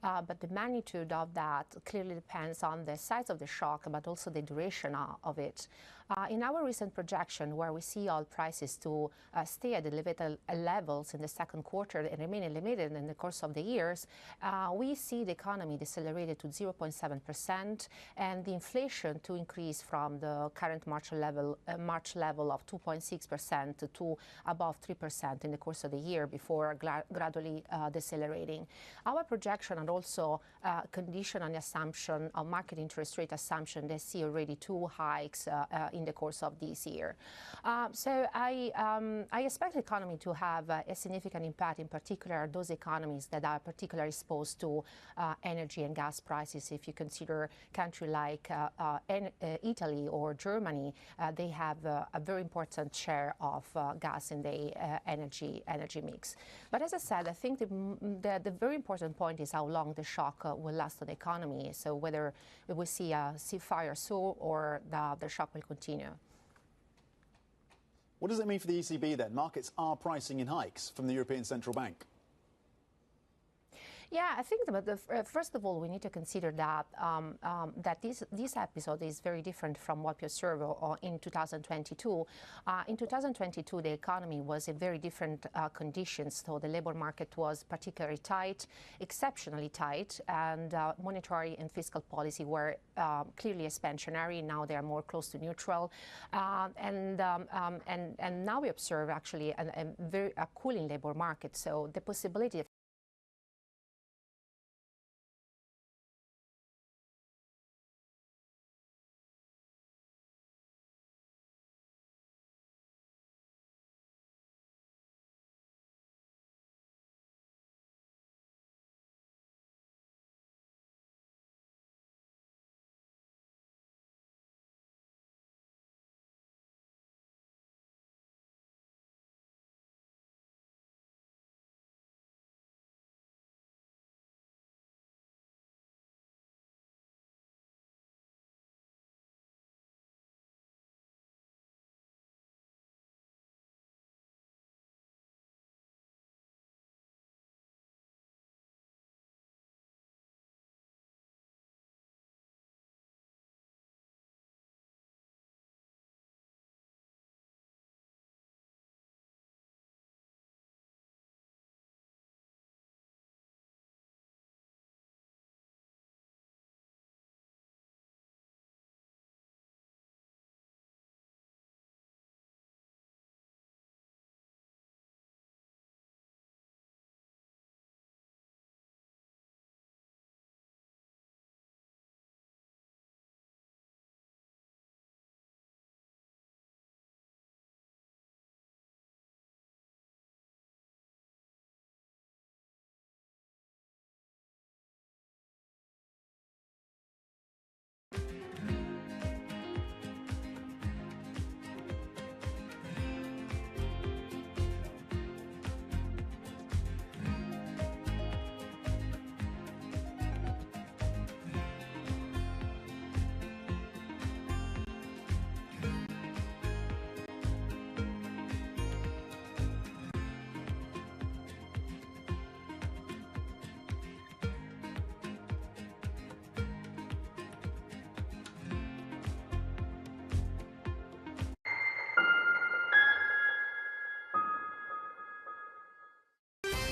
but the magnitude of that clearly depends on the size of the shock, but also the duration of it. In our recent projection, where we see oil prices to stay at elevated levels in the second quarter and remain elevated in the course of the years, we see the economy decelerated to 0.7% and the inflation to increase from the current March level of 2.6% to above 3% in the course of the year before gradually decelerating. Our projection and also condition on the assumption of market interest rate assumption, they see already 2 hikes in the course of this year. So I expect the economy to have a significant impact, in particular those economies that are particularly exposed to energy and gas prices. If you consider a country like Italy or Germany, they have a very important share of gas in the energy mix. But as I said, I think the very important point is how long the shock will last on the economy. So whether we will see a ceasefire soon or the shock will continue. What does it mean for the ECB then? Markets are pricing in hikes from the European Central Bank. Yeah, I think first of all, we need to consider that that this episode is very different from what we observed in 2022. In 2022, the economy was in very different conditions. So the labor market was particularly tight, exceptionally tight, and monetary and fiscal policy were clearly expansionary. Now they are more close to neutral, and now we observe actually a cooling labor market. So the possibility of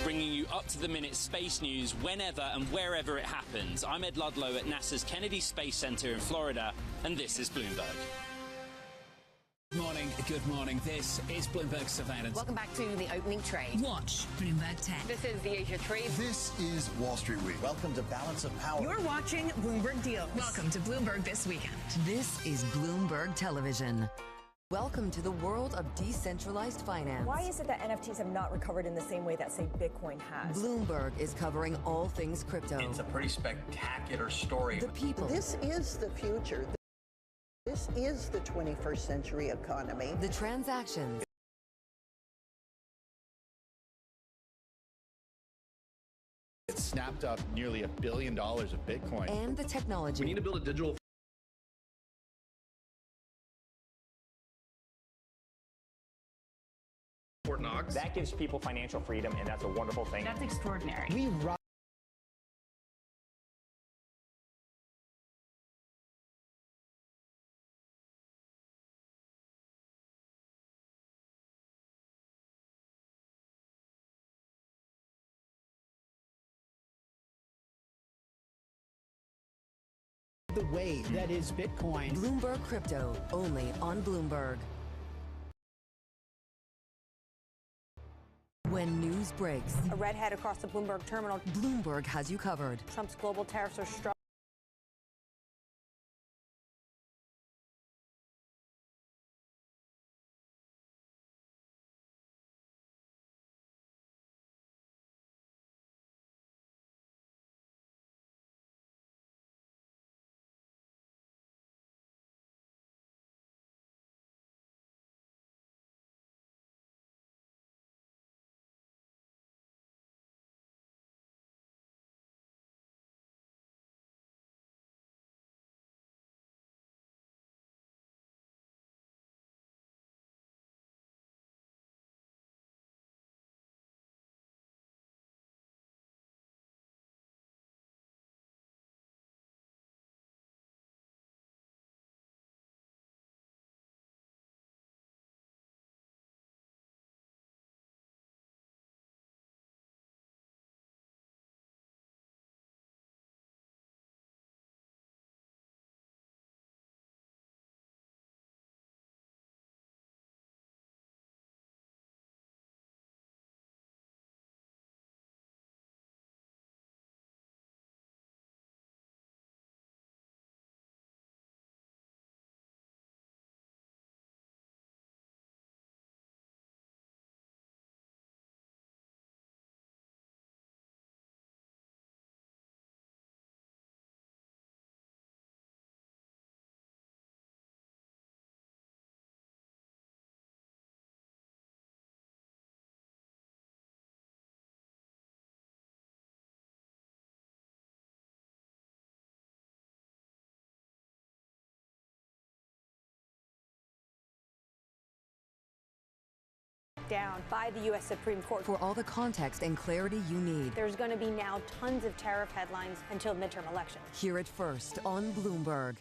bringing you up-to-the-minute space news whenever and wherever it happens. I'm Ed Ludlow at NASA's Kennedy Space Center in Florida, and this is Bloomberg. Good morning. This is Bloomberg Surveillance. Welcome back to the opening trade. Watch Bloomberg Tech. This is the Asia Trade. This is Wall Street Week. Welcome to Balance of Power. You're watching Bloomberg Deals. Welcome to Bloomberg This Weekend. This is Bloomberg Television. Welcome to the world of decentralized finance. Why is it that NFTs have not recovered in the same way that, say, Bitcoin has? Bloomberg is covering all things crypto. It's a pretty spectacular story. The people. This is the future. This is the 21st century economy. The transactions. It snapped up nearly $1 billion of Bitcoin. And the technology. We need to build a digital Fort Knox. That gives people financial freedom, and that's a wonderful thing. That's extraordinary. We the way that is Bitcoin. Bloomberg Crypto, only on Bloomberg. When news breaks, A redhead across the Bloomberg terminal. Bloomberg has you covered. Trump's global tariffs are struck. Down by the U.S. Supreme Court. For all the context and clarity you need, There's going to be now tons of tariff headlines until midterm elections. hear it first on Bloomberg.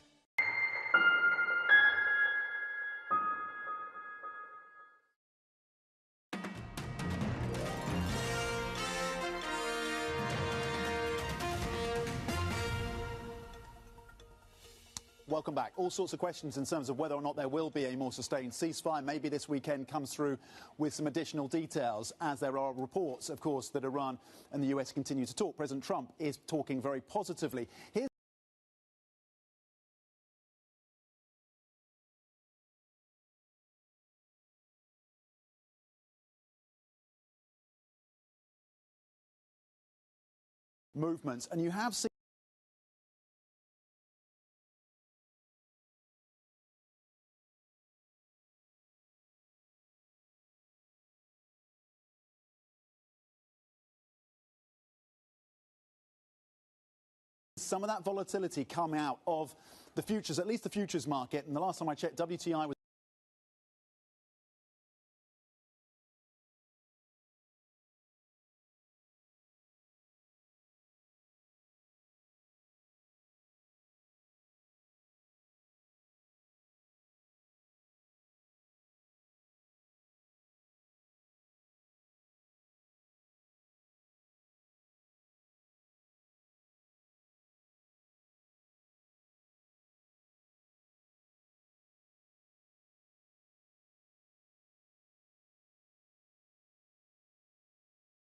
Welcome back. All sorts of questions in terms of whether or not there will be a more sustained ceasefire. Maybe this weekend comes through with some additional details, as there are reports, of course, that Iran and the US continue to talk. President Trump is talking very positively. Here's movements, and you have seen some of that volatility come out of the futures, at least the futures market. And the last time I checked, WTI was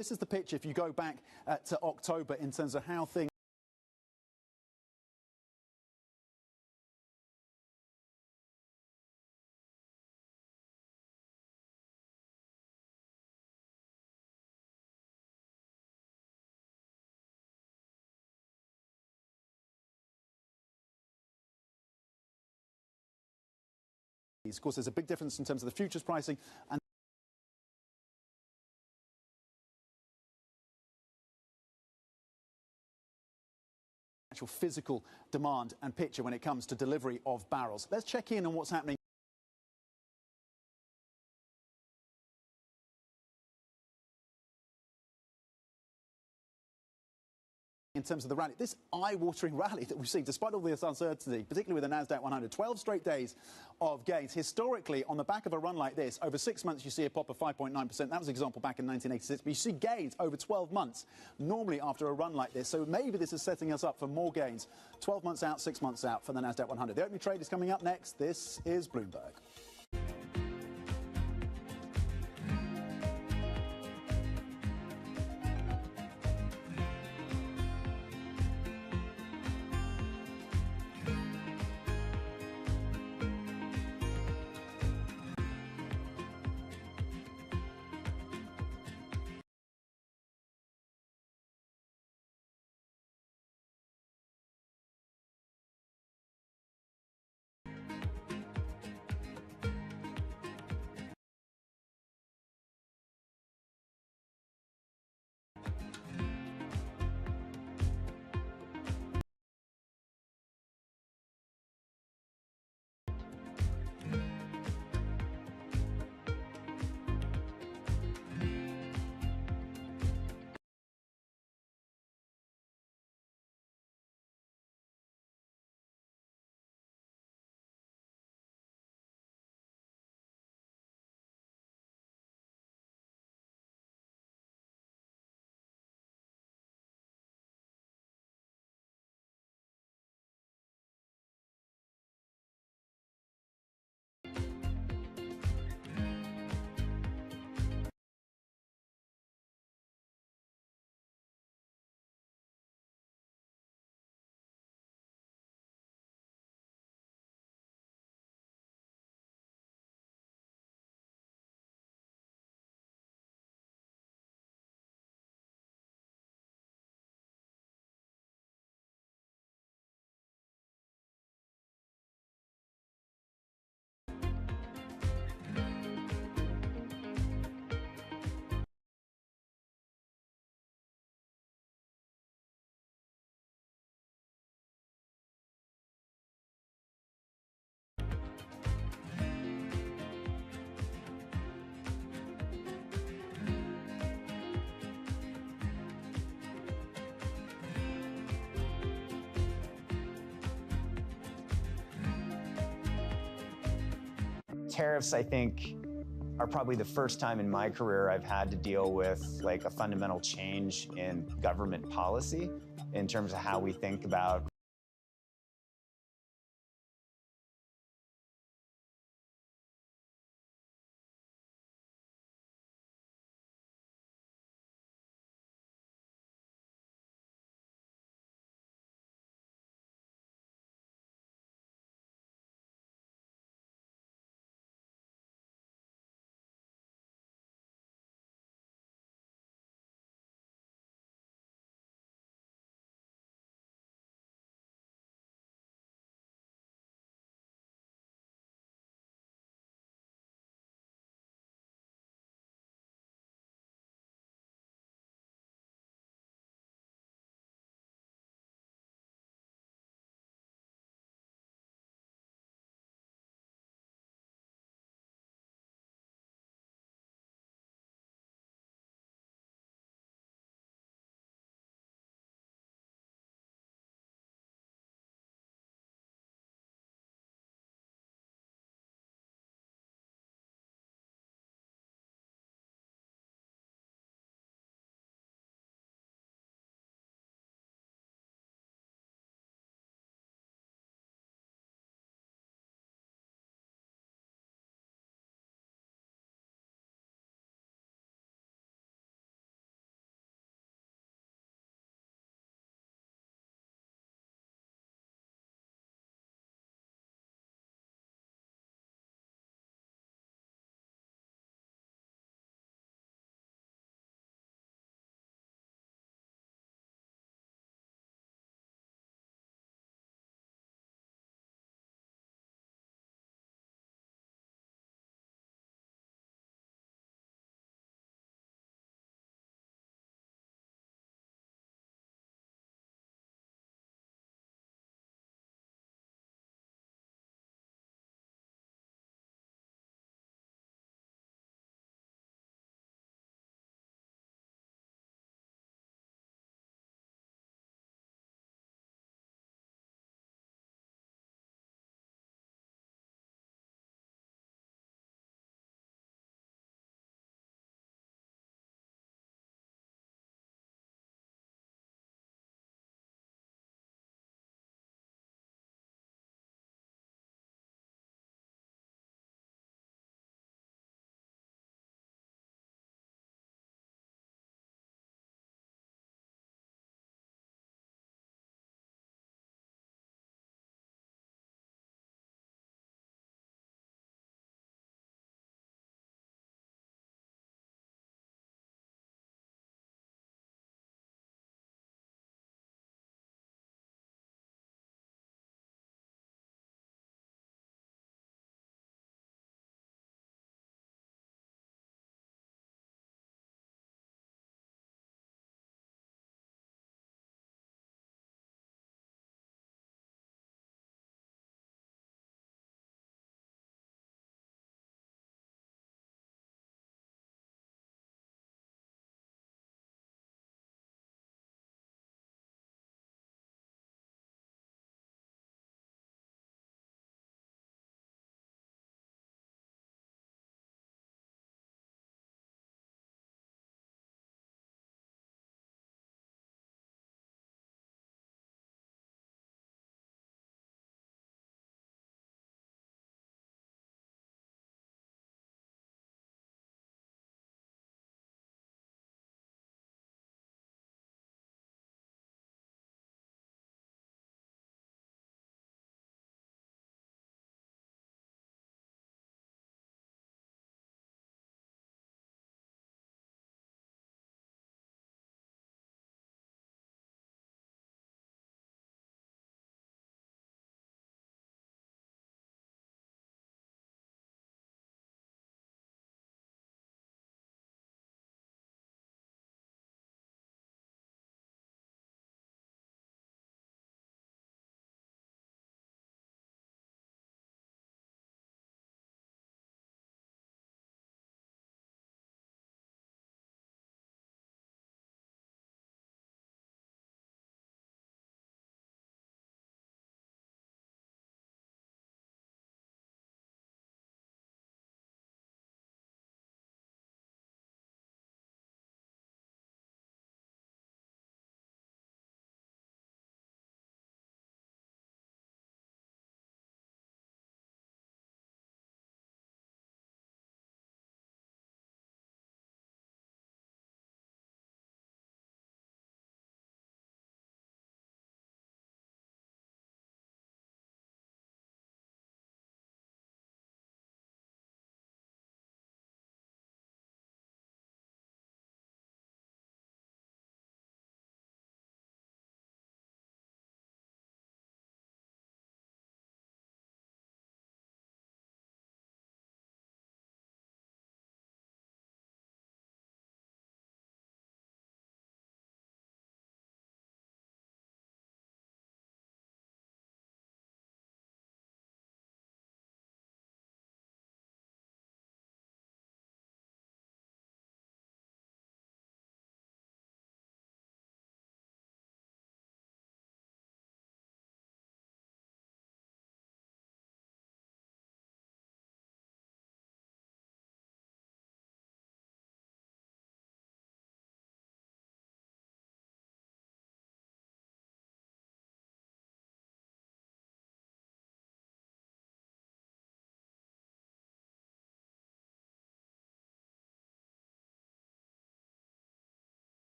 this is the picture if you go back to October in terms of how things of course, there's a big difference in terms of the futures pricing and actual physical demand and picture when it comes to delivery of barrels. Let's check in on what's happening in terms of the rally, this eye-watering rally that we've seen, despite all this uncertainty, particularly with the Nasdaq 100, 12 straight days of gains. Historically, on the back of a run like this, over 6 months you see a pop of 5.9%. That was an example back in 1986. But you see gains over 12 months, normally after a run like this. So maybe this is setting us up for more gains 12 months out, 6 months out for the Nasdaq 100. The opening trade is coming up next. This is Bloomberg. Tariffs, I think, are probably the first time in my career I've had to deal with like a fundamental change in government policy in terms of how we think about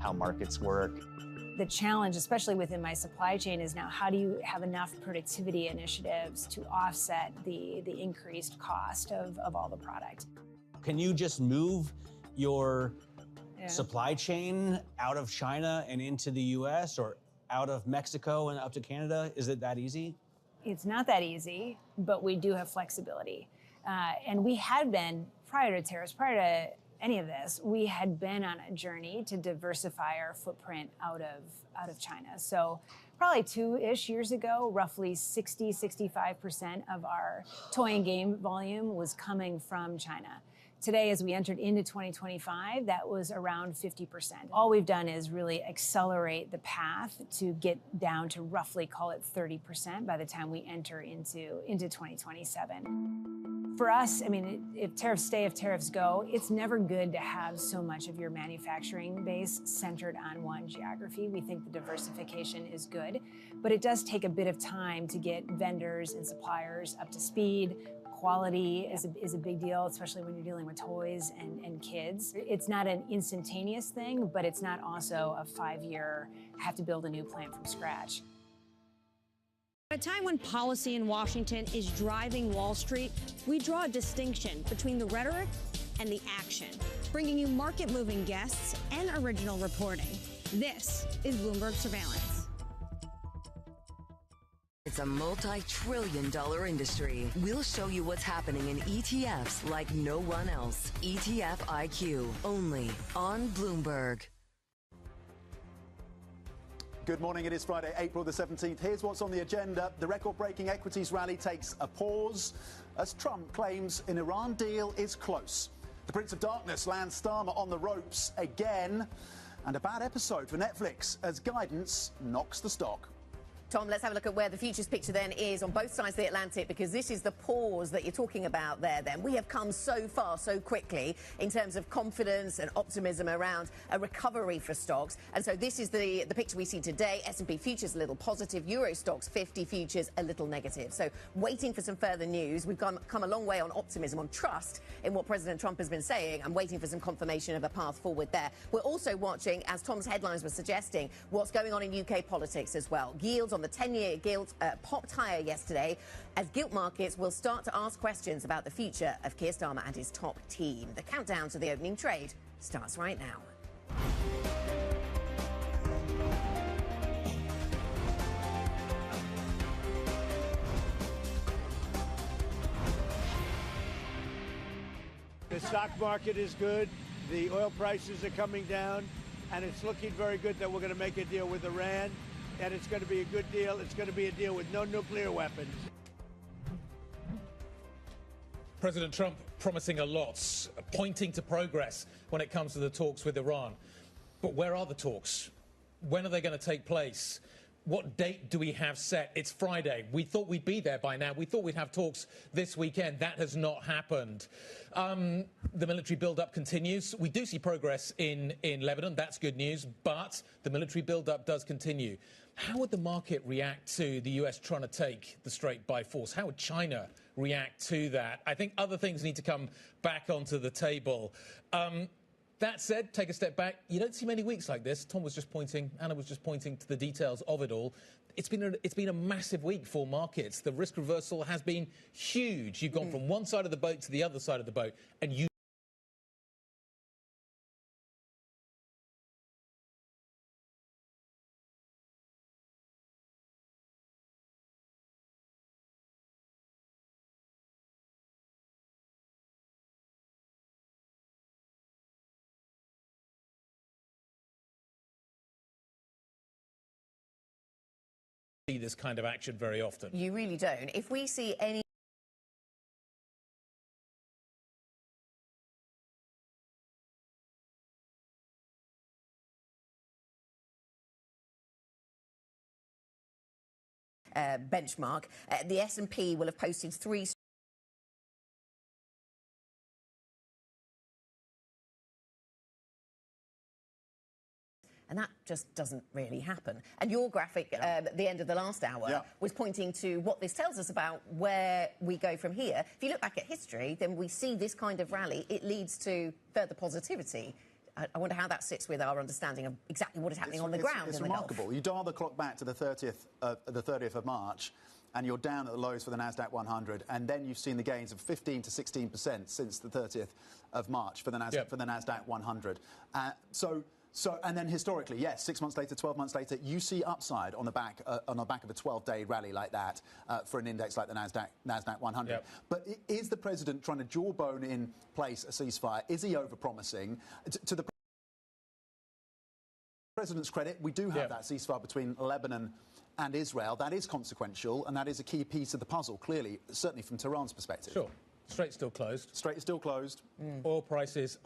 how markets work. The challenge, especially within my supply chain, is now how do you have enough productivity initiatives to offset the increased cost of all the product? Can you just move your supply chain out of China and into the US or out of Mexico and up to Canada? Is it that easy? It's not that easy, but we do have flexibility. And we had been, prior to tariffs, prior to any of this, we had been on a journey to diversify our footprint out of China. So probably 2-ish years ago, roughly 65% of our toy and game volume was coming from China. Today, as we entered into 2025, that was around 50%. All we've done is really accelerate the path to get down to roughly, call it 30% by the time we enter into 2027. For us, I mean, if tariffs stay, if tariffs go, it's never good to have so much of your manufacturing base centered on one geography. We think the diversification is good, but it does take a bit of time to get vendors and suppliers up to speed. Quality is a big deal, especially when you're dealing with toys and kids. It's not an instantaneous thing, but it's not also a 5-year, have to build a new plant from scratch. At a time when policy in Washington is driving Wall Street, we draw a distinction between the rhetoric and the action, bringing you market-moving guests and original reporting. This is Bloomberg Surveillance. It's a multi-trillion-dollar industry. We'll show you what's happening in ETFs like no one else. ETF IQ, only on Bloomberg. Good morning. It is Friday, April the 17th. Here's what's on the agenda. The record-breaking equities rally takes a pause as Trump claims an Iran deal is close. The Prince of Darkness lands Starmer on the ropes again. And a bad episode for Netflix as guidance knocks the stock. Tom, let's have a look at where the futures picture then is on both sides of the Atlantic, because this is the pause that you're talking about there then. We have come so far so quickly in terms of confidence and optimism around a recovery for stocks. And so this is the picture we see today. S&P futures a little positive, Euro stocks 50 futures a little negative. So waiting for some further news. We've come a long way on optimism, on trust in what President Trump has been saying, and waiting for some confirmation of a path forward there. We're also watching, as Tom's headlines were suggesting, what's going on in UK politics as well. Yields on the 10-year gilt popped higher yesterday as gilt markets will start to ask questions about the future of Keir Starmer and his top team. The countdown to the opening trade starts right now. The stock market is good. The oil prices are coming down, and it's looking very good that we're going to make a deal with Iran. And it's going to be a good deal. It's going to be a deal with no nuclear weapons. President Trump promising a lot, pointing to progress when it comes to the talks with Iran. But where are the talks? When are they going to take place? What date do we have set? It's Friday. We thought we'd be there by now. We thought we'd have talks this weekend. That has not happened. The military build-up continues. We do see progress in Lebanon. That's good news. But the military build-up does continue. How would the market react to the US trying to take the Strait by force? How would China react to that? I think other things need to come back onto the table. That said, take a step back. You don't see many weeks like this. Tom was just pointing, Anna was just pointing to the details of it all. It's been a massive week for markets. The risk reversal has been huge. You've gone from one side of the boat to the other side of the boat, and you see this kind of action very often. You really don't. If we see any benchmark, the S&P will have posted 3 and that just doesn't really happen. And your graphic at the end of the last hour was pointing to what this tells us about where we go from here. If you look back at history, then we see this kind of rally. It leads to further positivity. I wonder how that sits with our understanding of exactly what is happening on the ground it's in the Gulf. remarkable. You dial the clock back to the 30th of March, and you're down at the lows for the Nasdaq 100, and then you've seen the gains of 15 to 16% since the 30th of March for the Nasdaq 100. So, and then historically, yes, 6 months later, 12 months later, you see upside on the back of a 12-day rally like that for an index like the Nasdaq 100. Yep. But is the president trying to jawbone in place a ceasefire? Is he overpromising? To the president's credit, we do have that ceasefire between Lebanon and Israel. That is consequential, and that is a key piece of the puzzle, clearly, certainly from Tehran's perspective. Sure. Strait's still closed. Strait is still closed. Oil prices,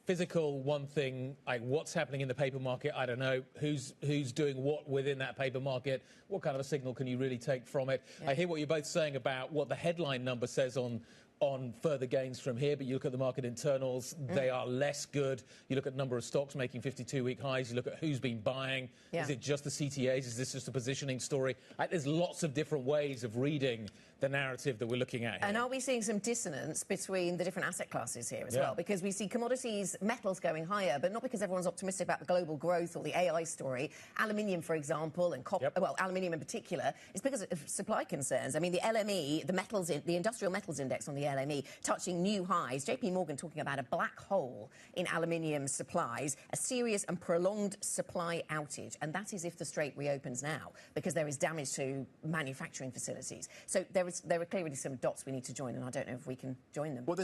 physical, one thing, what's happening in the paper market, I don't know. Who's doing what within that paper market? What kind of a signal can you really take from it? I hear what you're both saying about what the headline number says on further gains from here, but you look at the market internals, they are less good. You look at number of stocks making 52-week highs, you look at who's been buying. Is it just the CTAs? Is this just a positioning story? There's lots of different ways of reading the narrative that we're looking at here. And are we seeing some dissonance between the different asset classes here as well? Because we see commodities, metals going higher, but not because everyone's optimistic about the global growth or the AI story. Aluminium, for example, and copper, well, aluminium in particular, is because of supply concerns. I mean, the LME, the industrial metals index on the LME, touching new highs. JP Morgan talking about a black hole in aluminium supplies, a serious and prolonged supply outage. And that is if the Strait reopens now, because there is damage to manufacturing facilities. So there are clearly some dots we need to join, and I don't know if we can join them. Well,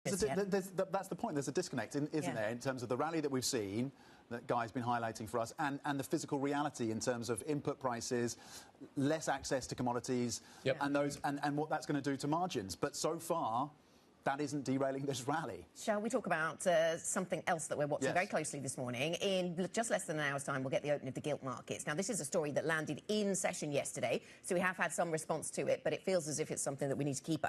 that's the point. There's a disconnect, isn't there, in terms of the rally that we've seen, that Guy's been highlighting for us, and the physical reality in terms of input prices, less access to commodities, and what that's going to do to margins. But so far, that isn't derailing this rally. Shall we talk about something else that we're watching very closely this morning? In just less than an hour's time, we'll get the opening of the gilt markets. Now, this is a story that landed in session yesterday, so we have had some response to it, but it feels as if it's something that we need to keep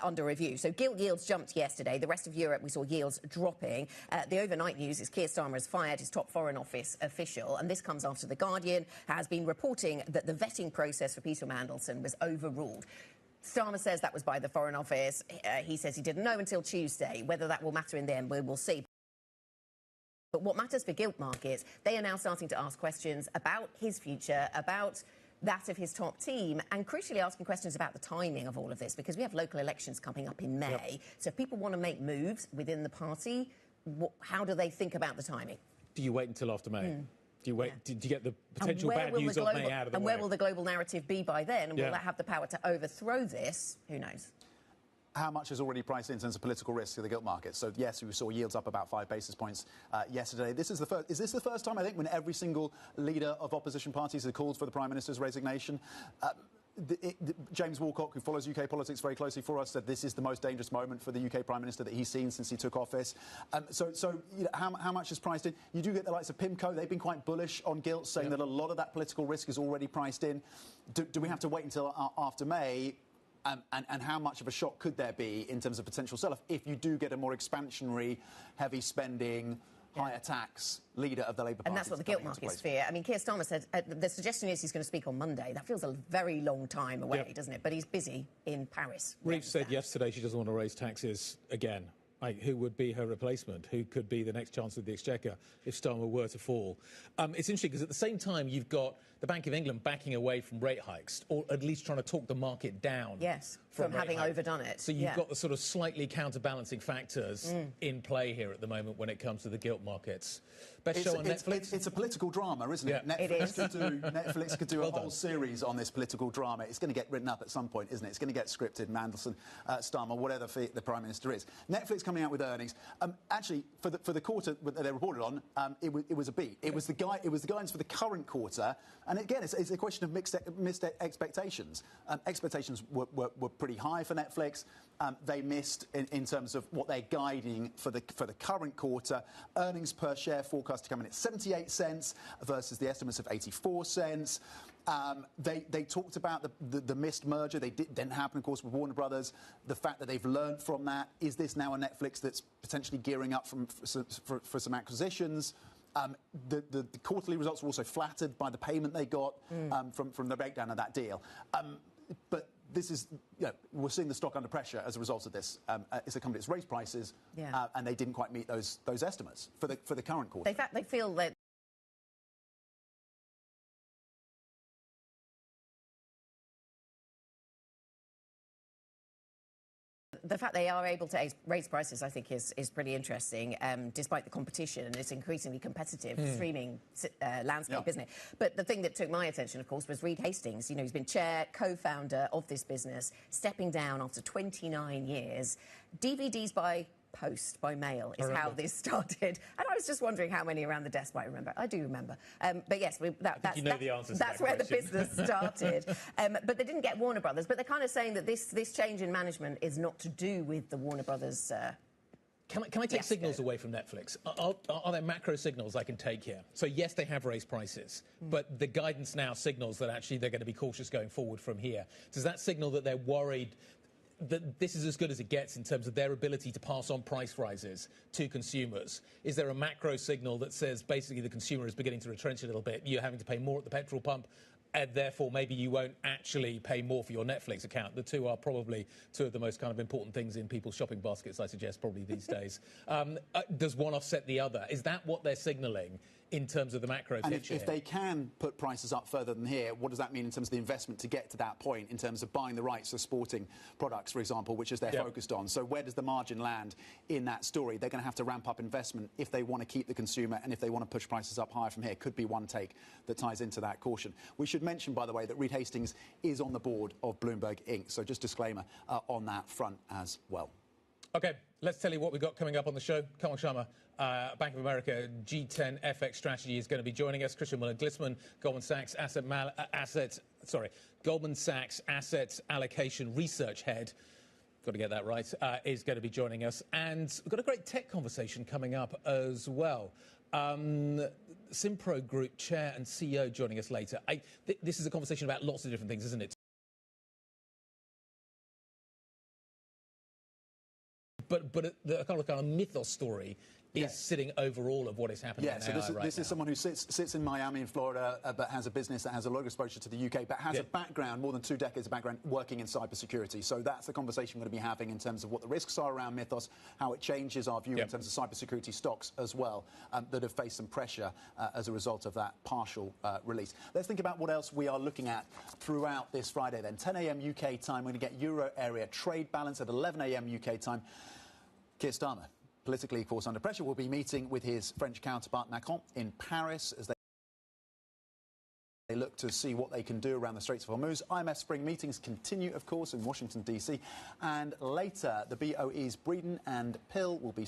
under review. So gilt yields jumped yesterday. The rest of Europe, we saw yields dropping. The overnight news is Keir Starmer has fired his top Foreign Office official, and this comes after The Guardian has been reporting that the vetting process for Peter Mandelson was overruled. Starmer says that was by the Foreign Office. He says he didn't know until Tuesday. Whether that will matter in the end, we will see. But what matters for gilt markets, they are now starting to ask questions about his future, about that of his top team, and crucially asking questions about the timing of all of this, because we have local elections coming up in May. So if people want to make moves within the party, how do they think about the timing? Do you wait until after May? Do you wait? Do you get the potential bad news of May out of the way? And where will the global narrative be by then? And will that have the power to overthrow this? Who knows? How much is already priced in terms of political risk to the gilt market? So, yes, we saw yields up about 5 basis points yesterday. Is this the first time, I think, when every single leader of opposition parties has called for the Prime Minister's resignation? James Walcock, who follows UK politics very closely for us, said this is the most dangerous moment for the UK Prime Minister that he's seen since he took office. So you know, how much is priced in? You do get the likes of PIMCO. They've been quite bullish on gilts, saying that a lot of that political risk is already priced in. Do we have to wait until after May? And how much of a shock could there be in terms of potential sell-off if you do get a more expansionary, heavy spending, higher tax leader of the Labour Party? And that's what the gilt markets fear. I mean, Keir Starmer said the suggestion is he's going to speak on Monday. That feels a very long time away, doesn't it? But he's busy in Paris. Reeve said yesterday she doesn't want to raise taxes again. Who would be her replacement? Who could be the next Chancellor of the Exchequer if Starmer were to fall? It's interesting because at the same time you've got the Bank of England backing away from rate hikes, or at least trying to talk the market down. Yes, from having overdone it. So you've got the sort of slightly counterbalancing factors in play here at the moment when it comes to the gilt markets. Best show on Netflix? It's a political drama, isn't it? Netflix could do a whole series on this political drama. It's going to get written up at some point, isn't it? It's going to get scripted, Mandelson, Starmer, whatever the Prime Minister is. Netflix coming out with earnings. Actually, for the quarter that they reported on, it was a beat. It was the guidance for the current quarter. And again, it's a question of missed expectations. Expectations were pretty high for Netflix. They missed in terms of what they're guiding for the current quarter. Earnings per share forecast to come in at 78 cents versus the estimates of 84 cents. They talked about the missed merger. Didn't happen, of course, with Warner Brothers. The fact that they've learned from that. Is this now a Netflix that's potentially gearing up for some acquisitions? The quarterly results were also flattered by the payment they got from the breakdown of that deal. But this is, we're seeing the stock under pressure as a result of this. It's a company that's raised prices, and they didn't quite meet those estimates for the current quarter. They feel that the fact they are able to raise prices, I think, is pretty interesting, despite the competition and this increasingly competitive streaming landscape, isn't it? But the thing that took my attention, of course, was Reed Hastings. You know, he's been co-founder of this business, stepping down after 29 years. DVDs by post, by mail, is how this started. And I was just wondering how many around the desk might remember. I do remember. But yes, that's where the business started. But they didn't get Warner Brothers. But they're kind of saying that this change in management is not to do with the Warner Brothers. Can I take signals away from Netflix? Are there macro signals I can take here? So yes, they have raised prices, but the guidance now signals that actually they're going to be cautious going forward from here. Does that signal that they're worried that this is as good as it gets in terms of their ability to pass on price rises to consumers? Is there a macro signal that says basically the consumer is beginning to retrench a little bit, you're having to pay more at the petrol pump, and therefore maybe you won't actually pay more for your Netflix account? The two are probably two of the most kind of important things in people's shopping baskets, I suggest, probably these days. Does one offset the other? Is that what they're signalling in terms of the macro picture? If they can put prices up further than here, what does that mean in terms of the investment to get to that point, in terms of buying the rights of sporting products, for example, which is they're focused on? So where does the margin land in that story? They're going to have to ramp up investment if they want to keep the consumer, and if they want to push prices up higher from here. Could be one take that ties into that caution. We should mention, by the way, that Reed Hastings is on the board of Bloomberg Inc. So just disclaimer on that front as well. OK, let's tell you what we've got coming up on the show. Kamal Sharma, Bank of America G10 FX strategy, is going to be joining us. Christian Muller-Glissman, Goldman Sachs Goldman Sachs Asset Allocation Research Head, got to get that right, is going to be joining us. And we've got a great tech conversation coming up as well. Simpro Group Chair and CEO joining us later. This is a conversation about lots of different things, isn't it? But the kind of mythos story is sitting over all of what is happening in AI right this now. is someone who sits in Miami in Florida, but has a business that has a lot of exposure to the UK, but has a background, more than 2 decades of background, working in cybersecurity. So that's the conversation we're going to be having in terms of what the risks are around mythos, how it changes our view in terms of cybersecurity stocks as well, that have faced some pressure as a result of that partial release. Let's think about what else we are looking at throughout this Friday then. 10 a.m. UK time, we're going to get Euro area trade balance at 11 a.m. UK time. Keir Starmer, politically, of course, under pressure, will be meeting with his French counterpart Macron in Paris as they look to see what they can do around the Straits of Hormuz. IMF spring meetings continue, of course, in Washington, D.C. And later, the BOE's Breeden and Pill will be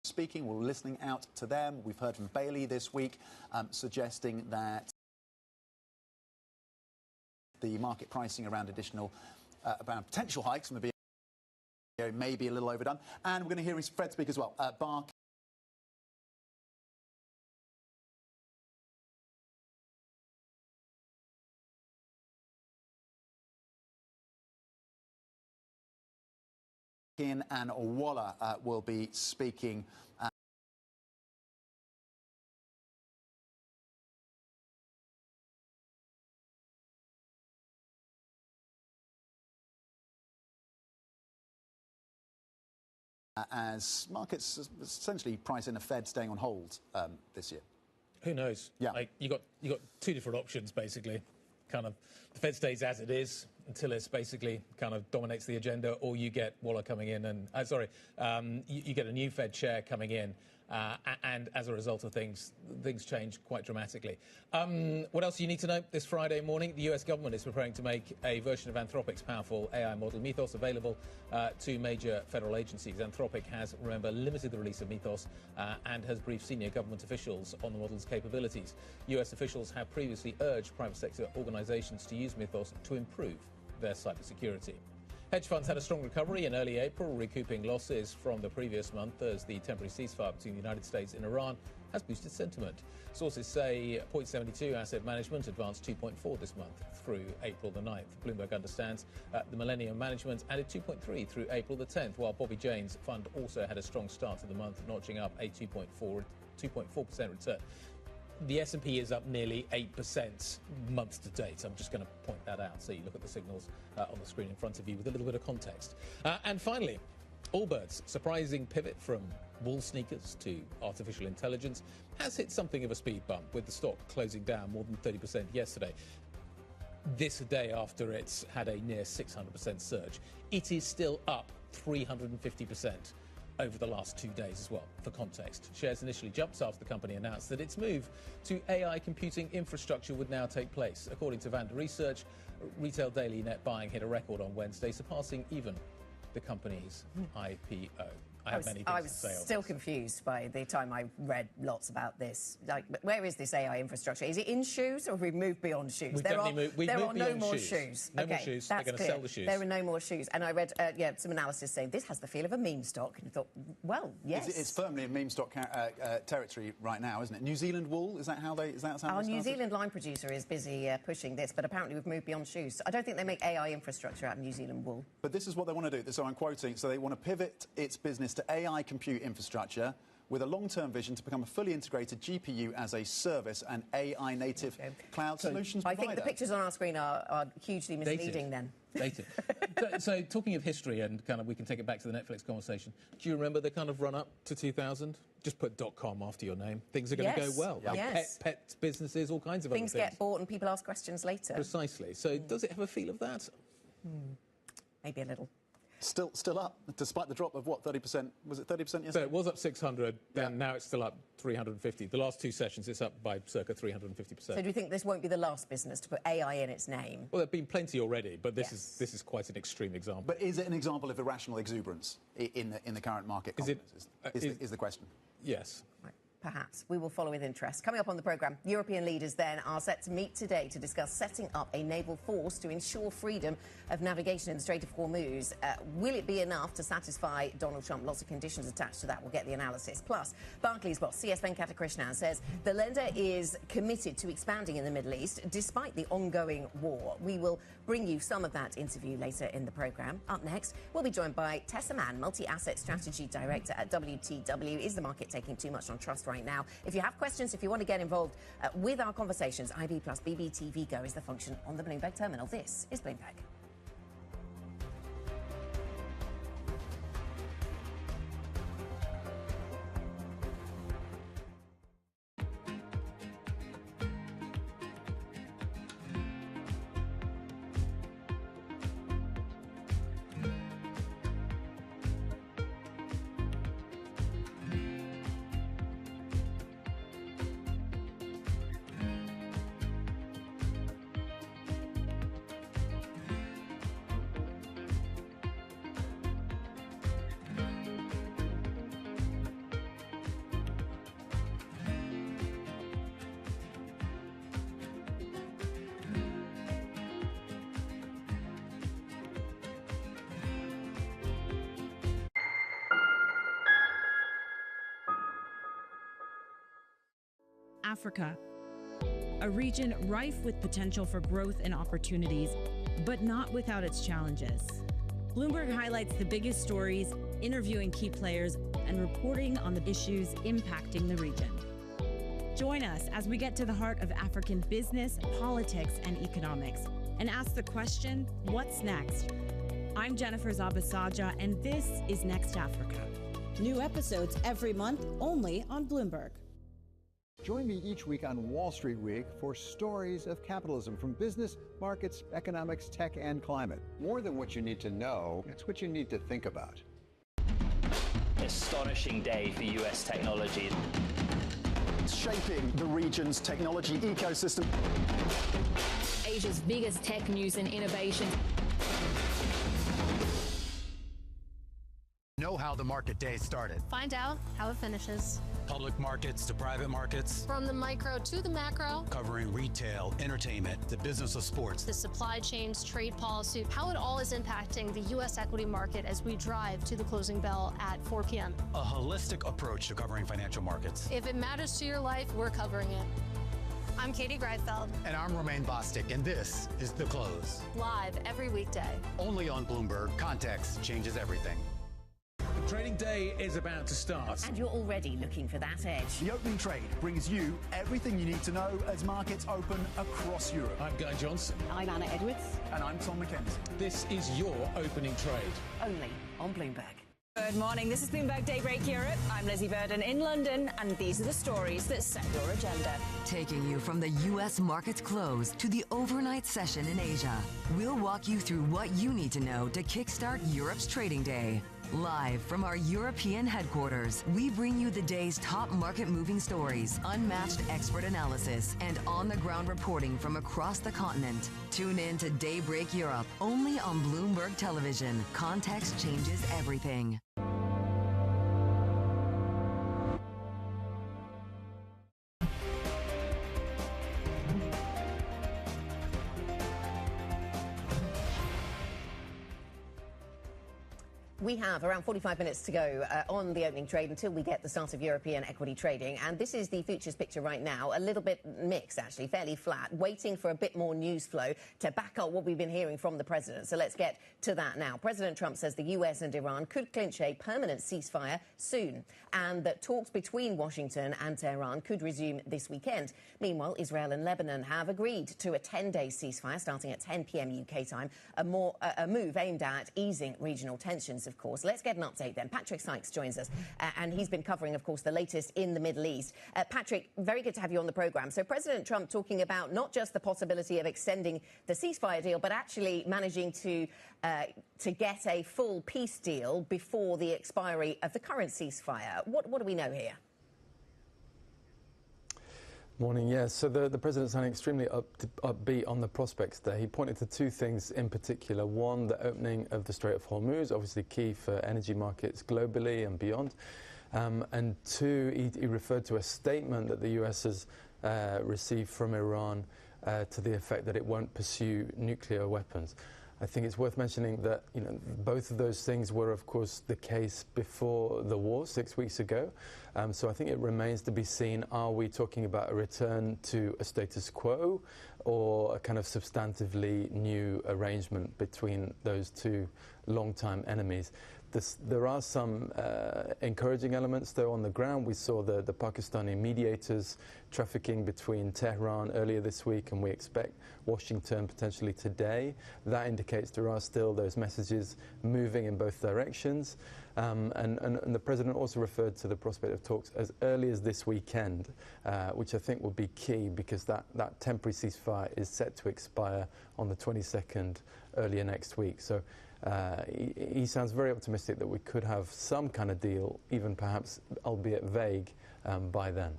speaking. We're listening out to them. We've heard from Bailey this week suggesting that the market pricing around around potential hikes from the BOE may be a little overdone. And we're going to hear his Fed speak as well. Bark and Waller will be speaking. As markets essentially price in a Fed staying on hold this year. Who knows? Yeah, you got two different options basically. Kind of the Fed stays as it is until it's basically kind of dominates the agenda, or you get Waller coming in and you get a new Fed chair coming in. And as a result of things change quite dramatically. What else do you need to know this Friday morning? The US government is preparing to make a version of Anthropic's powerful AI model Mythos available to major federal agencies. Anthropic has, remember, limited the release of Mythos and has briefed senior government officials on the model's capabilities. US officials have previously urged private sector organizations to use Mythos to improve their cybersecurity. Hedge funds had a strong recovery in early April, recouping losses from the previous month as the temporary ceasefire between the United States and Iran has boosted sentiment. Sources say 0.72 asset management advanced 2.4 this month through April the 9th. Bloomberg understands the Millennium Management added 2.3 through April the 10th, while Bobby Jane's fund also had a strong start to the month, notching up a 2.4% return. The S&P is up nearly 8% month to date. I'm just going to point that out so you look at the signals on the screen in front of you with a little bit of context. And finally, Allbirds' surprising pivot from wool sneakers to artificial intelligence has hit something of a speed bump, with the stock closing down more than 30% yesterday. This a day after it's had a near 600% surge. It is still up 350% over the last 2 days as well, for context. Shares initially jumped after the company announced that its move to AI computing infrastructure would now take place. According to Vanda Research, retail daily net buying hit a record on Wednesday, surpassing even the company's IPO. I was still confused by the time I read lots about this. Like, where is this AI infrastructure? Is it in shoes, or have we moved beyond shoes? There are no more shoes. No more shoes. They're going to sell the shoes. There are no more shoes. And I read some analysis saying this has the feel of a meme stock. And I thought, well, yes. It's firmly in meme stock territory right now, isn't it? New Zealand wool, is that how they started? Our New Zealand line producer is busy pushing this, but apparently we've moved beyond shoes. I don't think they make AI infrastructure out of New Zealand wool. But this is what they want to do. So I'm quoting. So they want to pivot its business to AI compute infrastructure with a long-term vision to become a fully integrated GPU as a service and AI native cloud solutions provider. I think the pictures on our screen are hugely misleading then. Dated. So talking of history, and kind of we can take it back to the Netflix conversation, do you remember the kind of run-up to 2000? Just put .com after your name. Things are going to go well. Like pet businesses, all kinds of things other things. Get bought and people ask questions later. Precisely. So does it have a feel of that? Maybe a little. Still up, despite the drop of, what, 30%? Was it 30% yesterday? So it was up 600, then now it's still up 350. The last two sessions, it's up by circa 350%. So do you think this won't be the last business to put AI in its name? Well, there have been plenty already, but this is quite an extreme example. But is it an example of irrational exuberance in the current market? Is the question? Yes. Right. Perhaps. We will follow with interest. Coming up on the programme, European leaders then are set to meet today to discuss setting up a naval force to ensure freedom of navigation in the Strait of Hormuz. Will it be enough to satisfy Donald Trump? Lots of conditions attached to that. We'll get the analysis. Plus, Barclays boss CS Venkatakrishnan says the lender is committed to expanding in the Middle East despite the ongoing war. We will bring you some of that interview later in the programme. Up next, we'll be joined by Tessa Mann, Multi-Asset Strategy Director at WTW. Is the market taking too much on trust right now? If you have questions, if you want to get involved with our conversations, IB plus BBTV Go is the function on the Bloomberg terminal. This is Bloomberg. Africa, a region rife with potential for growth and opportunities, but not without its challenges. Bloomberg highlights the biggest stories, interviewing key players, and reporting on the issues impacting the region. Join us as we get to the heart of African business, politics, and economics, and ask the question, what's next? I'm Jennifer Zabasaja, and this is Next Africa. New episodes every month, only on Bloomberg. Join me each week on Wall Street Week for stories of capitalism from business, markets, economics, tech, and climate. More than what you need to know, it's what you need to think about. Astonishing day for US technology. It's shaping the region's technology ecosystem. Asia's biggest tech news and innovation. Know how the market day started. Find out how it finishes. Public markets to private markets. From the micro to the macro. Covering retail, entertainment, the business of sports. The supply chains, trade policy, how it all is impacting the U.S. equity market as we drive to the closing bell at 4 p.m. A holistic approach to covering financial markets. If it matters to your life, we're covering it. I'm Katie Greifeld. And I'm Romaine Bostic, and this is The Close. Live every weekday. Only on Bloomberg. Context changes everything. Trading day is about to start. And you're already looking for that edge. The opening trade brings you everything you need to know as markets open across Europe. I'm Guy Johnson. I'm Anna Edwards. And I'm Tom McKenzie. This is your opening trade. Only on Bloomberg. Good morning. This is Bloomberg Daybreak Europe. I'm Lizzie Burden in London, and these are the stories that set your agenda. Taking you from the U.S. market's close to the overnight session in Asia, we'll walk you through what you need to know to kickstart Europe's trading day. Live from our European headquarters, we bring you the day's top market-moving stories, unmatched expert analysis, and on-the-ground reporting from across the continent. Tune in to Daybreak Europe, only on Bloomberg Television. Context changes everything. We have around 45 minutes to go on the opening trade until we get the start of European equity trading. And this is the futures picture right now. A little bit mixed, actually, fairly flat, waiting for a bit more news flow to back up what we've been hearing from the president. So let's get to that now. President Trump says the US and Iran could clinch a permanent ceasefire soon, and that talks between Washington and Tehran could resume this weekend. Meanwhile, Israel and Lebanon have agreed to a 10-day ceasefire starting at 10 p.m. UK time, a move aimed at easing regional tensions, of course. Let's get an update then. Patrick Sykes joins us, and he's been covering, of course, the latest in the Middle East. Patrick, very good to have you on the programme. So President Trump talking about not just the possibility of extending the ceasefire deal, but actually managing to get a full peace deal before the expiry of the current ceasefire. What do we know here? Morning, yes. So the president's sounding extremely upbeat on the prospects there. He pointed to two things in particular. One, the opening of the Strait of Hormuz, obviously key for energy markets globally and beyond. And two, he referred to a statement that the US has received from Iran to the effect that it won't pursue nuclear weapons. I think it's worth mentioning that both of those things were, of course, the case before the war 6 weeks ago. So I think it remains to be seen, are we talking about a return to a status quo or a kind of substantively new arrangement between those two long-time enemies? There are some encouraging elements, though, on the ground. We saw the Pakistani mediators trafficking between Tehran earlier this week, and we expect Washington potentially today. That indicates there are still those messages moving in both directions. And the president also referred to the prospect of talks as early as this weekend, which I think will be key because that temporary ceasefire is set to expire on the 22nd earlier next week. So he sounds very optimistic that we could have some kind of deal, even perhaps, albeit vague, by then.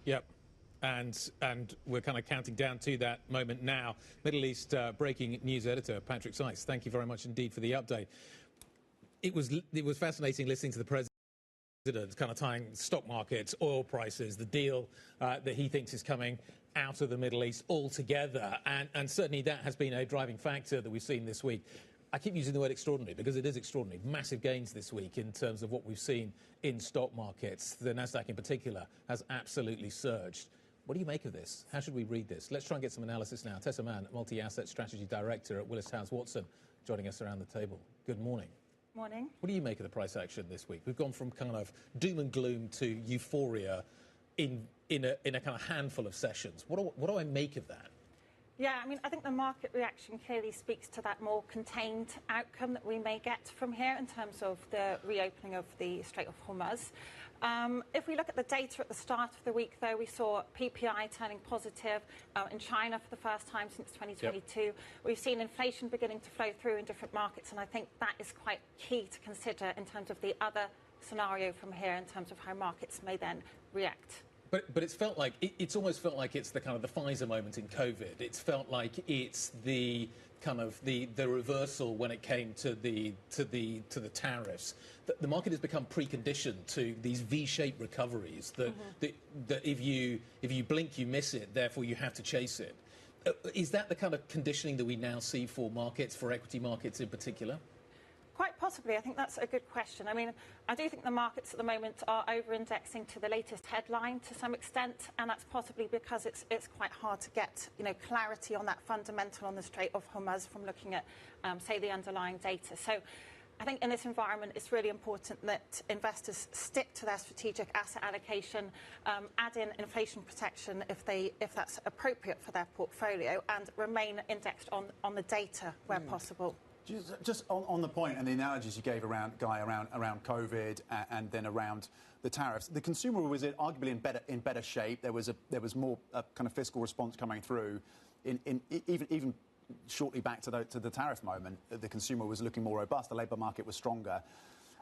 Yep. And we're kind of counting down to that moment now. Middle East breaking news editor Patrick Sykes, thank you very much indeed for the update. It was fascinating listening to the president kind of tying stock markets, oil prices, the deal that he thinks is coming out of the Middle East altogether. And certainly that has been a driving factor that we've seen this week. I keep using the word extraordinary because it is extraordinary. Massive gains this week in terms of what we've seen in stock markets. The Nasdaq in particular has absolutely surged. What do you make of this? How should we read this? Let's try and get some analysis now. Tessa Mann, Multi-Asset Strategy Director at Willis Towers Watson, joining us around the table. Good morning. Morning. What do you make of the price action this week? We've gone from kind of doom and gloom to euphoria in a kind of handful of sessions. What do I make of that? Yeah, I mean, I think the market reaction clearly speaks to that more contained outcome that we may get from here in terms of the reopening of the Strait of Hormuz. If we look at the data at the start of the week, though, we saw PPI turning positive in China for the first time since 2022. Yep. We've seen inflation beginning to flow through in different markets, and I think that is quite key to consider in terms of the other scenario from here in terms of how markets may then react. But it's felt like it's almost felt like it's the kind of the Pfizer moment in COVID. It's felt like it's the kind of the reversal when it came to the tariffs. The market has become preconditioned to these V-shaped recoveries. That if you blink, you miss it. Therefore, you have to chase it. Is that the kind of conditioning that we now see for markets, for equity markets in particular? Quite possibly. I think that's a good question. I mean, I do think the markets at the moment are over-indexing to the latest headline to some extent, and that's possibly because it's quite hard to get clarity on that fundamental on the Strait of Hormuz from looking at, say, the underlying data. So I think in this environment, it's really important that investors stick to their strategic asset allocation, add in inflation protection if that's appropriate for their portfolio, and remain indexed on the data where possible. Just on the point and the analogies you gave around COVID and then around the tariffs, the consumer was arguably in better shape. There was more kind of fiscal response coming through, even shortly back to the tariff moment. The consumer was looking more robust. The labour market was stronger.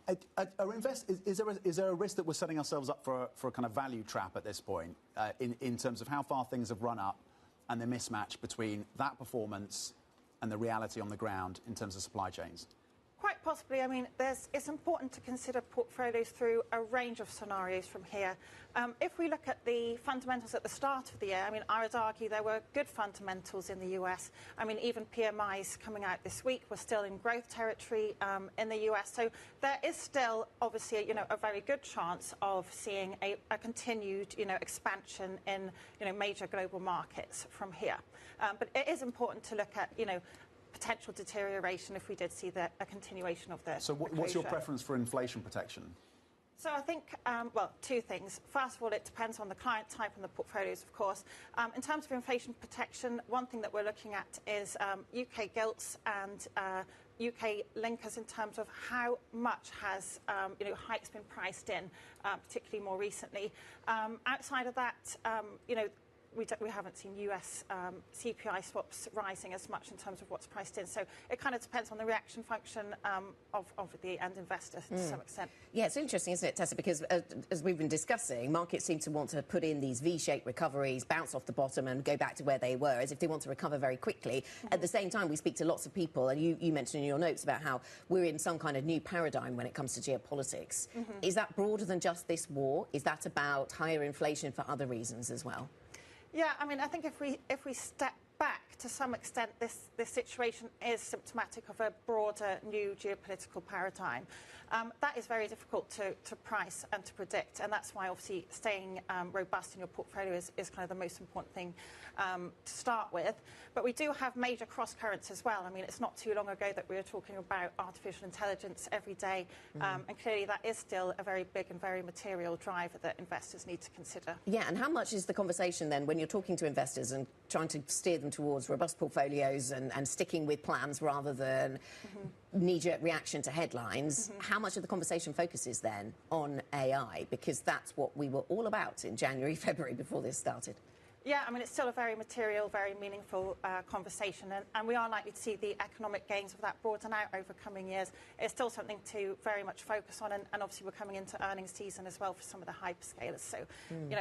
Is there a risk that we're setting ourselves up for a kind of value trap at this point in terms of how far things have run up and the mismatch between that performance and the reality on the ground in terms of supply chains? Quite possibly. I mean, it's important to consider portfolios through a range of scenarios from here. If we look at the fundamentals at the start of the year, I mean, I would argue there were good fundamentals in the US. I mean, even PMIs coming out this week were still in growth territory in the US. So there is still, obviously, a very good chance of seeing a continued, expansion in, major global markets from here. But it is important to look at, potential deterioration if we did see a continuation of the what's your preference for inflation protection? So I think, two things. First of all, it depends on the client type and the portfolios, of course. In terms of inflation protection, one thing that we're looking at is UK gilts and UK linkers in terms of how much has, hikes been priced in, particularly more recently. Outside of that, we haven't seen US CPI swaps rising as much in terms of what's priced in. So it kind of depends on the reaction function of the end investor to some extent. Yeah, it's interesting, isn't it, Tessa? Because as we've been discussing, markets seem to want to put in these V-shaped recoveries, bounce off the bottom and go back to where they were, as if they want to recover very quickly. At the same time, we speak to lots of people, and you mentioned in your notes about how we're in some kind of new paradigm when it comes to geopolitics. Is that broader than just this war? Is that about higher inflation for other reasons as well? Yeah, I mean, I think if we step back, to some extent, this situation is symptomatic of a broader new geopolitical paradigm. That is very difficult to price and to predict, and that's why, obviously, staying robust in your portfolio is kind of the most important thing to start with. But we do have major cross-currents as well. I mean, it's not too long ago that we were talking about artificial intelligence every day, and clearly that is still a very big and very material driver that investors need to consider. Yeah, and how much is the conversation then when you're talking to investors and trying to steer them towards robust portfolios and sticking with plans rather than knee-jerk reaction to headlines, how much of the conversation focuses then on AI? Because that's what we were all about in January, February before this started. Yeah, I mean, it's still a very material, very meaningful conversation, and we are likely to see the economic gains of that broaden out over coming years. It's still something to very much focus on, and obviously we're coming into earnings season as well for some of the hyperscalers, so,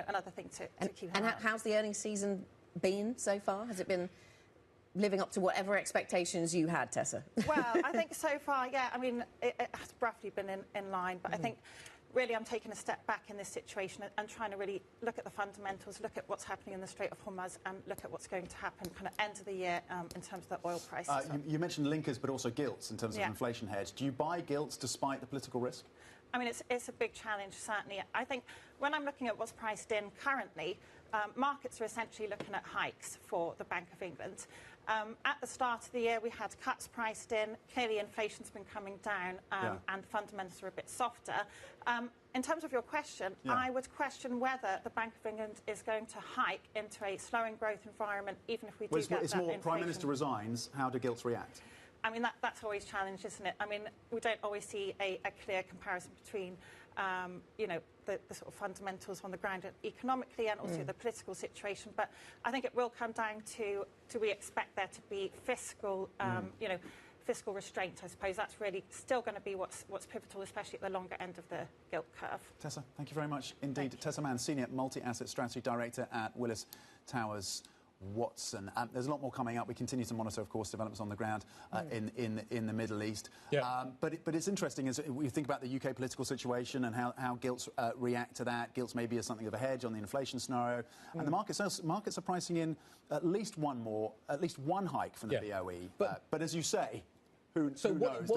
another thing to keep an eye on. And how's the earnings season been so far? Has it been living up to whatever expectations you had, Tessa? Well, I think so far, yeah, I mean, it has roughly been in line, but I think really I'm taking a step back in this situation and trying to really look at the fundamentals, look at what's happening in the Strait of Hormuz, and look at what's going to happen kind of end of the year in terms of the oil prices. You mentioned linkers, but also gilts in terms of inflation hedge. Do you buy gilts despite the political risk? I mean, it's a big challenge, certainly. I think when I'm looking at what's priced in currently, markets are essentially looking at hikes for the Bank of England. At the start of the year, we had cuts priced in. Clearly, inflation's been coming down, and the fundamentals are a bit softer. In terms of your question, I would question whether the Bank of England is going to hike into a slowing growth environment, even if we do get that inflation. It's more Prime Minister resigns. How do gilts react? I mean, that's always challenged, isn't it? I mean, we don't always see a clear comparison between, the sort of fundamentals on the ground economically and also the political situation. But I think it will come down to, do we expect there to be fiscal, fiscal restraint, I suppose. That's really still going to be what's pivotal, especially at the longer end of the gilt curve. Tessa, thank you very much indeed. Tessa Mann, Senior Multi-Asset Strategy Director at Willis Towers Watson. There's a lot more coming up. We continue to monitor, of course, developments on the ground in the Middle East. But it's interesting as we think about the UK political situation and how gilts react to that. Gilts maybe as something of a hedge on the inflation scenario, and the markets are pricing in at least one hike from the BOE. But as you say, who knows?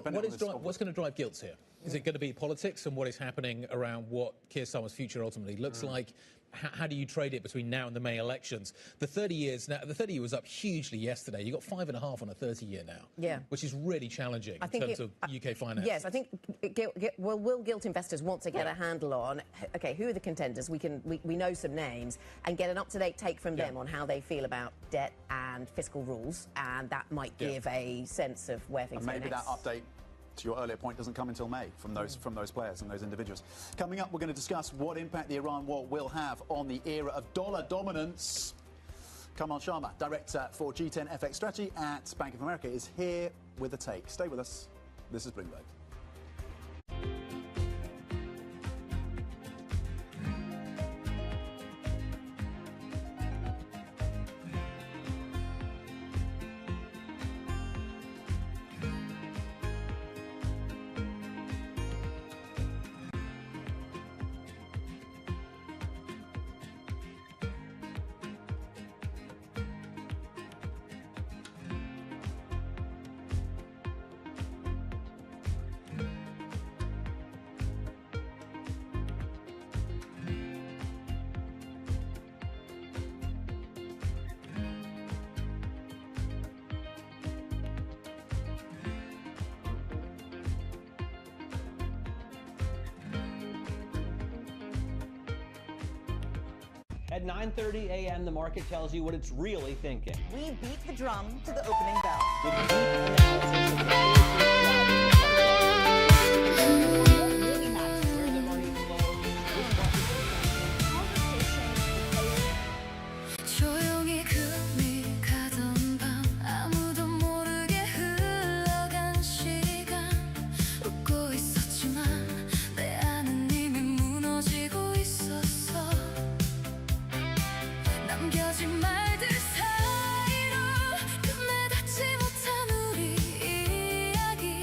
What's going to drive gilts here? Is it going to be politics and what is happening around what Keir Starmer's future ultimately looks like? how do you trade it between now and the May elections? The 30 years now, the 30-year was up hugely yesterday. You got 5.5 on a 30-year now, which is really challenging in terms of UK finance. Yes, I think will gilt investors want to get a handle on, okay, who are the contenders? We know some names, and get an up-to-date take from them on how they feel about debt and fiscal rules, and that might give a sense of where things and go maybe next. that update, to your earlier point, doesn't come until May from those players and those individuals. Coming up, we're going to discuss what impact the Iran war will have on the era of dollar dominance. Kamal Sharma, Director for G10 FX Strategy at Bank of America, is here with a take. Stay with us. This is Bloomberg. At 9:30 a.m., the market tells you what it's really thinking. We beat the drum to the opening bell. With deep analysis of really matters where the money flows, which 조용히 금이 가던 밤 아무도 모르게 흘러간 시간 웃고 있었지만 내 안은 이미 무너지고 있었어 남겨진 말들 사이로 끝내 닿지 못한 우리 이야기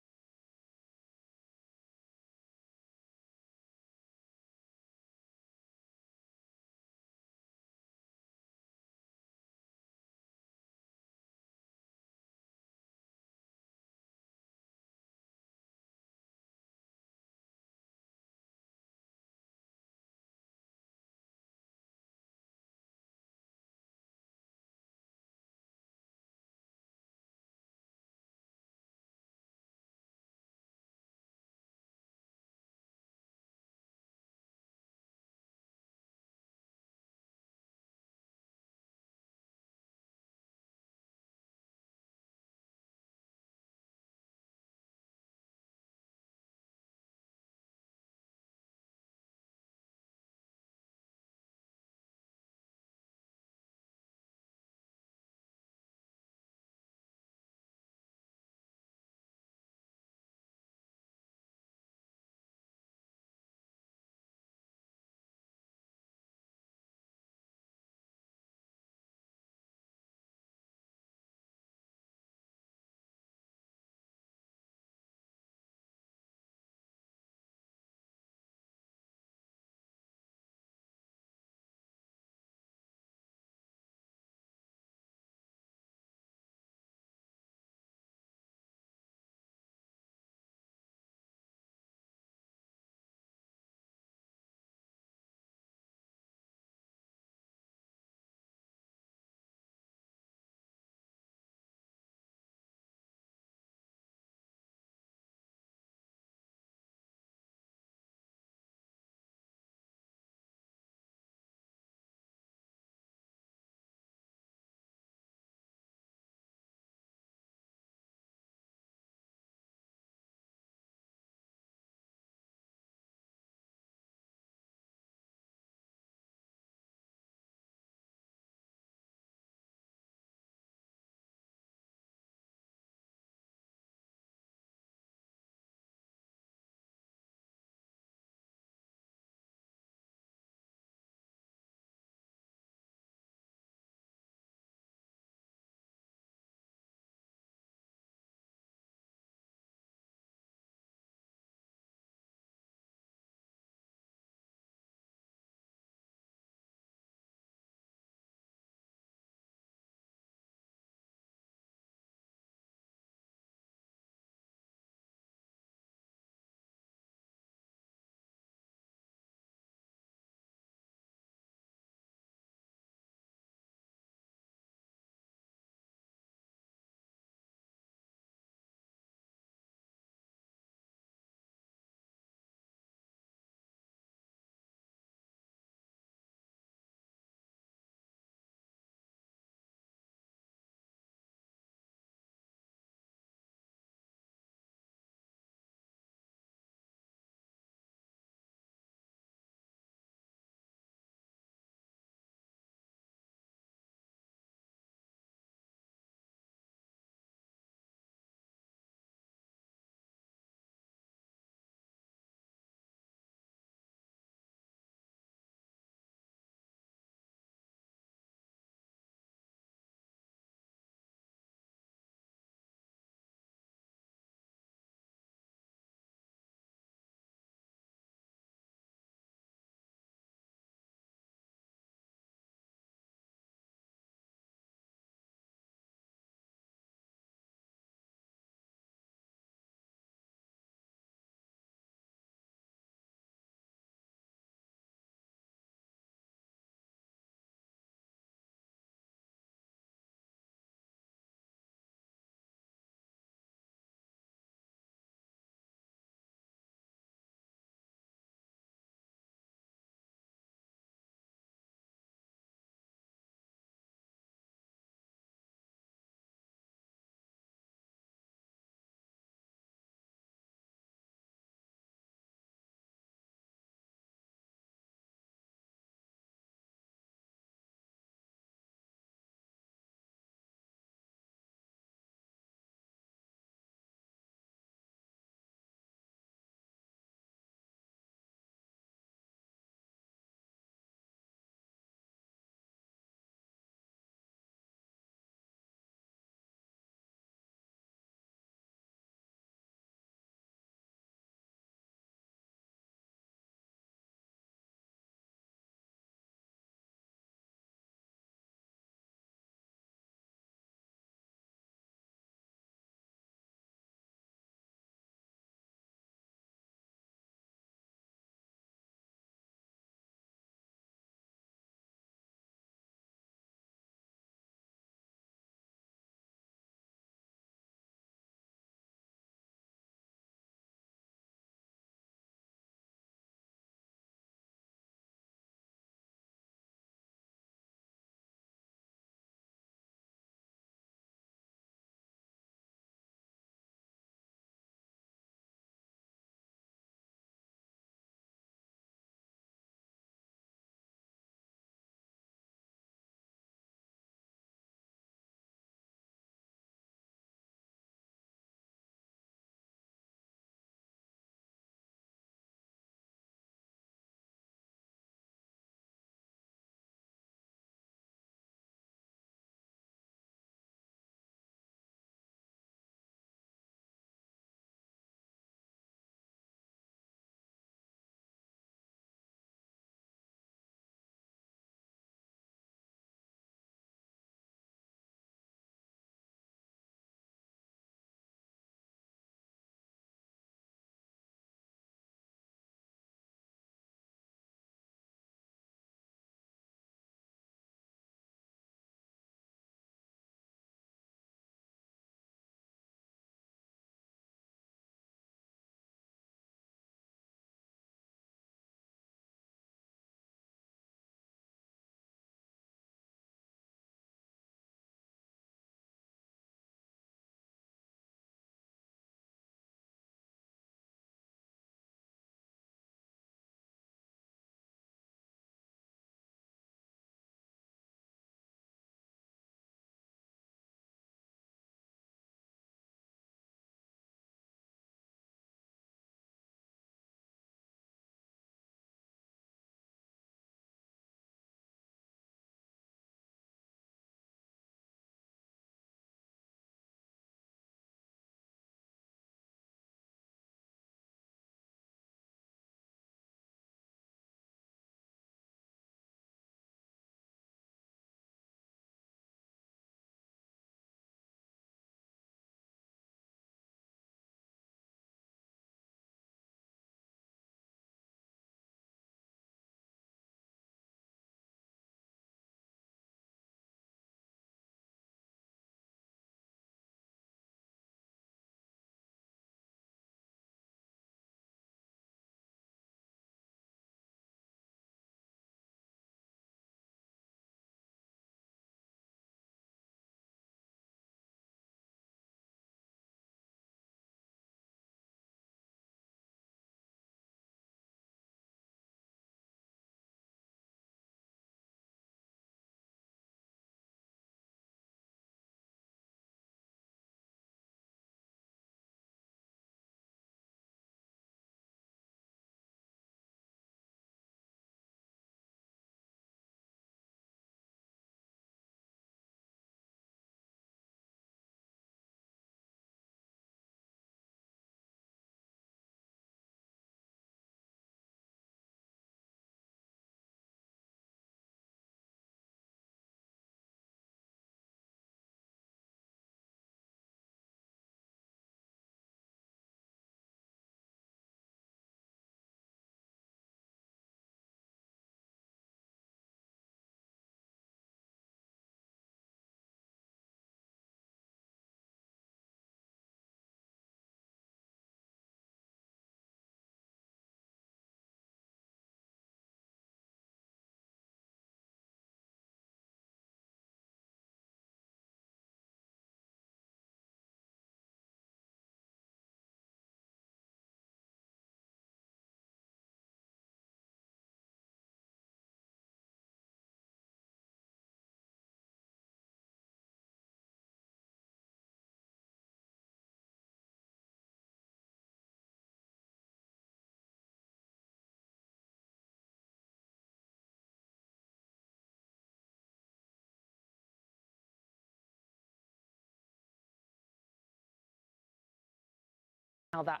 how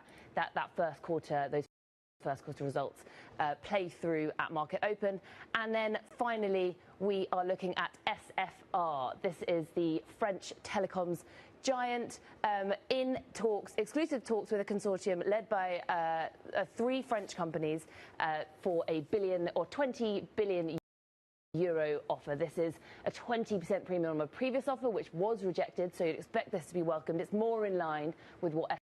that first quarter, those first quarter results play through at market open. And then finally, we are looking at SFR. This is the French telecoms giant in talks, exclusive talks with a consortium led by 3 French companies for a billion or 20 billion euro offer. This is a 20% premium on a previous offer, which was rejected, so you'd expect this to be welcomed. It's more in line with what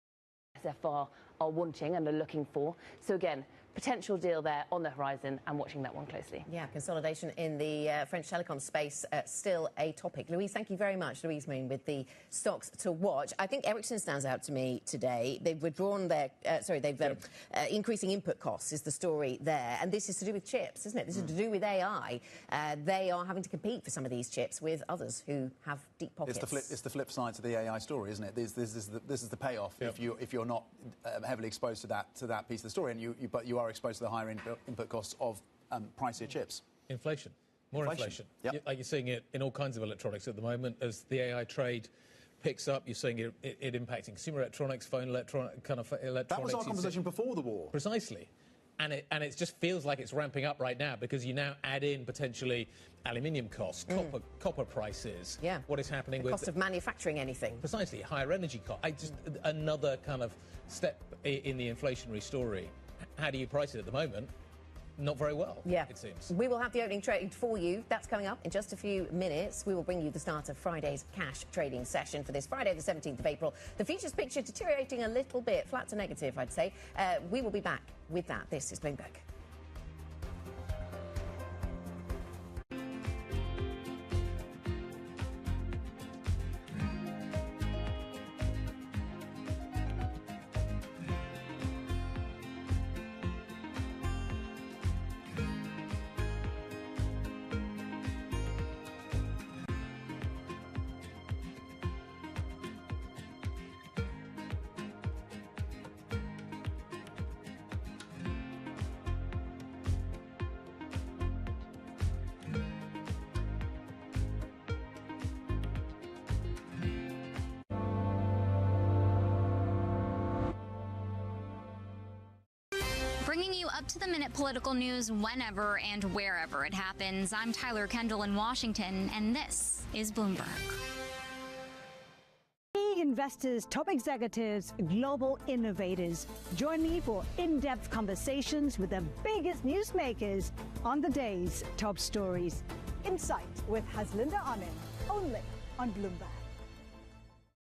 SFR are wanting and are looking for. So again, potential deal there on the horizon, and watching that one closely. Yeah, consolidation in the French telecom space still a topic. Louise, thank you very much. Louise Moon with the stocks to watch. I think Ericsson stands out to me today. They've withdrawn their, increasing input costs is the story there. And this is to do with chips, isn't it? This is to do with AI. They are having to compete for some of these chips with others who have deep pockets. It's the flip side to the AI story, isn't it? This is the payoff if you're not heavily exposed to that piece of the story, and but you are exposed to the higher input costs of pricier chips. Inflation. More inflation. Yep. You're seeing it in all kinds of electronics at the moment. As the AI trade picks up, you're seeing it impacting consumer electronics, phone electronics. That was our conversation before the war. Precisely. And it just feels like it's ramping up right now, because you now add in potentially aluminium costs, copper prices. Yeah. What is happening the with cost of manufacturing anything? Precisely, higher energy costs. Another kind of step in the inflationary story. How do you price it at the moment? Not very well, it seems. We will have the opening trade for you. That's coming up in just a few minutes. We will bring you the start of Friday's cash trading session for this Friday, the 17th of April. The futures picture deteriorating a little bit, flat to negative, I'd say. We will be back with that. This is Bloomberg. Bringing you up-to-the-minute political news whenever and wherever it happens. I'm Tyler Kendall in Washington, and this is Bloomberg. Key investors, top executives, global innovators. Join me for in-depth conversations with the biggest newsmakers on the day's top stories. Insight with Haslinda Amin, only on Bloomberg.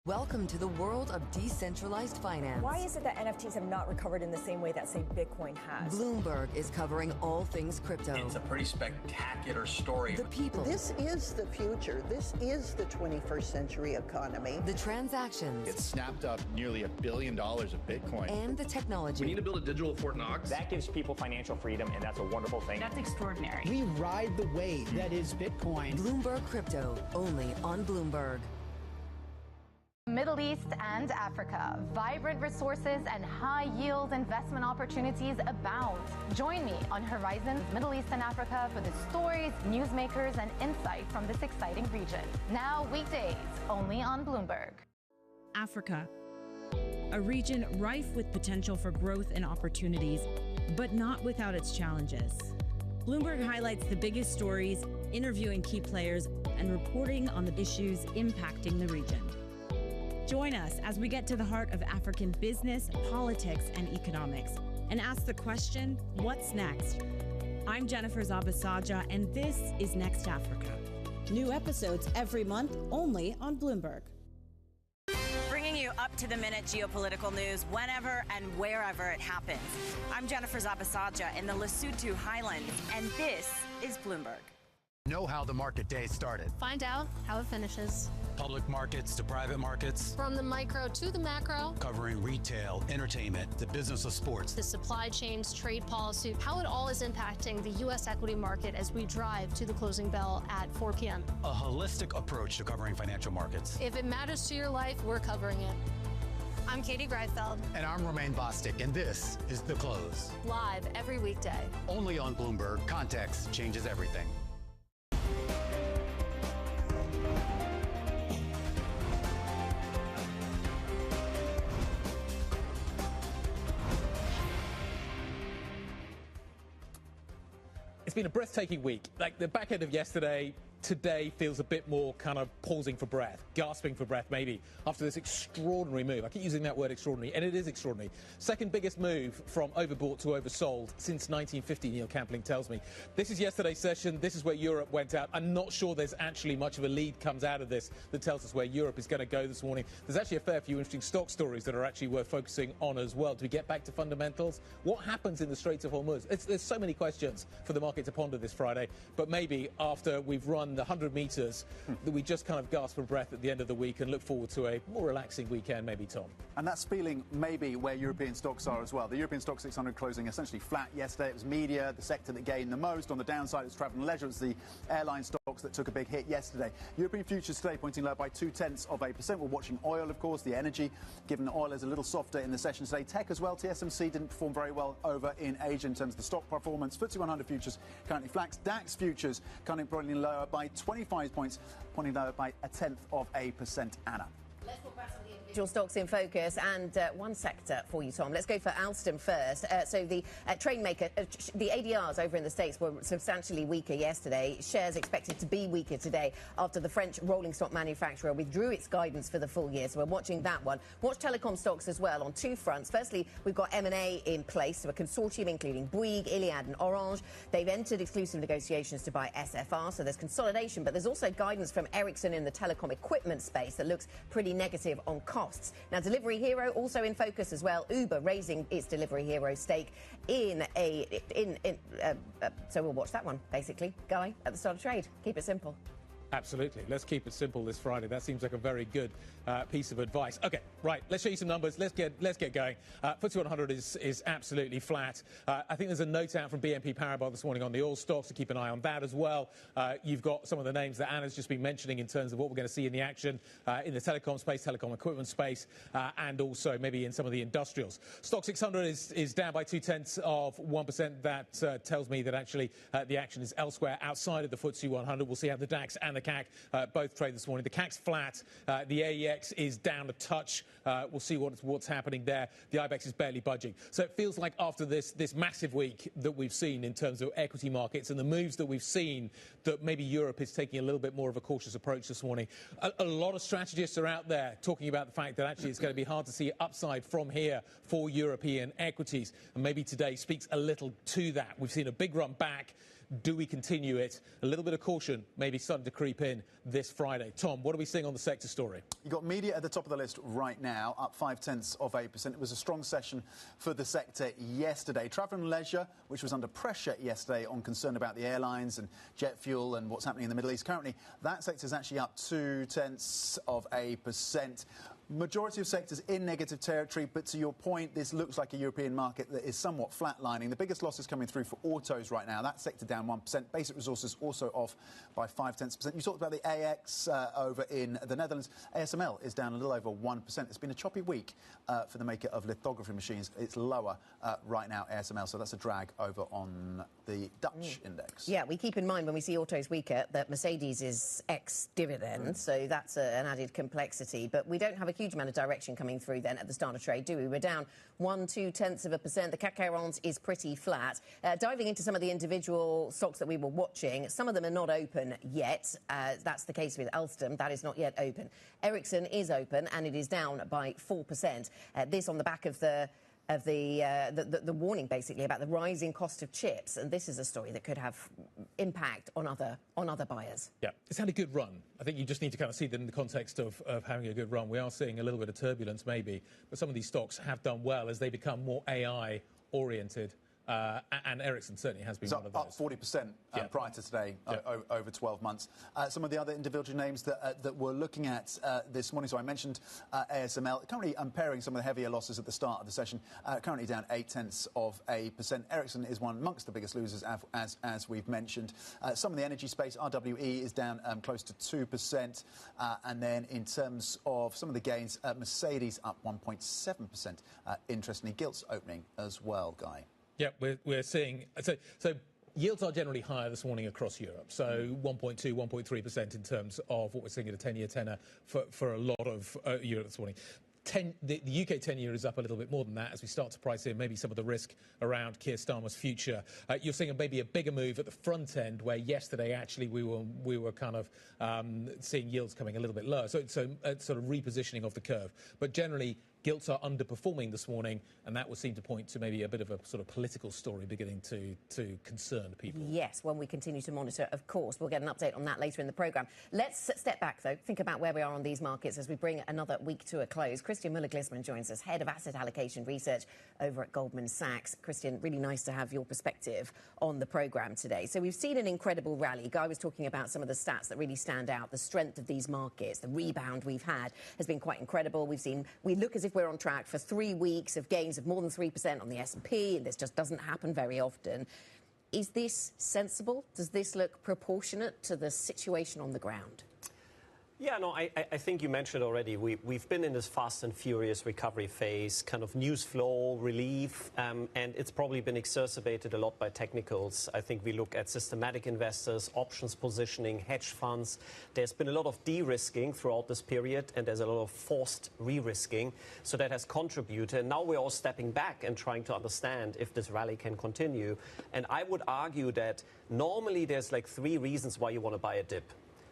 Welcome to the world of decentralized finance. Why is it that NFTs have not recovered in the same way that, say, Bitcoin has? Bloomberg is covering all things crypto. It's a pretty spectacular story. The people. This is the future. This is the 21st century economy. The transactions. It snapped up nearly $1 billion of Bitcoin. And the technology. We need to build a digital Fort Knox. That gives people financial freedom, and that's a wonderful thing. That's extraordinary. We ride the wave that is Bitcoin. Bloomberg Crypto, only on Bloomberg. Middle East and Africa. Vibrant resources and high-yield investment opportunities abound. Join me on Horizons Middle East and Africa for the stories, newsmakers, and insight from this exciting region. Now weekdays, only on Bloomberg. Africa, a region rife with potential for growth and opportunities, but not without its challenges. Bloomberg highlights the biggest stories, interviewing key players, and reporting on the issues impacting the region. Join us as we get to the heart of African business, politics, and economics, and ask the question, what's next? I'm Jennifer Zabasaja, and this is Next Africa. New episodes every month, only on Bloomberg. Bringing you up-to-the-minute geopolitical news whenever and wherever it happens. I'm Jennifer Zabasaja in the Lesotho Highlands, and this is Bloomberg. Know how the market day started. Find out how it finishes. Public markets to private markets. From the micro to the macro. Covering retail, entertainment, the business of sports. The supply chains, trade policy, how it all is impacting the U.S. equity market as we drive to the closing bell at 4 p.m. A holistic approach to covering financial markets. If it matters to your life, we're covering it. I'm Katie Greifeld. And I'm Romaine Bostic, and this is The Close. Live every weekday. Only on Bloomberg. Context changes everything. It's been a breathtaking week. Like the back end of yesterday, today feels a bit more kind of pausing for breath, gasping for breath maybe, after this extraordinary move. I keep using that word extraordinary, and it is extraordinary. Second biggest move from overbought to oversold since 1950, Neil Campling tells me. This is yesterday's session. This is where Europe went out. I'm not sure there's actually much of a lead comes out of this that tells us where Europe is going to go this morning. There's actually a fair few interesting stock stories that are actually worth focusing on as well. Do we get back to fundamentals? What happens in the Straits of Hormuz? There's so many questions for the market to ponder this Friday, but maybe after we've run the 100 metres that we just kind of gasp for breath at the end of the week and look forward to a more relaxing weekend, maybe, Tom. And that's feeling maybe where European stocks are as well. The European stock 600 closing essentially flat yesterday. It was media, the sector that gained the most. On the downside, it's travel and leisure. It's the airline stocks that took a big hit yesterday. European futures today pointing lower by 0.2%. We're watching oil, of course, the energy, given that oil is a little softer in the session today. Tech as well. TSMC didn't perform very well over in Asia in terms of the stock performance. FTSE 100 futures currently flat. DAX futures currently probably lower by 25 points, pointing lower by 0.1%, Anna. Let's talk about some of the individual stocks in focus and one sector for you, Tom. Let's go for Alstom first. So the train maker, the ADRs over in the States were substantially weaker yesterday. Shares expected to be weaker today after the French rolling stock manufacturer withdrew its guidance for the full year. So we're watching that one. Watch telecom stocks as well on two fronts. Firstly, we've got M&A in place, so a consortium including Bouygues, Iliad and Orange. They've entered exclusive negotiations to buy SFR, so there's consolidation, but there's also guidance from Ericsson in the telecom equipment space that looks pretty negative on costs. Now, Delivery Hero also in focus as well. Uber raising its Delivery Hero stake so we'll watch that one, basically. Guy, at the start of trade. Keep it simple. Absolutely. Let's keep it simple this Friday. That seems like a very good piece of advice. Okay, right. Let's show you some numbers. Let's get going. FTSE 100 is absolutely flat. I think there's a note out from BNP Paribas this morning on the oil stocks, so keep an eye on that as well. You've got some of the names that Anna's just been mentioning in terms of what we're going to see in the action in the telecom space, telecom equipment space, and also maybe in some of the industrials. Stock 600 is down by 0.2%. That tells me that actually the action is elsewhere outside of the FTSE 100. We'll see how the DAX and the CAC both trade this morning. The CAC's flat. The AEX is down a touch. We'll see what's happening there. The IBEX is barely budging. So it feels like after this massive week that we've seen in terms of equity markets and the moves that we've seen, that maybe Europe is taking a little bit more of a cautious approach this morning. A lot of strategists are out there talking about the fact that actually it's going to be hard to see upside from here for European equities. And maybe today speaks a little to that. We've seen a big run back. Do we continue it? A little bit of caution maybe starting to creep in this Friday. Tom, what are we seeing on the sector story? You've got media at the top of the list right now, up 0.5%. It was a strong session for the sector yesterday. Travel and leisure, which was under pressure yesterday on concern about the airlines and jet fuel and what's happening in the Middle East. Currently, that sector is actually up 0.2%. Majority of sectors in negative territory, but to your point, this looks like a European market that is somewhat flatlining. The biggest losses coming through for autos right now. That sector down 1%. Basic resources also off by 0.5%. You talked about the AX over in the Netherlands. ASML is down a little over 1%. It's been a choppy week for the maker of lithography machines. It's lower right now, ASML, so that's a drag over on the Dutch index. Yeah, we keep in mind when we see autos weaker that Mercedes is ex-dividend, so that's an added complexity. But we don't have a huge amount of direction coming through then at the start of trade, do we? We're down 0.2%. The CAC 40 is pretty flat. Diving into some of the individual stocks that we were watching, some of them are not open yet. That's the case with Alstom. That is not yet open. Ericsson is open and it is down by 4%. This on the back of the warning, basically, about the rising cost of chips, and this is a story that could have impact on other buyers. Yeah, it's had a good run. I think you just need to kind of see that in the context of having a good run. We are seeing a little bit of turbulence, maybe, but some of these stocks have done well as they become more AI oriented. And Ericsson certainly has been one of those. Up 40% prior to today, over 12 months. Some of the other individual names that we're looking at this morning, so I mentioned ASML, currently impairing some of the heavier losses at the start of the session, currently down 0.8%. Ericsson is one amongst the biggest losers, as we've mentioned. Some of the energy space, RWE is down close to 2%. And then in terms of some of the gains, Mercedes up 1.7%. Interestingly, gilts opening as well, Guy. Yeah, we're seeing so yields are generally higher this morning across Europe. So 1.2, 1.3% in terms of what we're seeing at a 10-year tenor for a lot of Europe this morning. the UK 10-year is up a little bit more than that as we start to price in maybe some of the risk around Keir Starmer's future. You're seeing maybe a bigger move at the front end, where yesterday actually we were kind of seeing yields coming a little bit lower. So sort of repositioning of the curve. But generally, gilts are underperforming this morning, and that would seem to point to maybe a bit of a sort of political story beginning to concern people. Yes, one we continue to monitor, of course. We'll get an update on that later in the programme. Let's step back, though, think about where we are on these markets as we bring another week to a close. Christian Müller-Glissman joins us, Head of Asset Allocation Research over at Goldman Sachs. Christian, really nice to have your perspective on the programme today. So we've seen an incredible rally. Guy was talking about some of the stats that really stand out. The strength of these markets, the rebound we've had has been quite incredible. We look as if we're on track for 3 weeks of gains of more than 3% on the S&P, and this just doesn't happen very often. Is this sensible? Does this look proportionate to the situation on the ground? Yeah, no, I think you mentioned already, we've been in this fast and furious recovery phase, kind of news flow, relief, and it's probably been exacerbated a lot by technicals. I think we look at systematic investors, options positioning, hedge funds. There's been a lot of de-risking throughout this period, and there's a lot of forced re-risking. So that has contributed. Now we're all stepping back and trying to understand if this rally can continue. And I would argue that normally there's like 3 reasons why you want to buy a dip.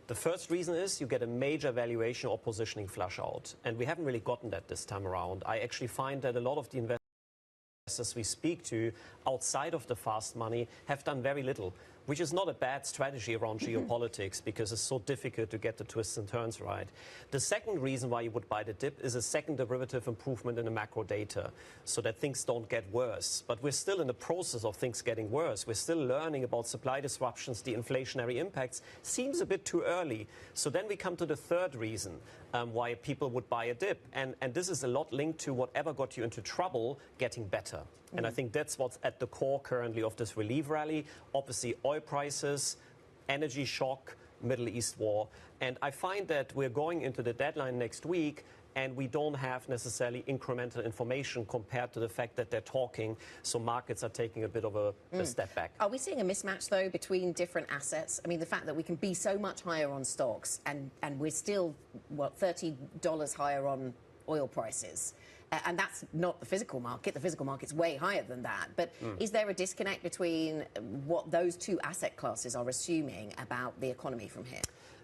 The first reason is you get a major valuation or positioning flush out. And we haven't really gotten that this time around. I actually find that a lot of the investors we speak to outside of the fast money have done very little, which is not a bad strategy around geopolitics because it's so difficult to get the twists and turns right. The second reason why you would buy the dip is a second derivative improvement in the macro data so that things don't get worse. But we're still in the process of things getting worse. We're still learning about supply disruptions, the inflationary impacts. Seems a bit too early. So then we come to the third reason why people would buy a dip. And this is a lot linked to whatever got you into trouble getting better. And I think that's what's at the core currently of this relief rally. Obviously, oil prices, energy shock, Middle East war. And I find that we're going into the deadline next week, and we don't have necessarily incremental information compared to the fact that they're talking. So markets are taking a bit of a step back. Are we seeing a mismatch, though, between different assets? I mean, the fact that we can be so much higher on stocks and we're still, what, $30 higher on oil prices. And that's not the physical market. The physical market's way higher than that. But is there a disconnect between what those 2 asset classes are assuming about the economy from here?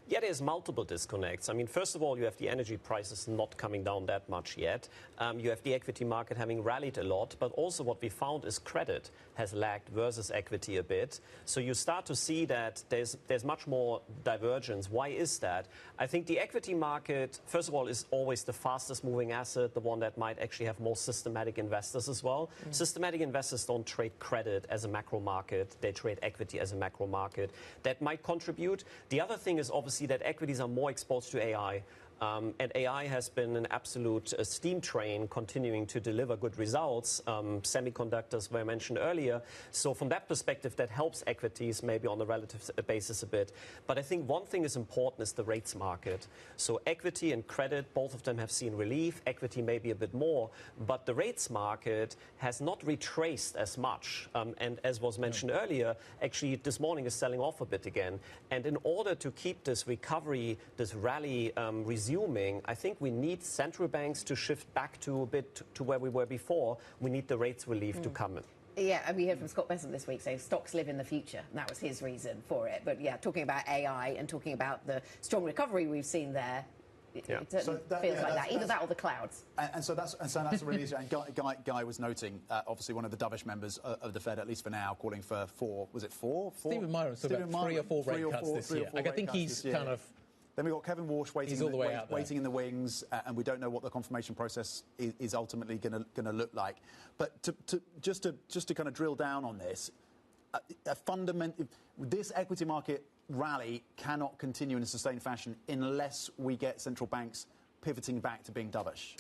Yeah, there's multiple disconnects. I mean, first of all, you have the energy prices not coming down that much yet. You have the equity market having rallied a lot, but also what we found is credit has lagged versus equity a bit. So you start to see that there's much more divergence. Why is that? I think the equity market, first of all, is always the fastest moving asset, the one that might actually have more systematic investors as well. Systematic investors don't trade credit as a macro market. They trade equity as a macro market. That might contribute. The other thing is obviously that equities are more exposed to AI. And AI has been an absolute steam train continuing to deliver good results. Semiconductors were mentioned earlier. So from that perspective, that helps equities maybe on a relative basis a bit. But I think one thing is important is the rates market. So equity and credit, both of them have seen relief. Equity maybe a bit more. But the rates market has not retraced as much. And as was mentioned earlier, actually this morning is selling off a bit again. And in order to keep this recovery, this rally resuming, I think we need central banks to shift back to a bit to where we were before. We need the rates relief to come in. Yeah, and we heard from Scott Besant this week saying stocks live in the future. And that was his reason for it. But yeah, talking about AI and talking about the strong recovery we've seen there, it feels like that. Either that or the clouds. And so that's a really and Guy was noting, obviously one of the dovish members of the Fed, at least for now, calling for 4. Was it 4? Stephen Myron said about 3 or 4 rate cuts this year. I think he's kind of. Then we've got Kevin Walsh waiting in the wings, and we don't know what the confirmation process is ultimately going to look like. But just to kind of drill down on this, this equity market rally cannot continue in a sustained fashion unless we get central banks pivoting back to being dovish.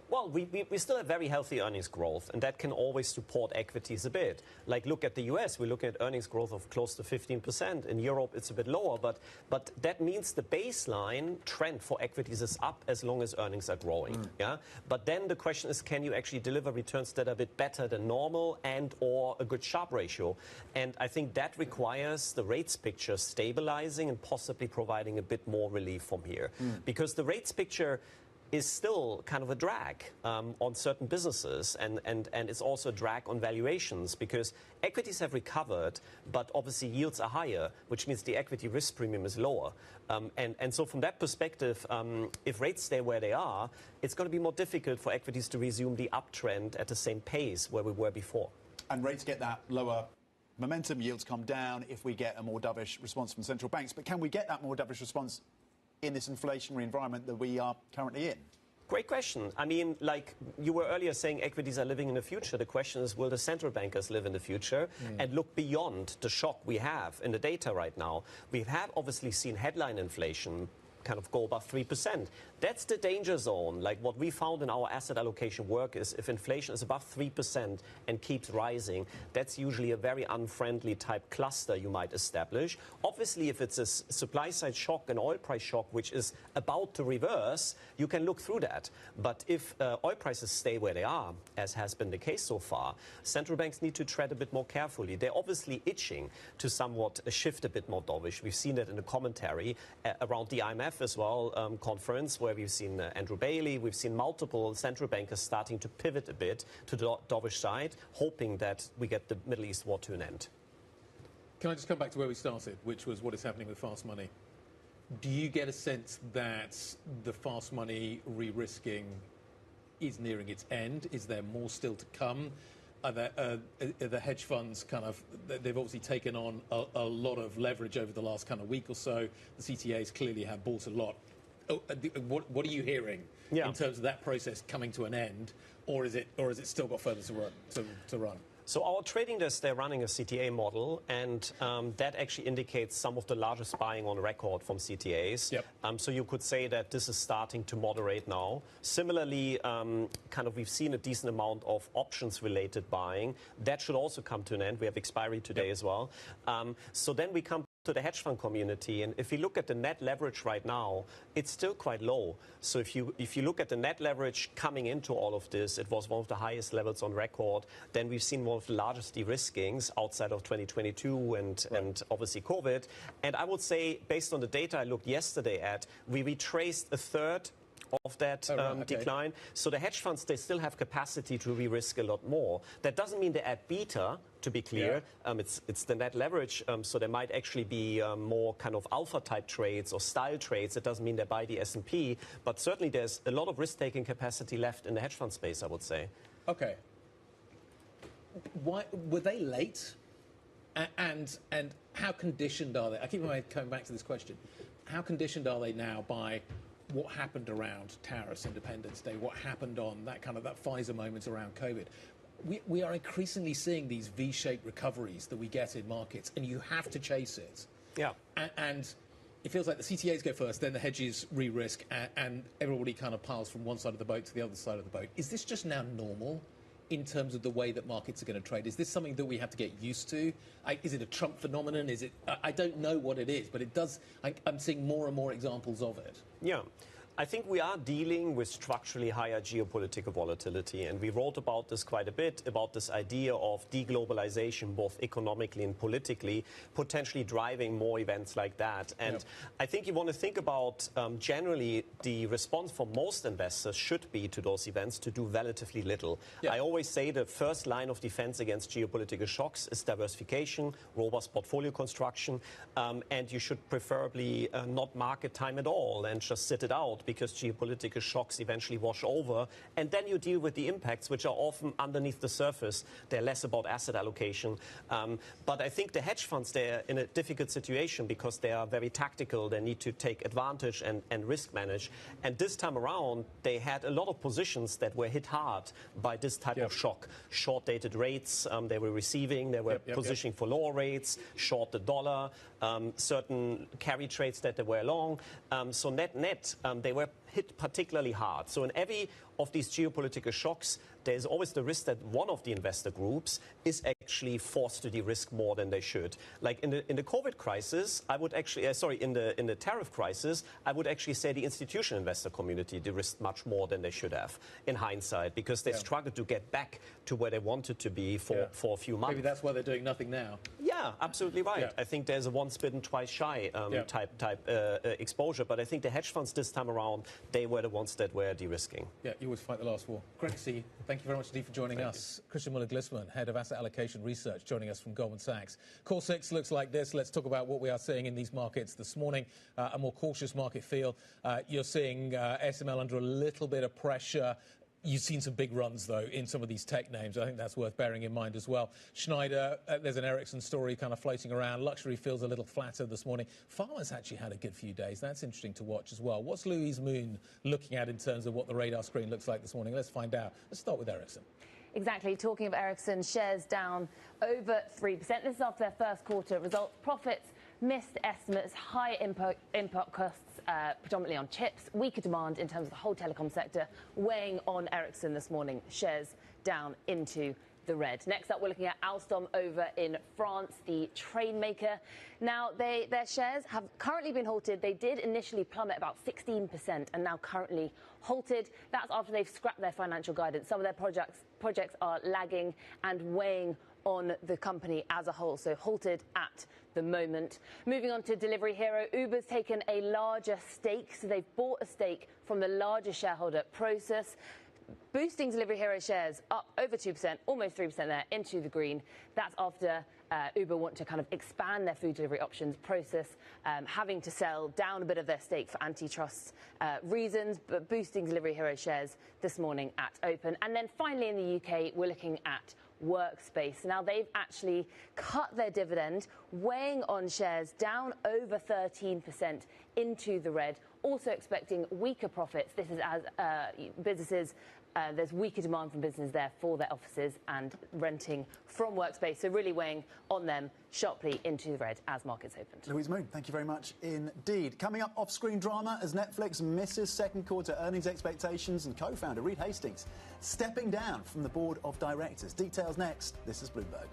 Well, we still have very healthy earnings growth, and that can always support equities a bit. Like, look at the US, we're looking at earnings growth of close to 15%. In Europe, it's a bit lower, but that means the baseline trend for equities is up as long as earnings are growing. Yeah. But then the question is, can you actually deliver returns that are a bit better than normal and or a good Sharpe ratio? And I think that requires the rates picture stabilizing and possibly providing a bit more relief from here. Because the rates picture, is still kind of a drag on certain businesses, and it's also a drag on valuations, because equities have recovered, but obviously yields are higher, which means the equity risk premium is lower. And so from that perspective, if rates stay where they are, it's going to be more difficult for equities to resume the uptrend at the same pace where we were before. And rates get that lower momentum, yields come down if we get a more dovish response from central banks. But can we get that more dovish response in this inflationary environment that we are currently in? Great question. I mean, like you were earlier saying, equities are living in the future. The question is, will the central bankers live in the future and look beyond the shock we have in the data right now? We have obviously seen headline inflation kind of go above 3%. That's the danger zone. Like what we found in our asset allocation work is if inflation is above 3% and keeps rising, that's usually a very unfriendly type cluster you might establish. Obviously, if it's a supply side shock, an oil price shock, which is about to reverse, you can look through that. But if oil prices stay where they are, as has been the case so far, central banks need to tread a bit more carefully. They're obviously itching to somewhat shift a bit more dovish. We've seen that in the commentary around the IMF as well conference, where we've seen Andrew Bailey, we've seen multiple central bankers starting to pivot a bit to the dovish side, hoping that we get the Middle East war to an end. Can I just come back to where we started, which was what is happening with fast money? Do you get a sense that the fast money re-risking is nearing its end? Is there more still to come? Are the hedge funds kind of, they've obviously taken on a lot of leverage over the last kind of week or so. The CTAs clearly have bought a lot. What are you hearing in terms of that process coming to an end, or is it still got further to run? So our trading desk, they're running a CTA model, and that actually indicates some of the largest buying on record from CTAs. So you could say that this is starting to moderate now. Similarly, kind of we've seen a decent amount of options-related buying. That should also come to an end. We have expiry today as well. So then we come to the hedge fund community, and if you look at the net leverage right now, it's still quite low. So if you look at the net leverage coming into all of this, it was one of the highest levels on record. Then we've seen one of the largest de-riskings outside of 2022 and obviously COVID. And I would say, based on the data I looked yesterday at, we retraced a third of that decline. So the hedge funds, they still have capacity to re-risk a lot more. That doesn't mean they're at beta, to be clear. It's the net leverage, so there might actually be more kind of alpha type trades or style trades. It doesn't mean they buy the S&P, but certainly there's a lot of risk-taking capacity left in the hedge fund space, I would say. Okay. Why were they late? And how conditioned are they? I keep coming back to this question. How conditioned are they now by what happened around tariffs, Independence Day, what happened on that Pfizer moment around COVID? We are increasingly seeing these V-shaped recoveries that we get in markets, and you have to chase it. Yeah. And it feels like the CTAs go first, then the hedges re-risk, and everybody kind of piles from one side of the boat to the other side of the boat. Is this just now normal in terms of the way that markets are going to trade? Is this something that we have to get used to? Is it a Trump phenomenon? Is it? I don't know what it is, but it does. I'm seeing more and more examples of it. Yeah. I think we are dealing with structurally higher geopolitical volatility, and we wrote about this quite a bit, about this idea of deglobalization, both economically and politically, potentially driving more events like that. And I think you want to think about, generally, the response for most investors should be to those events to do relatively little. I always say the first line of defense against geopolitical shocks is diversification, robust portfolio construction, and you should preferably not market time at all and just sit it out, because geopolitical shocks eventually wash over, and then you deal with the impacts, which are often underneath the surface. They're less about asset allocation. But I think the hedge funds, they're in a difficult situation because they are very tactical. They need to take advantage and risk manage. And this time around, they had a lot of positions that were hit hard by this type of shock. Short-dated rates they were receiving. They were positioning for lower rates, short the dollar, certain carry trades that they were long. So net-net, they were hit particularly hard. So in every of these geopolitical shocks, there's always the risk that one of the investor groups is actually forced to de-risk more than they should. Like in the COVID crisis, I would actually, in the tariff crisis, I would actually say the institutional investor community de-risked much more than they should have in hindsight, because they struggled to get back to where they wanted to be for a few months. Maybe that's why they're doing nothing now. Yeah, absolutely right. I think there's a once bitten, twice shy type exposure. But I think the hedge funds this time around, they were the ones that were de-risking. Yeah, you always fight the last war. Great to see you. Thank you very much indeed for joining us. Christian Muller-Glissman, Head of Asset Allocation Research, joining us from Goldman Sachs. Call 6 looks like this. Let's talk about what we are seeing in these markets this morning. A more cautious market feel. You're seeing SML under a little bit of pressure. You've seen some big runs, though, in some of these tech names. I think that's worth bearing in mind as well. Schneider, there's an Ericsson story kind of floating around. Luxury feels a little flatter this morning. Pharma's actually had a good few days. That's interesting to watch as well. What's Louise Moon looking at in terms of what the radar screen looks like this morning? Let's find out. Let's start with Ericsson. Exactly. Talking of Ericsson, shares down over 3%. This is after their first quarter results. Profits missed estimates, higher input costs, predominantly on chips, weaker demand in terms of the whole telecom sector, weighing on Ericsson this morning. Shares down into the red. Next up, we're looking at Alstom over in France, the train maker. Now, their shares have currently been halted. They did initially plummet about 16% and now currently halted. That's after they've scrapped their financial guidance. Some of their projects are lagging and weighing on the company as a whole, so halted at the moment. Moving on to Delivery Hero, Uber's taken a larger stake, so they've bought a stake from the largest shareholder, Prosus, boosting Delivery Hero shares up over 2%, almost 3% there, into the green. That's after Uber want to kind of expand their food delivery options. Prosus having to sell down a bit of their stake for antitrust reasons, but boosting Delivery Hero shares this morning at open. And then finally in the UK, we're looking at Workspace. Now, they've actually cut their dividend, weighing on shares down over 13% into the red, also expecting weaker profits. This is as businesses, there's weaker demand from businesses there for their offices and renting from Workspace. So really weighing on them sharply into the red as markets opened. Louise Moon, thank you very much indeed. Coming up, off-screen drama as Netflix misses second quarter earnings expectations and co-founder Reed Hastings stepping down from the board of directors. Details next. This is Bloomberg.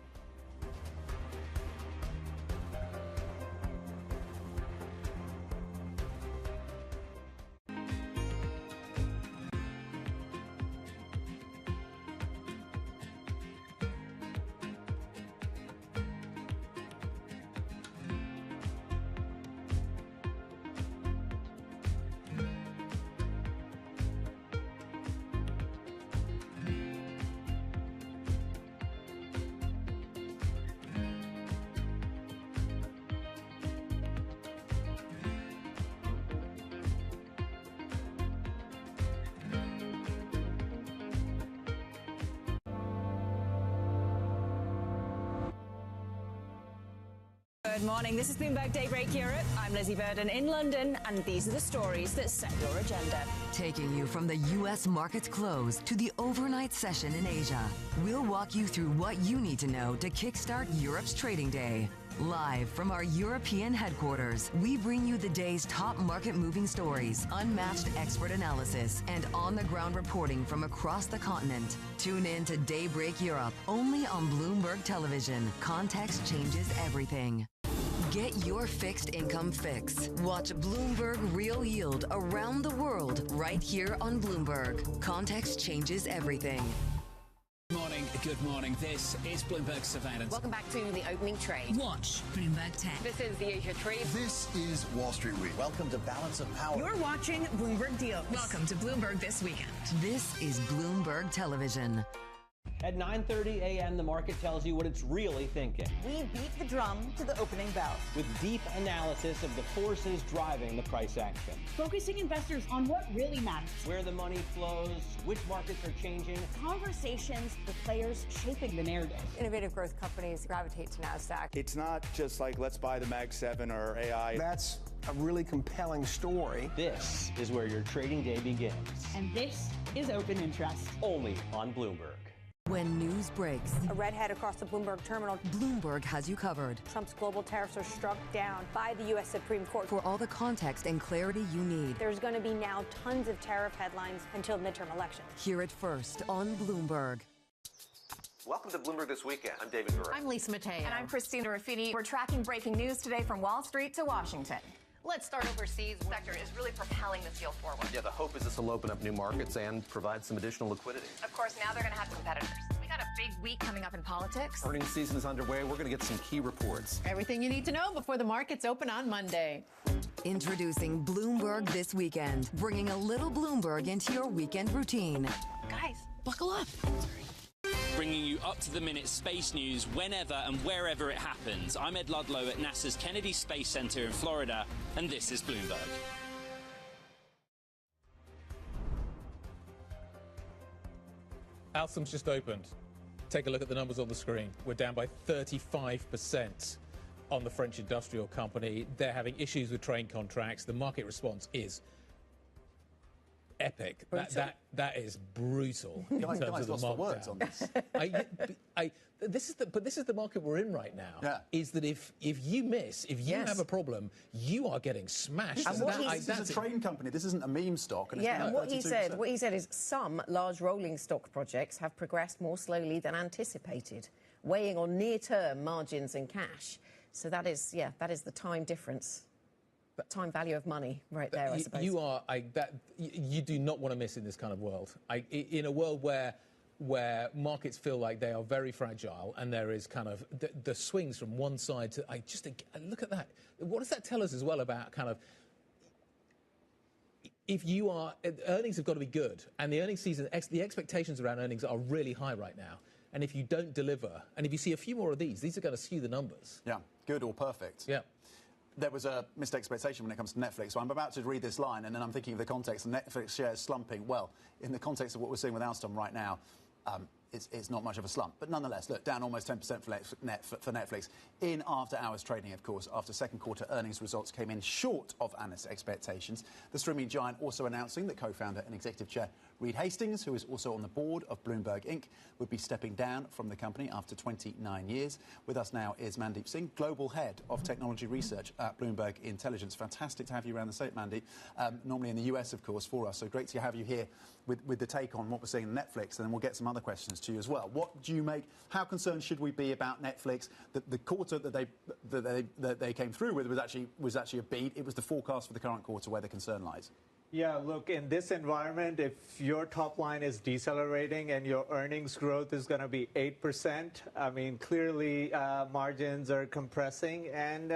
Good morning. This is Bloomberg Daybreak Europe. I'm Lizzie Burden in London, and these are the stories that set your agenda. Taking you from the U.S. market's close to the overnight session in Asia, we'll walk you through what you need to know to kickstart Europe's trading day. Live from our European headquarters, we bring you the day's top market-moving stories, unmatched expert analysis, and on-the-ground reporting from across the continent. Tune in to Daybreak Europe, only on Bloomberg Television. Context changes everything. Get your fixed income fix. Watch Bloomberg Real Yield around the world right here on Bloomberg. Context changes everything. Good morning. This is Bloomberg Surveillance. Welcome back to the opening trade. Watch Bloomberg Tech. This is the Asia Trade. This is Wall Street Week. Welcome to Balance of Power. You're watching Bloomberg Deals. Welcome to Bloomberg This Weekend. This is Bloomberg Television. At 9:30 a.m., the market tells you what it's really thinking. We beat the drum to the opening bell. With deep analysis of the forces driving the price action. Focusing investors on what really matters. Where the money flows, which markets are changing. Conversations with players shaping the narrative. Innovative growth companies gravitate to NASDAQ. It's not just like, let's buy the Mag 7 or AI. That's a really compelling story. This is where your trading day begins. And this is Open Interest. Only on Bloomberg. When news breaks, a redhead across the Bloomberg terminal. Bloomberg has you covered. Trump's global tariffs are struck down by the U.S. Supreme Court. For all the context and clarity you need. There's going to be now tons of tariff headlines until midterm elections. Hear it first on Bloomberg. Welcome to Bloomberg This Weekend. I'm David Gura. I'm Lisa Mateo. And I'm Christina Raffini. We're tracking breaking news today from Wall Street to Washington. Let's start overseas. The sector is really propelling this deal forward. Yeah, the hope is this will open up new markets and provide some additional liquidity. Of course, now they're going to have competitors. We got a big week coming up in politics. Earnings season is underway. We're going to get some key reports. Everything you need to know before the markets open on Monday. Introducing Bloomberg This Weekend, bringing a little Bloomberg into your weekend routine. Guys, buckle up. Bringing you up-to-the-minute space news whenever and wherever it happens. I'm Ed Ludlow at NASA's Kennedy Space Center in Florida, and this is Bloomberg. Alstom's just opened. Take a look at the numbers on the screen. We're down by 35% on the French industrial company. They're having issues with train contracts. The market response is epic. That is brutal in terms of the market. On this. This is the market we're in right now. Yeah. Is that if you miss, if you have a problem, you are getting smashed. And this is a train company. This isn't a meme stock. And and what he said is some large rolling stock projects have progressed more slowly than anticipated, weighing on near-term margins and cash. So that is the time difference. Time value of money right there, I suppose. You do not want to miss in this kind of world. In a world where markets feel like they are very fragile and there is kind of the swings from one side to... look at that. What does that tell us as well about kind of... If you are... Earnings have got to be good, and the earnings season, the expectations around earnings are really high right now. And if you don't deliver, and if you see a few more of these are going to skew the numbers. Yeah, good or perfect. Yeah. There was a missed expectation when it comes to Netflix. So I'm about to read this line, and then I'm thinking of the context of Netflix shares slumping. Well, in the context of what we're seeing with Alstom right now, it's not much of a slump. But nonetheless, look, down almost 10% for Netflix in after-hours trading, of course, after second quarter earnings results came in short of analyst expectations. The streaming giant also announcing that co-founder and executive chair Reed Hastings, who is also on the board of Bloomberg Inc., would be stepping down from the company after 29 years. With us now is Mandeep Singh, Global Head of Technology Research at Bloomberg Intelligence. Fantastic to have you around the state, Mandeep. Normally in the US, of course, for us. So great to have you here with the take on what we're seeing in Netflix, and then we'll get some other questions to you as well. What do you make? How concerned should we be about Netflix? The quarter that they came through with was actually a beat. It was the forecast for the current quarter where the concern lies. Yeah, look, in this environment, if your top line is decelerating and your earnings growth is going to be 8%, I mean, clearly margins are compressing. And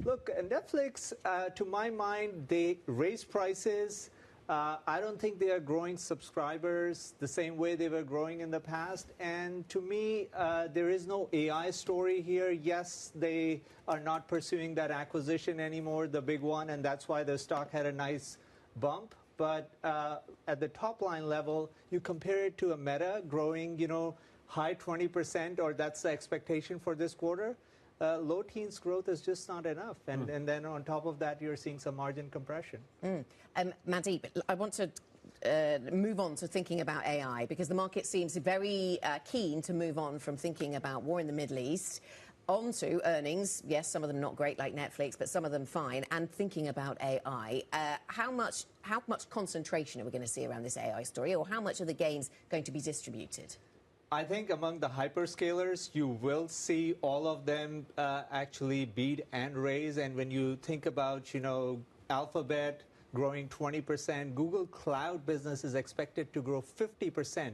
look, Netflix, to my mind, they raise prices. I don't think they are growing subscribers the same way they were growing in the past. And to me, there is no AI story here. Yes, they are not pursuing that acquisition anymore, the big one, and that's why the stock had a nice bump. But at the top line level, you compare it to a Meta growing, high 20%, or that's the expectation for this quarter. Low teens growth is just not enough. And then on top of that, you're seeing some margin compression. Mandeep, I want to move on to thinking about AI, because the market seems very keen to move on from thinking about war in the Middle East onto earnings. Yes, some of them not great like Netflix, but some of them fine, and thinking about AI. How much concentration are we going to see around this AI story, or how much of the gains going to be distributed? I think among the hyperscalers, you will see all of them actually beat and raise. And when you think about, Alphabet growing 20%, Google Cloud business is expected to grow 50%.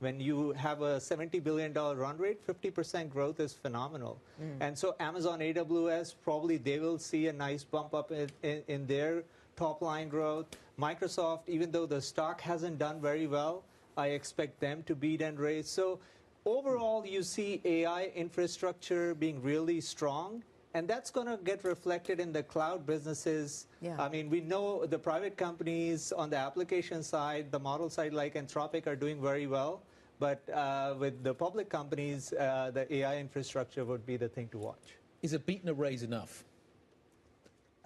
When you have a $70 billion run rate, 50% growth is phenomenal. And so Amazon AWS, probably they will see a nice bump up in their top line growth. Microsoft, even though the stock hasn't done very well, I expect them to beat and raise. So overall, you see AI infrastructure being really strong. And that's going to get reflected in the cloud businesses. Yeah. I mean, we know the private companies on the application side, the model side like Anthropic are doing very well. But with the public companies, the AI infrastructure would be the thing to watch. Is a beat and a raise enough?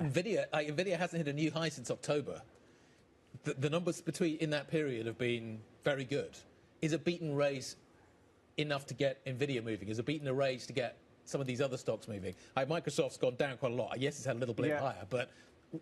NVIDIA hasn't hit a new high since October. The numbers in that period have been very good. Is a beat and raise enough to get NVIDIA moving? Is a beat and a raise to get some of these other stocks moving? Microsoft's gone down quite a lot. Yes, it's had a little blip higher, but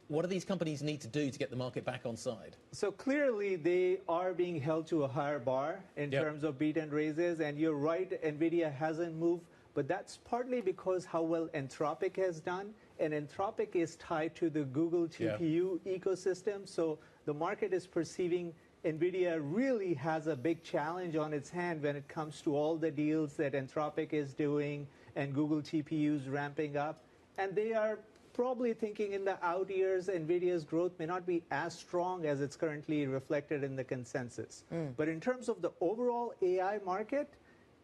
what do these companies need to do to get the market back on side? So clearly they are being held to a higher bar in terms of beat and raises. And you're right, NVIDIA hasn't moved, but that's partly because how well Anthropic has done. And Anthropic is tied to the Google GPU ecosystem. So the market is perceiving NVIDIA really has a big challenge on its hand when it comes to all the deals that Anthropic is doing and Google GPUs ramping up. And they are probably thinking in the out years, NVIDIA's growth may not be as strong as it's currently reflected in the consensus. But in terms of the overall AI market,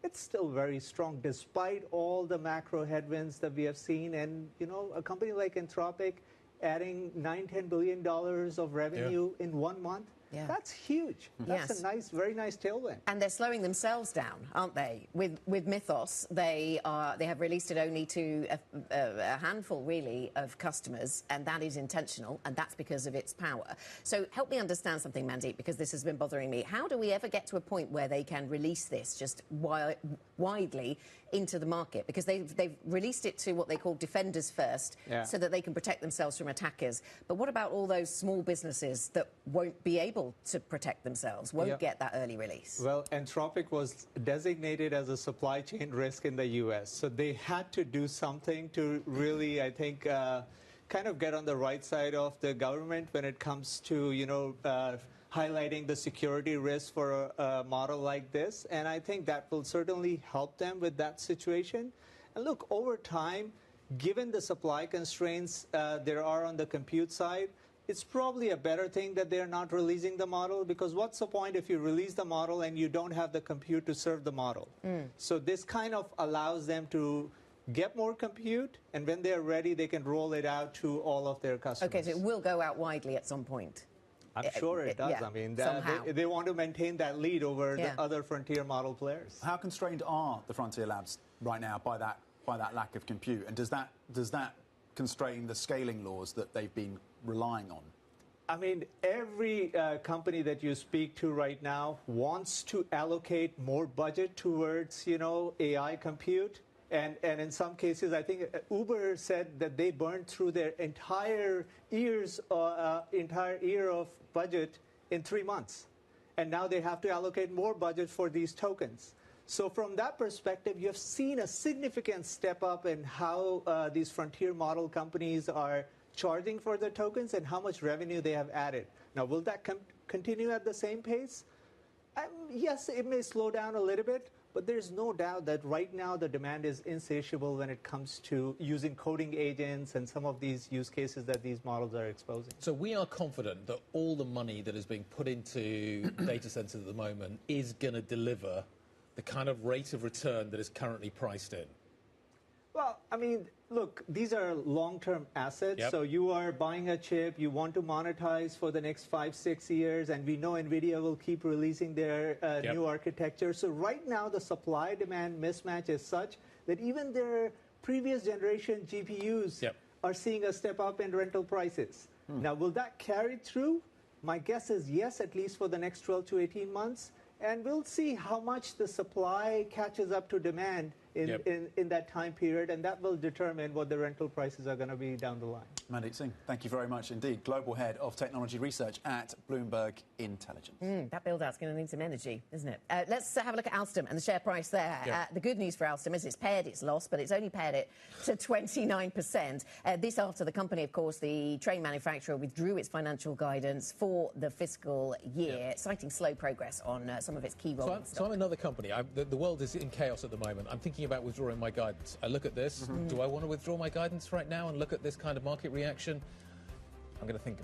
it's still very strong despite all the macro headwinds that we have seen. And, you know, a company like Anthropic adding $9–10 billion of revenue in 1 month, that's huge. That's a nice, very nice tailwind. And they're slowing themselves down, aren't they? With Mythos, they have released it only to a handful, really, of customers, and that is intentional, and that's because of its power. So help me understand something, Mandeep, because this has been bothering me. How do we ever get to a point where they can release this just widely into the market? Because they've released it to what they call defenders first, so that they can protect themselves from attackers. But what about all those small businesses that won't be able to protect themselves, won't get that early release? Well, Anthropic was designated as a supply chain risk in the U.S., so they had to do something to really, I think, kind of get on the right side of the government when it comes to, you know, highlighting the security risk for a model like this. And I think that will certainly help them with that situation. And look, over time, given the supply constraints there are on the compute side, it's probably a better thing that they're not releasing the model, because what's the point if you release the model and you don't have the compute to serve the model? So this kind of allows them to get more compute, and when they're ready, they can roll it out to all of their customers. Okay, so it will go out widely at some point. I'm sure it does. I mean, they want to maintain that lead over the other frontier model players. How constrained are the frontier labs right now by that lack of compute? And does that constrain the scaling laws that they've been relying on? I mean, every company that you speak to right now wants to allocate more budget towards, you know, AI compute. And in some cases, I think Uber said that they burned through their entire year of budget in 3 months. And now they have to allocate more budget for these tokens. So from that perspective, you have seen a significant step up in how these frontier model companies are charging for their tokens and how much revenue they have added. Now, will that continue at the same pace? Yes, it may slow down a little bit, but there's no doubt that right now the demand is insatiable when it comes to using coding agents and some of these use cases that these models are exposing. So we are confident that all the money that is being put into data centers at the moment is going to deliver the kind of rate of return that is currently priced in. Well, I mean, look, these are long-term assets. So you are buying a chip, you want to monetize for the next 5–6 years, and we know NVIDIA will keep releasing their new architecture. So right now, the supply-demand mismatch is such that even their previous generation GPUs are seeing a step up in rental prices. Now, will that carry through? My guess is yes, at least for the next 12 to 18 months. And we'll see how much the supply catches up to demand in that time period, and that will determine what the rental prices are going to be down the line. Mandeep Singh, thank you very much indeed. Global Head of Technology Research at Bloomberg Intelligence. That build-out's going to need some energy, isn't it? Let's have a look at Alstom and the share price there. The good news for Alstom is it's pared its loss, but it's only pared it to 29%. This after the company, of course, the train manufacturer, withdrew its financial guidance for the fiscal year, citing slow progress on some of its key rolling stock. So I'm another company. The world is in chaos at the moment. I'm thinking about withdrawing my guidance. I look at this. Do I want to withdraw my guidance right now and look at this kind of market reaction? I'm going to think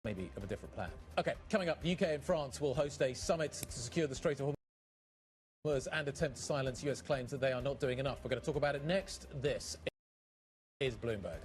maybe of a different plan. Okay, coming up, the UK and France will host a summit to secure the Strait of Hormuz and attempt to silence US claims that they are not doing enough. We're going to talk about it next. This is Bloomberg.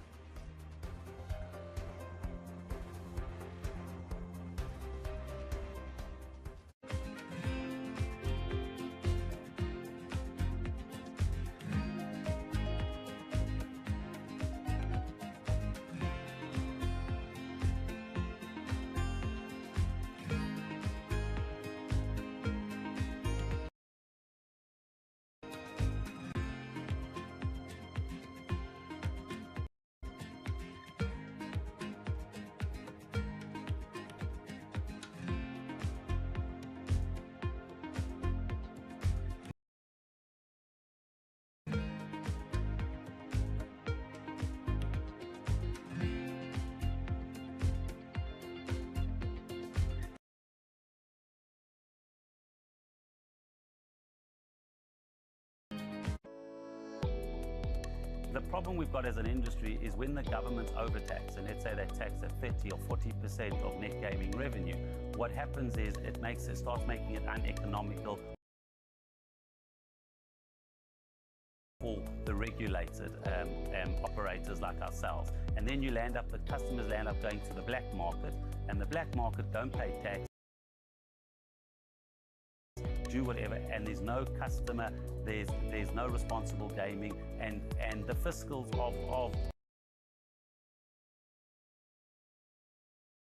The problem we've got as an industry is when the government's overtax, and let's say they tax at 30 or 40% of net gaming revenue, what happens is it starts making it uneconomical for the regulated operators like ourselves. And then the customers land up going to the black market, and the black market don't pay tax, do whatever, and there's no customer, there's no responsible gaming, and the fiscals of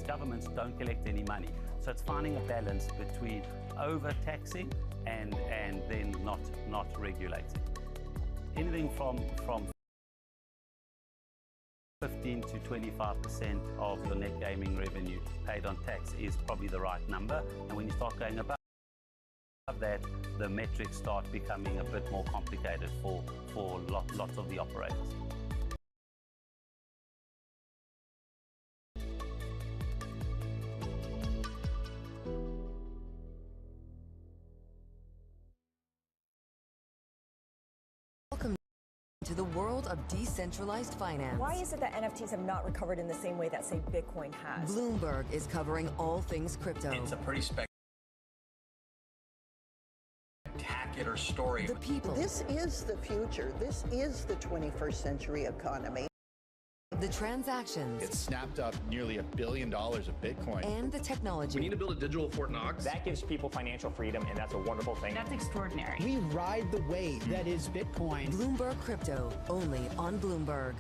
governments don't collect any money. So it's finding a balance between overtaxing and then not regulating. Anything from 15 to 25% of your net gaming revenue paid on tax is probably the right number, and when you start going above that, the metrics start becoming a bit more complicated for lots of the operators. Welcome to the world of decentralized finance. Why is it that NFTs have not recovered in the same way that, say, Bitcoin has? Bloomberg is covering all things crypto. It's a pretty spectacular story. The people. This is the future. This is the 21st century economy. The transactions. It snapped up nearly $1 billion of Bitcoin. And the technology. We need to build a digital Fort Knox. That gives people financial freedom, and that's a wonderful thing. That's extraordinary. We ride the wave that is Bitcoin. Bloomberg Crypto, only on Bloomberg.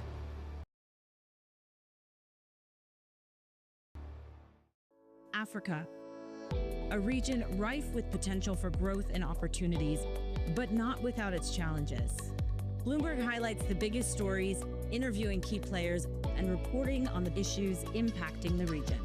Africa, a region rife with potential for growth and opportunities, but not without its challenges. Bloomberg highlights the biggest stories, interviewing key players, and reporting on the issues impacting the region.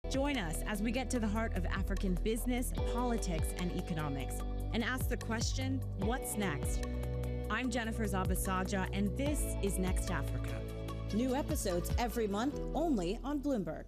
Join us as we get to the heart of African business, politics, and economics, and ask the question, what's next? I'm Jennifer Zabasaja, and this is Next Africa. New episodes every month, only on Bloomberg.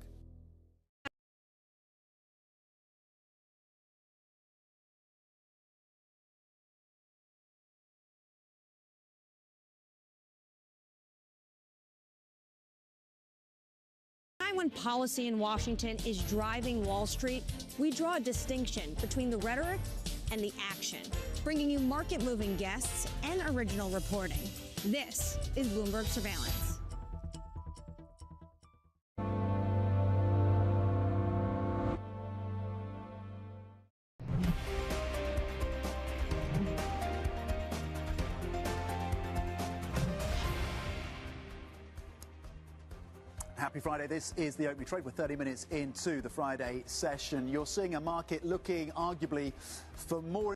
When policy in Washington is driving Wall Street, we draw a distinction between the rhetoric and the action, bringing you market-moving guests and original reporting. This is Bloomberg Surveillance. Happy Friday. This is the opening trade. We're 30 minutes into the Friday session. You're seeing a market looking arguably for more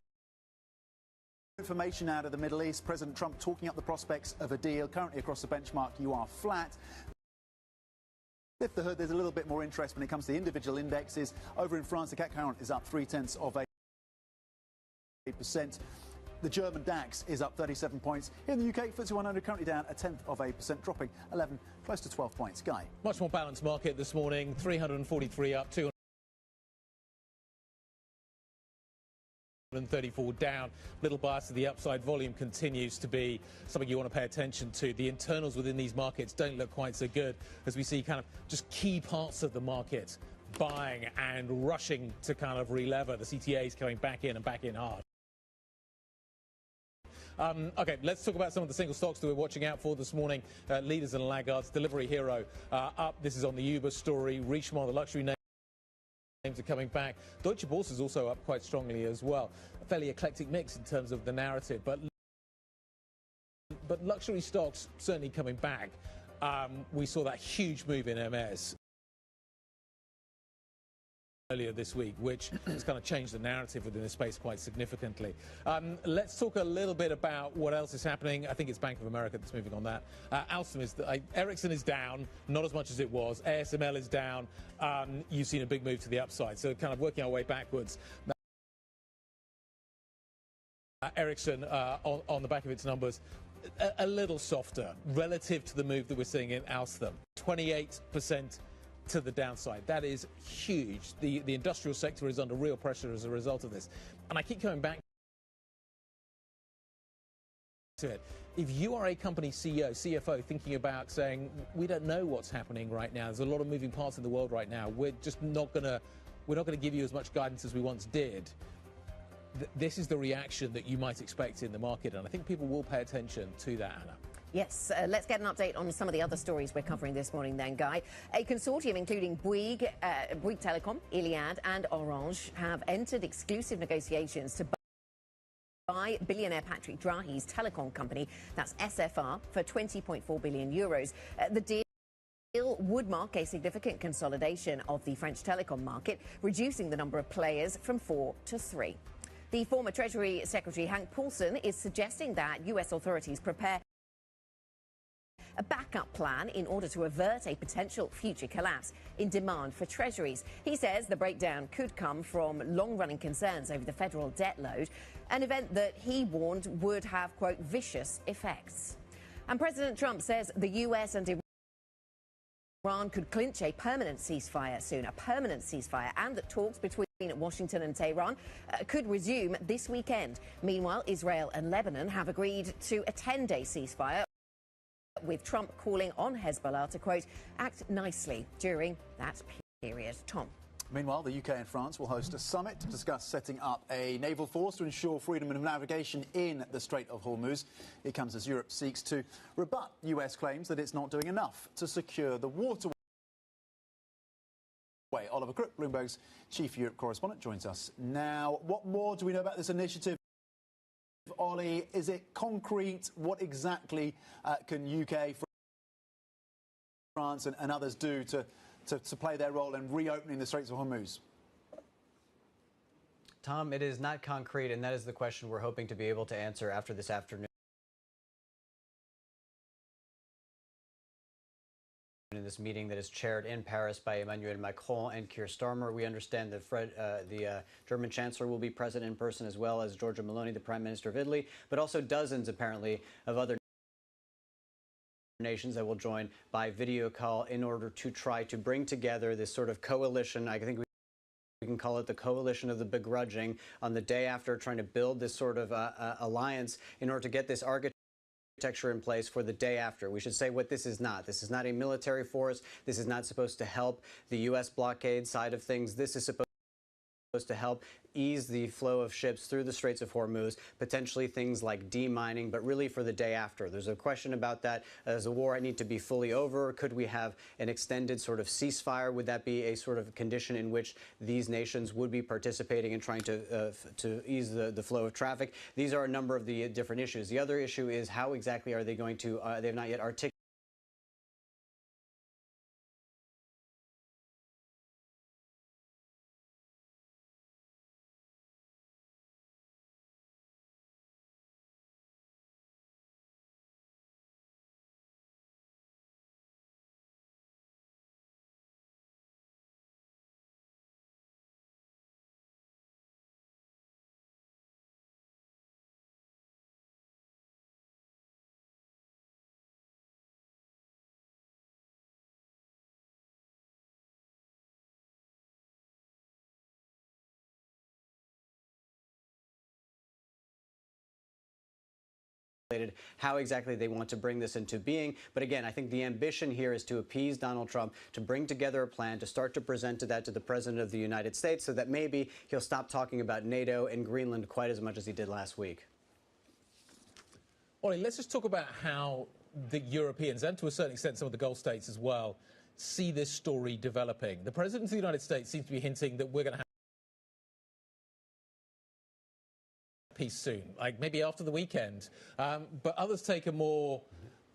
information out of the Middle East. President Trump talking up the prospects of a deal. Currently across the benchmark, you are flat. Lift the hood, there's a little bit more interest when it comes to the individual indexes. Over in France, the CAC 40 is up 0.3%. The German DAX is up 37 points. In the UK, FTSE 100 currently down 0.1%, dropping 11, close to 12 points. Guy. Much more balanced market this morning. 343 up, 234 down. Little bias to the upside. Volume continues to be something you want to pay attention to. The internals within these markets don't look quite so good as we see kind of just key parts of the market buying and rushing to kind of relever. The CTAs coming back in and back in hard. OK, let's talk about some of the single stocks that we're watching out for this morning. Leaders and laggards. Delivery Hero up. This is on the Uber story. Richemont, the luxury names are coming back. Deutsche Börse is also up quite strongly as well. A fairly eclectic mix in terms of the narrative, but luxury stocks certainly coming back. We saw that huge move in MS earlier this week, which has kind of changed the narrative within the space quite significantly. Let's talk a little bit about what else is happening. I think it's Bank of America that's moving on that. Alstom is, Ericsson is down, not as much as it was. ASML is down. You've seen a big move to the upside, so kind of working our way backwards. Ericsson, on the back of its numbers, a little softer relative to the move that we're seeing in Alstom. 28% to the downside. That is huge. The industrial sector is under real pressure as a result of this. And I keep coming back to it. If you are a company CEO, CFO, thinking about saying, we don't know what's happening right now, there's a lot of moving parts in the world right now, we're not going to give you as much guidance as we once did. This is the reaction that you might expect in the market, and I think people will pay attention to that, Anna. Yes, let's get an update on some of the other stories we're covering this morning then, Guy. A consortium including Bouygues Telecom, Iliad and Orange have entered exclusive negotiations to buy billionaire Patrick Drahi's telecom company, that's SFR, for 20.4 billion euros. The deal would mark a significant consolidation of the French telecom market, reducing the number of players from 4 to 3. The former Treasury Secretary Hank Paulson is suggesting that US authorities prepare a backup plan in order to avert a potential future collapse in demand for treasuries. He says the breakdown could come from long-running concerns over the federal debt load, an event that he warned would have, quote, vicious effects. And President Trump says the US and Iran could clinch a permanent ceasefire soon, and that talks between Washington and Tehran could resume this weekend. Meanwhile, Israel and Lebanon have agreed to a 10-day ceasefire, with Trump calling on Hezbollah to, quote, act nicely during that period. Tom. Meanwhile, the UK and France will host a summit to discuss setting up a naval force to ensure freedom of navigation in the Strait of Hormuz. It comes as Europe seeks to rebut US claims that it's not doing enough to secure the waterway. Oliver Crook, Bloomberg's chief Europe correspondent, joins us now. What more do we know about this initiative? Ollie, is it concrete? What exactly can UK, France and others do to play their role in reopening the Straits of Hormuz? Tom, it is not concrete, and that is the question we're hoping to be able to answer after this afternoon. In this meeting that is chaired in Paris by Emmanuel Macron and Keir Starmer. We understand that the German Chancellor will be present in person, as well as Giorgia Meloni, the Prime Minister of Italy, but also dozens, apparently, of other nations that will join by video call in order to try to bring together this sort of coalition. I think we can call it the coalition of the begrudging on the day after, trying to build this sort of alliance in order to get this architecture in place for the day after. We should say what this is not. This is not a military force. This is not supposed to help the U.S. blockade side of things. This is supposed to help ease the flow of ships through the Straits of Hormuz, potentially things like demining, but really for the day after. There's a question about that. Does the war need to be fully over? Could we have an extended sort of ceasefire? Would that be a sort of condition in which these nations would be participating in trying to ease the flow of traffic? These are a number of the different issues. The other issue is how exactly are they going to, they have not yet articulated how exactly they want to bring this into being. But again, I think the ambition here is to appease Donald Trump, to bring together a plan, to start to present that to the President of the United States so that maybe he'll stop talking about NATO and Greenland quite as much as he did last week. Ollie, let's just talk about how the Europeans, and to a certain extent some of the Gulf states as well, see this story developing. The President of the United States seems to be hinting that we're going to have peace soon, like maybe after the weekend. But others take a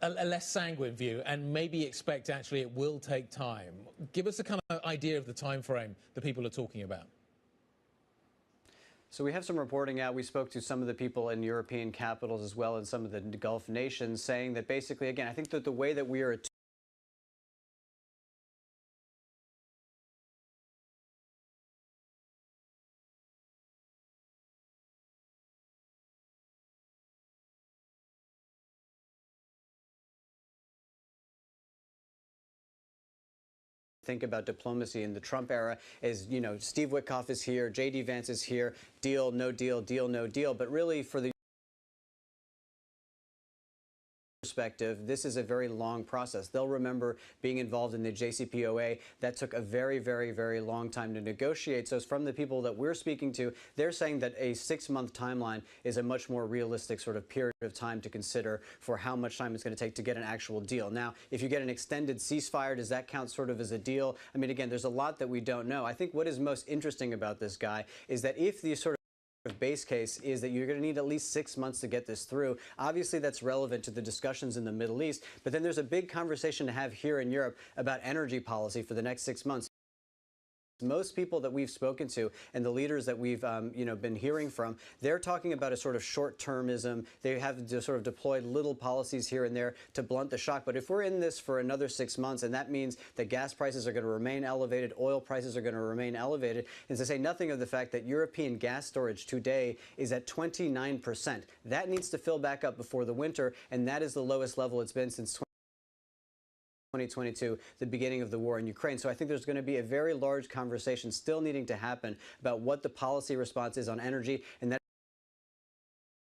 less sanguine view and maybe expect actually it will take time. Give us a kind of idea of the time frame that people are talking about. So we have some reporting out. We spoke to some of the people in European capitals as well as some of the Gulf nations saying that basically, again, I think that the way that we are think about diplomacy in the Trump era is, you know, Steve Witkoff is here, J.D. Vance is here, deal, no deal, deal, no deal. But really, for the perspective, this is a very long process. They'll remember being involved in the JCPOA. That took a very, very, very long time to negotiate. So from the people that we're speaking to, they're saying that a 6-month timeline is a much more realistic sort of period of time to consider for how much time it's going to take to get an actual deal. Now, if you get an extended ceasefire, does that count sort of as a deal? I mean, again, there's a lot that we don't know. I think what is most interesting about this guy is that if the sort of base case is that you're going to need at least 6 months to get this through. Obviously, that's relevant to the discussions in the Middle East, but then there's a big conversation to have here in Europe about energy policy for the next 6 months. Most people that we've spoken to and the leaders that we've been hearing from, they're talking about a sort of short-termism. They have sort of deployed little policies here and there to blunt the shock. But if we're in this for another 6 months, and that means that gas prices are going to remain elevated, oil prices are going to remain elevated, and to say nothing of the fact that European gas storage today is at 29%. That needs to fill back up before the winter, and that is the lowest level it's been since 2022, the beginning of the war in Ukraine. So I think there's going to be a very large conversation still needing to happen about what the policy response is on energy, and that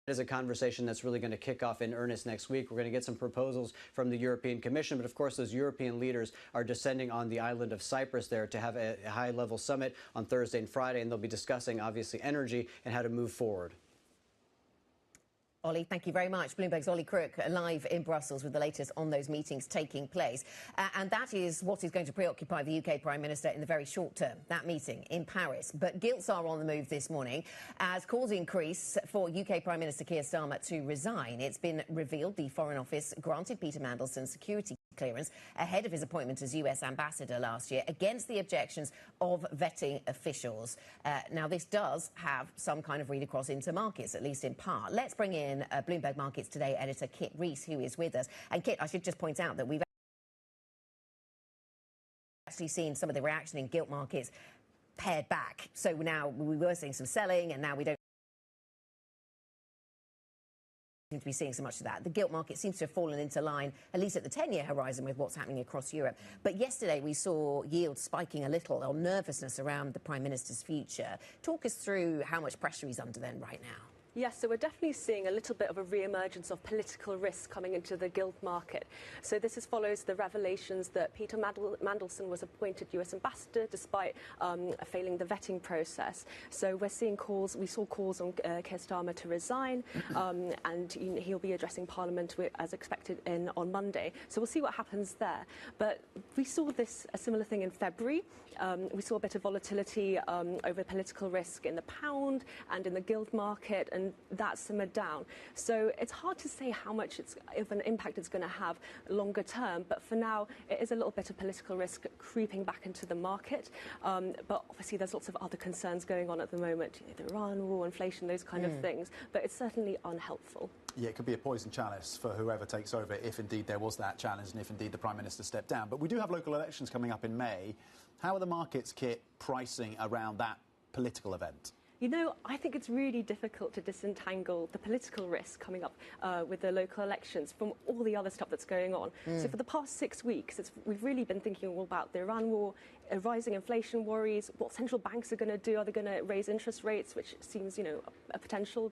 is a conversation that's really going to kick off in earnest next week. We're going to get some proposals from the European Commission, but of course those European leaders are descending on the island of Cyprus there to have a high-level summit on Thursday and Friday, and they'll be discussing obviously energy and how to move forward. Ollie, thank you very much. Bloomberg's Ollie Crook live in Brussels with the latest on those meetings taking place. And that is what is going to preoccupy the UK Prime Minister in the very short term, that meeting in Paris. But gilts are on the move this morning as calls increase for UK Prime Minister Keir Starmer to resign. It's been revealed the Foreign Office granted Peter Mandelson security clearance ahead of his appointment as US ambassador last year against the objections of vetting officials. Now, this does have some kind of read across into markets, at least in part. Let's bring in Bloomberg Markets Today editor Kit Rees, who is with us. And Kit, I should just point out that we've actually seen some of the reaction in gilt markets pared back. So now we were seeing some selling, and now we don't seem to be seeing so much of that. The gilt market seems to have fallen into line, at least at the 10-year horizon, with what's happening across Europe. But yesterday we saw yields spiking a little on nervousness around the Prime Minister's future. Talk us through how much pressure he's under then right now. Yes, so we're definitely seeing a little bit of a re-emergence of political risk coming into the gilt market. So this follows the revelations that Peter Mandelson was appointed US ambassador despite failing the vetting process. So we're seeing calls, we saw calls on Keir Starmer to resign, and he'll be addressing Parliament as expected on Monday. So we'll see what happens there. But we saw a similar thing in February. We saw a bit of volatility over political risk in the pound and in the gilt market, and that simmered down. So it's hard to say how much of an impact it's going to have longer term, but for now it is a little bit of political risk creeping back into the market. But obviously there's lots of other concerns going on at the moment, the Iran war, inflation, those kind of things, but it's certainly unhelpful. Yeah, it could be a poison chalice for whoever takes over if indeed there was that challenge and if indeed the Prime Minister stepped down. But we do have local elections coming up in May. How are the markets, Kit, pricing around that political event? You know, I think it's really difficult to disentangle the political risk coming up with the local elections from all the other stuff that's going on. So for the past 6 weeks, we've really been thinking all about the Iran war, rising inflation worries, what central banks are going to do. Are they going to raise interest rates, which seems, a potential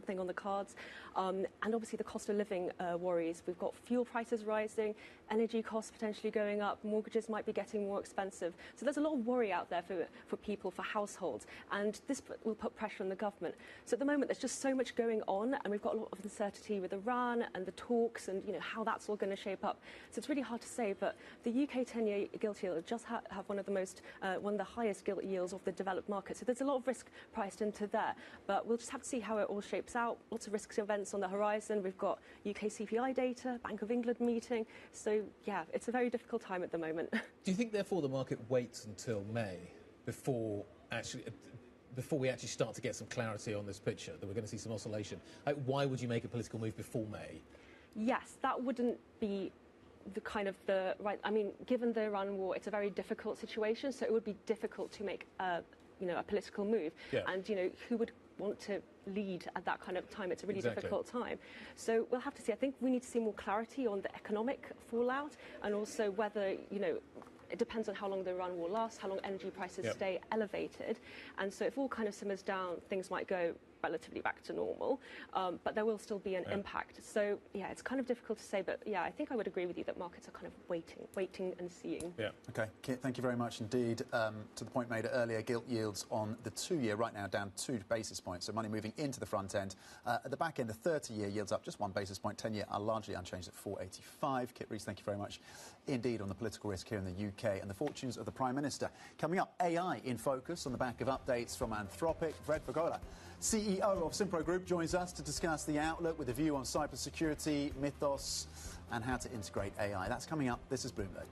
thing on the cards. And obviously the cost of living worries. We've got fuel prices rising, energy costs potentially going up, mortgages might be getting more expensive. So there's a lot of worry out there for people, for households, and this will put pressure on the government. So at the moment there's just so much going on, and we've got a lot of uncertainty with Iran and the talks and how that's all going to shape up. So it's really hard to say, but the UK 10-year gilt yield just have one of the highest gilt yields of the developed market. So there's a lot of risk priced into there, but we'll just have to see how it all shapes out. Lots of risks events on the horizon. We've got UK CPI data, Bank of England meeting. So yeah, it's a very difficult time at the moment. Do you think, therefore, the market waits until May before we actually start to get some clarity on this picture, that we're going to see some oscillation? Why would you make a political move before May? Yes, that wouldn't be the right. I mean, given the Iran war, it's a very difficult situation, so it would be difficult to make a political move. Yeah. And who would want to lead at that kind of time? It's a really difficult time. So we'll have to see. I think we need to see more clarity on the economic fallout, and also whether it depends on how long the Iran war lasts, how long energy prices stay elevated. And so if all kind of simmers down, things might go relatively back to normal, but there will still be an impact. So yeah, it's kind of difficult to say, but yeah, I think I would agree with you that markets are kind of waiting and seeing. Yeah. Okay, Kit, thank you very much indeed. To the point made earlier, gilt yields on the 2-year right now down 2 basis points, so money moving into the front end. At the back end, the 30-year yields up just 1 basis point, 10-year are largely unchanged at 4.85. Kit Rees, thank you very much indeed on the political risk here in the UK and the fortunes of the Prime Minister. Coming up, AI in focus on the back of updates from Anthropic. Fred Fagola, CEO of Simpro Group, joins us to discuss the outlook with a view on cybersecurity, mythos, and how to integrate AI. That's coming up. This is Bloomberg.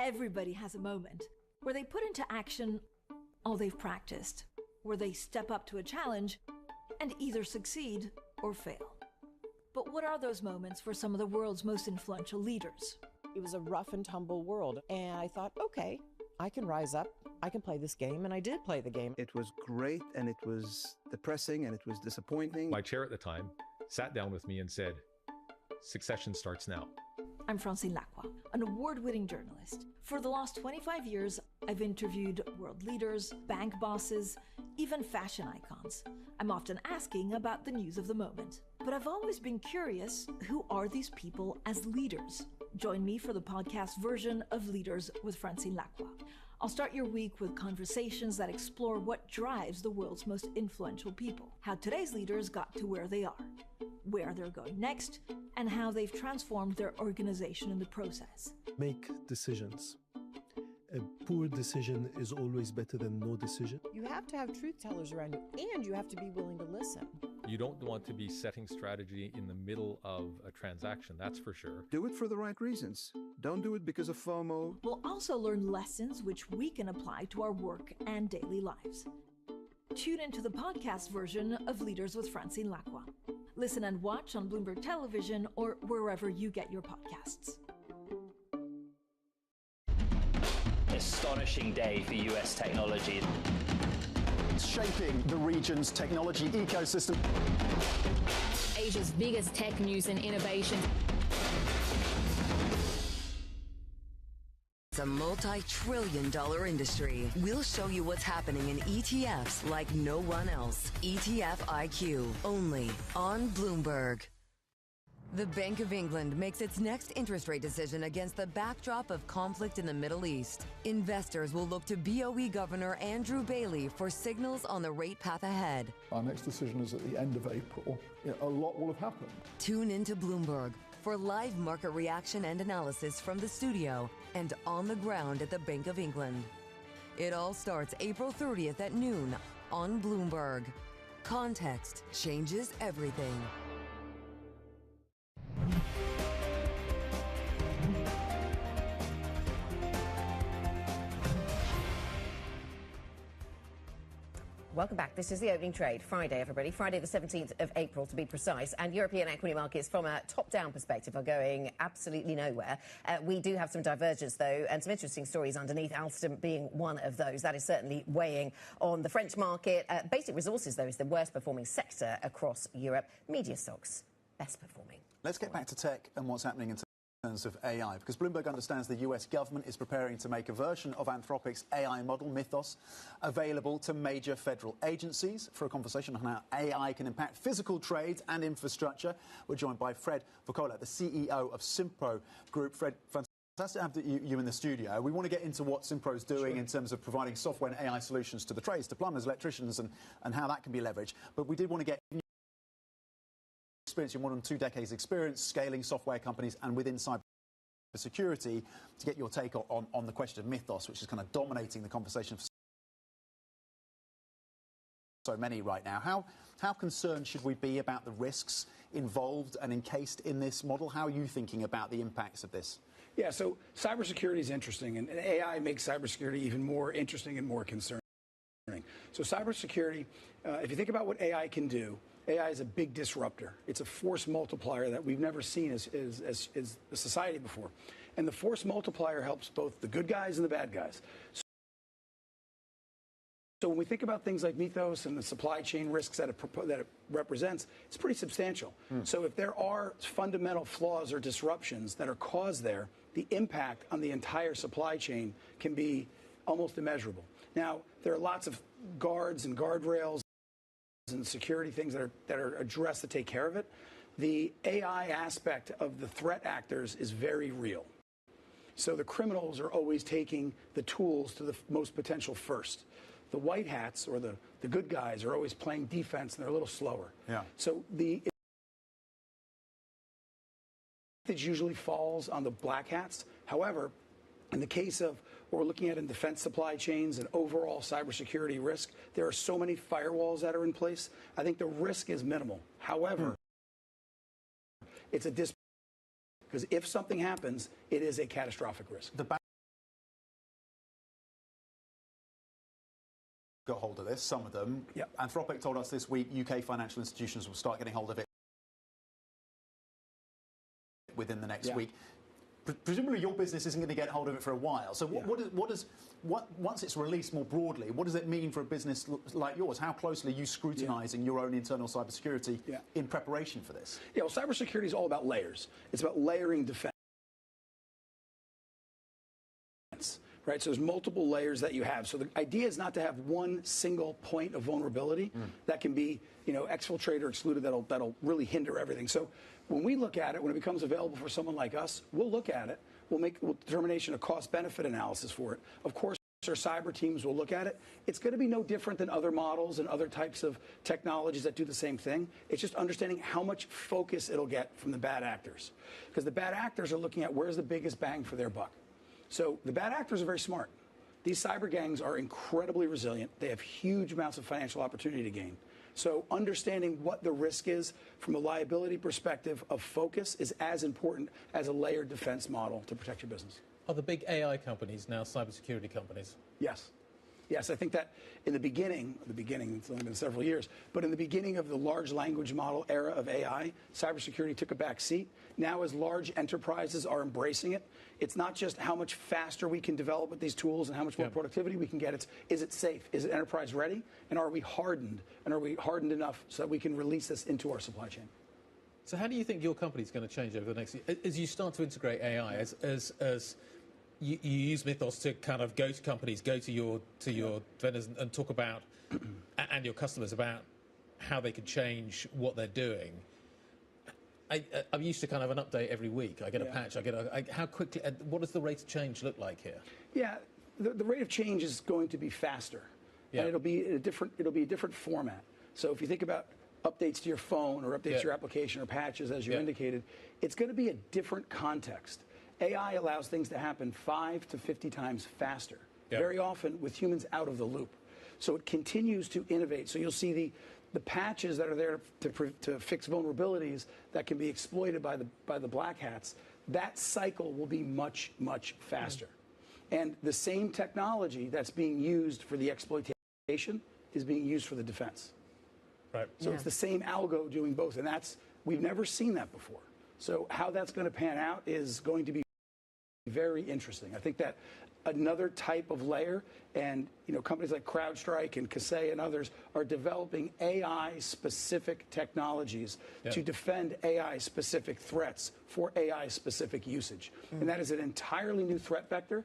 Everybody has a moment where they put into action all they've practiced, where they step up to a challenge and either succeed or fail. But what are those moments for some of the world's most influential leaders? It was a rough and tumble world, and I thought, okay, I can rise up, I can play this game, and I did play the game. It was great, and it was depressing, and it was disappointing. My chair at the time sat down with me and said, "Succession starts now." I'm Francine Lacroix, an award-winning journalist. For the last 25 years, I've interviewed world leaders, bank bosses, even fashion icons. I'm often asking about the news of the moment. But I've always been curious, who are these people as leaders? Join me for the podcast version of Leaders with Francine Lacroix. I'll start your week with conversations that explore what drives the world's most influential people, how today's leaders got to where they are, where they're going next, and how they've transformed their organization in the process. Make decisions. A poor decision is always better than no decision. You have to have truth tellers around you, and you have to be willing to listen. You don't want to be setting strategy in the middle of a transaction, that's for sure. Do it for the right reasons. Don't do it because of FOMO. We'll also learn lessons which we can apply to our work and daily lives. Tune into the podcast version of Leaders with Francine Lacroix. Listen and watch on Bloomberg Television or wherever you get your podcasts. Astonishing day for US technology. It's shaping the region's technology ecosystem. Asia's biggest tech news and innovation. It's a multi-trillion-dollar industry. We'll show you what's happening in ETFs like no one else. ETF IQ, only on Bloomberg. The Bank of England makes its next interest rate decision against the backdrop of conflict in the Middle East. Investors will look to BOE Governor Andrew Bailey for signals on the rate path ahead. Our next decision is at the end of April. A lot will have happened. Tune into Bloomberg for live market reaction and analysis from the studio and on the ground at the Bank of England. It all starts April 30th at noon on Bloomberg. Context changes everything. Welcome back. This is the opening trade. Friday, everybody. Friday the 17th of April, to be precise. And European equity markets, from a top-down perspective, are going absolutely nowhere. We do have some divergence, though, and some interesting stories underneath, Alstom being one of those. That is certainly weighing on the French market. Basic resources, though, is the worst-performing sector across Europe. Media stocks, best performing. Let's get back to tech and what's happening in terms of AI, because Bloomberg understands the US government is preparing to make a version of Anthropic's AI model, Mythos, available to major federal agencies. For a conversation on how AI can impact physical trades and infrastructure, we're joined by Fred Vokola, the CEO of Simpro Group. Fred, fantastic to have you in the studio. We want to get into what Simpro's doing in terms of providing software and AI solutions to the trades, to plumbers, electricians, and how that can be leveraged. But we did want to get experience, your more than 2 decades experience scaling software companies and within cybersecurity, to get your take on the question of Mythos, which is kind of dominating the conversation for so many right now. How concerned should we be about the risks involved and encased in this model? How are you thinking about the impacts of this? Yeah, so cybersecurity is interesting, and AI makes cybersecurity even more interesting and more concerning. So cybersecurity, if you think about what AI can do, AI is a big disruptor. It's a force multiplier that we've never seen as a society before. And the force multiplier helps both the good guys and the bad guys. So when we think about things like Mythos and the supply chain risks that it represents, it's pretty substantial. So if there are fundamental flaws or disruptions that are caused there, the impact on the entire supply chain can be almost immeasurable. Now, there are lots of guards and guardrails and security things that are addressed to take care of it. The AI aspect of the threat actors is very real. So the criminals are always taking the tools to the most potential first. The white hats, or the good guys, are always playing defense, and they're a little slower. Yeah. So the advantage usually falls on the black hats. However, in the case of what we're looking at in defense supply chains and overall cybersecurity risk, there are so many firewalls that are in place. I think the risk is minimal. However, it's a because if something happens, it is a catastrophic risk. Got hold of this, some of them. Yep. Anthropic told us this week UK financial institutions will start getting hold of it within the next week. Presumably your business isn't going to get hold of it for a while. So once it's released more broadly, what does it mean for a business like yours? How closely are you scrutinizing your own internal cybersecurity in preparation for this? Yeah, well, cybersecurity is all about layers. It's about layering defense. Right, so there's multiple layers that you have. So the idea is not to have one single point of vulnerability that can be, exfiltrated or excluded that'll really hinder everything. So when we look at it, when it becomes available for someone like us, we'll look at it. We'll make a determination, a cost-benefit analysis for it. Of course, our cyber teams will look at it. It's going to be no different than other models and other types of technologies that do the same thing. It's just understanding how much focus it'll get from the bad actors. Because the bad actors are looking at where's the biggest bang for their buck. So the bad actors are very smart. These cyber gangs are incredibly resilient. They have huge amounts of financial opportunity to gain. So understanding what the risk is from a liability perspective of focus is as important as a layered defense model to protect your business. Are the big AI companies now cybersecurity companies? Yes. Yes, I think that in the beginning, it's only been several years, but in the beginning of the large language model era of AI, cybersecurity took a back seat. Now as large enterprises are embracing it, it's not just how much faster we can develop with these tools and how much more productivity we can get. Is it safe? Is it enterprise ready? And are we hardened? And are we hardened enough so that we can release this into our supply chain? So how do you think your company's going to change over the next year? As you start to integrate AI, as you use Mythos to kind of go to companies, go to your vendors and talk about, and your customers about how they could change what they're doing. I'm used to kind of an update every week. I get a patch. How quickly? What does the rate of change look like here? Yeah, the rate of change is going to be faster, and it'll be a different format. So if you think about updates to your phone or updates to your application or patches, as you indicated, it's going to be a different context. AI allows things to happen 5 to 50 times faster, very often with humans out of the loop. So it continues to innovate. So you'll see the patches that are there to fix vulnerabilities that can be exploited by the black hats. That cycle will be much, much faster. And the same technology that's being used for the exploitation is being used for the defense. Right. So it's the same algo doing both, and we've never seen that before. So how that's going to pan out is going to be very interesting. I think that another type of layer, and companies like CrowdStrike and Kaseya and others are developing AI-specific technologies to defend AI-specific threats for AI-specific usage. And that is an entirely new threat vector.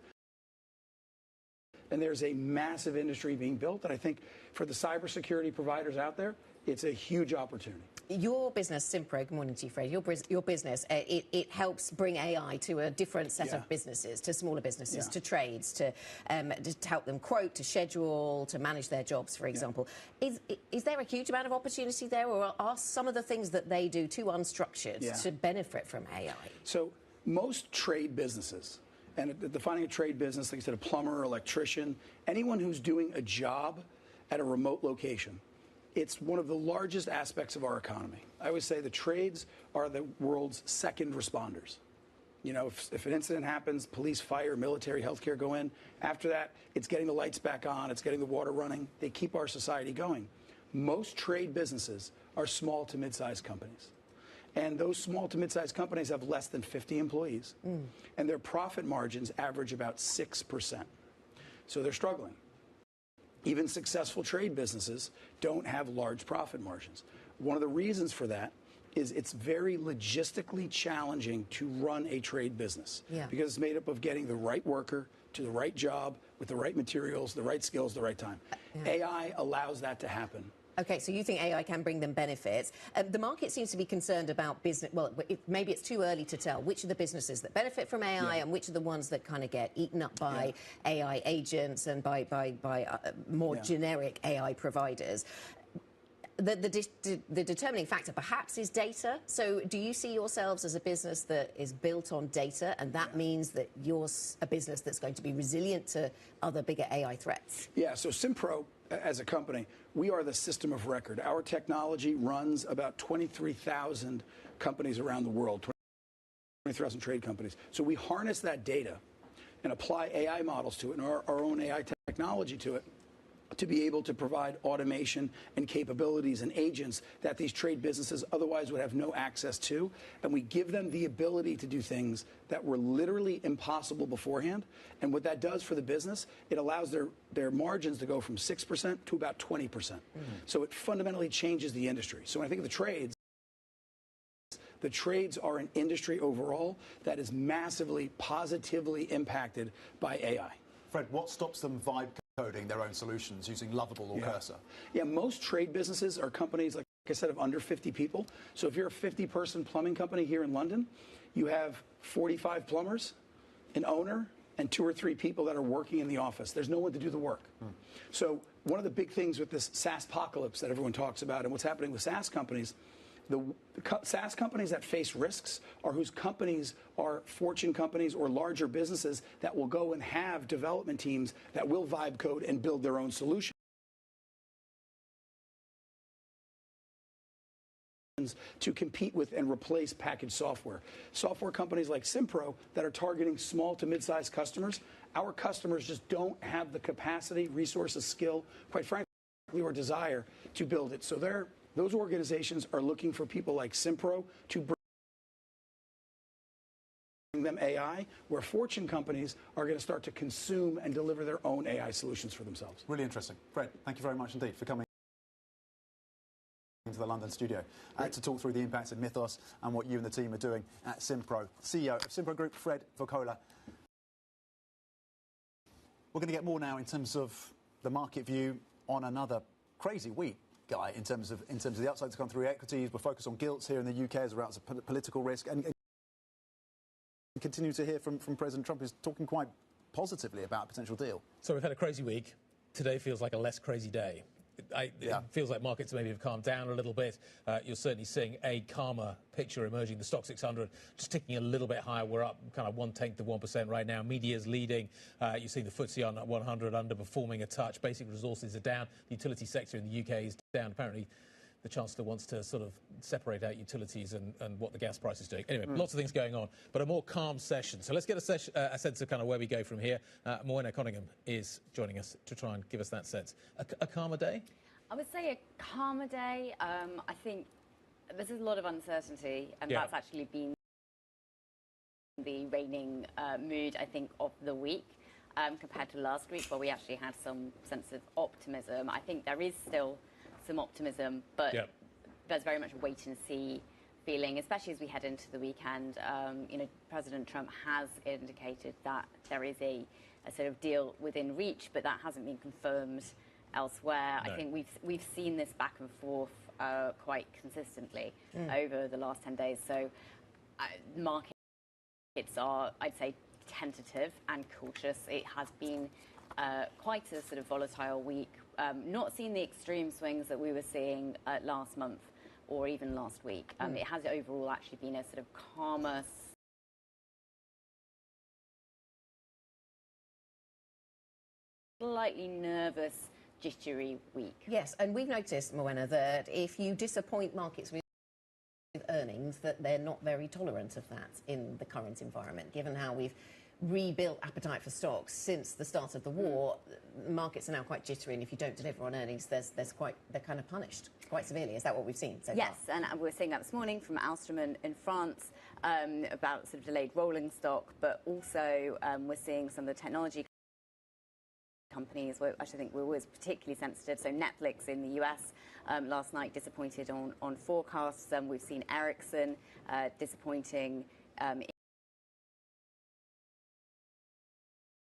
And there's a massive industry being built. And I think for the cybersecurity providers out there, it's a huge opportunity. Your business, Simpro, good morning to you, Fred. Your business, it helps bring AI to a different set of businesses, to smaller businesses, to trades, to help them quote, to schedule, to manage their jobs, for example. Is there a huge amount of opportunity there, or are some of the things that they do too unstructured to benefit from AI? So most trade businesses, and defining a trade business, like I said, a plumber, electrician, anyone who's doing a job at a remote location, it's one of the largest aspects of our economy. I always say the trades are the world's second responders. If an incident happens, police, fire, military, healthcare go in. After that, it's getting the lights back on, it's getting the water running. They keep our society going. Most trade businesses are small to mid-sized companies. And those small to mid-sized companies have less than 50 employees. And their profit margins average about 6%. So they're struggling. Even successful trade businesses don't have large profit margins. One of the reasons for that is it's very logistically challenging to run a trade business because it's made up of getting the right worker to the right job with the right materials, the right skills, the right time. AI allows that to happen. Okay, so you think AI can bring them benefits. The market seems to be concerned about business. Well, maybe it's too early to tell which are the businesses that benefit from AI and which are the ones that kind of get eaten up by AI agents and by more generic AI providers. The determining factor perhaps is data. So do you see yourselves as a business that is built on data, and that means that you're a business that's going to be resilient to other bigger AI threats? Yeah, so Simpro, as a company, we are the system of record. Our technology runs about 23,000 companies around the world, 23,000 trade companies. So we harness that data and apply AI models to it and our own AI technology to it, to be able to provide automation and capabilities and agents that these trade businesses otherwise would have no access to. And we give them the ability to do things that were literally impossible beforehand. And what that does for the business, it allows their margins to go from 6% to about 20%. So it fundamentally changes the industry. So when I think of the trades are an industry overall that is massively, positively impacted by AI. Fred, what stops them vibe coding their own solutions using Lovable or Cursor? Yeah, most trade businesses are companies, like I said, of under 50 people. So if you're a 50-person plumbing company here in London, you have 45 plumbers, an owner, and 2 or 3 people that are working in the office. There's no one to do the work. So one of the big things with this SaaS-pocalypse that everyone talks about and what's happening with SaaS companies, the SaaS companies that face risks are whose companies are Fortune companies or larger businesses that will go and have development teams that will vibe code and build their own solutions to compete with and replace packaged software. Software companies like Simpro that are targeting small to mid-sized customers, our customers just don't have the capacity, resources, skill, quite frankly, or desire to build it. So those organizations are looking for people like Simpro to bring them AI, where Fortune companies are going to start to consume and deliver their own AI solutions for themselves. Really interesting. Fred, thank you very much indeed for coming into the London studio to talk through the impacts of Mythos and what you and the team are doing at Simpro. CEO of Simpro Group, Fred Vokola. We're going to get more now in terms of the market view on another crazy week, Guy, in terms of the upside to come through equities. We're focused on gilts here in the UK as around political risk, and continue to hear from President Trump, who's talking quite positively about a potential deal. So we've had a crazy week. Today feels like a less crazy day. It feels like markets maybe have calmed down a little bit. You're certainly seeing a calmer picture emerging. The Stock 600 just ticking a little bit higher. We're up kind of 1/10 of 1% right now. Media's leading. You're seeing the FTSE on 100 underperforming a touch. Basic resources are down. The utility sector in the UK is down. Apparently, the Chancellor wants to sort of separate out utilities and what the gas price is doing. Anyway, lots of things going on, but a more calm session. So let's get a sense of kind of where we go from here. Morwenna Conyngham is joining us to try and give us that sense. A calmer day? I would say a calmer day. I think there's a lot of uncertainty, and that's actually been the reigning mood, I think, of the week. Compared to last week, where we actually had some sense of optimism. I think there is still some optimism, but there's very much a wait-and-see feeling, especially as we head into the weekend. You know, President Trump has indicated that there is a sort of deal within reach, but that hasn't been confirmed elsewhere. No. I think we've seen this back and forth quite consistently over the last 10 days. So markets are, I'd say, tentative and cautious. It has been quite a sort of volatile week. Not seeing the extreme swings that we were seeing last month or even last week. It has overall actually been a sort of calmer, slightly nervous, jittery week. Yes, and we've noticed, Morwenna, that if you disappoint markets with earnings, that they're not very tolerant of that in the current environment, given how we've rebuilt appetite for stocks since the start of the war. Markets are now quite jittery, and if you don't deliver on earnings, they're kind of punished quite severely. Is that what we've seen so far? Yes, and we're seeing that this morning from Alstom in France about sort of delayed rolling stock, but also we're seeing some of the technology companies, which I think were always particularly sensitive. So Netflix in the US last night disappointed on forecasts. We've seen Ericsson disappointing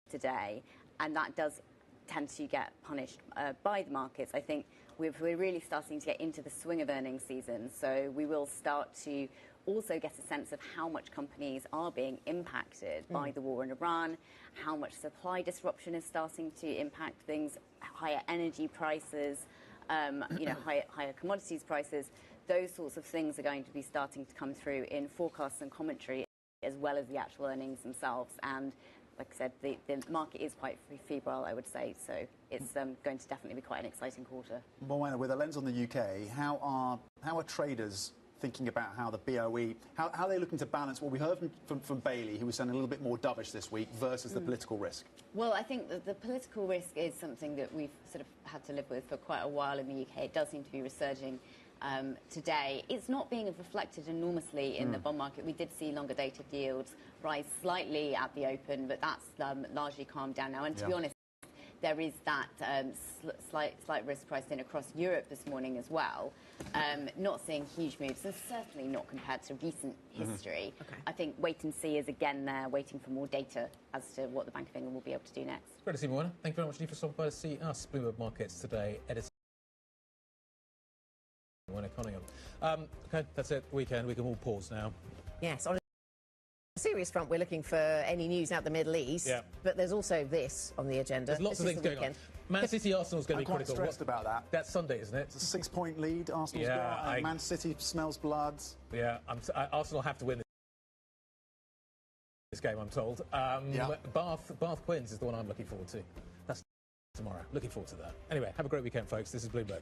today, and that does tend to get punished by the markets. I think we're really starting to get into the swing of earnings season, so we will start to also get a sense of how much companies are being impacted by the war in Iran, how much supply disruption is starting to impact things, higher energy prices, higher commodities prices. Those sorts of things are going to be starting to come through in forecasts and commentary, as well as the actual earnings themselves. And like I said, the market is quite febrile, I would say, so it's going to definitely be quite an exciting quarter. Morwenna, with a lens on the UK, how are traders thinking about how the BOE, how are they looking to balance what we heard from Bailey, who was sounding a little bit more dovish this week, versus the political risk? Well, I think that the political risk is something that we've sort of had to live with for quite a while in the UK. It does seem to be resurging today. It's not being reflected enormously in the bond market. We did see longer dated yields rise slightly at the open, but that's largely calmed down now. And to be honest, there is that slight risk priced in across Europe this morning as well. Not seeing huge moves, and certainly not compared to recent history. I think wait and see is again there, waiting for more data as to what the Bank of England will be able to do next. Great to see you, Morwenna. Thank you very much indeed for stopping by to see us. Bloomberg Markets Today, editor Morwenna Conyngham. Okay, that's it. Weekend. We can all pause now. Yes. On a serious front, we're looking for any news out the Middle East. But there's also this on the agenda. There's lots of things going on. Man City Arsenal's going to be critical. I'm quite stressed about that. That's Sunday, isn't it? It's a 6-point lead. Arsenal's got, and Man City smells blood. Yeah, Arsenal have to win this game, I'm told. Bath Quins is the one I'm looking forward to. That's tomorrow. Looking forward to that. Anyway, have a great weekend, folks. This is Bloomberg.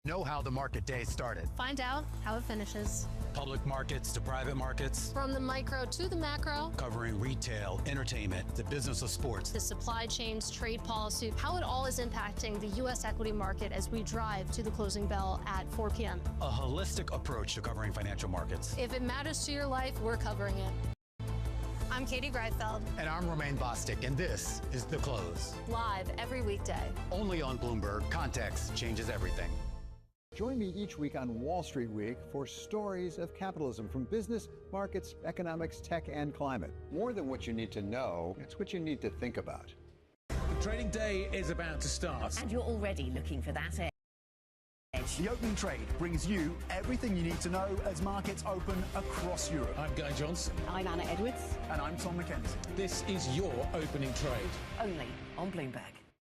Know how the market day started. Find out how it finishes. Public markets to private markets. From the micro to the macro. Covering retail, entertainment, the business of sports. The supply chains, trade policy, how it all is impacting the U.S. equity market as we drive to the closing bell at 4 p.m. A holistic approach to covering financial markets. If it matters to your life, we're covering it. I'm Katie Greifeld. And I'm Romaine Bostic, and this is The Close. Live every weekday. Only on Bloomberg. Context changes everything. Join me each week on Wall Street Week for stories of capitalism from business, markets, economics, tech, and climate. More than what you need to know, it's what you need to think about. The trading day is about to start. And you're already looking for that edge. The opening trade brings you everything you need to know as markets open across Europe. I'm Guy Johnson. I'm Anna Edwards. And I'm Tom McKenzie. This is your opening trade. Only on Bloomberg.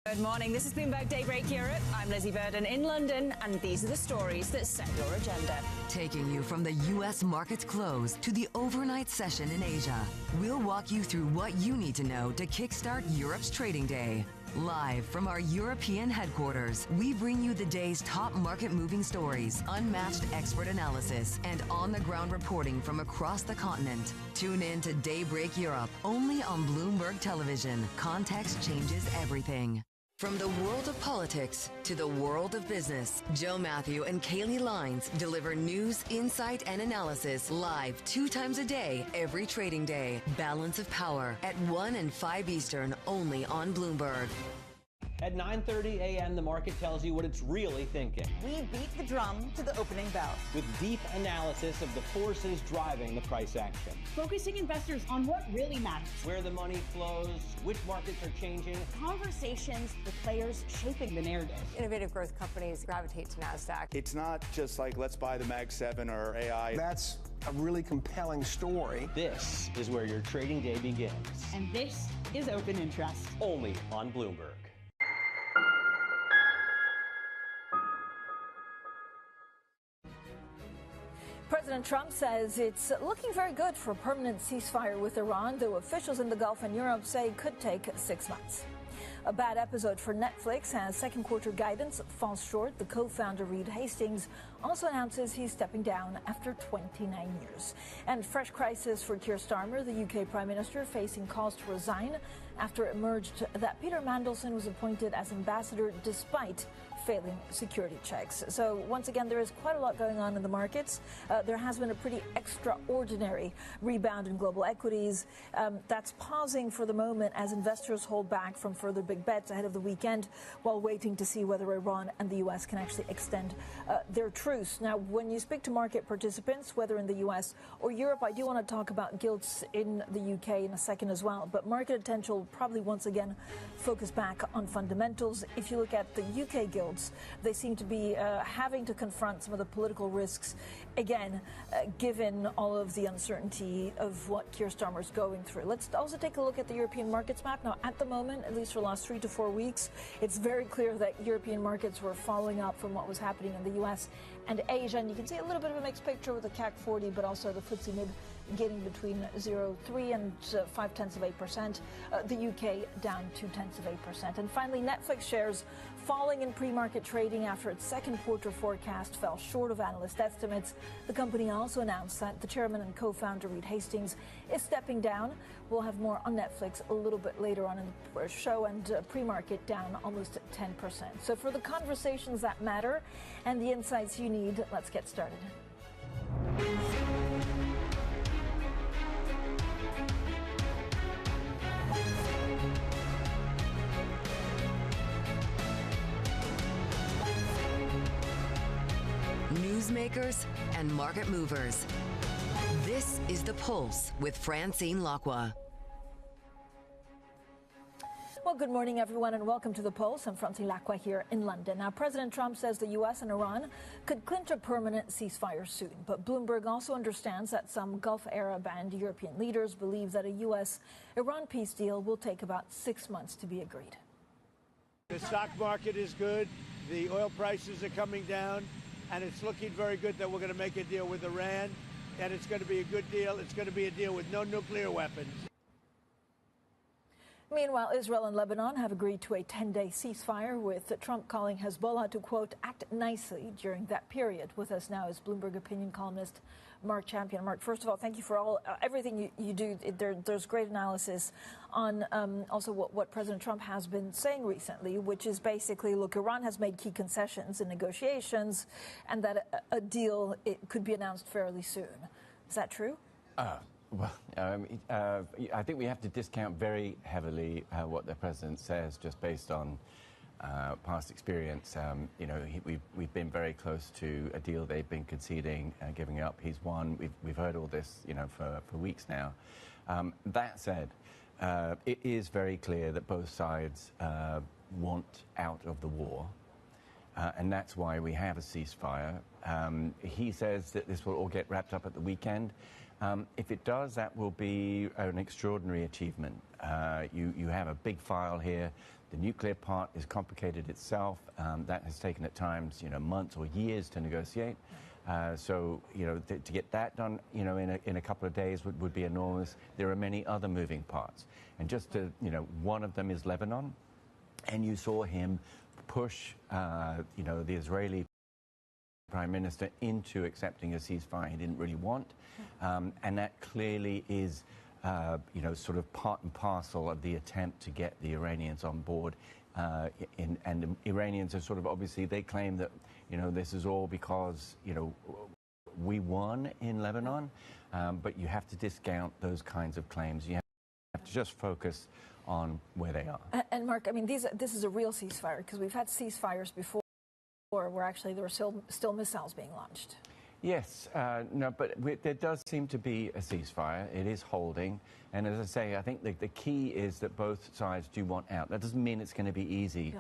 Good morning. This is Bloomberg Daybreak Europe. I'm Lizzie Burden in London, and these are the stories that set your agenda. Taking you from the U.S. markets close to the overnight session in Asia, we'll walk you through what you need to know to kickstart Europe's trading day. Live from our European headquarters, we bring you the day's top market-moving stories, unmatched expert analysis, and on-the-ground reporting from across the continent. Tune in to Daybreak Europe, only on Bloomberg Television. Context changes everything. From the world of politics to the world of business, Joe Matthew and Kaylee Lines deliver news, insight, and analysis live 2 times a day, every trading day. Balance of Power at 1 and 5 Eastern, only on Bloomberg. At 9:30 a.m., the market tells you what it's really thinking. We beat the drum to the opening bell. With deep analysis of the forces driving the price action. Focusing investors on what really matters. Where the money flows, which markets are changing. Conversations with players shaping the narrative. Innovative growth companies gravitate to NASDAQ. It's not just like, let's buy the Mag 7 or AI. That's a really compelling story. This is where your trading day begins. And this is Open Interest. Only on Bloomberg. President Trump says it's looking very good for a permanent ceasefire with Iran, though officials in the Gulf and Europe say it could take 6 months. A bad episode for Netflix as second quarter guidance falls short. The co-founder Reed Hastings also announces he's stepping down after 29 years. And fresh crisis for Keir Starmer, the UK Prime Minister, facing calls to resign after it emerged that Peter Mandelson was appointed as ambassador despite failing security checks. So once again, there is quite a lot going on in the markets. There has been a pretty extraordinary rebound in global equities. That's pausing for the moment as investors hold back from further big bets ahead of the weekend while waiting to see whether Iran and the U.S. can actually extend their truce. Now, when you speak to market participants, whether in the U.S. or Europe, I do want to talk about gilts in the U.K. in a second as well. But market attention will probably once again focus back on fundamentals. If you look at the U.K. gilts, they seem to be having to confront some of the political risks, again, given all of the uncertainty of what Keir Starmer is going through. Let's also take a look at the European markets map. Now, at the moment, at least for the last 3 to 4 weeks, it's very clear that European markets were following up from what was happening in the U.S. and Asia. And you can see a little bit of a mixed picture with the CAC 40, but also the FTSE Mid getting between 0.3 and 0.5%. The UK down 0.2%. And finally, Netflix shares falling in pre-market trading after its second quarter forecast fell short of analyst estimates. The company also announced that the chairman and co-founder Reed Hastings is stepping down. We'll have more on Netflix a little bit later on in the show, and pre-market down almost 10%. So for the conversations that matter and the insights you need, let's get started. Newsmakers and market movers. This is The Pulse with Francine Lacqua. Well, good morning, everyone, and welcome to The Pulse. I'm Francine Lacqua here in London. Now, President Trump says the U.S. and Iran could clinch a permanent ceasefire soon. But Bloomberg also understands that some Gulf Arab and European leaders believe that a U.S.-Iran peace deal will take about 6 months to be agreed. The stock market is good. The oil prices are coming down. And it's looking very good that we're going to make a deal with Iran. And it's going to be a good deal. It's going to be a deal with no nuclear weapons. Meanwhile, Israel and Lebanon have agreed to a 10-day ceasefire, with Trump calling Hezbollah to, quote, act nicely during that period. With us now is Bloomberg opinion columnist Mark Champion. Mark, first of all, thank you for everything you do. There's great analysis on also what President Trump has been saying recently, which is basically, look, Iran has made key concessions in negotiations, and that a deal could be announced fairly soon. Is that true? Well, I think we have to discount very heavily what the president says, just based on past experience. We've been very close to a deal they've been conceding, giving up. He's won. We've heard all this, for weeks now. That said, it is very clear that both sides want out of the war. And that's why we have a ceasefire. He says that this will all get wrapped up at the weekend. If it does, that will be an extraordinary achievement. You have a big file here. The nuclear part is complicated itself. That has taken at times, months or years to negotiate. So, to get that done, in a couple of days would be enormous. There are many other moving parts. And just to, one of them is Lebanon. And you saw him push, the Israeli Prime Minister into accepting a ceasefire he didn't really want. And that clearly is, sort of part and parcel of the attempt to get the Iranians on board. And the Iranians are sort of, obviously, they claim that, this is all because, we won in Lebanon. But you have to discount those kinds of claims. You have to just focus on where they are. And Mark, I mean, this is a real ceasefire, because we've had ceasefires before where actually there were still missiles being launched. Yes, no, but there does seem to be a ceasefire. It is holding. And as I say, I think the key is that both sides do want out. That doesn't mean it's going to be easy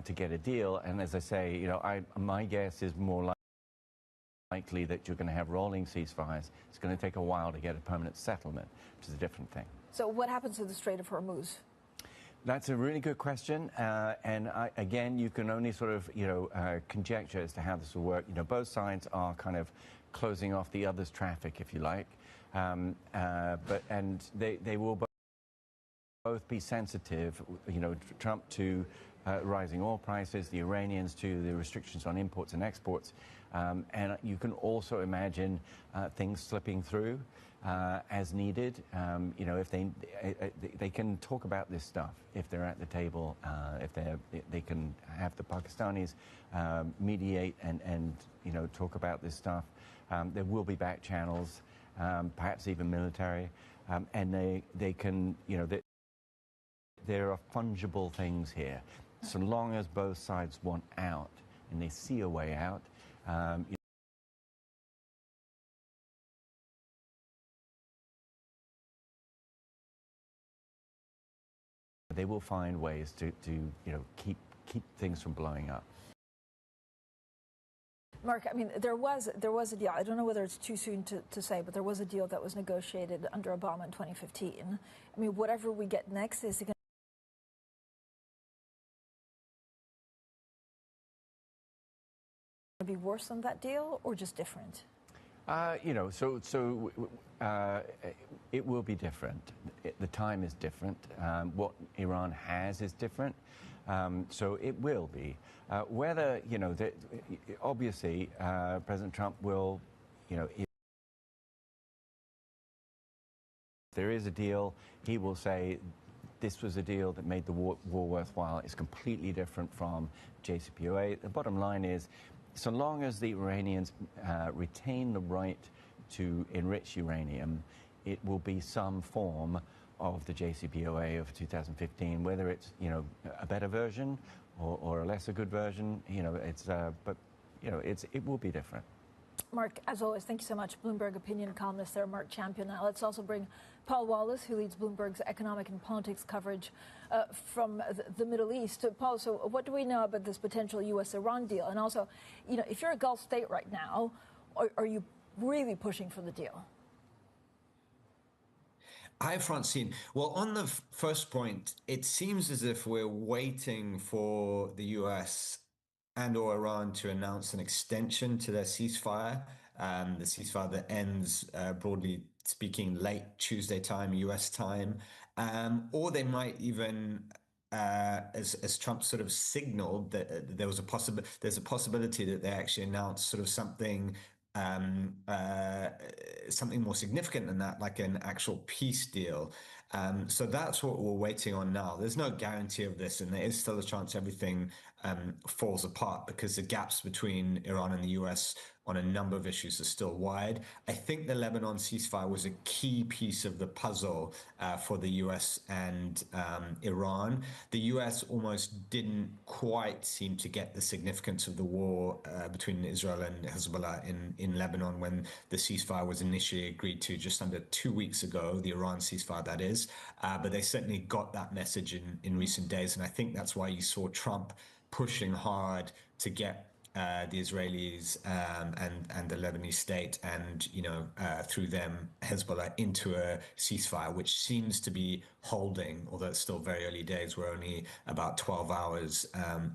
to get a deal. And as I say, my guess is more likely that you're going to have rolling ceasefires. It's going to take a while to get a permanent settlement, which is a different thing. So what happens to the Strait of Hormuz? That's a really good question, and again, you can only sort of, conjecture as to how this will work. Both sides are kind of closing off the other's traffic, if you like, but they will both be sensitive. Trump to rising oil prices, the Iranians to the restrictions on imports and exports, and you can also imagine things slipping through. As needed, if they can talk about this stuff if they're at the table, if they can have the Pakistanis mediate and talk about this stuff. There will be back channels, perhaps even military, and they can there are fungible things here. So long as both sides want out and they see a way out. They will find ways to keep things from blowing up. Mark, I mean, there was a deal. I don't know whether it's too soon to say, but there was a deal that was negotiated under Obama in 2015. I mean, whatever we get next, is it going to be worse than that deal, or just different? It will be different. The time is different. What Iran has is different. So it will be. Whether, obviously, President Trump will, if there is a deal, he will say, this was a deal that made the war worthwhile. It's completely different from JCPOA. The bottom line is, so long as the Iranians retain the right to enrich uranium, it will be some form of the JCPOA of 2015, whether it's a better version or a lesser good version. It will be different. Mark, as always, thank you so much. Bloomberg opinion columnist there, Mark Champion. Now let's also bring Paul Wallace, who leads Bloomberg's economic and politics coverage from the Middle East. Paul, so what do we know about this potential U.S.-Iran deal? And also, if you're a Gulf state right now, are you really pushing for the deal? Hi, Francine. Well, on the first point, it seems as if we're waiting for the U.S. and or Iran to announce an extension to their ceasefire the ceasefire that ends, broadly speaking, late Tuesday time, US time, or they might even, as Trump sort of signaled that there's a possibility that they actually announce sort of something more significant than that, like an actual peace deal. So that's what we're waiting on now. There's no guarantee of this, and there is still a chance everything falls apart because the gaps between Iran and the US on a number of issues are still wide. I think the Lebanon ceasefire was a key piece of the puzzle for the US and Iran. The US almost didn't quite seem to get the significance of the war between Israel and Hezbollah in Lebanon when the ceasefire was initially agreed to just under 2 weeks ago, the Iran ceasefire that is. But they certainly got that message in recent days. And I think that's why you saw Trump pushing hard to get the Israelis and the Lebanese state and, through them, Hezbollah into a ceasefire, which seems to be holding, although it's still very early days. We're only about 12 hours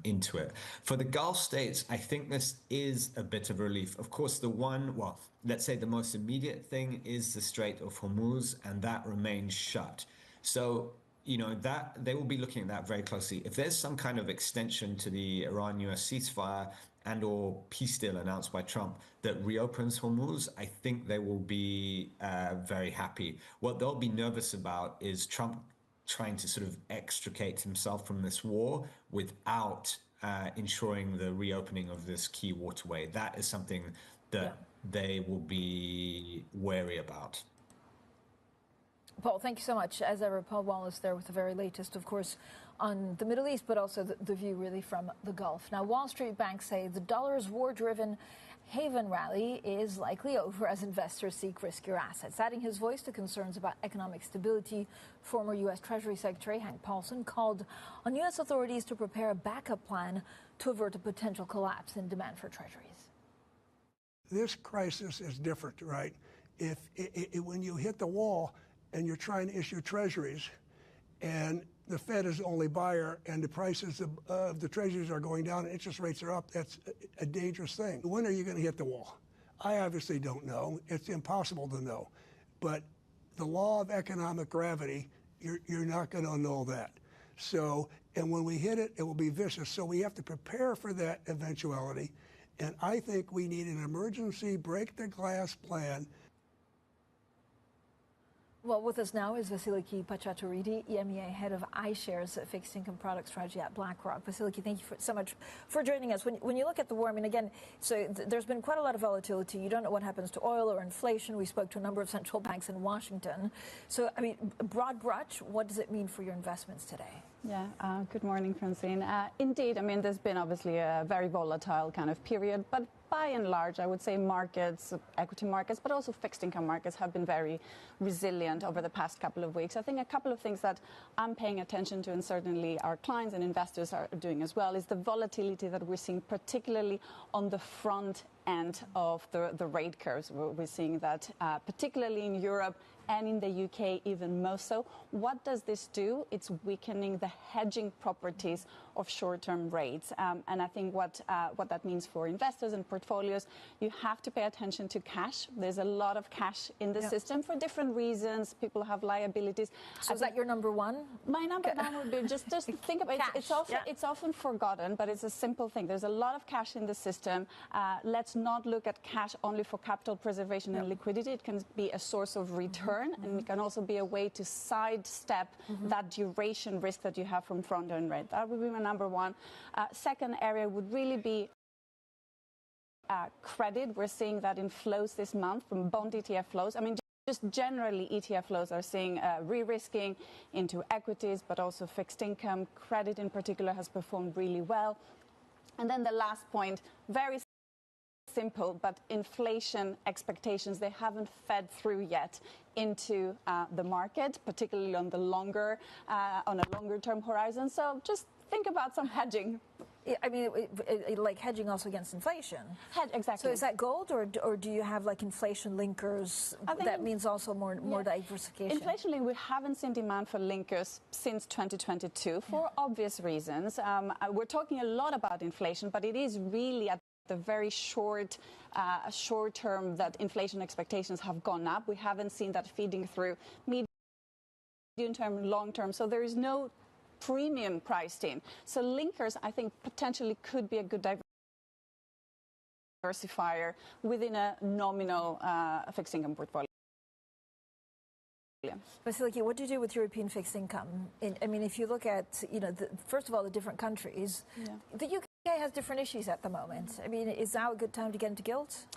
into it. For the Gulf states, I think this is a bit of relief. Of course, let's say the most immediate thing is the Strait of Hormuz, and that remains shut. So, that they will be looking at that very closely. If there's some kind of extension to the Iran-US ceasefire and or peace deal announced by Trump that reopens Hormuz, I think they will be very happy. What they'll be nervous about is Trump trying to sort of extricate himself from this war without ensuring the reopening of this key waterway. That is something that they will be wary about. Paul, thank you so much. As ever, Paul Wallace there with the very latest, of course, on the Middle East, but also the view really from the Gulf. Now, Wall Street banks say the dollar's war-driven haven rally is likely over as investors seek riskier assets. Adding his voice to concerns about economic stability, former U.S. Treasury Secretary Hank Paulson called on U.S. authorities to prepare a backup plan to avert a potential collapse in demand for treasuries. This crisis is different, right? When you hit the wall and you're trying to issue treasuries and the Fed is the only buyer and the prices of the treasuries are going down and interest rates are up, that's a dangerous thing. When are you going to hit the wall? I obviously don't know. It's impossible to know. But the law of economic gravity, you're not going to annul that. So, and when we hit it, it will be vicious. So we have to prepare for that eventuality. And I think we need an emergency break-the-glass plan. Well, with us now is Vasiliki Pachatouridi, EMEA head of iShares fixed income product strategy at BlackRock. Vasiliki, thank you so much for joining us. When you look at the war, I mean, again, so there's been quite a lot of volatility. You don't know what happens to oil or inflation. We spoke to a number of central banks in Washington. So, I mean, broad brush, what does it mean for your investments today? Yeah, good morning, Francine. Indeed, I mean, there's been obviously a very volatile kind of period, but by and large, I would say markets, equity markets, but also fixed income markets have been very resilient over the past couple of weeks. I think a couple of things that I'm paying attention to, and certainly our clients and investors are doing as well, is the volatility that we're seeing, particularly on the front end of the rate curves. We're seeing that particularly in Europe and in the UK even more so. What does this do? It's weakening the hedging properties of short-term rates. And I think what that means for investors and portfolios, you have to pay attention to cash. There's a lot of cash in the system for different reasons. People have liabilities. So is that your number one? My number one would be just think about it. It's often forgotten, but it's a simple thing. There's a lot of cash in the system. Let's not look at cash only for capital preservation and liquidity. It can be a source of return. And it can also be a way to sidestep that duration risk that you have from front-end rate. That would be my number one. Second area would really be credit. We're seeing that in flows this month from bond ETF flows. I mean, just generally, ETF flows are seeing re-risking into equities, but also fixed income. Credit in particular has performed really well. And then the last point, very simple, but inflation expectations, they haven't fed through yet into the market, particularly on the longer term horizon. So just think about some hedging. I mean, like hedging also against inflation. Exactly. So is that gold, or do you have like inflation linkers? That means also more diversification. Inflation link, we haven't seen demand for linkers since 2022 for obvious reasons. We're talking a lot about inflation, but it is really at the very short term that inflation expectations have gone up. We haven't seen that feeding through medium term, long term. So there is no premium priced in. So linkers, I think, potentially could be a good diversifier within a nominal fixed income portfolio. Vasiliki, what do you do with European fixed income? I mean, if you look at, first of all, the different countries, the UK has different issues at the moment. I mean, is now a good time to get into gilts?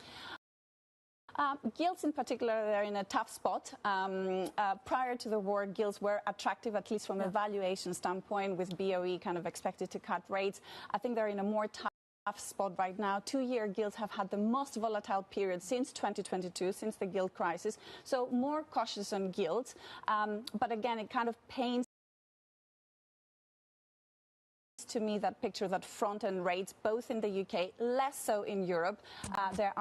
Gilts in particular, they're in a tough spot. Prior to the war, gilts were attractive, at least from a valuation standpoint, with BOE kind of expected to cut rates. I think they're in a more tough spot right now. 2-year gilts have had the most volatile period since 2022, since the gilt crisis. So more cautious on gilts. But again, it kind of paints to me that picture that front-end rates, both in the UK, less so in Europe, there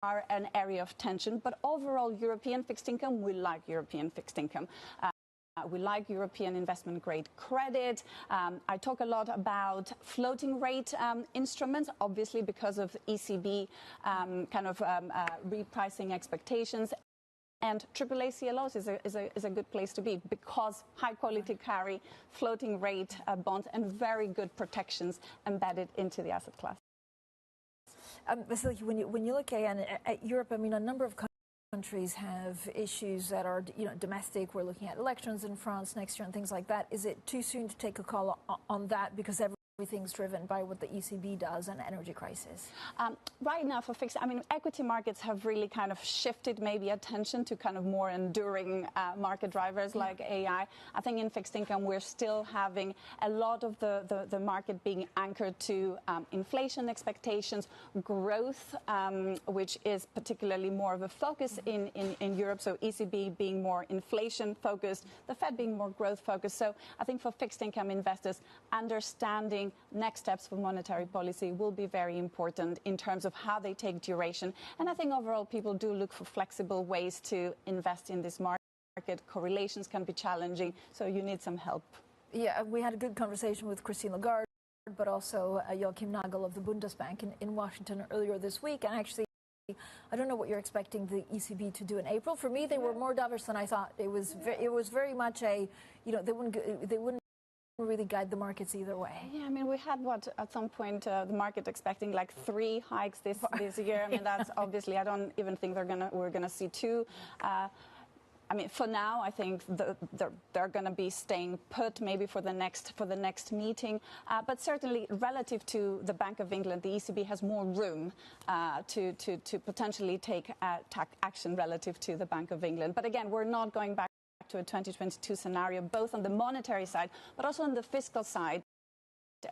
are an area of tension. But overall, European fixed income, we like European fixed income. We like European investment grade credit. I talk a lot about floating rate instruments, obviously because of ECB repricing expectations. And AAA CLOs is a good place to be because high quality carry, floating rate bonds, and very good protections embedded into the asset class. Vasiliki, when you look at Europe, I mean, a number of countries have issues that are domestic. We're looking at elections in France next year and things like that. Is it too soon to take a call on that because everything's driven by what the ECB does and energy crisis? Right now for fixed, I mean, equity markets have really kind of shifted maybe attention to kind of more enduring market drivers like AI. I think in fixed income, we're still having a lot of the market being anchored to inflation expectations, growth, which is particularly more of a focus in Europe. So ECB being more inflation focused, the Fed being more growth focused. So I think for fixed income investors, understanding next steps for monetary policy will be very important in terms of how they take duration. And I think overall people do look for flexible ways to invest in this market. Correlations can be challenging, so you need some help. Yeah, we had a good conversation with Christine Lagarde, but also Joachim Nagel of the Bundesbank in Washington earlier this week. And actually, I don't know what you're expecting the ECB to do in April. For me, they were more dovish than I thought. It was very much a, they wouldn't really guide the markets either way. Yeah, I mean, we had at some point the market expecting like 3 hikes this year. I mean, that's obviously, I don't even think we're gonna see 2. I mean, for now, I think they're going to be staying put, maybe for the next meeting. But certainly, relative to the Bank of England, the ECB has more room to potentially take action relative to the Bank of England. But again, we're not going back to a 2022 scenario, both on the monetary side, but also on the fiscal side.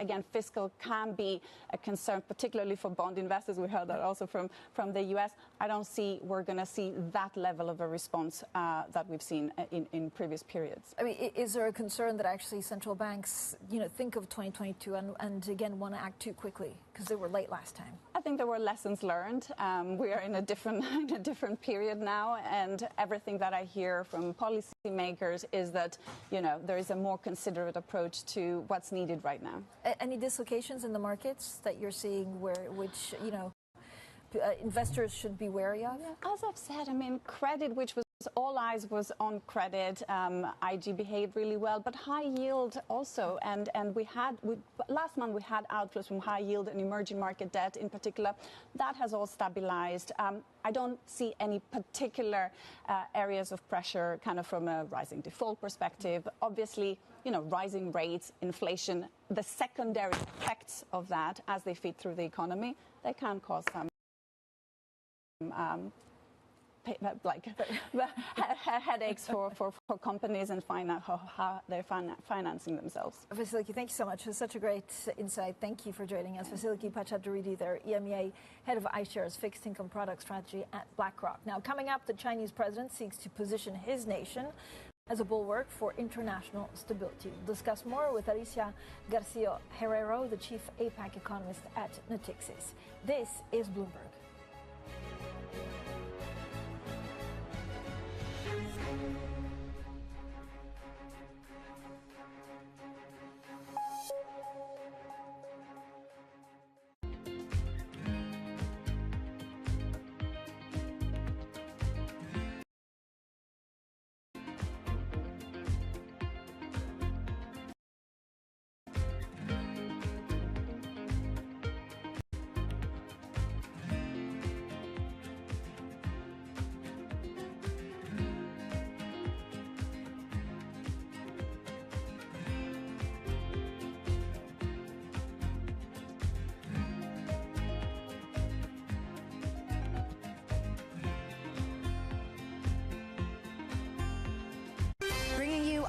Again, fiscal can be a concern, particularly for bond investors. We heard that also from the US. I don't see we're going to see that level of a response that we've seen in previous periods. I mean, is there a concern that actually central banks, think of 2022 and again want to act too quickly because they were late last time? I think there were lessons learned. We are in a different period now, and everything that I hear from policymakers is that there is a more considerate approach to what's needed right now. Any dislocations in the markets that you're seeing which investors should be wary of? Yeah, as I've said, I mean, credit, which was all eyes was on credit. IG behaved really well, but high yield also. And last month we had outflows from high yield and emerging market debt in particular. That has all stabilized. I don't see any particular areas of pressure kind of from a rising default perspective. Obviously, rising rates, inflation, the secondary effects of that as they feed through the economy, they can cause some headaches for companies and find out how they're financing themselves. Vasiliki, thank you so much. It was such a great insight. Thank you for joining us. Vasiliki Pachaduridi, their EMEA head of iShares fixed income product strategy at BlackRock. Now, coming up, the Chinese president seeks to position his nation as a bulwark for international stability. We'll discuss more with Alicia Garcia Herrero, the chief APAC economist at Natixis. This is Bloomberg.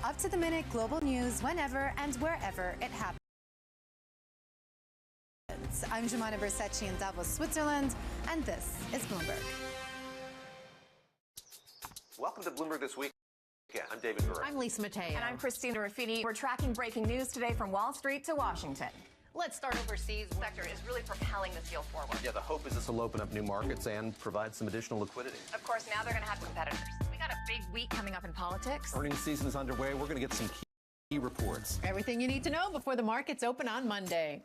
Up-to-the-minute global news whenever and wherever it happens. I'm Jemima Versace in Davos, Switzerland, and this is Bloomberg. Welcome to Bloomberg This Week. I'm David Burr. I'm Lisa Mateo. And I'm Christina Ruffini. We're tracking breaking news today from Wall Street to Washington. Let's start overseas. The sector is really propelling this deal forward. Yeah, the hope is this will open up new markets and provide some additional liquidity. Of course, now they're going to have competitors. We got a big week coming up in politics. Earnings season is underway. We're going to get some key reports. Everything you need to know before the markets open on Monday.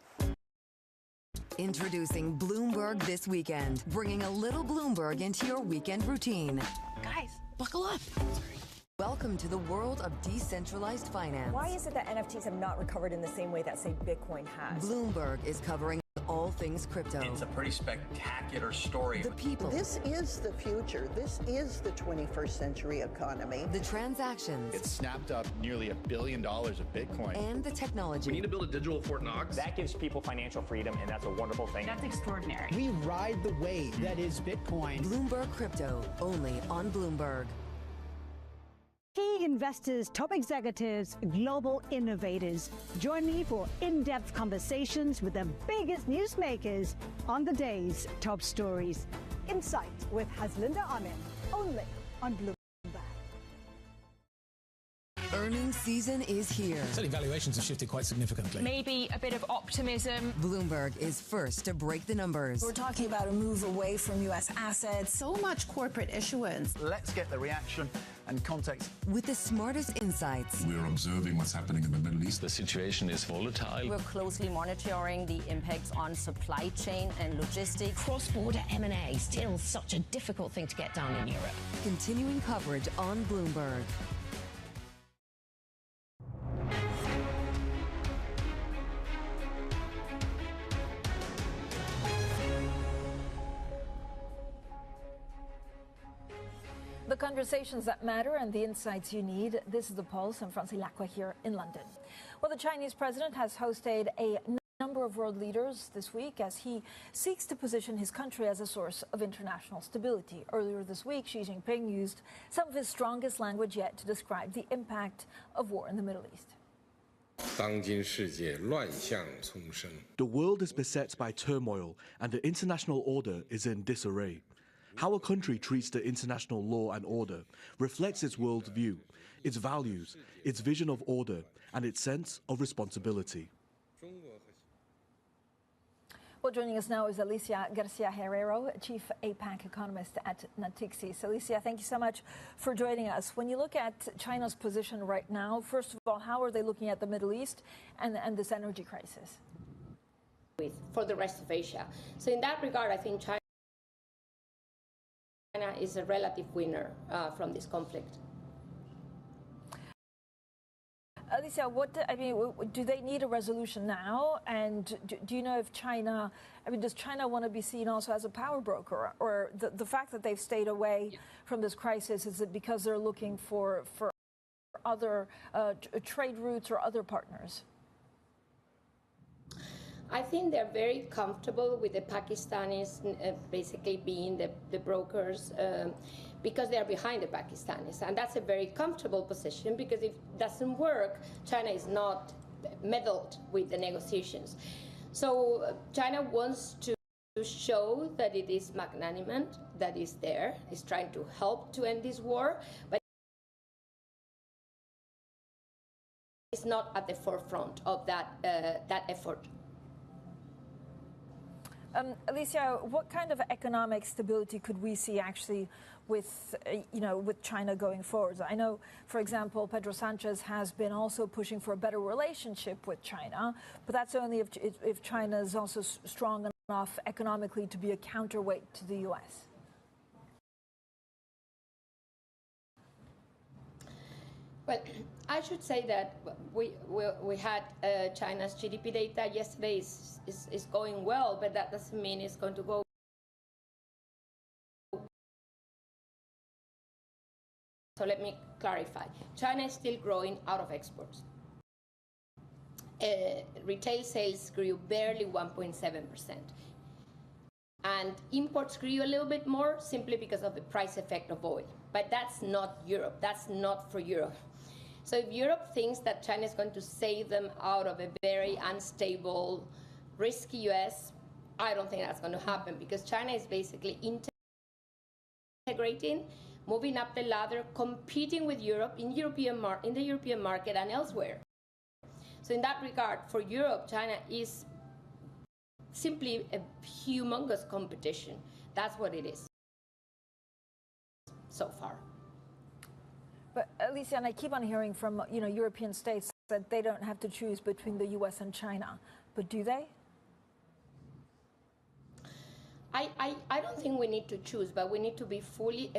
Introducing Bloomberg This Weekend, bringing a little Bloomberg into your weekend routine. Guys, buckle up. Welcome to the world of decentralized finance. Why is it that NFTs have not recovered in the same way that, say, Bitcoin has? Bloomberg is covering all things crypto. It's a pretty spectacular story. The people. This is the future. This is the 21st century economy. The transactions. It snapped up nearly $1 billion of Bitcoin. And the technology. We need to build a digital Fort Knox. That gives people financial freedom, and that's a wonderful thing. That's extraordinary. We ride the wave that is Bitcoin. Bloomberg Crypto, only on Bloomberg. Key investors, top executives, global innovators. Join me for in-depth conversations with the biggest newsmakers on the day's top stories. Insight with Haslinda Amin, only on Bloomberg. Earnings season is here. Certainly valuations have shifted quite significantly. Maybe a bit of optimism. Bloomberg is first to break the numbers. We're talking about a move away from U.S. assets. So much corporate issuance. Let's get the reaction and context. With the smartest insights. We're observing what's happening in the Middle East. The situation is volatile. We're closely monitoring the impacts on supply chain and logistics. Cross-border M&A, still such a difficult thing to get done in Europe. Continuing coverage on Bloomberg. The conversations that matter and the insights you need. This is The Pulse. I'm Francie Lacqua here in London. Well, the Chinese president has hosted a number of world leaders this week as he seeks to position his country as a source of international stability. Earlier this week, Xi Jinping used some of his strongest language yet to describe the impact of war in the Middle East. The world is beset by turmoil and the international order is in disarray. How a country treats the international law and order reflects its worldview, its values, its vision of order, and its sense of responsibility. Well, joining us now is Alicia Garcia Herrero, Chief APAC Economist at Natixis. Alicia, thank you so much for joining us. When you look at China's position right now, first of all, how are they looking at the Middle East and this energy crisis? For the rest of Asia. So in that regard, I think China is a relative winner from this conflict. Alicia, do they need a resolution now? And do you know if China, does China want to be seen also as a power broker? Or the fact that they've stayed away from this crisis, is it because they're looking for other trade routes or other partners? I think they're very comfortable with the Pakistanis basically being the brokers because they're behind the Pakistanis. And that's a very comfortable position because if it doesn't work, China is not meddled with the negotiations. So China wants to show that it is magnanimous, that is there, is trying to help to end this war, but it's not at the forefront of that effort. Alicia, what kind of economic stability could we see actually with China going forward? I know, for example, Pedro Sanchez has been also pushing for a better relationship with China, but that's only if China is also strong enough economically to be a counterweight to the U.S. Well, I should say that we had China's GDP data yesterday is going well, but that doesn't mean it's going to go. So let me clarify. China is still growing out of exports. Retail sales grew barely 1.7%. And imports grew a little bit more simply because of the price effect of oil. But that's not Europe. That's not for Europe. So if Europe thinks that China is going to save them out of a very unstable, risky US, I don't think that's going to happen, because China is basically integrating, moving up the ladder, competing with Europe in the European market and elsewhere. So in that regard, for Europe, China is simply a humongous competition. That's what it is so far. But Alicia, and I keep on hearing from European states that they don't have to choose between the US and China, but do they? I don't think we need to choose, but we need to be fully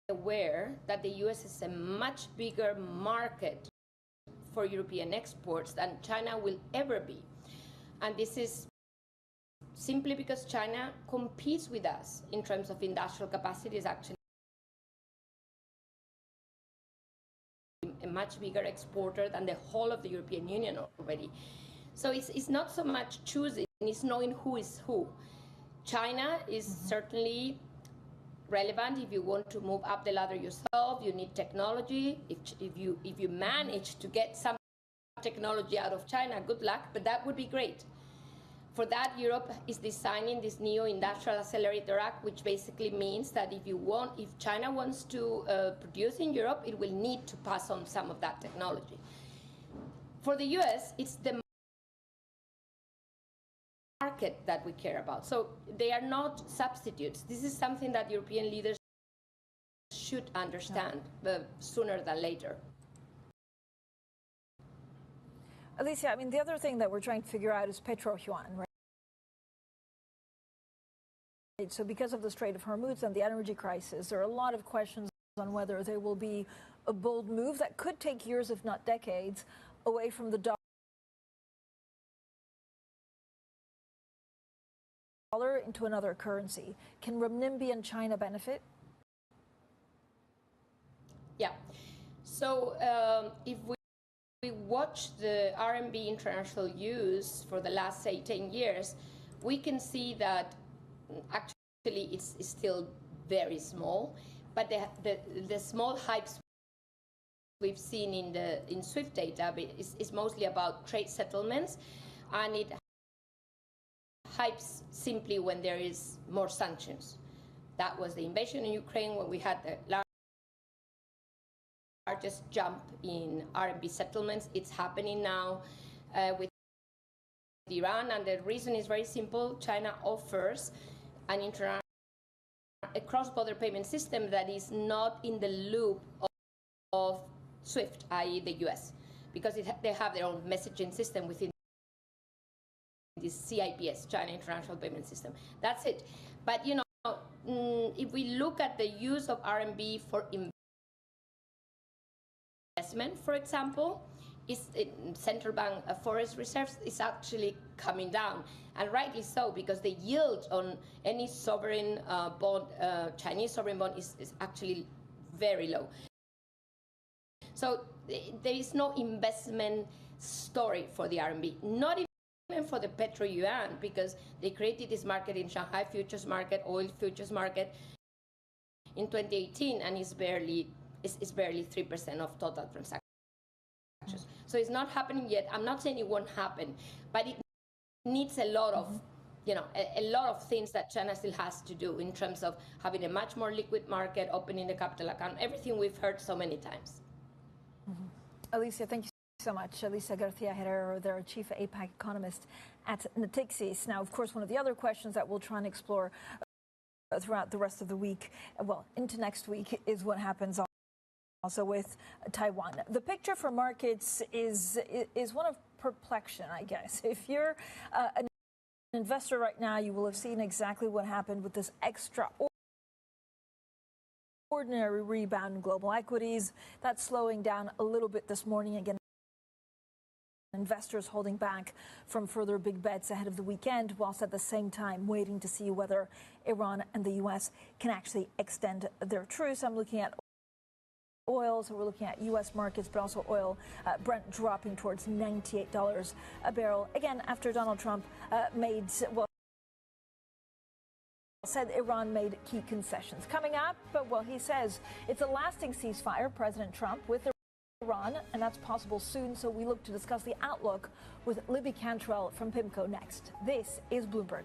aware that the US is a much bigger market for European exports than China will ever be. And this is simply because China competes with us in terms of industrial capacity, is actually a much bigger exporter than the whole of the European Union already. So it's not so much choosing, it's knowing who is who. China is certainly relevant if you want to move up the ladder yourself. You need technology. If you manage to get some technology out of China, good luck, but that would be great. For that, Europe is designing this Neo-Industrial Accelerator Act, which basically means that if China wants to produce in Europe, it will need to pass on some of that technology. For the US, it's the market that we care about. So they are not substitutes. This is something that European leaders should understand sooner than later. Alicia, I mean, the other thing that we're trying to figure out is petro-yuan, right? So because of the Strait of Hormuz and the energy crisis, there are a lot of questions on whether there will be a bold move that could take years, if not decades, away from the dollar into another currency. Can renminbi and China benefit? Yeah. So if we watch the RMB international use for the last, say, 10 years, we can see that actually it's still very small, but the small hypes we've seen in SWIFT data is mostly about trade settlements, and it hypes simply when there is more sanctions. That was the invasion in Ukraine, when we had the largest jump in RMB settlements. It's happening now with Iran, and the reason is very simple. China offers a cross-border payment system that is not in the loop of SWIFT, i.e. the US, because they have their own messaging system within this CIPS, China International Payment System. That's it. But if we look at the use of RMB for investment, for example, central bank forest reserves is actually coming down, and rightly so, because the yield on any sovereign bond, Chinese sovereign bond, is actually very low. So there is no investment story for the RMB, not even for the petro yuan, because they created this market in Shanghai futures market, oil futures market in 2018, and it's barely 3% of total transactions. So it's not happening yet. I'm not saying it won't happen, but it needs a lot of, a lot of things that China still has to do in terms of having a much more liquid market, opening the capital account, everything we've heard so many times. Alicia, thank you so much. Alicia Garcia-Herrero, their chief APAC economist at Natixis. Now, of course, one of the other questions that we'll try and explore throughout the rest of the week, well, into next week, is what happens also with Taiwan. The picture for markets is one of perplexion, I guess. If you're an investor right now, you will have seen exactly what happened with this extraordinary rebound in global equities. That's slowing down a little bit this morning again. Investors holding back from further big bets ahead of the weekend, whilst at the same time waiting to see whether Iran and the US can actually extend their truce. I'm looking at oil, so we're looking at U.S. markets, but also oil, Brent dropping towards $98 a barrel. Again, after Donald Trump said Iran made key concessions. Coming up, but he says it's a lasting ceasefire. President Trump with Iran, and that's possible soon. So we look to discuss the outlook with Libby Cantrell from PIMCO next. This is Bloomberg.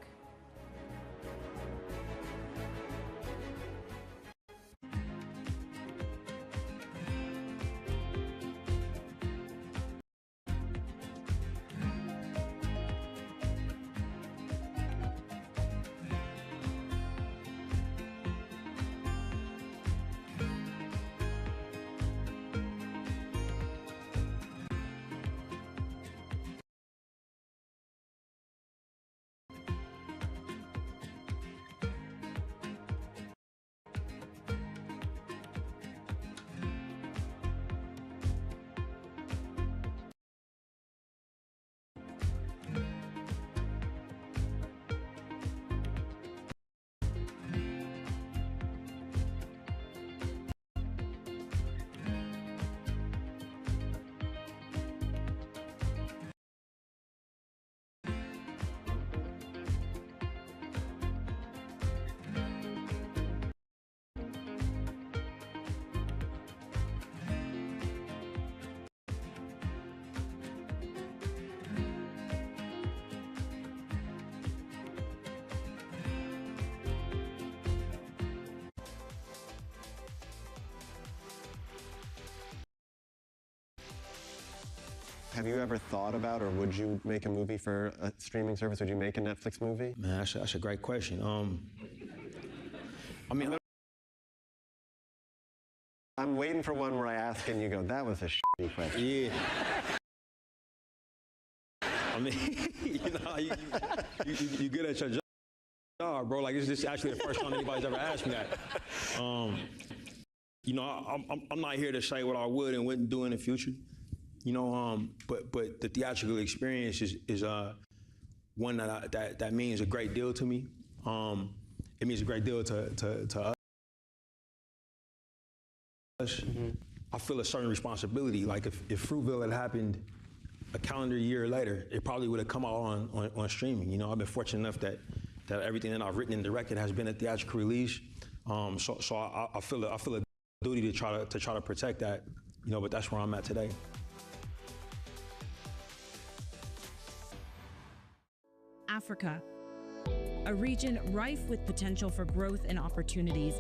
Have you ever thought about, or would you make a movie for a streaming service? Would you make a Netflix movie? Man, that's a great question. I mean, I'm waiting for one where I ask and you go, that was a shitty question. Yeah. I mean, you good at your job, bro. Like, this is actually the first time anybody's ever asked me that. You know, I'm not here to say what I would and wouldn't do in the future. You know, but the theatrical experience is one that means a great deal to me. It means a great deal to us. Mm-hmm. I feel a certain responsibility. Like if Fruitville had happened a calendar year later, it probably would have come out on streaming. You know, I've been fortunate enough that everything that I've written and directed has been a theatrical release. So I feel a duty to try to protect that. You know, but that's where I'm at today. Africa, a region rife with potential for growth and opportunities,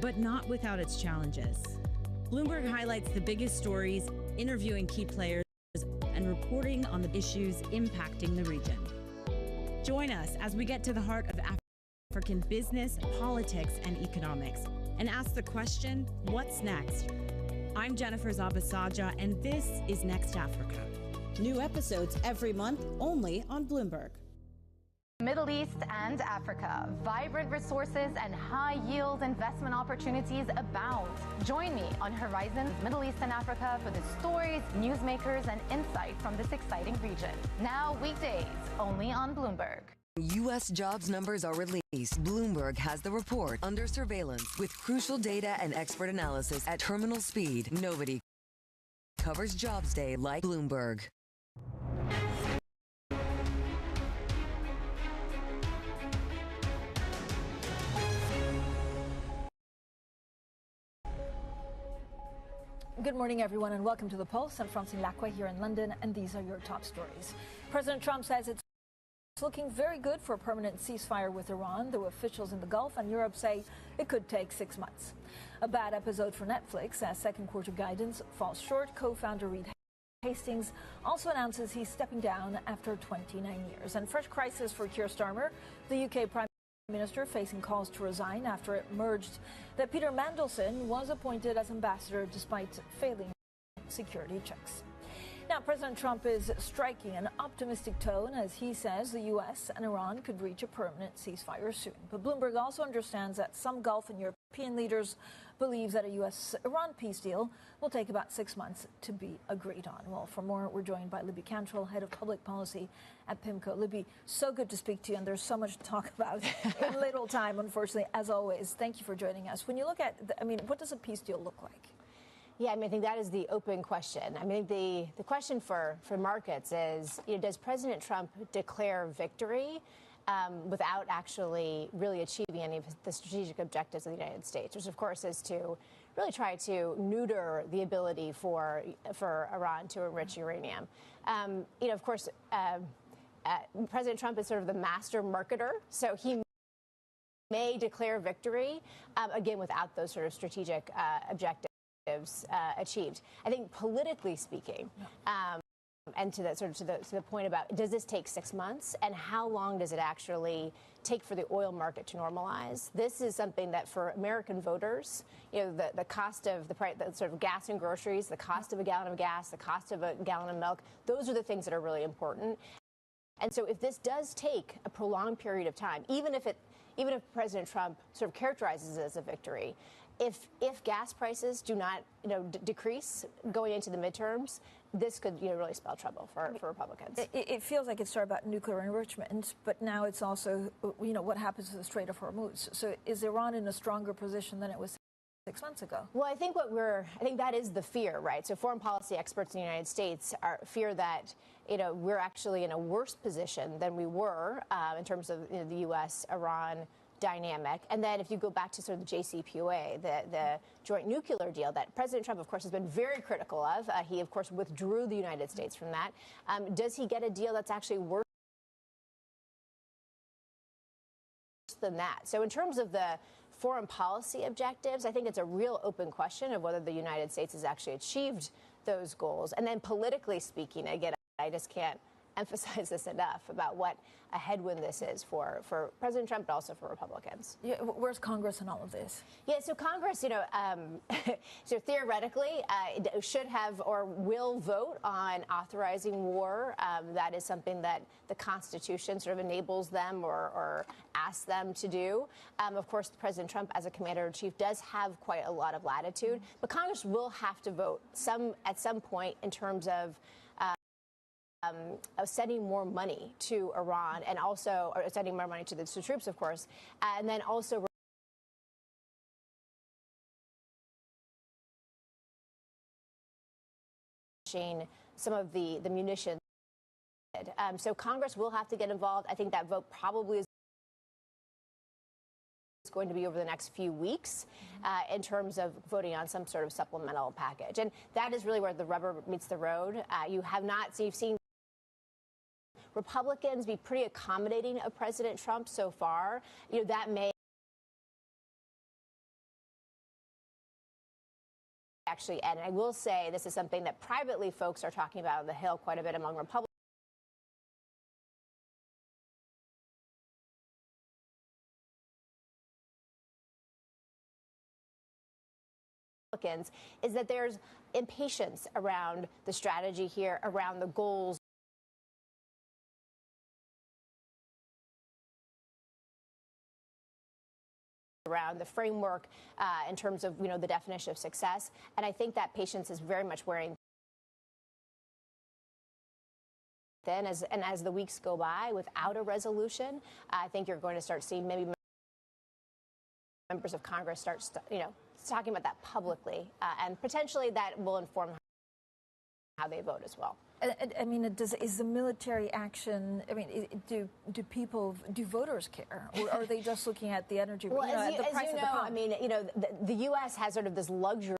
but not without its challenges. Bloomberg highlights the biggest stories, interviewing key players, and reporting on the issues impacting the region. Join us as we get to the heart of African business, politics, and economics, and ask the question, what's next? I'm Jennifer Zabasaja, and this is Next Africa. New episodes every month, only on Bloomberg. Middle East and Africa. Vibrant resources and high-yield investment opportunities abound. Join me on Horizons Middle East and Africa for the stories, newsmakers, and insight from this exciting region. Now weekdays, only on Bloomberg. U.S. jobs numbers are released. Bloomberg has the report under surveillance with crucial data and expert analysis at terminal speed. Nobody covers Jobs Day like Bloomberg. Good morning, everyone, and welcome to The Pulse. I'm Francine Lacqua here in London, and these are your top stories. President Trump says it's looking very good for a permanent ceasefire with Iran, though officials in the Gulf and Europe say it could take 6 months. A bad episode for Netflix as second quarter guidance falls short. Co-founder Reed Hastings also announces he's stepping down after 29 years. And fresh crisis for Keir Starmer, the UK Prime Minister facing calls to resign after it emerged that Peter Mandelson was appointed as ambassador despite failing security checks. Now, President Trump is striking an optimistic tone as he says the U.S. and Iran could reach a permanent ceasefire soon. But Bloomberg also understands that some Gulf and European leaders believe that a U.S.-Iran peace deal will take about 6 months to be agreed on. Well, for more, we're joined by Libby Cantrell, Head of Public Policy at PIMCO. Libby, so good to speak to you, and there's so much to talk about in little time, unfortunately, as always. Thank you for joining us. When you look at, what does a peace deal look like? Yeah, I think that is the open question. The question for markets is, does President Trump declare victory without actually really achieving any of the strategic objectives of the United States, which, of course, is to really try to neuter the ability for Iran to enrich uranium. Of course, President Trump is sort of the master marketer, so he may declare victory, again, without those sort of strategic objectives achieved. I think politically speaking, and to the point about, does this take 6 months, and how long does it actually take for the oil market to normalize? This is something that for American voters, the cost of the price, the sort of gas and groceries, the cost of a gallon of gas, the cost of a gallon of milk, those are the things that are really important. And so if this does take a prolonged period of time, even if President Trump sort of characterizes it as a victory, if gas prices do not decrease going into the midterms, this could really spell trouble for Republicans. It feels like it's about nuclear enrichment, but now it's also what happens to the Strait of Hormuz. So is Iran in a stronger position than it was 6 months ago? Well, I think that is the fear, right? So foreign policy experts in the United States fear that we're actually in a worse position than we were in terms of the U.S.-Iran dynamic. And then if you go back to sort of the JCPOA, the joint nuclear deal that President Trump, of course, has been very critical of. He, of course, withdrew the United States from that. Does he get a deal that's actually worse than that? So in terms of the foreign policy objectives, I think it's a real open question of whether the United States has actually achieved those goals. And then politically speaking, again, I just can't emphasize this enough about what a headwind this is for President Trump, but also for Republicans. Yeah, where's Congress in all of this? Yeah, so Congress, so theoretically, should have or will vote on authorizing war. That is something that the Constitution sort of enables them or asks them to do. Of course, President Trump, as a commander-in-chief, does have quite a lot of latitude, but Congress will have to vote at some point in terms of sending more money to Iran and also sending more money to the troops, of course, and then also some of the munitions. So Congress will have to get involved. I think that vote probably is going to be over the next few weeks in terms of voting on some sort of supplemental package. And that is really where the rubber meets the road. You've seen Republicans be pretty accommodating of President Trump so far. That may actually end. And I will say this is something that privately folks are talking about on the Hill quite a bit among Republicans. Is that there's impatience around the strategy here, around the goals, around the framework in terms of the definition of success, and I think that patience is very much wearing thin. As the weeks go by without a resolution, I think you're going to start seeing maybe members of Congress start talking about that publicly, and potentially that will inform how they vote as well. I mean, is the military action? I mean, do voters care, or are they just looking at the energy? Well, at the price of the pump? I mean, the U.S. has sort of this luxury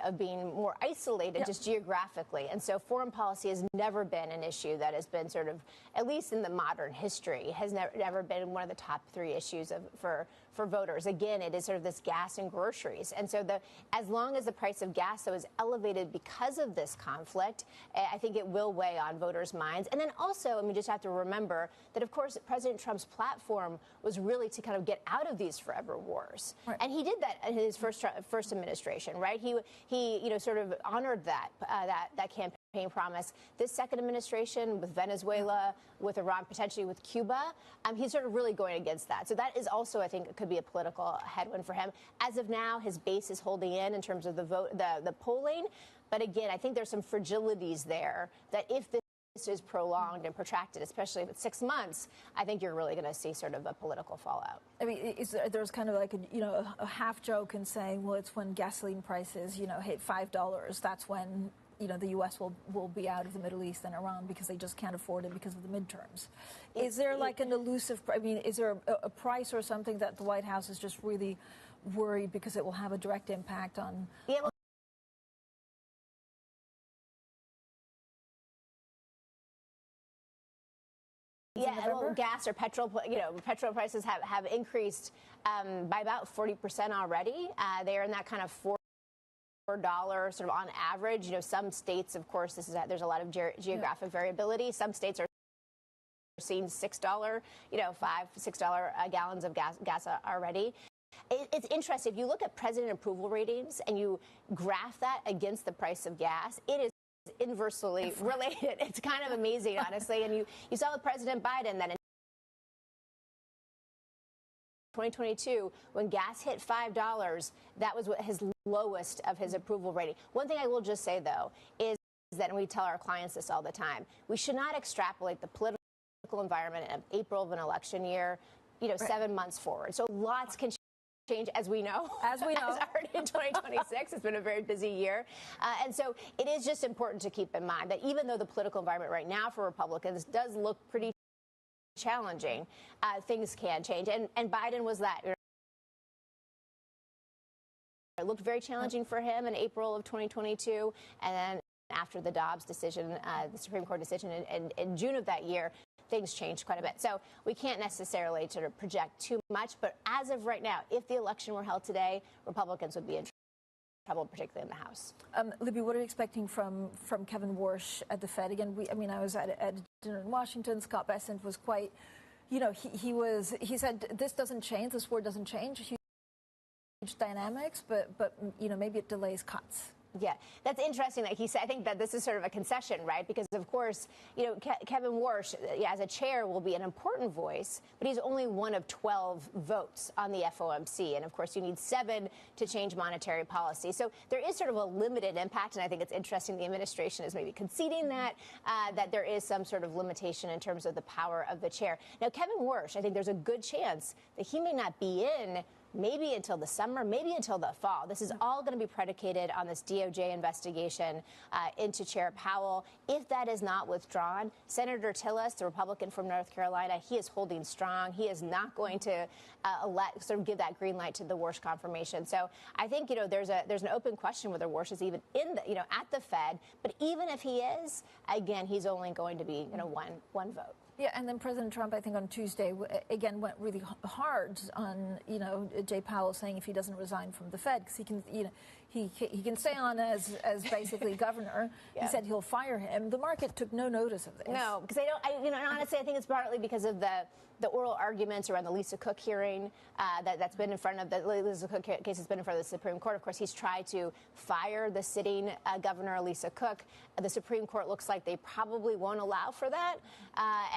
of being more isolated just geographically. And so foreign policy has never been an issue that has been sort of, at least in the modern history, has never been one of the top 3 issues for voters. Again, it is sort of this gas and groceries. And so as long as the price of gas is elevated because of this conflict, I think it will weigh on voters' minds. And then also, we just have to remember that, of course, President Trump's platform was really to kind of get out of these forever wars. Right. And he did that in his first administration, right? He sort of honored that campaign promise. This second administration with Venezuela, with Iran, potentially with Cuba, he's sort of really going against that. So that is also, I think, it could be a political headwind for him. As of now, his base is holding in terms of the polling. But again, I think there's some fragilities there that if this is prolonged and protracted, especially if it's 6 months, I think you're really going to see sort of a political fallout. I mean, there's kind of like a half joke in saying, well, it's when gasoline prices, hit $5. That's when the U.S. will be out of the Middle East and Iran because they just can't afford it because of the midterms. Is there like an elusive, I mean, is there a price or something that the White House is just really worried because it will have a direct impact on? Yeah, well, gas or petrol, petrol prices have increased by about 40% already. They are in that kind of $4 sort of on average. Some states, of course, there's a lot of geographic variability. Some states are seeing $6, $5-6 gallons of gas already. It's interesting. If you look at president approval ratings and you graph that against the price of gas, it is inversely related. It's kind of amazing, honestly. And you saw with President Biden that in 2022, when gas hit $5, that was his lowest of his approval rating. One thing I will just say, though, is that, and we tell our clients this all the time, we should not extrapolate the political environment in April of an election year, 7 months forward. So lots can change, as we know. As already in 2026. It's been a very busy year. And so it is just important to keep in mind that even though the political environment right now for Republicans does look pretty challenging, things can change. And Biden was that. It looked very challenging for him in April of 2022. And then after the Dobbs decision, the Supreme Court decision in June of that year, things changed quite a bit. So we can't necessarily sort of project too much. But as of right now, if the election were held today, Republicans would be in trouble, particularly in the House. Libby, what are you expecting from Kevin Warsh at the Fed? Again, I was at dinner in Washington. Scott Bessent was quite, he said this doesn't change, this war doesn't change, huge dynamics, but maybe it delays cuts. Yeah, that's interesting that he said. I think that this is sort of a concession, right? Because, of course, Kevin Warsh, as a chair, will be an important voice, but he's only one of 12 votes on the FOMC. And, of course, you need 7 to change monetary policy. So there is sort of a limited impact, and I think it's interesting the administration is maybe conceding that there is some sort of limitation in terms of the power of the chair. Now, Kevin Warsh, I think there's a good chance that he may not be in maybe until the summer, maybe until the fall. This is all going to be predicated on this DOJ investigation into Chair Powell. If that is not withdrawn, Senator Tillis, the Republican from North Carolina, he is holding strong. He is not going to give that green light to the Warsh confirmation. So I think there's an open question whether Warsh is even in at the Fed. But even if he is, again, he's only going to be one vote. Yeah, and then President Trump, I think on Tuesday, again went really hard on Jay Powell, saying if he doesn't resign from the Fed, because he can he can stay on as basically governor. Yeah. He said he'll fire him. The market took no notice of this. No, because honestly, I think it's partly because of the oral arguments around the Lisa Cook hearing that's been in front of the Lisa Cook case has been in front of the Supreme Court. Of course, he's tried to fire the sitting governor, Lisa Cook. The Supreme Court looks like they probably won't allow for that,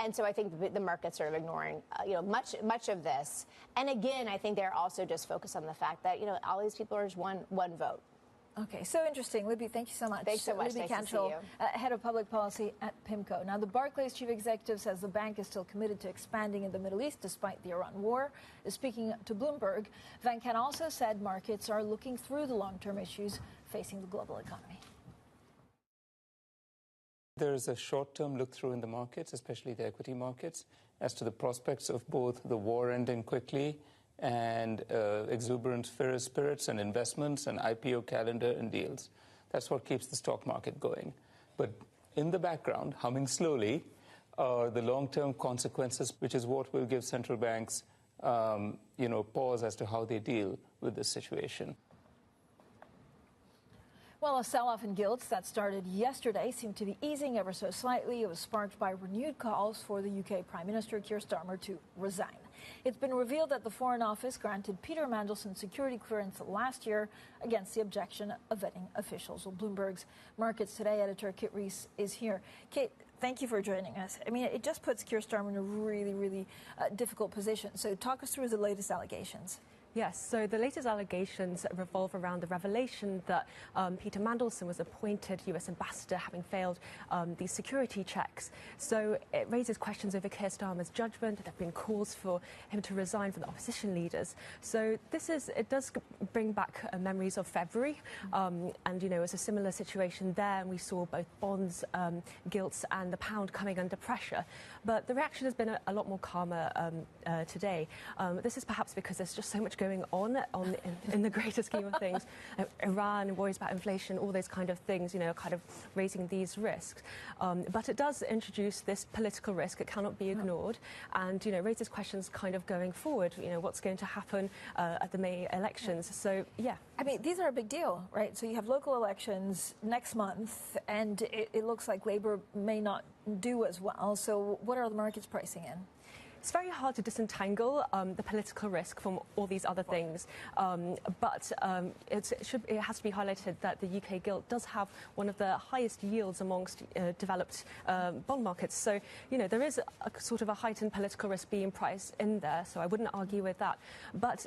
and so I think the market's sort of ignoring much of this. And again, I think they're also just focused on the fact that all these people are just one vote. Okay, so interesting. Libby, thank you so much. Thanks so much. Libby Cantrell, Head of Public Policy at PIMCO. Now, the Barclays chief executive says the bank is still committed to expanding in the Middle East despite the Iran war. Speaking to Bloomberg, Venkat also said markets are looking through the long-term issues facing the global economy. There is a short-term look-through in the markets, especially the equity markets, as to the prospects of both the war ending quickly and exuberant spirits and investments and IPO calendar and deals. That's what keeps the stock market going. But in the background, humming slowly, are the long-term consequences, which is what will give central banks, pause as to how they deal with this situation. Well, a sell-off in gilts that started yesterday seemed to be easing ever so slightly. It was sparked by renewed calls for the UK Prime Minister Keir Starmer to resign. It's been revealed that the Foreign Office granted Peter Mandelson security clearance last year against the objection of vetting officials. Well, Bloomberg's Markets Today editor Kit Reese is here. Kit, thank you for joining us. I mean, it just puts Keir Starmer in a really, really difficult position. So talk us through the latest allegations. Yes, so the latest allegations revolve around the revelation that Peter Mandelson was appointed US ambassador having failed these security checks. So it raises questions over Keir Starmer's judgment. There have been calls for him to resign from the opposition leaders. So it does bring back memories of February. And, you know, it was a similar situation there. And we saw both bonds, gilts and the pound coming under pressure. But the reaction has been a lot more calmer today. This is perhaps because there's just so much going on in the greater scheme of things. Iran, worries about inflation, all those kind of things, you know, kind of raising these risks. But it does introduce this political risk. It cannot be ignored. And, you know, raises questions kind of going forward, you know, what's going to happen at the May elections. So, yeah. I mean, these are a big deal, right? So you have local elections next month, and it looks like Labour may not do as well. So what are the markets pricing in? It's very hard to disentangle the political risk from all these other things, but it has to be highlighted that the UK gilt does have one of the highest yields amongst developed bond markets. So, you know, there is a sort of a heightened political risk being priced in there, so I wouldn't argue with that.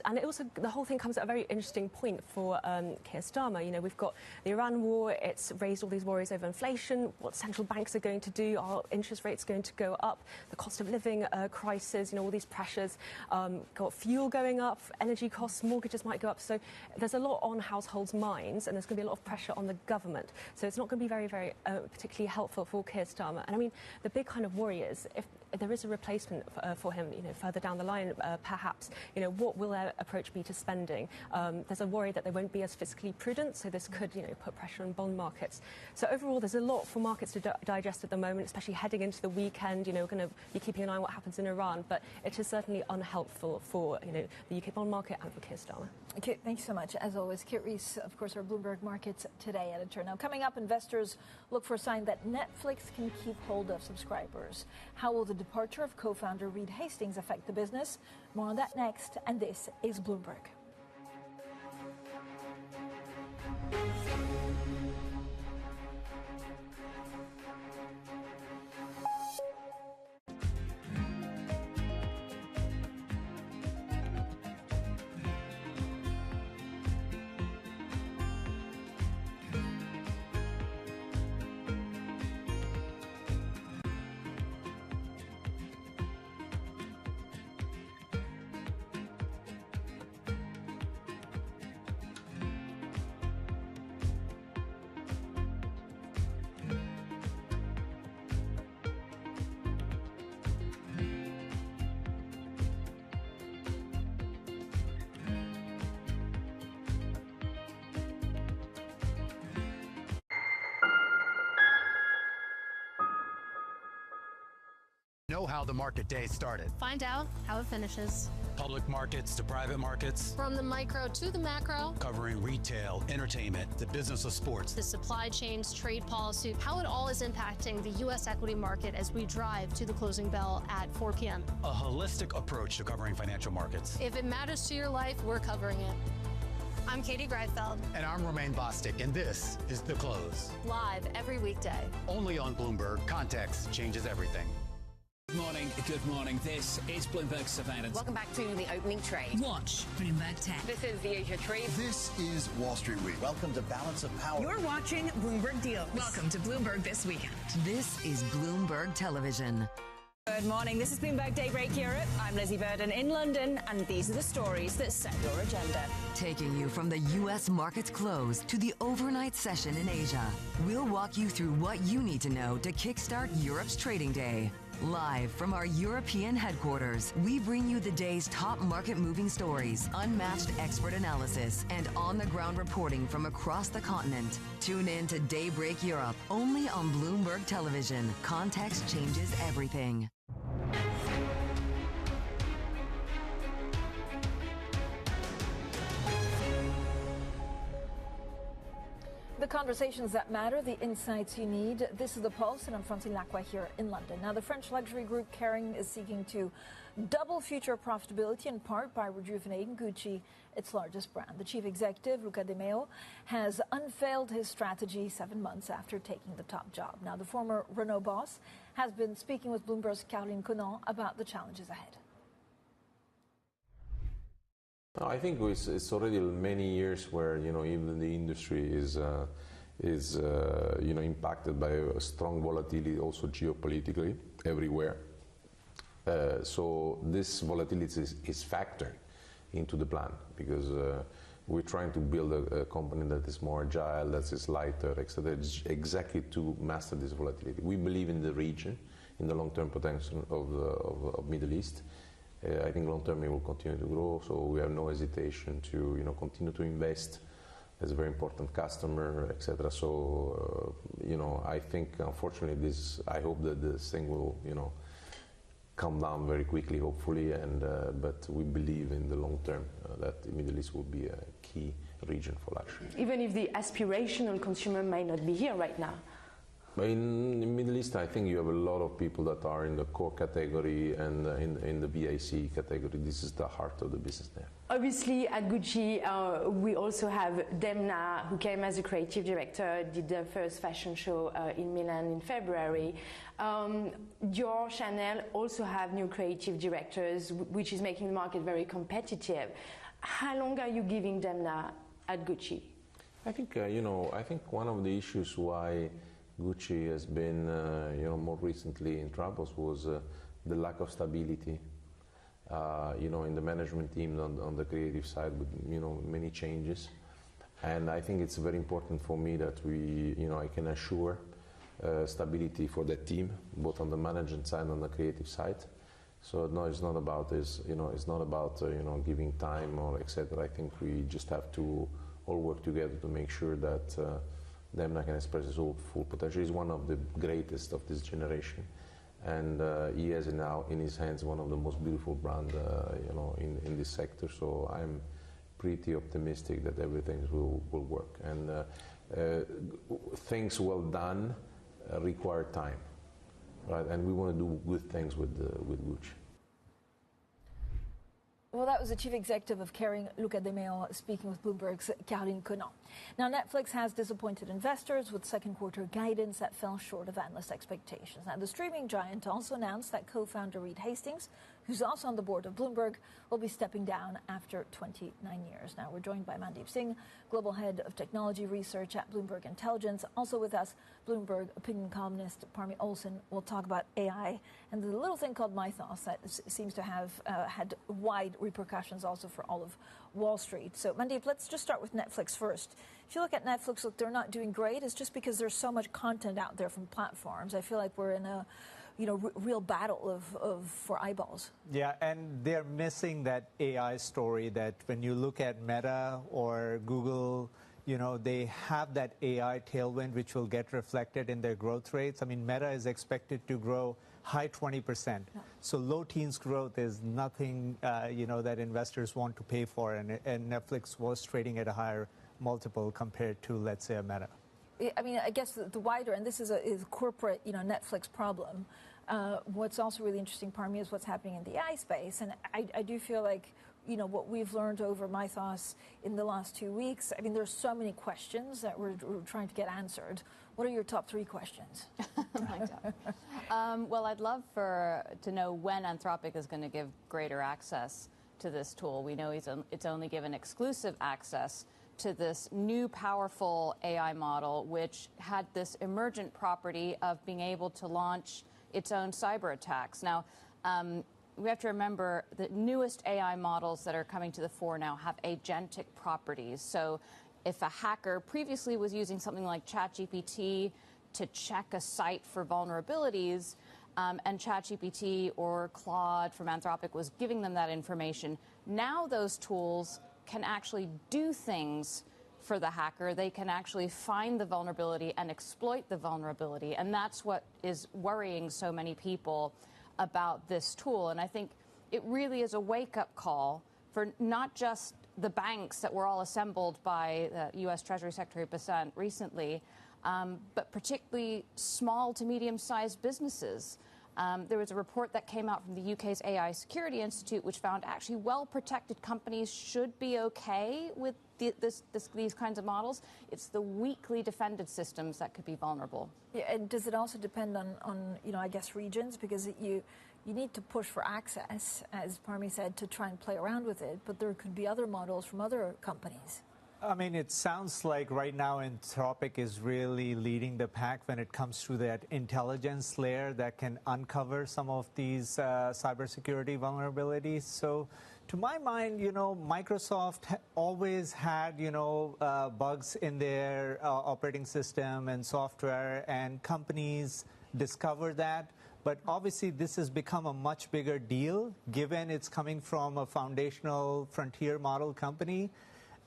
And it also, the whole thing comes at a very interesting point for Keir Starmer. You know, we've got the Iran war, it's raised all these worries over inflation, what central banks are going to do, are interest rates going to go up, the cost of living crisis, you know, all these pressures, got fuel going up, energy costs, mortgages might go up. So there's a lot on households' minds, and there's going to be a lot of pressure on the government. So it's not going to be very, very particularly helpful for Keir Starmer. And I mean, the big kind of worry is if there is a replacement for him, you know, further down the line, perhaps, you know, what will their approach be to spending? There's a worry that they won't be as fiscally prudent, so this could, you know, put pressure on bond markets. So overall, there's a lot for markets to digest at the moment, especially heading into the weekend. You know, we're going to be keeping an eye on what happens in Iran, but it is certainly unhelpful for, you know, the UK bond market and for Keir Starmer. Okay, thanks so much. As always, Kit Rees, of course, our Bloomberg Markets Today editor. Now, coming up, investors look for a sign that Netflix can keep hold of subscribers. How will the departure of co-founder Reed Hastings affect the business? More on that next, and this is Bloomberg. Know how the market day started. Find out how it finishes. Public markets to private markets. From the micro to the macro. Covering retail, entertainment, the business of sports. The supply chains, trade policy, how it all is impacting the U.S. equity market as we drive to the closing bell at 4 p.m. A holistic approach to covering financial markets. If it matters to your life, we're covering it. I'm Katie Greifeld. And I'm Romaine Bostic, and this is The Close. Live every weekday. Only on Bloomberg. Context changes everything. Good morning. This is Bloomberg Surveillance. Welcome back to the opening trade. Watch Bloomberg Tech. This is the Asia trade. This is Wall Street Week. Welcome to Balance of Power. You're watching Bloomberg Deals. Welcome to Bloomberg This Weekend. This is Bloomberg Television. Good morning. This is Bloomberg Daybreak Europe. I'm Lizzie Burden in London, and these are the stories that set your agenda. Taking you from the U.S. market's close to the overnight session in Asia. We'll walk you through what you need to know to kickstart Europe's trading day. Live from our European headquarters, we bring you the day's top market-moving stories, unmatched expert analysis, and on-the-ground reporting from across the continent. Tune in to Daybreak Europe, only on Bloomberg Television. Context changes everything. The conversations that matter, the insights you need. This is The Pulse, and I'm Francine Lacroix here in London. Now, the French luxury group Kering is seeking to double future profitability, in part by rejuvenating Gucci, its largest brand. The chief executive, Luca De Meo, has unveiled his strategy 7 months after taking the top job. Now, the former Renault boss has been speaking with Bloomberg's Caroline Conan about the challenges ahead. I think it's already many years where even the industry is impacted by a strong volatility, also geopolitically everywhere. So this volatility is factored into the plan because we're trying to build a company that is more agile, that is lighter, etc. Exactly to master this volatility. We believe in the region, in the long-term potential of Middle East. I think long-term it will continue to grow, so we have no hesitation to continue to invest as a very important customer, etc. So I think unfortunately I hope that this thing will come down very quickly, hopefully, but we believe in the long term that the Middle East will be a key region for luxury. Even if the aspirational consumer may not be here right now. In the Middle East, I think you have a lot of people that are in the core category and in the BIC category. This is the heart of the business there. Obviously, at Gucci, we also have Demna, who came as a creative director, did the first fashion show in Milan in February. Dior, Chanel also have new creative directors, which is making the market very competitive. How long are you giving Demna at Gucci? I think, I think one of the issues why Gucci has been, more recently in troubles was the lack of stability, in the management team on the creative side with, many changes. And I think it's very important for me that I can assure stability for the team, both on the management side and on the creative side. So no, it's not about this, it's not about, giving time or etc. I think we just have to all work together to make sure that Demna can express his full potential. He's one of the greatest of this generation, and he has now in his hands one of the most beautiful brands, in this sector. So I'm pretty optimistic that everything will work. And things well done require time, right? And we want to do good things with Gucci. Well, that was the chief executive of Kering, Luca De Meo, speaking with Bloomberg's Caroline Conan. Now, Netflix has disappointed investors with second quarter guidance that fell short of analyst expectations. Now, the streaming giant also announced that co-founder Reed Hastings, who's also on the board of Bloomberg, will be stepping down after 29 years. Now, we're joined by Mandeep Singh, Global Head of Technology Research at Bloomberg Intelligence. Also with us, Bloomberg opinion columnist Parmi Olsen. We'll talk about AI and the little thing called mythos that seems to have had wide repercussions also for all of Wall Street. So, Mandeep, let's just start with Netflix first. If you look at Netflix, look, they're not doing great. It's just because there's so much content out there from platforms. I feel like we're in a real battle for eyeballs. Yeah, and they're missing that AI story that when you look at Meta or Google, they have that AI tailwind which will get reflected in their growth rates. I mean, Meta is expected to grow high 20%. Yeah. So low teens growth is nothing, that investors want to pay for, and Netflix was trading at a higher multiple compared to, let's say, a Meta. I mean, I guess the wider, and this is a corporate, Netflix problem. What's also really interesting, Parmi, is what's happening in the AI space. And I do feel like, what we've learned over Mythos in the last 2 weeks, I mean, there's so many questions that we're trying to get answered. What are your top 3 questions? Well, I'd love to know when Anthropic is going to give greater access to this tool. We know it's only given exclusive access to this new powerful AI model, which had this emergent property of being able to launch its own cyber attacks. Now, we have to remember the newest AI models that are coming to the fore now have agentic properties. So if a hacker previously was using something like ChatGPT to check a site for vulnerabilities, and ChatGPT or Claude from Anthropic was giving them that information, now those tools can actually do things for the hacker. They can actually find the vulnerability and exploit the vulnerability. And that's what is worrying so many people about this tool. And I think it really is a wake-up call for not just the banks that were all assembled by the U.S. Treasury Secretary Bessent recently, but particularly small to medium-sized businesses. There was a report that came out from the UK's AI Security Institute, which found actually well-protected companies should be okay with these kinds of models. It's the weakly defended systems that could be vulnerable. Yeah, and does it also depend on I guess, regions? Because you need to push for access, as Parmi said, to try and play around with it, but there could be other models from other companies. I mean, it sounds like right now Anthropic is really leading the pack when it comes to that intelligence layer that can uncover some of these cybersecurity vulnerabilities. So to my mind, Microsoft always had, bugs in their operating system and software, and companies discover that. But obviously, this has become a much bigger deal, given it's coming from a foundational frontier model company.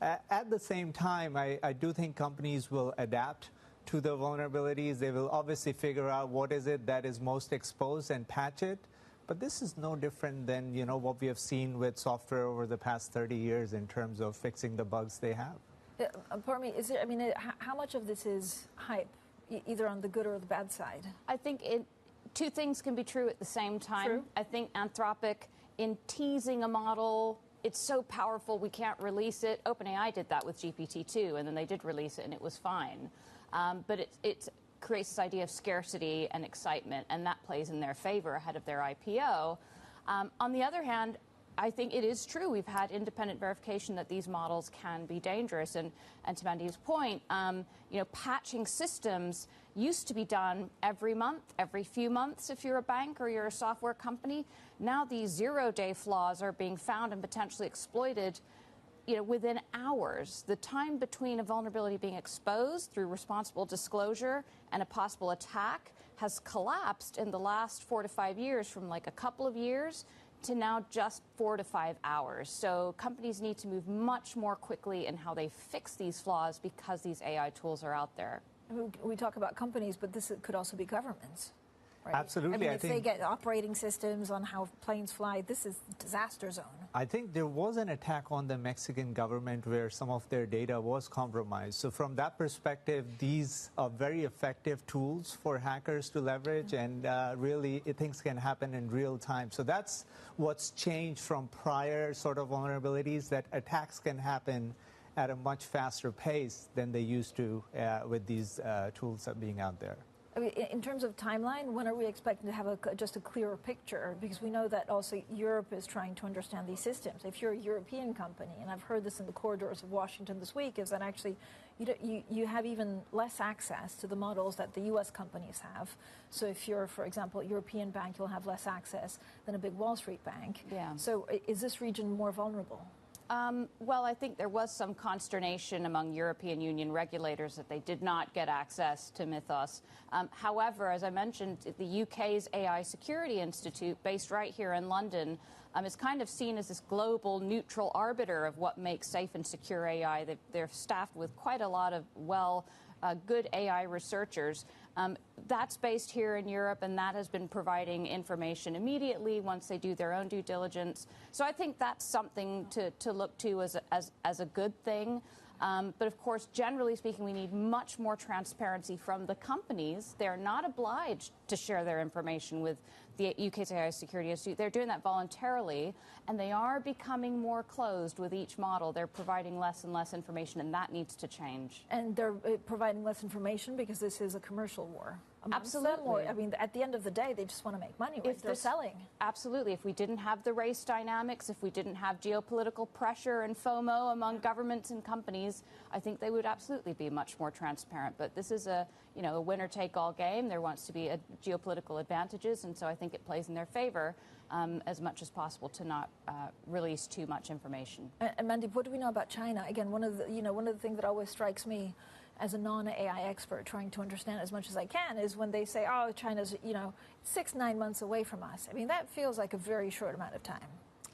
At the same time, I do think companies will adapt to the vulnerabilities. They will obviously figure out what is it that is most exposed and patch it. But this is no different than, what we have seen with software over the past 30 years in terms of fixing the bugs they have. Parmi, how much of this is hype, either on the good or the bad side? I think two things can be true at the same time. True. I think Anthropic, in teasing a model, it's so powerful we can't release it. OpenAI did that with GPT-2, and then they did release it, and it was fine. But it creates this idea of scarcity and excitement, and that plays in their favor ahead of their IPO. On the other hand, I think it is true. We've had independent verification that these models can be dangerous. And to Mandeep's point, patching systems used to be done every month, every few months if you're a bank or you're a software company. Now these zero-day flaws are being found and potentially exploited within hours. The time between a vulnerability being exposed through responsible disclosure and a possible attack has collapsed in the last 4 to 5 years from like a couple of years to now just 4 to 5 hours. So companies need to move much more quickly in how they fix these flaws because these AI tools are out there. We talk about companies, but this could also be governments. Right? Absolutely. If they get operating systems on how planes fly, this is a disaster zone. I think there was an attack on the Mexican government where some of their data was compromised. So from that perspective, these are very effective tools for hackers to leverage, and really things can happen in real time. So that's what's changed from prior sort of vulnerabilities, that attacks can happen at a much faster pace than they used to with these tools being out there. In terms of timeline, when are we expecting to have just a clearer picture? Because we know that also Europe is trying to understand these systems. If you're a European company, and I've heard this in the corridors of Washington this week, is that actually you have even less access to the models that the U.S. companies have. So if you're, for example, a European bank, you'll have less access than a big Wall Street bank. Yeah. So is this region more vulnerable? Well, I think there was some consternation among European Union regulators that they did not get access to Mythos. However, as I mentioned, the UK's AI Security Institute, based right here in London, is kind of seen as this global neutral arbiter of what makes safe and secure AI. They're staffed with quite a lot of good AI researchers. That's based here in Europe, and that has been providing information immediately once they do their own due diligence. So I think that's something to look to as a good thing. But of course, generally speaking, we need much more transparency from the companies. They're not obliged to share their information with the UK's AI Security Institute. They're doing that voluntarily, and they are becoming more closed with each model. They're providing less and less information, and that needs to change. And they're providing less information because this is a commercial war. Absolutely. Or, at the end of the day, they just want to make money. Right? They're selling. Absolutely. If we didn't have the race dynamics, if we didn't have geopolitical pressure and FOMO among governments and companies, I think they would absolutely be much more transparent. But this is a winner-take-all game. There wants to be geopolitical advantages, and so I think it plays in their favor as much as possible to not release too much information. And Mandeep, what do we know about China? Again, one of the things that always strikes me as a non-AI expert trying to understand as much as I can is when they say, oh, China's, 6-9 months away from us. I mean, that feels like a very short amount of time.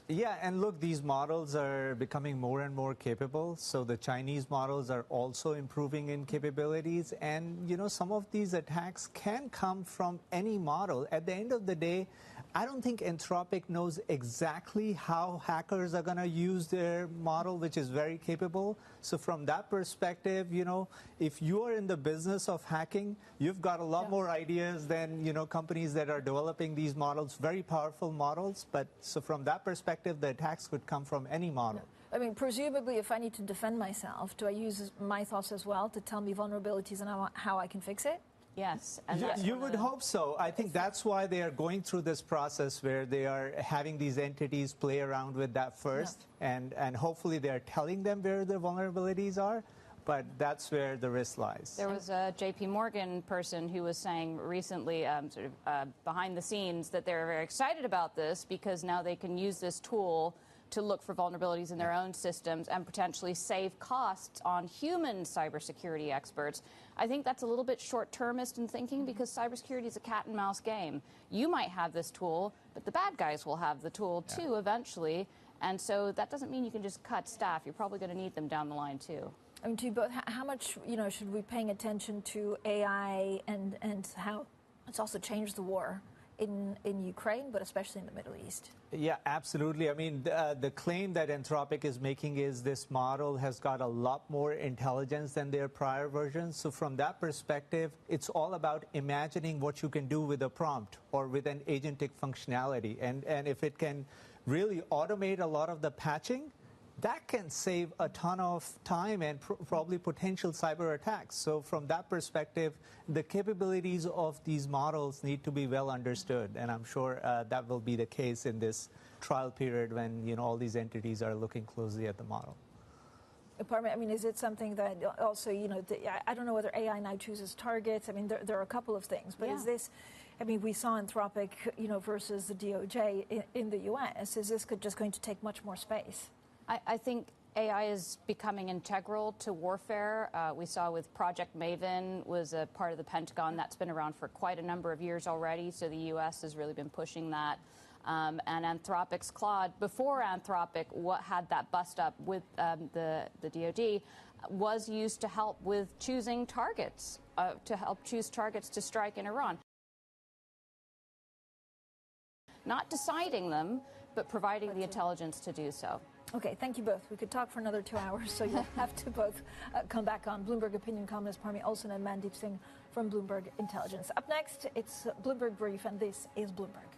Yeah, and look, these models are becoming more and more capable. So the Chinese models are also improving in capabilities. And, some of these attacks can come from any model. At the end of the day, I don't think Anthropic knows exactly how hackers are going to use their model, which is very capable. So from that perspective, if you are in the business of hacking, you've got a lot more ideas than, companies that are developing these models, very powerful models. But so from that perspective, the attacks could come from any model. I mean, presumably, if I need to defend myself, do I use Mythos as well to tell me vulnerabilities and how I can fix it? Yes. And you would hope so. I think that's why they are going through this process where they are having these entities play around with that first, and hopefully they're telling them where the vulnerabilities are. But that's where the risk lies. There was a JP Morgan person who was saying recently, behind the scenes, that they're very excited about this because now they can use this tool to look for vulnerabilities in their own systems and potentially save costs on human cybersecurity experts. I think that's a little bit short-termist in thinking because cybersecurity is a cat and mouse game. You might have this tool, but the bad guys will have the tool too eventually. And so that doesn't mean you can just cut staff. You're probably going to need them down the line too. I mean, to you both, how much, should we be paying attention to AI and how it's also changed the war in Ukraine, but especially in the Middle East? Yeah, absolutely. I mean, the claim that Anthropic is making is this model has got a lot more intelligence than their prior versions. So from that perspective, it's all about imagining what you can do with a prompt or with an agentic functionality. And if it can really automate a lot of the patching, that can save a ton of time and probably potential cyber attacks. So from that perspective, the capabilities of these models need to be well understood. And I'm sure that will be the case in this trial period when all these entities are looking closely at the model. Pardon me, I mean, is it something that also, I don't know whether AI now chooses targets. I mean, there are a couple of things. But is this, I mean, we saw Anthropic, versus the DOJ in the U.S. Is this just going to take much more space? I think AI is becoming integral to warfare. We saw with Project Maven was a part of the Pentagon that's been around for quite a number of years already. So the U.S. has really been pushing that. And Anthropic's Claude, before Anthropic, what had that bust up with the DoD, was used to help with choosing targets, to help choose targets to strike in Iran. Not deciding them, but providing the intelligence to do so. Okay, thank you both. We could talk for another 2 hours, so you'll have to both come back on. Bloomberg opinion columnist Parmi Olsen and Mandeep Singh from Bloomberg Intelligence. Up next, it's Bloomberg Brief, and this is Bloomberg.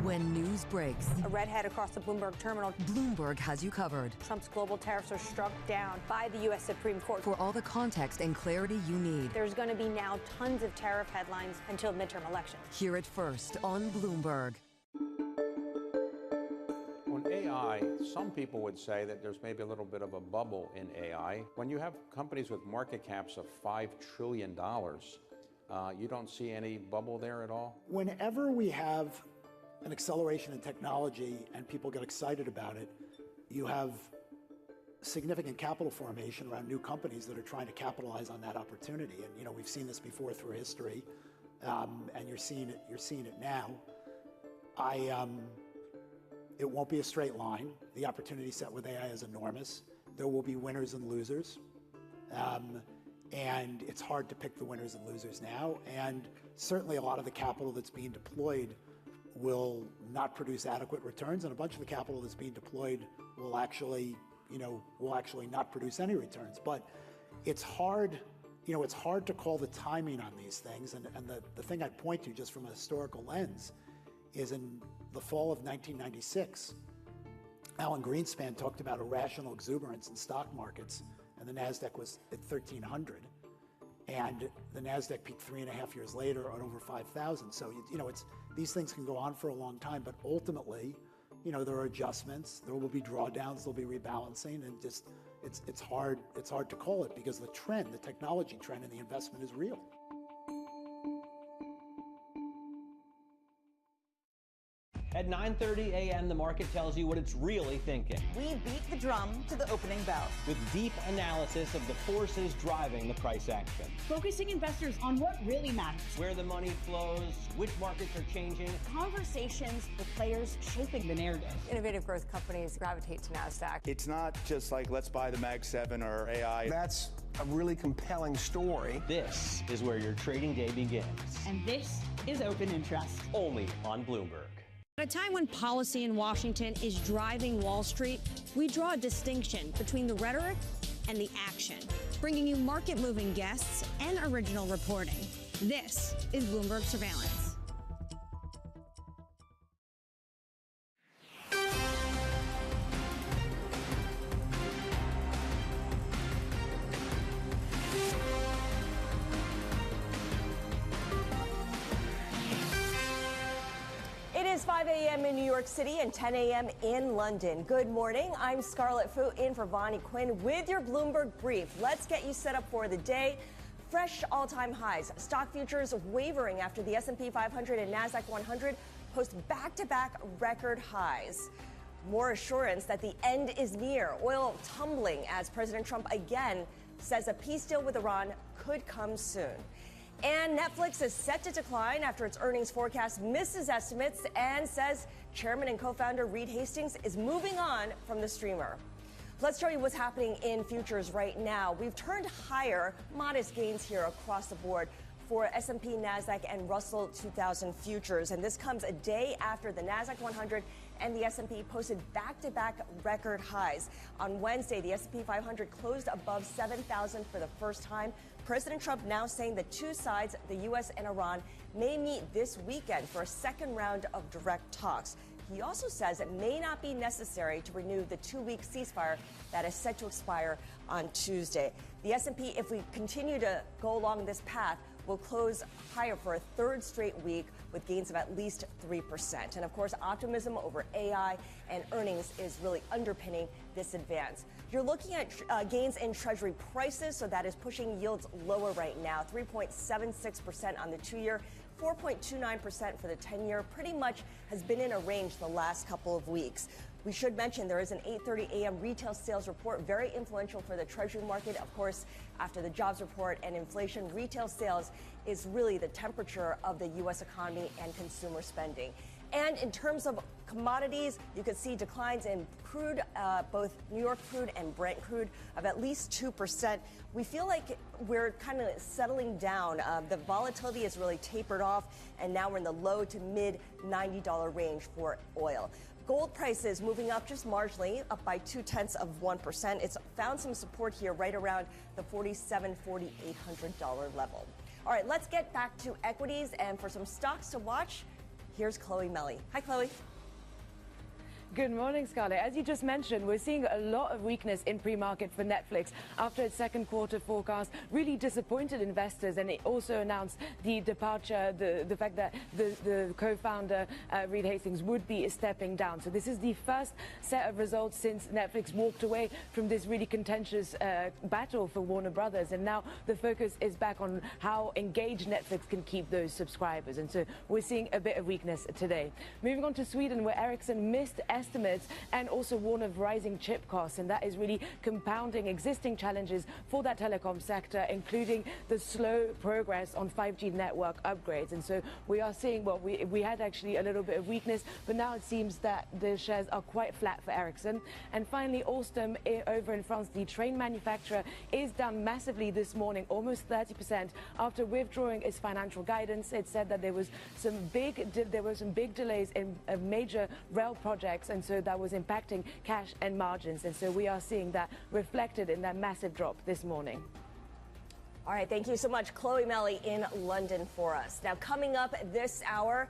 When news breaks, a redhead across the Bloomberg terminal. Bloomberg has you covered. Trump's global tariffs are struck down by the U.S. Supreme Court. For all the context and clarity you need. There's going to be now tons of tariff headlines until midterm elections. Hear it first on Bloomberg. On AI, some people would say that there's maybe a little bit of a bubble in AI. When you have companies with market caps of $5 trillion, you don't see any bubble there at all? Whenever we have an acceleration in technology and people get excited about it, you have significant capital formation around new companies that are trying to capitalize on that opportunity. And we've seen this before through history, and you're seeing it now. It won't be a straight line. The opportunity set with AI is enormous. There will be winners and losers, and it's hard to pick the winners and losers now. And certainly a lot of the capital that's being deployed will not produce adequate returns, and a bunch of the capital that's being deployed will actually not produce any returns. But it's hard, it's hard to call the timing on these things. And the thing I'd point to just from a historical lens is in the fall of 1996, Alan Greenspan talked about irrational exuberance in stock markets, and the NASDAQ was at 1,300. And the NASDAQ peaked 3.5 years later at over 5,000. So, these things can go on for a long time, but ultimately, there are adjustments, there will be drawdowns, there'll be rebalancing, and it's hard to call it because the trend, the technology trend in the investment is real. At 9:30 a.m., the market tells you what it's really thinking. We beat the drum to the opening bell. With deep analysis of the forces driving the price action. Focusing investors on what really matters. Where the money flows, which markets are changing. Conversations with players shaping the narrative. Innovative growth companies gravitate to NASDAQ. It's not just like, let's buy the Mag 7 or AI. That's a really compelling story. This is where your trading day begins. And this is Open Interest. Only on Bloomberg. At a time when policy in Washington is driving Wall Street, we draw a distinction between the rhetoric and the action, bringing you market-moving guests and original reporting. This is Bloomberg Surveillance. 5 a.m. in New York City and 10 a.m. in London. Good morning. I'm Scarlett Fu in for Vonnie Quinn with your Bloomberg Brief. Let's get you set up for the day. Fresh all-time highs. Stock futures wavering after the S&P 500 and NASDAQ 100 post back-to-back record highs. More assurance that the end is near. Oil tumbling as President Trump again says a peace deal with Iran could come soon. And Netflix is set to decline after its earnings forecast misses estimates and says chairman and co-founder Reed Hastings is moving on from the streamer. Let's show you what's happening in futures right now. We've turned higher, modest gains here across the board for S&P, NASDAQ, and Russell 2000 futures. And this comes a day after the NASDAQ 100 and the S&P posted back-to-back record highs. On Wednesday, the S&P 500 closed above 7,000 for the first time. President Trump now saying the two sides, the U.S. and Iran, may meet this weekend for a second round of direct talks. He also says it may not be necessary to renew the two-week ceasefire that is set to expire on Tuesday. The S&P, if we continue to go along this path, will close higher for a third straight week with gains of at least 3%. And of course, optimism over AI and earnings is really underpinning this advance. You're looking at gains in Treasury prices, so that is pushing yields lower right now. 3.76% on the 2-year, 4.29% for the 10-year. Pretty much has been in a range the last couple of weeks. We should mention there is an 8:30 a.m. retail sales report, very influential for the Treasury market. Of course, after the jobs report and inflation, retail sales is really the temperature of the U.S. economy and consumer spending. And in terms of commodities, you could see declines in crude, both New York crude and Brent crude, of at least 2%. We feel like we're kind of settling down. The volatility has really tapered off, and now we're in the low to mid $90 range for oil. Gold prices moving up just marginally, up by 0.2%. It's found some support here right around the $4,800 level. All right, let's get back to equities, and for some stocks to watch, here's Chloe Melly. Hi, Chloe. Good morning, Scarlett. As you just mentioned, we're seeing a lot of weakness in pre-market for Netflix after its second quarter forecast really disappointed investors, and it also announced the departure, the fact that the co-founder, Reed Hastings, would be stepping down. So this is the first set of results since Netflix walked away from this really contentious battle for Warner Brothers, and now the focus is back on how engaged Netflix can keep those subscribers, and so we're seeing a bit of weakness today. Moving on to Sweden, where Ericsson missed estimates and also warn of rising chip costs, and that is really compounding existing challenges for that telecom sector, including the slow progress on 5G network upgrades. And so we are seeing, well, we had actually a little bit of weakness, but now it seems that the shares are quite flat for Ericsson. And finally, Alstom over in France, the train manufacturer, is down massively this morning, almost 30%, after withdrawing its financial guidance. It said that there were some big delays in major rail projects, and so that was impacting cash and margins. And so we are seeing that reflected in that massive drop this morning. All right, thank you so much, Chloe Melly in London for us. Now, coming up this hour,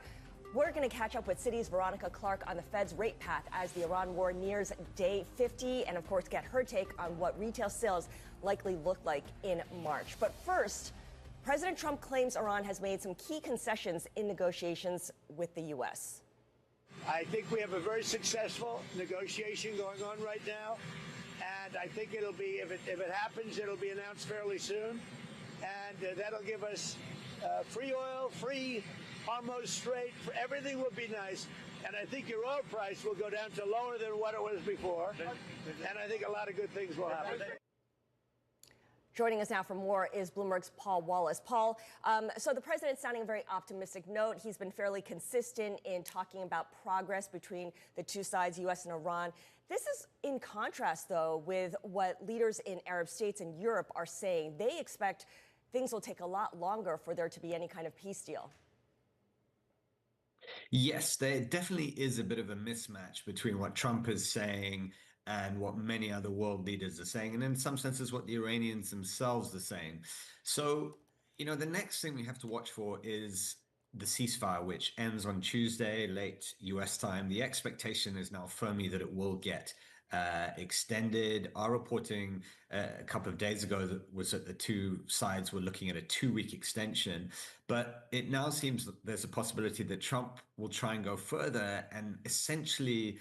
we're going to catch up with Citi's Veronica Clark on the Fed's rate path as the Iran war nears day 50, and of course get her take on what retail sales likely look like in March. But first, President Trump claims Iran has made some key concessions in negotiations with the U.S. I think we have a very successful negotiation going on right now, and I think it'll be, if it happens, it'll be announced fairly soon, and that'll give us free oil, free Hormuz Strait, everything will be nice, and I think your oil price will go down to lower than what it was before, and I think a lot of good things will happen. Joining us now for more is Bloomberg's Paul Wallace. Paul, so the president's sounding a very optimistic note. He's been fairly consistent in talking about progress between the two sides, U.S. and Iran. This is in contrast, though, with what leaders in Arab states and Europe are saying. They expect things will take a lot longer for there to be any kind of peace deal. Yes, there definitely is a bit of a mismatch between what Trump is saying and what many other world leaders are saying, and in some senses what the Iranians themselves are saying. So, the next thing we have to watch for is the ceasefire, which ends on Tuesday, late US time. The expectation is now firmly that it will get extended. Our reporting a couple of days ago was that the two sides were looking at a 2-week extension. But it now seems that there's a possibility that Trump will try and go further and essentially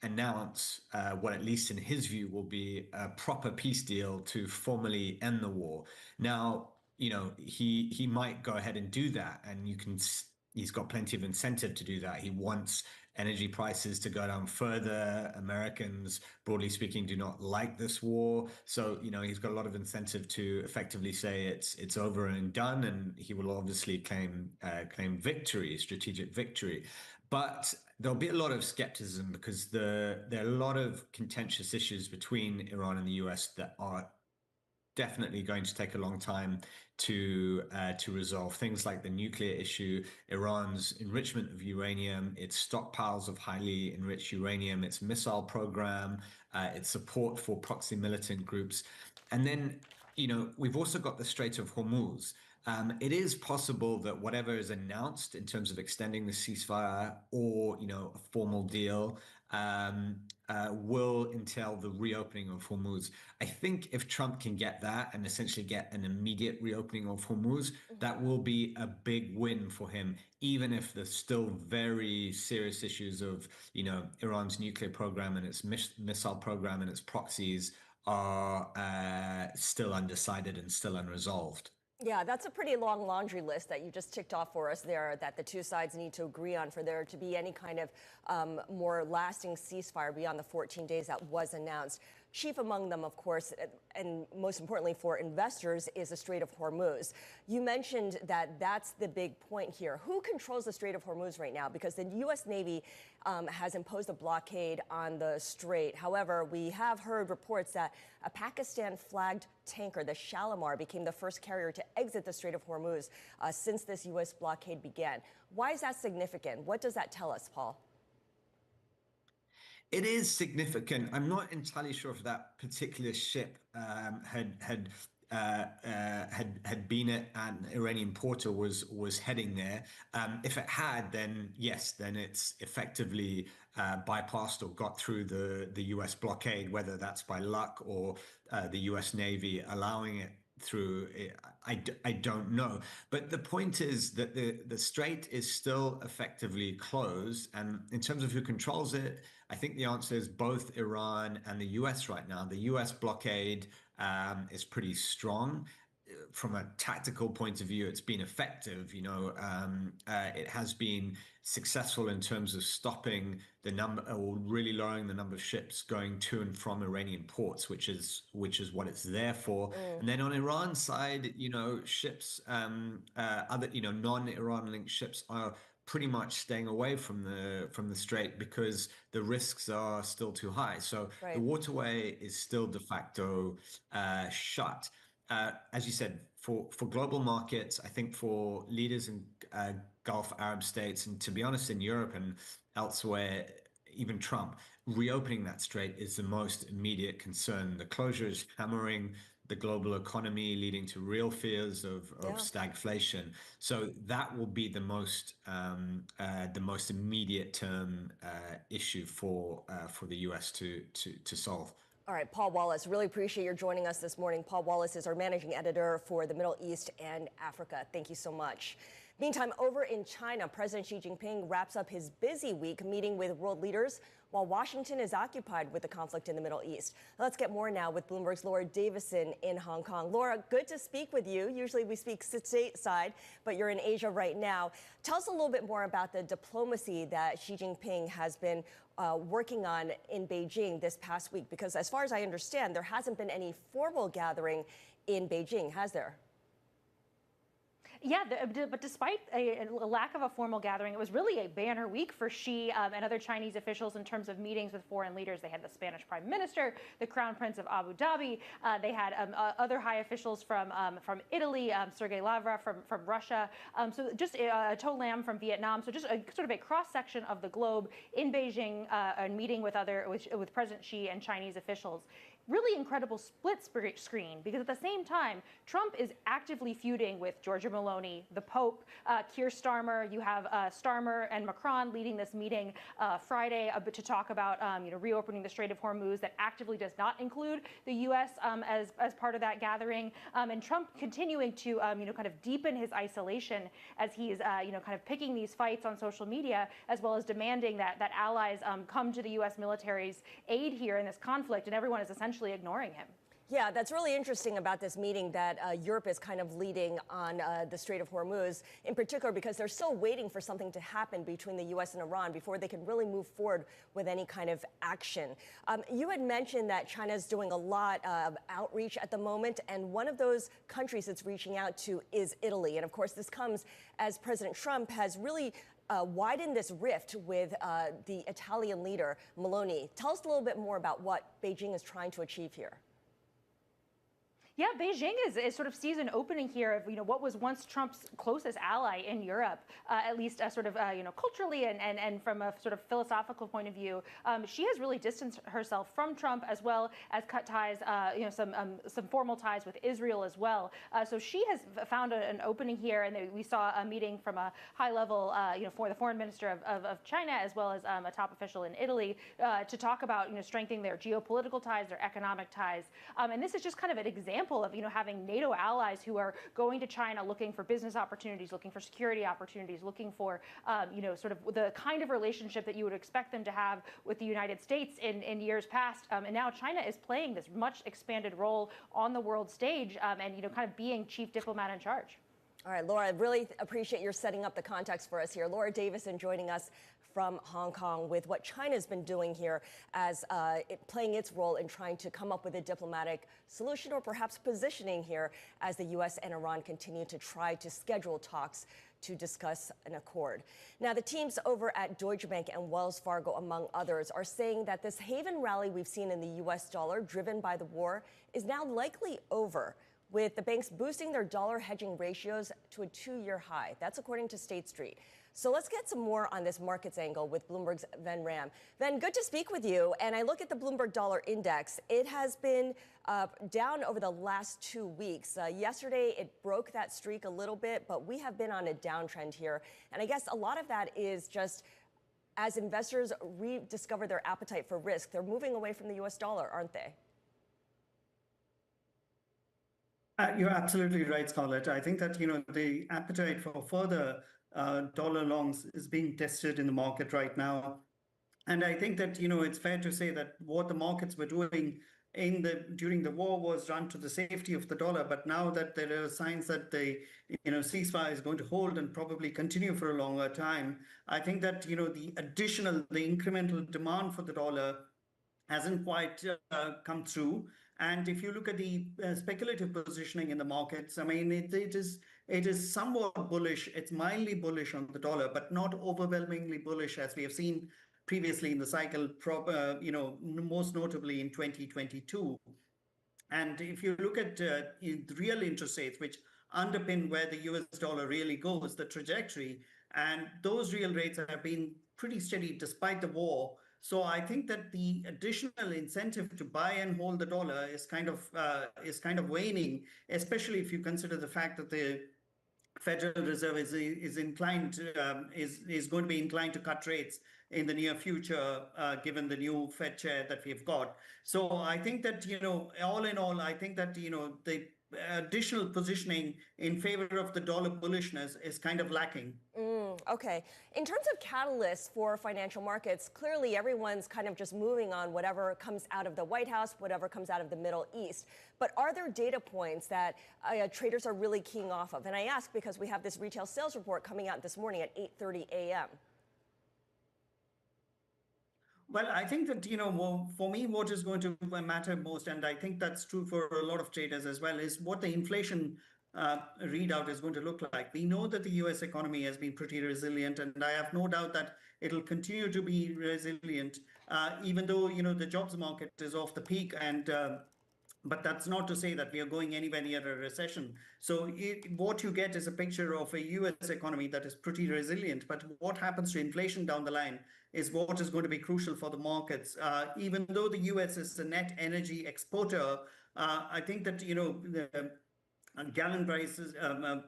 announce what, at least in his view, will be a proper peace deal to formally end the war. Now, you know, he might go ahead and do that, and he's got plenty of incentive to do that. He wants energy prices to go down further. Americans, broadly speaking, do not like this war. So, you know, he's got a lot of incentive to effectively say it's over and done, and he will obviously claim victory, strategic victory. But there'll be a lot of skepticism because there are a lot of contentious issues between Iran and the US that are definitely going to take a long time to resolve. Things like the nuclear issue, Iran's enrichment of uranium, its stockpiles of highly enriched uranium, its missile program, its support for proxy militant groups. And then, you know, we've also got the Strait of Hormuz. It is possible that whatever is announced in terms of extending the ceasefire or, you know, a formal deal will entail the reopening of Hormuz. I think if Trump can get that and essentially get an immediate reopening of Hormuz, that will be a big win for him, even if there's still very serious issues of, you know, Iran's nuclear program and its missile program and its proxies are still undecided and still unresolved. Yeah, that's a pretty long laundry list that you just ticked off for us there that the two sides need to agree on for there to be any kind of more lasting ceasefire beyond the 14 days that was announced. Chief among them, of course, and most importantly for investors, is the Strait of Hormuz. You mentioned that that's the big point here. Who controls the Strait of Hormuz right now? Because the U.S. Navy has imposed a blockade on the strait. However, we have heard reports that a Pakistan-flagged tanker, the Shalimar, became the first carrier to exit the Strait of Hormuz since this U.S. blockade began. Why is that significant? What does that tell us, Paul? It is significant. I'm not entirely sure if that particular ship had been at an Iranian port or was heading there. If it had, then yes, then it's effectively bypassed or got through the U.S. blockade, whether that's by luck or the U.S. Navy allowing it through. I don't know. But the point is that the strait is still effectively closed. And in terms of who controls it, I think the answer is both Iran and the U.S. right now. The U.S. blockade is pretty strong. From a tactical point of view, it's been effective. You know, it has been successful in terms of stopping the number or really lowering the number of ships going to and from Iranian ports, which is what it's there for. And then on Iran's side, you know, ships, other, you know, non-Iran linked ships are pretty much staying away from the strait because the risks are still too high. So the waterway is still de facto shut. As you said, for global markets, I think for leaders in Gulf Arab states, and to be honest, in Europe and elsewhere, even Trump, reopening that strait is the most immediate concern. The closure is hammering the global economy, leading to real fears of stagflation. So that will be the most immediate term issue for the U.S. to solve. All right, Paul Wallace, really appreciate your joining us this morning. Paul Wallace is our managing editor for the Middle East and Africa. Thank you so much. Meantime, over in China, President Xi Jinping wraps up his busy week meeting with world leaders while Washington is occupied with the conflict in the Middle East. Let's get more now with Bloomberg's Laura Davison in Hong Kong. Laura, good to speak with you. Usually we speak stateside, but you're in Asia right now. Tell us a little bit more about the diplomacy that Xi Jinping has been working on in Beijing this past week, because as far as I understand, there hasn't been any formal gathering in Beijing, has there? Yeah, but despite a lack of a formal gathering, it was really a banner week for Xi and other Chinese officials in terms of meetings with foreign leaders. They had the Spanish Prime Minister, the Crown Prince of Abu Dhabi. They had other high officials from Italy, Sergei Lavrov from Russia. So just To Lam from Vietnam. So just sort of a cross section of the globe in Beijing, and meeting with President Xi and Chinese officials. really incredible split screen, because at the same time, Trump is actively feuding with Giorgia Meloni, the Pope, Keir Starmer. You have Starmer and Macron leading this meeting Friday to talk about reopening the Strait of Hormuz that actively does not include the U.S. As part of that gathering, and Trump continuing to kind of deepen his isolation as he's kind of picking these fights on social media, as well as demanding that allies come to the U.S. military's aid here in this conflict, and everyone is essentially ignoring him. Yeah, that's really interesting about this meeting that Europe is kind of leading on the Strait of Hormuz, in particular because they're still waiting for something to happen between the U.S. and Iran before they can really move forward with any kind of action. You had mentioned that China is doing a lot of outreach at the moment, and one of those countries it's reaching out to is Italy. And of course, this comes as President Trump has really widen this rift with the Italian leader, Meloni. Tell us a little bit more about what Beijing is trying to achieve here. Yeah, Beijing is sort of sees an opening here of what was once Trump's closest ally in Europe, at least sort of culturally and from a sort of philosophical point of view. She has really distanced herself from Trump, as well as cut ties, some formal ties with Israel as well. So she has found an opening here, and we saw a meeting from a high level, for the foreign minister of China, as well as a top official in Italy, to talk about strengthening their geopolitical ties, their economic ties, and this is just kind of an example of having NATO allies who are going to China looking for business opportunities, looking for security opportunities, looking for sort of the kind of relationship that you would expect them to have with the United States in years past. And now China is playing this much expanded role on the world stage, and kind of being chief diplomat in charge. All right, Laura, I really appreciate your setting up the context for us here. Laura Davison joining us from Hong Kong with what China's been doing here as playing its role in trying to come up with a diplomatic solution, or perhaps positioning here as the U.S. and Iran continue to try to schedule talks to discuss an accord. Now, the teams over at Deutsche Bank and Wells Fargo, among others, are saying that this haven rally we've seen in the U.S. dollar, driven by the war, is now likely over, with the banks boosting their dollar hedging ratios to a 2-year high. That's according to State Street. So let's get some more on this markets angle with Bloomberg's Ven Ram. Ven, good to speak with you. And I look at the Bloomberg Dollar Index. It has been down over the last 2 weeks. Yesterday, it broke that streak a little bit, but we have been on a downtrend here. And I guess a lot of that is just as investors rediscover their appetite for risk, they're moving away from the U.S. dollar, aren't they? You're absolutely right, Scarlett. I think that, the appetite for further dollar longs is being tested in the market right now. And I think that, it's fair to say that what the markets were doing during the war was run to the safety of the dollar. But now that there are signs that the, ceasefire is going to hold and probably continue for a longer time, I think that, the incremental demand for the dollar hasn't quite come through. And if you look at the speculative positioning in the markets, I mean, it is somewhat bullish. It's mildly bullish on the dollar, but not overwhelmingly bullish, as we have seen previously in the cycle, most notably in 2022. And if you look at real interest rates, which underpin where the US dollar really goes, the trajectory, and those real rates have been pretty steady despite the war. So I think that the additional incentive to buy and hold the dollar is kind of waning, especially if you consider the fact that the Federal Reserve is going to be inclined to cut rates in the near future, given the new Fed chair that we've got. So I think that, all in all, I think that, the additional positioning in favor of the dollar bullishness is kind of lacking. Okay. In terms of catalysts for financial markets, clearly everyone's kind of just moving on whatever comes out of the White House, whatever comes out of the Middle East. But are there data points that traders are really keying off of? And I ask because we have this retail sales report coming out this morning at 8:30 a.m. Well, I think that, for me, what is going to matter most, and I think that's true for a lot of traders as well, is what the inflation readout is going to look like. We know that the US economy has been pretty resilient, and I have no doubt that it'll continue to be resilient, even though, the jobs market is off the peak. And But that's not to say that we are going anywhere near a recession. So what you get is a picture of a US economy that is pretty resilient. But what happens to inflation down the line is what is going to be crucial for the markets. Even though the US is a net energy exporter, I think that, the gallon prices,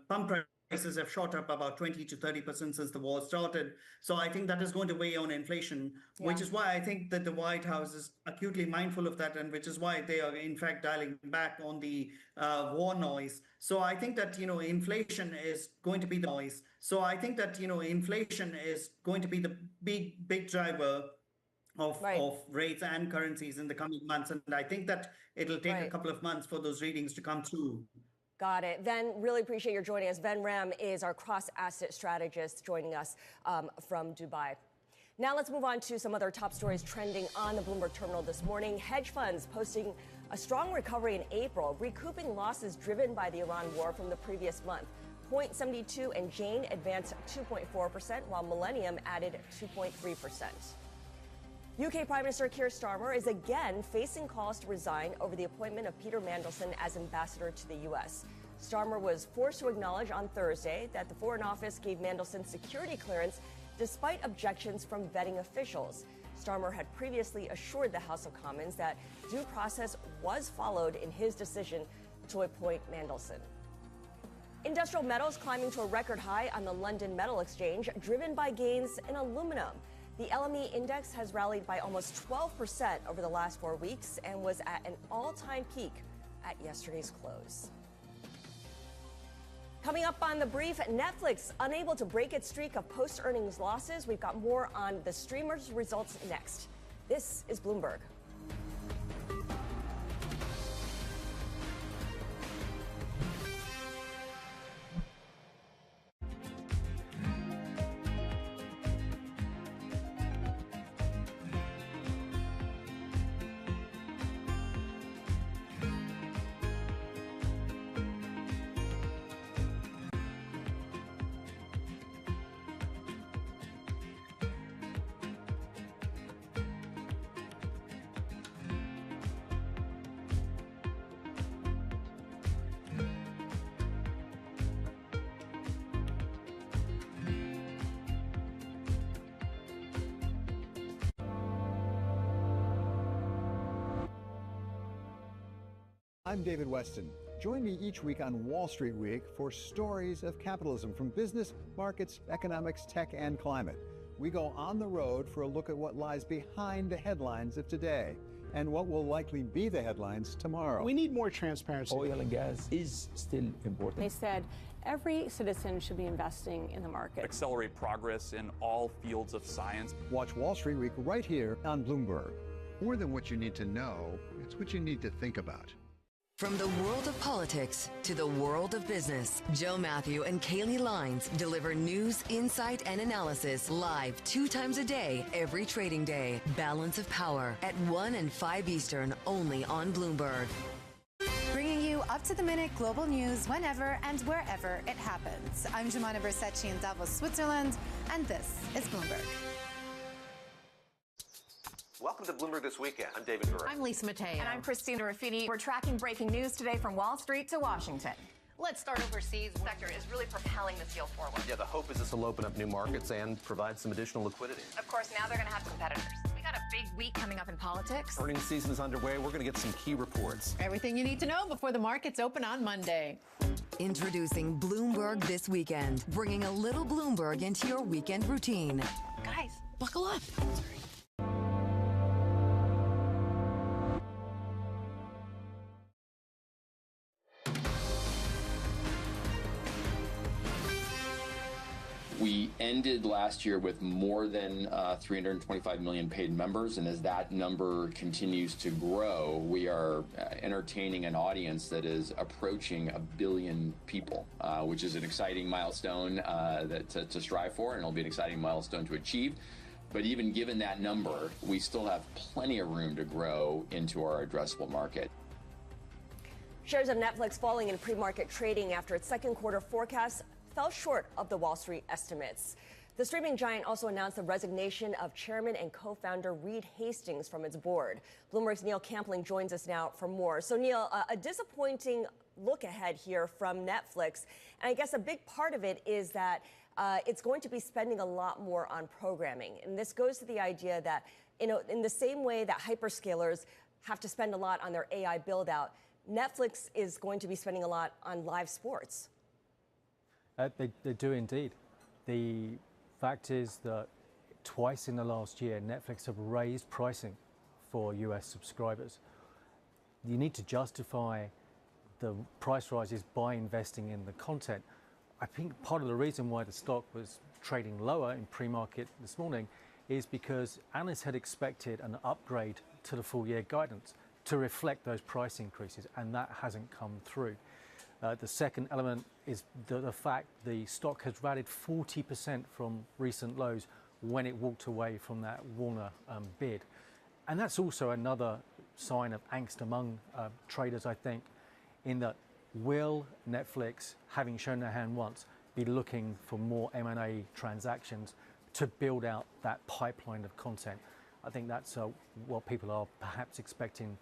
pump prices have shot up about 20 to 30% since the war started. So I think that is going to weigh on inflation, which is why I think that the White House is acutely mindful of that, and which is why they are in fact dialing back on the war noise. So I think that, inflation is going to be the noise. So I think that, inflation is going to be the big driver of rates and currencies in the coming months. And I think that it'll take a couple of months for those readings to come through. Got it. Ven, really appreciate your joining us. Ven Ram is our cross-asset strategist joining us from Dubai. Now let's move on to some other top stories trending on the Bloomberg terminal this morning. Hedge funds posting a strong recovery in April, recouping losses driven by the Iran war from the previous month. Point 72 and Jane advanced 2.4%, while Millennium added 2.3%. UK Prime Minister Keir Starmer is again facing calls to resign over the appointment of Peter Mandelson as ambassador to the U.S. Starmer was forced to acknowledge on Thursday that the Foreign Office gave Mandelson security clearance despite objections from vetting officials. Starmer had previously assured the House of Commons that due process was followed in his decision to appoint Mandelson. Industrial metals climbing to a record high on the London Metal Exchange, driven by gains in aluminum. The LME index has rallied by almost 12% over the last 4 weeks and was at an all-time peak at yesterday's close. Coming up on the brief, Netflix unable to break its streak of post-earnings losses. We've got more on the streamer's results next. This is Bloomberg. I'm David Weston. Join me each week on Wall Street Week for stories of capitalism from business, markets, economics, tech, and climate. We go on the road for a look at what lies behind the headlines of today and what will likely be the headlines tomorrow. We need more transparency. Oil and gas is still important. They said every citizen should be investing in the market. Accelerate progress in all fields of science. Watch Wall Street Week right here on Bloomberg. More than what you need to know, it's what you need to think about. From the world of politics to the world of business, Joe Matthew and Kaylee Lines deliver news, insight, and analysis live 2 times a day, every trading day. Balance of Power at 1 and 5 Eastern, only on Bloomberg. Bringing you up-to-the-minute global news whenever and wherever it happens. I'm Jumana Versace in Davos, Switzerland, and this is Bloomberg. Welcome to Bloomberg This Weekend. I'm David Gura. I'm Lisa Mateo. And I'm Christina Ruffini. We're tracking breaking news today from Wall Street to Washington. Let's start overseas. The sector is really propelling this deal forward. Yeah, the hope is this will open up new markets and provide some additional liquidity. Of course, now they're going to have competitors. We got a big week coming up in politics. Earnings season is underway. We're going to get some key reports. Everything you need to know before the markets open on Monday. Introducing Bloomberg This Weekend, bringing a little Bloomberg into your weekend routine. Guys, buckle up. We ended last year with more than 325 million paid members, and as that number continues to grow, we are entertaining an audience that is approaching 1 billion people, which is an exciting milestone to strive for, and it'll be an exciting milestone to achieve. But even given that number, we still have plenty of room to grow into our addressable market. Shares of Netflix falling in pre-market trading after its second quarter forecast fell short of the Wall Street estimates. The streaming giant also announced the resignation of chairman and co-founder Reed Hastings from its board. Bloomberg's Neil Campling joins us now for more. So, Neil, a disappointing look ahead here from Netflix. And I guess a big part of it is that it's going to be spending a lot more on programming. And this goes to the idea that, in the same way that hyperscalers have to spend a lot on their AI build-out, Netflix is going to be spending a lot on live sports. They do indeed. The fact is that twice in the last year, Netflix have raised pricing for US subscribers. You need to justify the price rises by investing in the content. I think part of the reason why the stock was trading lower in pre-market this morning is because analysts had expected an upgrade to the full year guidance to reflect those price increases, and that hasn't come through. The second element is the fact the stock has rallied 40% from recent lows when it walked away from that Warner bid. And that's also another sign of angst among traders, I think, in that will Netflix, having shown their hand once, be looking for more M&A transactions to build out that pipeline of content? I think that's what people are perhaps expecting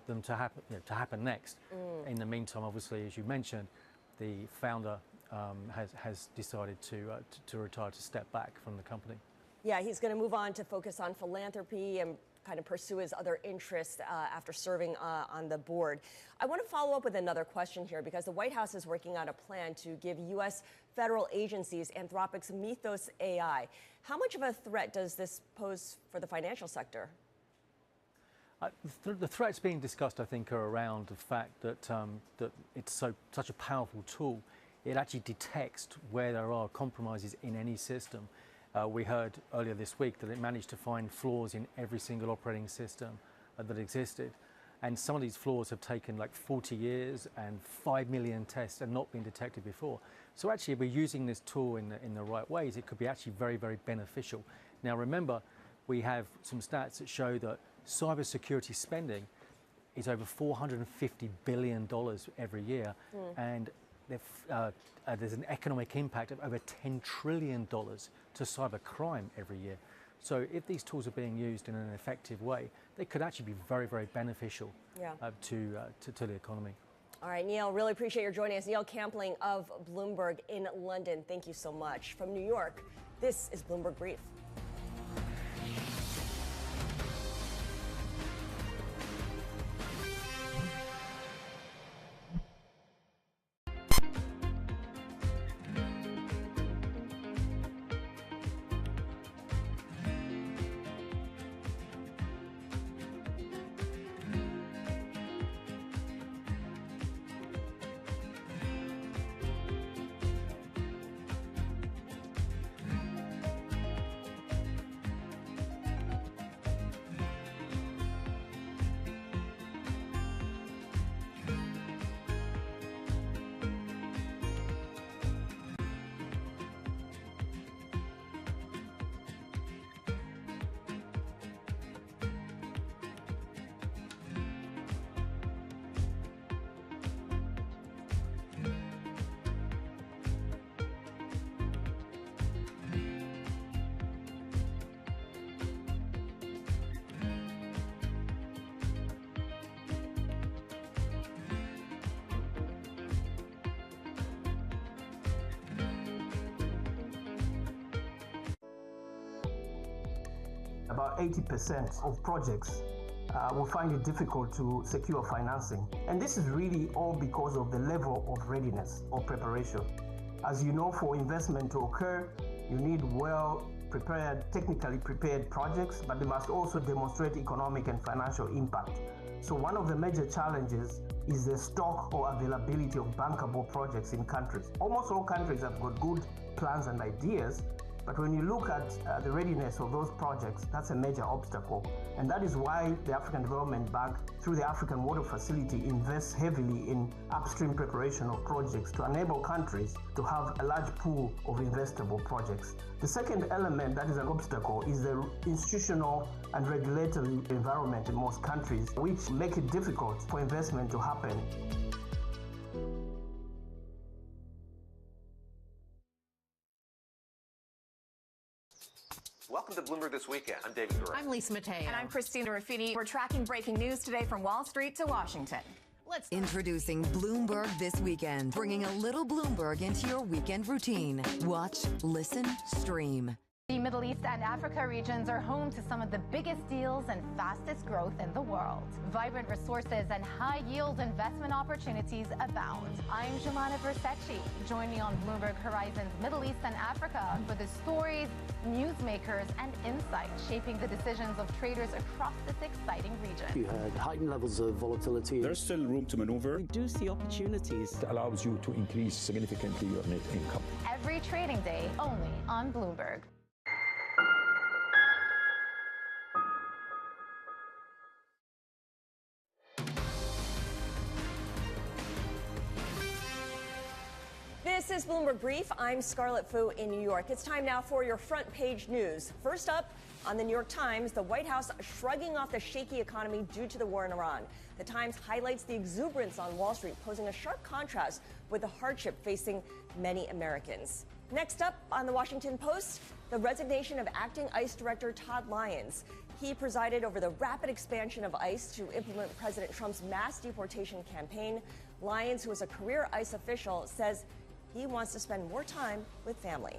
them to happen next. In the meantime, obviously, as you mentioned, the founder has decided to retire, to step back from the company. Yeah, he's going to move on to focus on philanthropy and kind of pursue his other interests after serving on the board. I want to follow up with another question here because the White House is working on a plan to give U.S. federal agencies Anthropic's Mythos AI. How much of a threat does this pose for the financial sector? The threats being discussed, I think, are around the fact that that it's such a powerful tool. It actually detects where there are compromises in any system. We heard earlier this week that it managed to find flaws in every single operating system that existed. And some of these flaws have taken like 40 years and 5 million tests and not been detected before. So actually, if we're using this tool in the right ways, it could be actually very, very beneficial. Now, remember, we have some stats that show that cybersecurity spending is over $450 billion every year, and there's an economic impact of over $10 trillion to cybercrime every year. So if these tools are being used in an effective way, they could actually be very, very beneficial to the economy. All right, Neil, really appreciate your joining us. Neil Campling of Bloomberg in London. Thank you so much. From New York, this is Bloomberg Brief. About 80% of projects will find it difficult to secure financing. And this is really all because of the level of readiness or preparation. As you know, for investment to occur, you need well-prepared, technically prepared projects, but they must also demonstrate economic and financial impact. So one of the major challenges is the stock or availability of bankable projects in countries. Almost all countries have got good plans and ideas, but when you look at the readiness of those projects, that's a major obstacle. And that is why the African Development Bank, through the African Water Facility, invests heavily in upstream preparation of projects to enable countries to have a large pool of investable projects. The second element that is an obstacle is the institutional and regulatory environment in most countries, which make it difficult for investment to happen. Welcome to Bloomberg This Weekend. I'm David Gura. I'm Lisa Mateo. And I'm Christina Ruffini. We're tracking breaking news today from Wall Street to Washington. Introducing Bloomberg This Weekend, bringing a little Bloomberg into your weekend routine. Watch, listen, stream. The Middle East and Africa regions are home to some of the biggest deals and fastest growth in the world. Vibrant resources and high-yield investment opportunities abound. I'm Jumana Versace. Join me on Bloomberg Horizon's Middle East and Africa for the stories, newsmakers, and insights shaping the decisions of traders across this exciting region. You had heightened levels of volatility. There's still room to maneuver. We do see opportunities. It allows you to increase significantly your net income. Every trading day, only on Bloomberg. This is Bloomberg Brief. I'm Scarlett Fu in New York. It's time now for your front page news. First up, on the New York Times, the White House shrugging off the shaky economy due to the war in Iran. The Times highlights the exuberance on Wall Street, posing a sharp contrast with the hardship facing many Americans. Next up on the Washington Post, the resignation of acting ICE Director Todd Lyons. He presided over the rapid expansion of ICE to implement President Trump's mass deportation campaign. Lyons, who is a career ICE official, says he wants to spend more time with family.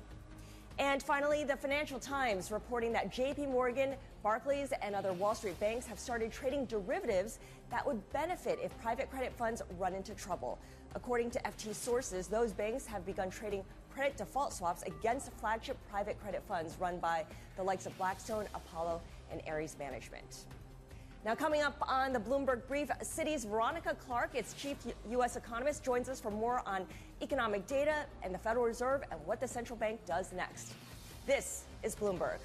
And finally, the Financial Times reporting that J.P. Morgan, Barclays, and other Wall Street banks have started trading derivatives that would benefit if private credit funds run into trouble. According to FT sources, those banks have begun trading credit default swaps against flagship private credit funds run by the likes of Blackstone, Apollo, and Ares Management. Now, coming up on the Bloomberg Brief, Citi's Veronica Clark, its chief U.S. economist, joins us for more on economic data and the Federal Reserve and what the central bank does next. This is Bloomberg.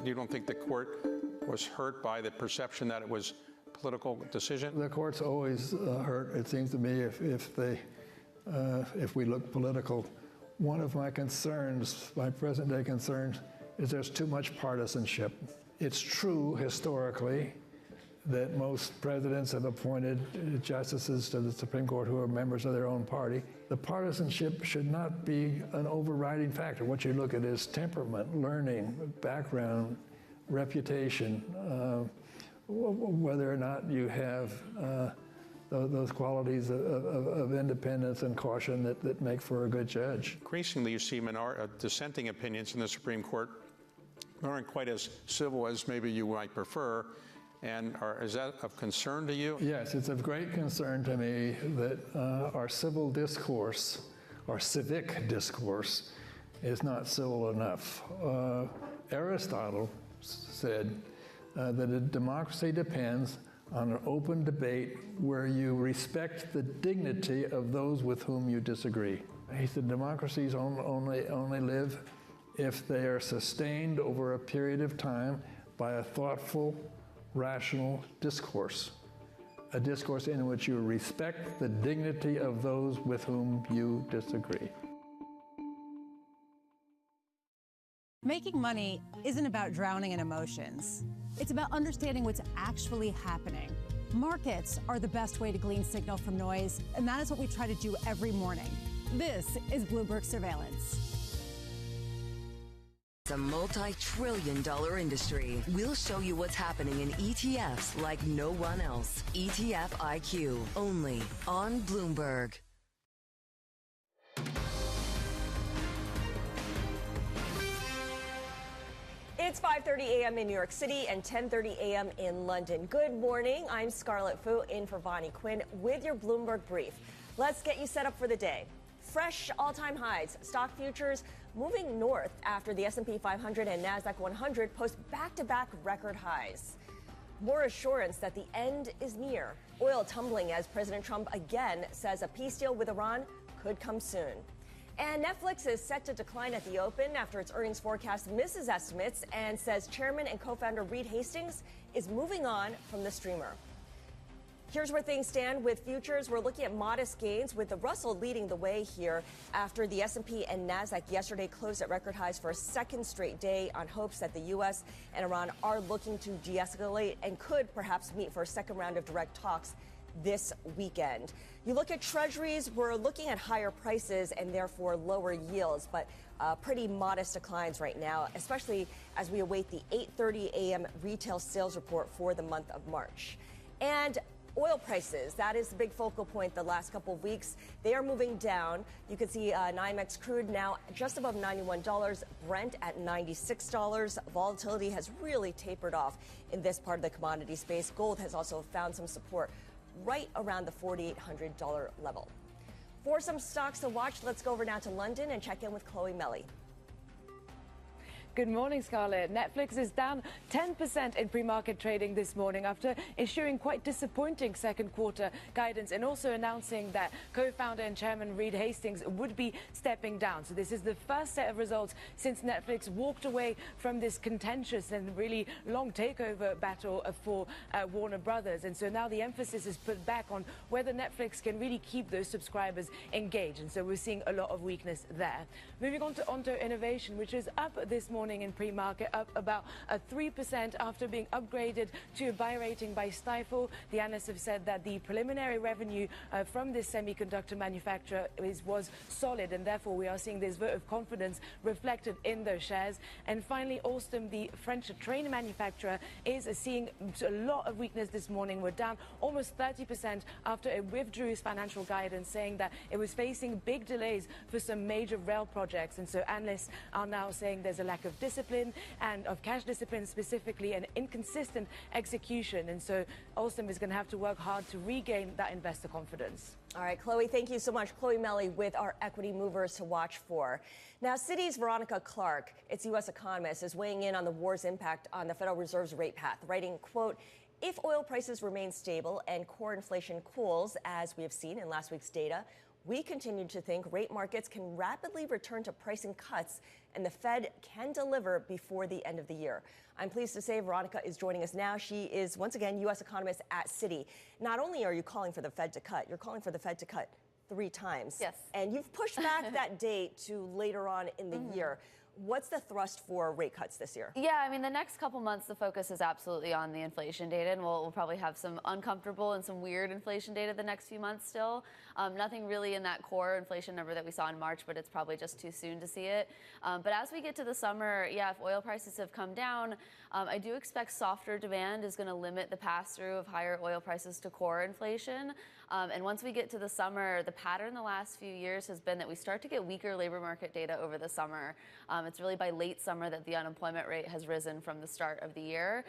You don't think the court was hurt by the perception that it was a political decision? The court's always hurt, it seems to me, if we look political. One of my concerns, my present-day concerns, is there's too much partisanship. It's true historically that most presidents have appointed justices to the Supreme Court who are members of their own party. The partisanship should not be an overriding factor. What you look at is temperament, learning, background, reputation, whether or not you have those qualities of independence and caution that make for a good judge. Increasingly, you see dissenting opinions in the Supreme Court aren't quite as civil as maybe you might prefer. And is that of concern to you? Yes, it's of great concern to me that our civil discourse, our civic discourse, is not civil enough. Aristotle said that a democracy depends on an open debate where you respect the dignity of those with whom you disagree. He said democracies only live if they are sustained over a period of time by a thoughtful, rational discourse, a discourse in which you respect the dignity of those with whom you disagree. Making money isn't about drowning in emotions. It's about understanding what's actually happening. Markets are the best way to glean signal from noise, and that is what we try to do every morning. This is Bloomberg Surveillance. It's a multi-trillion-dollar industry. We'll show you what's happening in ETFs like no one else. ETF IQ, only on Bloomberg. It's 5:30 a.m. in New York City and 10:30 a.m. in London. Good morning. I'm Scarlett Fu in for Vonnie Quinn with your Bloomberg Brief. Let's get you set up for the day. Fresh all-time highs. Stock futures moving north after the S&P 500 and NASDAQ 100 post back-to-back record highs. More assurance that the end is near. Oil tumbling as President Trump again says a peace deal with Iran could come soon. And Netflix is set to decline at the open after its earnings forecast misses estimates and says chairman and co-founder Reed Hastings is moving on from the streamer. Here's where things stand with futures. We're looking at modest gains with the Russell leading the way here after the S&P and NASDAQ yesterday closed at record highs for a second straight day on hopes that the U.S. and Iran are looking to de-escalate and could perhaps meet for a second round of direct talks this weekend. You look at treasuries, we're looking at higher prices and therefore lower yields, but pretty modest declines right now, especially as we await the 8:30 a.m. retail sales report for the month of March. And oil prices, that is the big focal point the last couple of weeks. They are moving down. You can see NYMEX crude now just above $91, Brent at $96. Volatility has really tapered off in this part of the commodity space. Gold has also found some support right around the $4,800 level. For some stocks to watch, let's go over now to London and check in with Chloe Melly. Good morning, Scarlett. Netflix is down 10% in pre-market trading this morning after issuing quite disappointing second quarter guidance and also announcing that co-founder and chairman Reed Hastings would be stepping down. So this is the first set of results since Netflix walked away from this contentious and really long takeover battle for Warner Brothers. And so now the emphasis is put back on whether Netflix can really keep those subscribers engaged. And so we're seeing a lot of weakness there. Moving on to Onto Innovation, which is up this morning in pre-market, up about 3% after being upgraded to a buy rating by Stifel. The analysts have said that the preliminary revenue from this semiconductor manufacturer was solid, and therefore we are seeing this vote of confidence reflected in those shares. And finally, Alstom, the French train manufacturer, is seeing a lot of weakness this morning. We're down almost 30% after it withdrew its financial guidance, saying that it was facing big delays for some major rail projects. And so analysts are now saying there's a lack of discipline and of cash discipline specifically, and inconsistent execution. And so Alstom is going to have to work hard to regain that investor confidence. All right, Chloe, thank you so much. Chloe Melly with our equity movers to watch for. Now, Citi's Veronica Clark, its U.S. economist, is weighing in on the war's impact on the Federal Reserve's rate path, writing, quote, if oil prices remain stable and core inflation cools, as we have seen in last week's data, we continue to think rate markets can rapidly return to pricing cuts and the Fed can deliver before the end of the year. I'm pleased to say Veronica is joining us now. She is, once again, U.S. economist at Citi. Not only are you calling for the Fed to cut, you're calling for the Fed to cut 3 times. Yes. And you've pushed back that date to later on in the year. What's the thrust for rate cuts this year? Yeah, I mean, the next couple months, the focus is absolutely on the inflation data, and we'll probably have some uncomfortable and some weird inflation data the next few months still. Nothing really in that core inflation number that we saw in March, but it's probably just too soon to see it. But as we get to the summer, yeah, if oil prices have come down, I do expect softer demand is going to limit the pass-through of higher oil prices to core inflation. And once we get to the summer, the pattern the last few years has been that we start to get weaker labor market data over the summer. It's really by late summer that the unemployment rate has risen from the start of the year.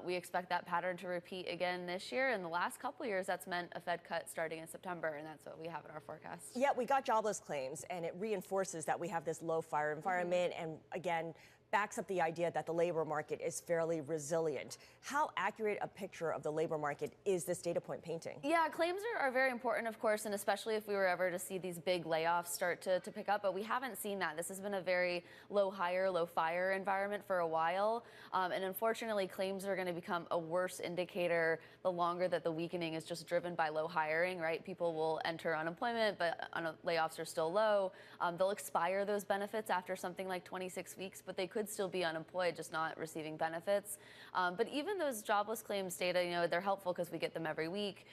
We expect that pattern to repeat again this year. In the last couple of years, that's meant a Fed cut starting in September, and that's what we have in our forecast. Yeah, we got jobless claims, and it reinforces that we have this low fire environment, and again, backs up the idea that the labor market is fairly resilient. How accurate a picture of the labor market is this data point painting? Yeah, claims are very important, of course, and especially if we were ever to see these big layoffs start to pick up, but we haven't seen that. This has been a very low hire, low fire environment for a while, and unfortunately, claims are going to become a worse indicator the longer that the weakening is just driven by low hiring, right? People will enter unemployment, but layoffs are still low. They'll expire those benefits after something like 26 weeks, but they could still be unemployed, just not receiving benefits. But even those jobless claims data, you know, they're helpful because we get them every week.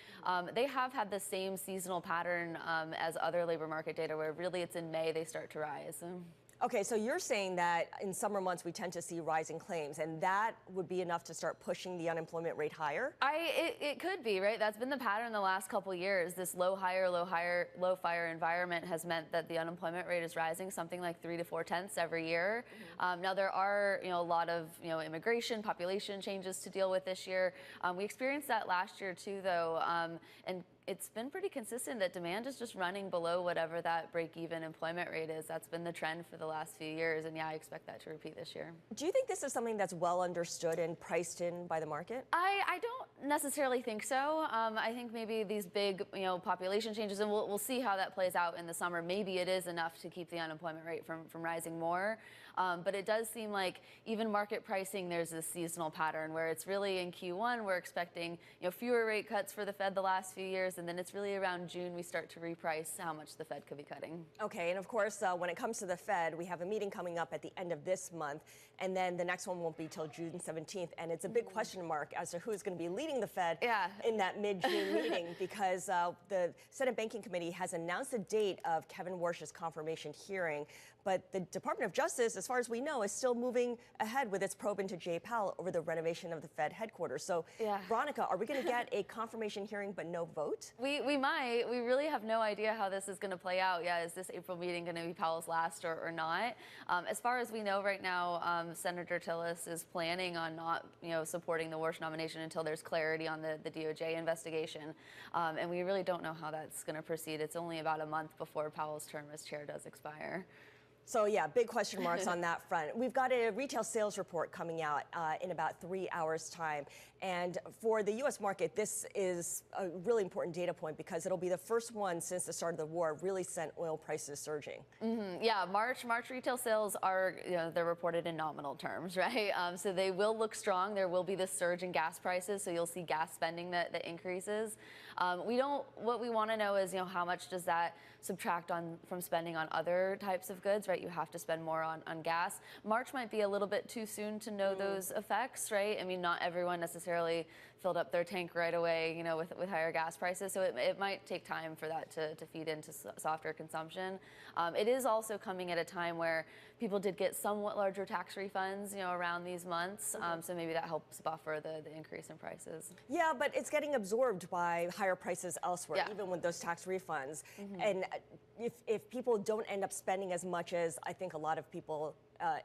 They have had the same seasonal pattern as other labor market data, where really it's in May they start to rise. Okay, so you're saying that in summer months we tend to see rising claims, and that would be enough to start pushing the unemployment rate higher? It could be, right? That's been the pattern the last couple years. This low fire environment has meant that the unemployment rate is rising something like 3 to 4 tenths every year. Now there are a lot of immigration, population changes to deal with this year. We experienced that last year too, though, and it's been pretty consistent that demand is just running below whatever that break-even employment rate is. That's been the trend for the last few years, and yeah, I expect that to repeat this year. Do you think this is something that's well understood and priced in by the market? I don't necessarily think so. I think maybe these big, population changes, and we'll see how that plays out in the summer. Maybe it is enough to keep the unemployment rate from rising more. But it does seem like even market pricing, there's this seasonal pattern where it's really in Q1, we're expecting fewer rate cuts for the Fed the last few years, and then it's really around June we start to reprice how much the Fed could be cutting. Okay, and of course, when it comes to the Fed, we have a meeting coming up at the end of this month, and then the next one won't be till June 17th, and it's a big question mark as to who's going to be leading the Fed in that mid-June meeting, because the Senate Banking Committee has announced the date of Kevin Warsh's confirmation hearing, but the Department of Justice, as far as we know, is still moving ahead with its probe into Jay Powell over the renovation of the Fed headquarters. So, Veronica, are we going to get a confirmation hearing but no vote? We might. We really have no idea how this is going to play out. Yeah, is this April meeting going to be Powell's last or not? As far as we know right now, Senator Tillis is planning on not, supporting the Warsh nomination until there's clarity on the DOJ investigation. And we really don't know how that's going to proceed. It's only about a month before Powell's term as chair does expire. So yeah, big question marks on that front. We've got a retail sales report coming out in about 3 hours' time. And for the U.S. market, this is a really important data point because it'll be the first one since the start of the war really sent oil prices surging. Yeah, March retail sales are, they're reported in nominal terms, right? So they will look strong. There will be this surge in gas prices, so you'll see gas spending that increases. What we want to know is, how much does that subtract from spending on other types of goods, right? You have to spend more on gas. March might be a little bit too soon to know those effects, right? I mean, not everyone necessarily filled up their tank right away, with higher gas prices. So it might take time for that to feed into softer consumption. It is also coming at a time where people did get somewhat larger tax refunds, around these months. So maybe that helps buffer the increase in prices. Yeah, but it's getting absorbed by higher prices elsewhere, even with those tax refunds. And if people don't end up spending as much as I think a lot of people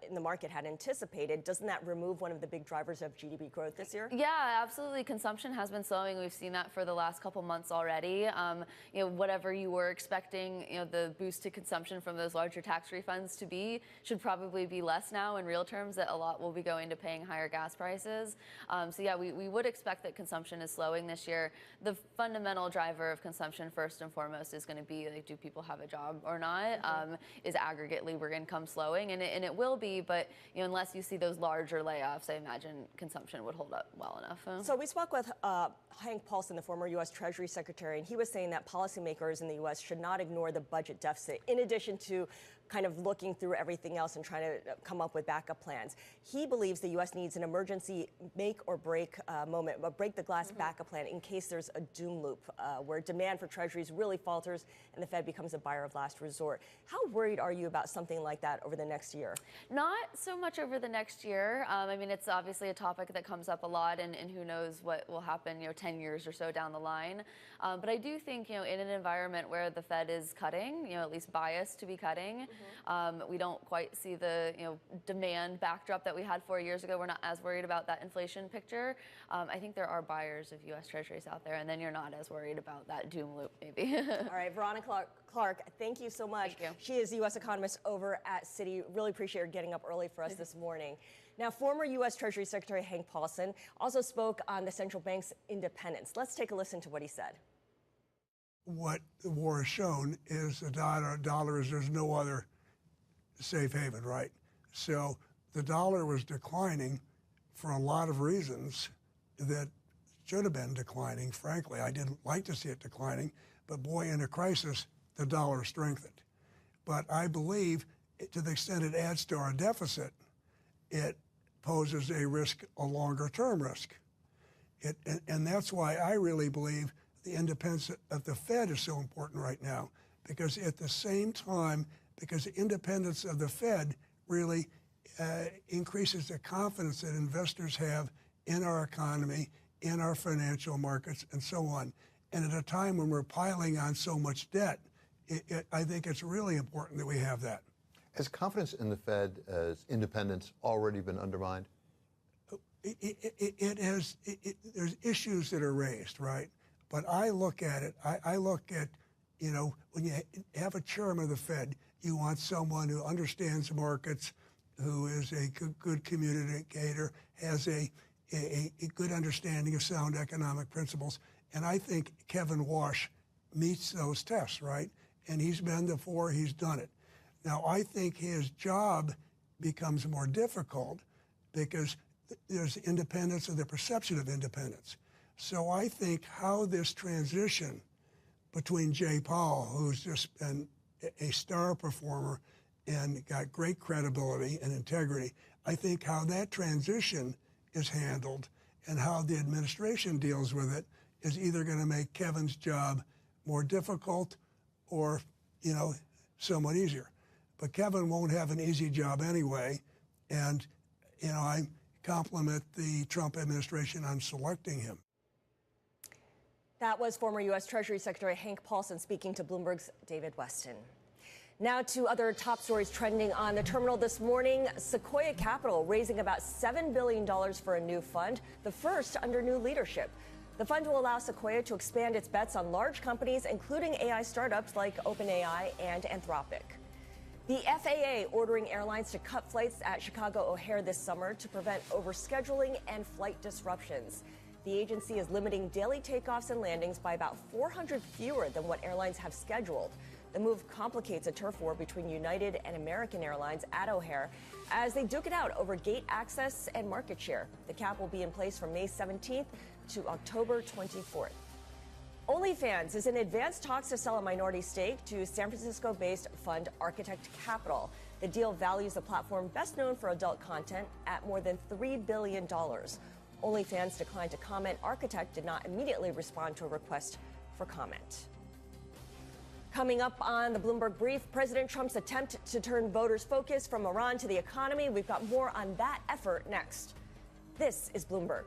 in the market had anticipated, doesn't that remove one of the big drivers of GDP growth this year? Yeah, absolutely. Consumption has been slowing. We've seen that for the last couple months already. Whatever you were expecting, the boost to consumption from those larger tax refunds to be should probably be less now in real terms, that a lot will be going to paying higher gas prices. So yeah, we would expect that consumption is slowing this year. The fundamental driver of consumption, first and foremost, is going to be, do people have a job or not? Is aggregate labor income slowing? And it will be, but unless you see those larger layoffs, I imagine consumption would hold up well enough. So we spoke with Hank Paulson, the former U.S. Treasury Secretary, and he was saying that policymakers in the U.S. should not ignore the budget deficit, in addition to kind of looking through everything else and trying to come up with backup plans. He believes the U.S. needs an emergency make or break moment, a break the glass backup plan in case there's a doom loop where demand for treasuries really falters and the Fed becomes a buyer of last resort. How worried are you about something like that over the next year? Not so much over the next year. I mean, it's obviously a topic that comes up a lot, and who knows what will happen, 10 years or so down the line. But I do think, in an environment where the Fed is cutting, at least biased to be cutting, we don't quite see the, demand backdrop that we had 4 years ago. We're not as worried about that inflation picture. I think there are buyers of U.S. Treasuries out there, and then you're not as worried about that doom loop, maybe. All right, Veronica Clark, thank you so much. Thank you. She is U.S. economist over at Citi. Really appreciate her getting up early for us this morning. Now, former U.S. Treasury Secretary Hank Paulson also spoke on the central bank's independence. Let's take a listen to what he said. What the war has shown is the dollar is there's no other safe haven, right? So the dollar was declining for a lot of reasons that should have been declining. Frankly, I didn't like to see it declining, but boy, in a crisis, the dollar strengthened. But I believe, to the extent it adds to our deficit, it poses a risk, a longer-term risk. And that's why I really believe the independence of the Fed is so important right now, because at the same time because the independence of the Fed really increases the confidence that investors have in our economy, in our financial markets, and so on. And at a time when we're piling on so much debt, I think it's really important that we have that. Has confidence in the Fed as independence already been undermined? There's issues that are raised, right? But I look at it, I look at, you know, when you have a chairman of the Fed, you want someone who understands markets, who is a good communicator, has a good understanding of sound economic principles. And I think Kevin Walsh meets those tests, right? And he's been before, he's done it. Now, I think his job becomes more difficult because there's independence and the perception of independence. So I think how this transition between Jay Powell, who's just been a star performer and got great credibility and integrity, I think how that transition is handled and how the administration deals with it is either going to make Kevin's job more difficult or, you know, somewhat easier. But Kevin won't have an easy job anyway. And, you know, I compliment the Trump administration on selecting him. That was former U.S. Treasury Secretary Hank Paulson speaking to Bloomberg's David Weston. Now to other top stories trending on the terminal this morning. Sequoia Capital raising about $7 billion for a new fund, the first under new leadership. The fund will allow Sequoia to expand its bets on large companies, including AI startups like OpenAI and Anthropic. The FAA ordering airlines to cut flights at Chicago O'Hare this summer to prevent overscheduling and flight disruptions. The agency is limiting daily takeoffs and landings by about 400 fewer than what airlines have scheduled. The move complicates a turf war between United and American Airlines at O'Hare as they duke it out over gate access and market share. The cap will be in place from May 17th to October 24th. OnlyFans is in advanced talks to sell a minority stake to San Francisco-based fund Architect Capital. The deal values the platform best known for adult content at more than $3 billion. OnlyFans declined to comment. Architect did not immediately respond to a request for comment. Coming up on the Bloomberg Brief, President Trump's attempt to turn voters' focus from Iran to the economy. We've got more on that effort next. This is Bloomberg.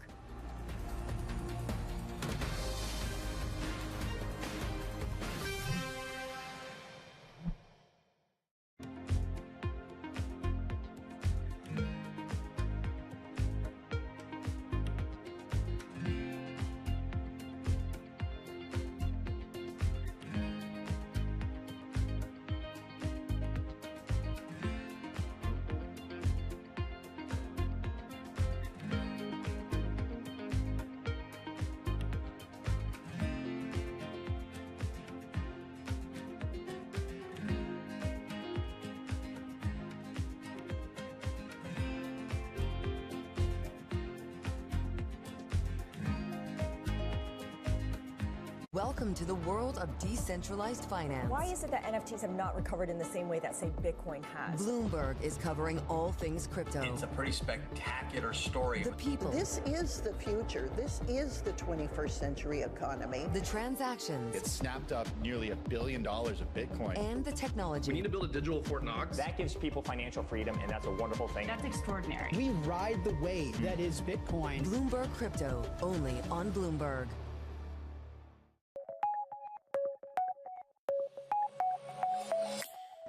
Welcome to the world of decentralized finance. Why is it that NFTs have not recovered in the same way that, say, Bitcoin has? Bloomberg is covering all things crypto. It's a pretty spectacular story. The people. This is the future. This is the 21st century economy. The transactions. It snapped up nearly $1 billion of Bitcoin. And the technology. We need to build a digital Fort Knox. That gives people financial freedom, and that's a wonderful thing. That's extraordinary. We ride the wave that is Bitcoin. Bloomberg Crypto, only on Bloomberg.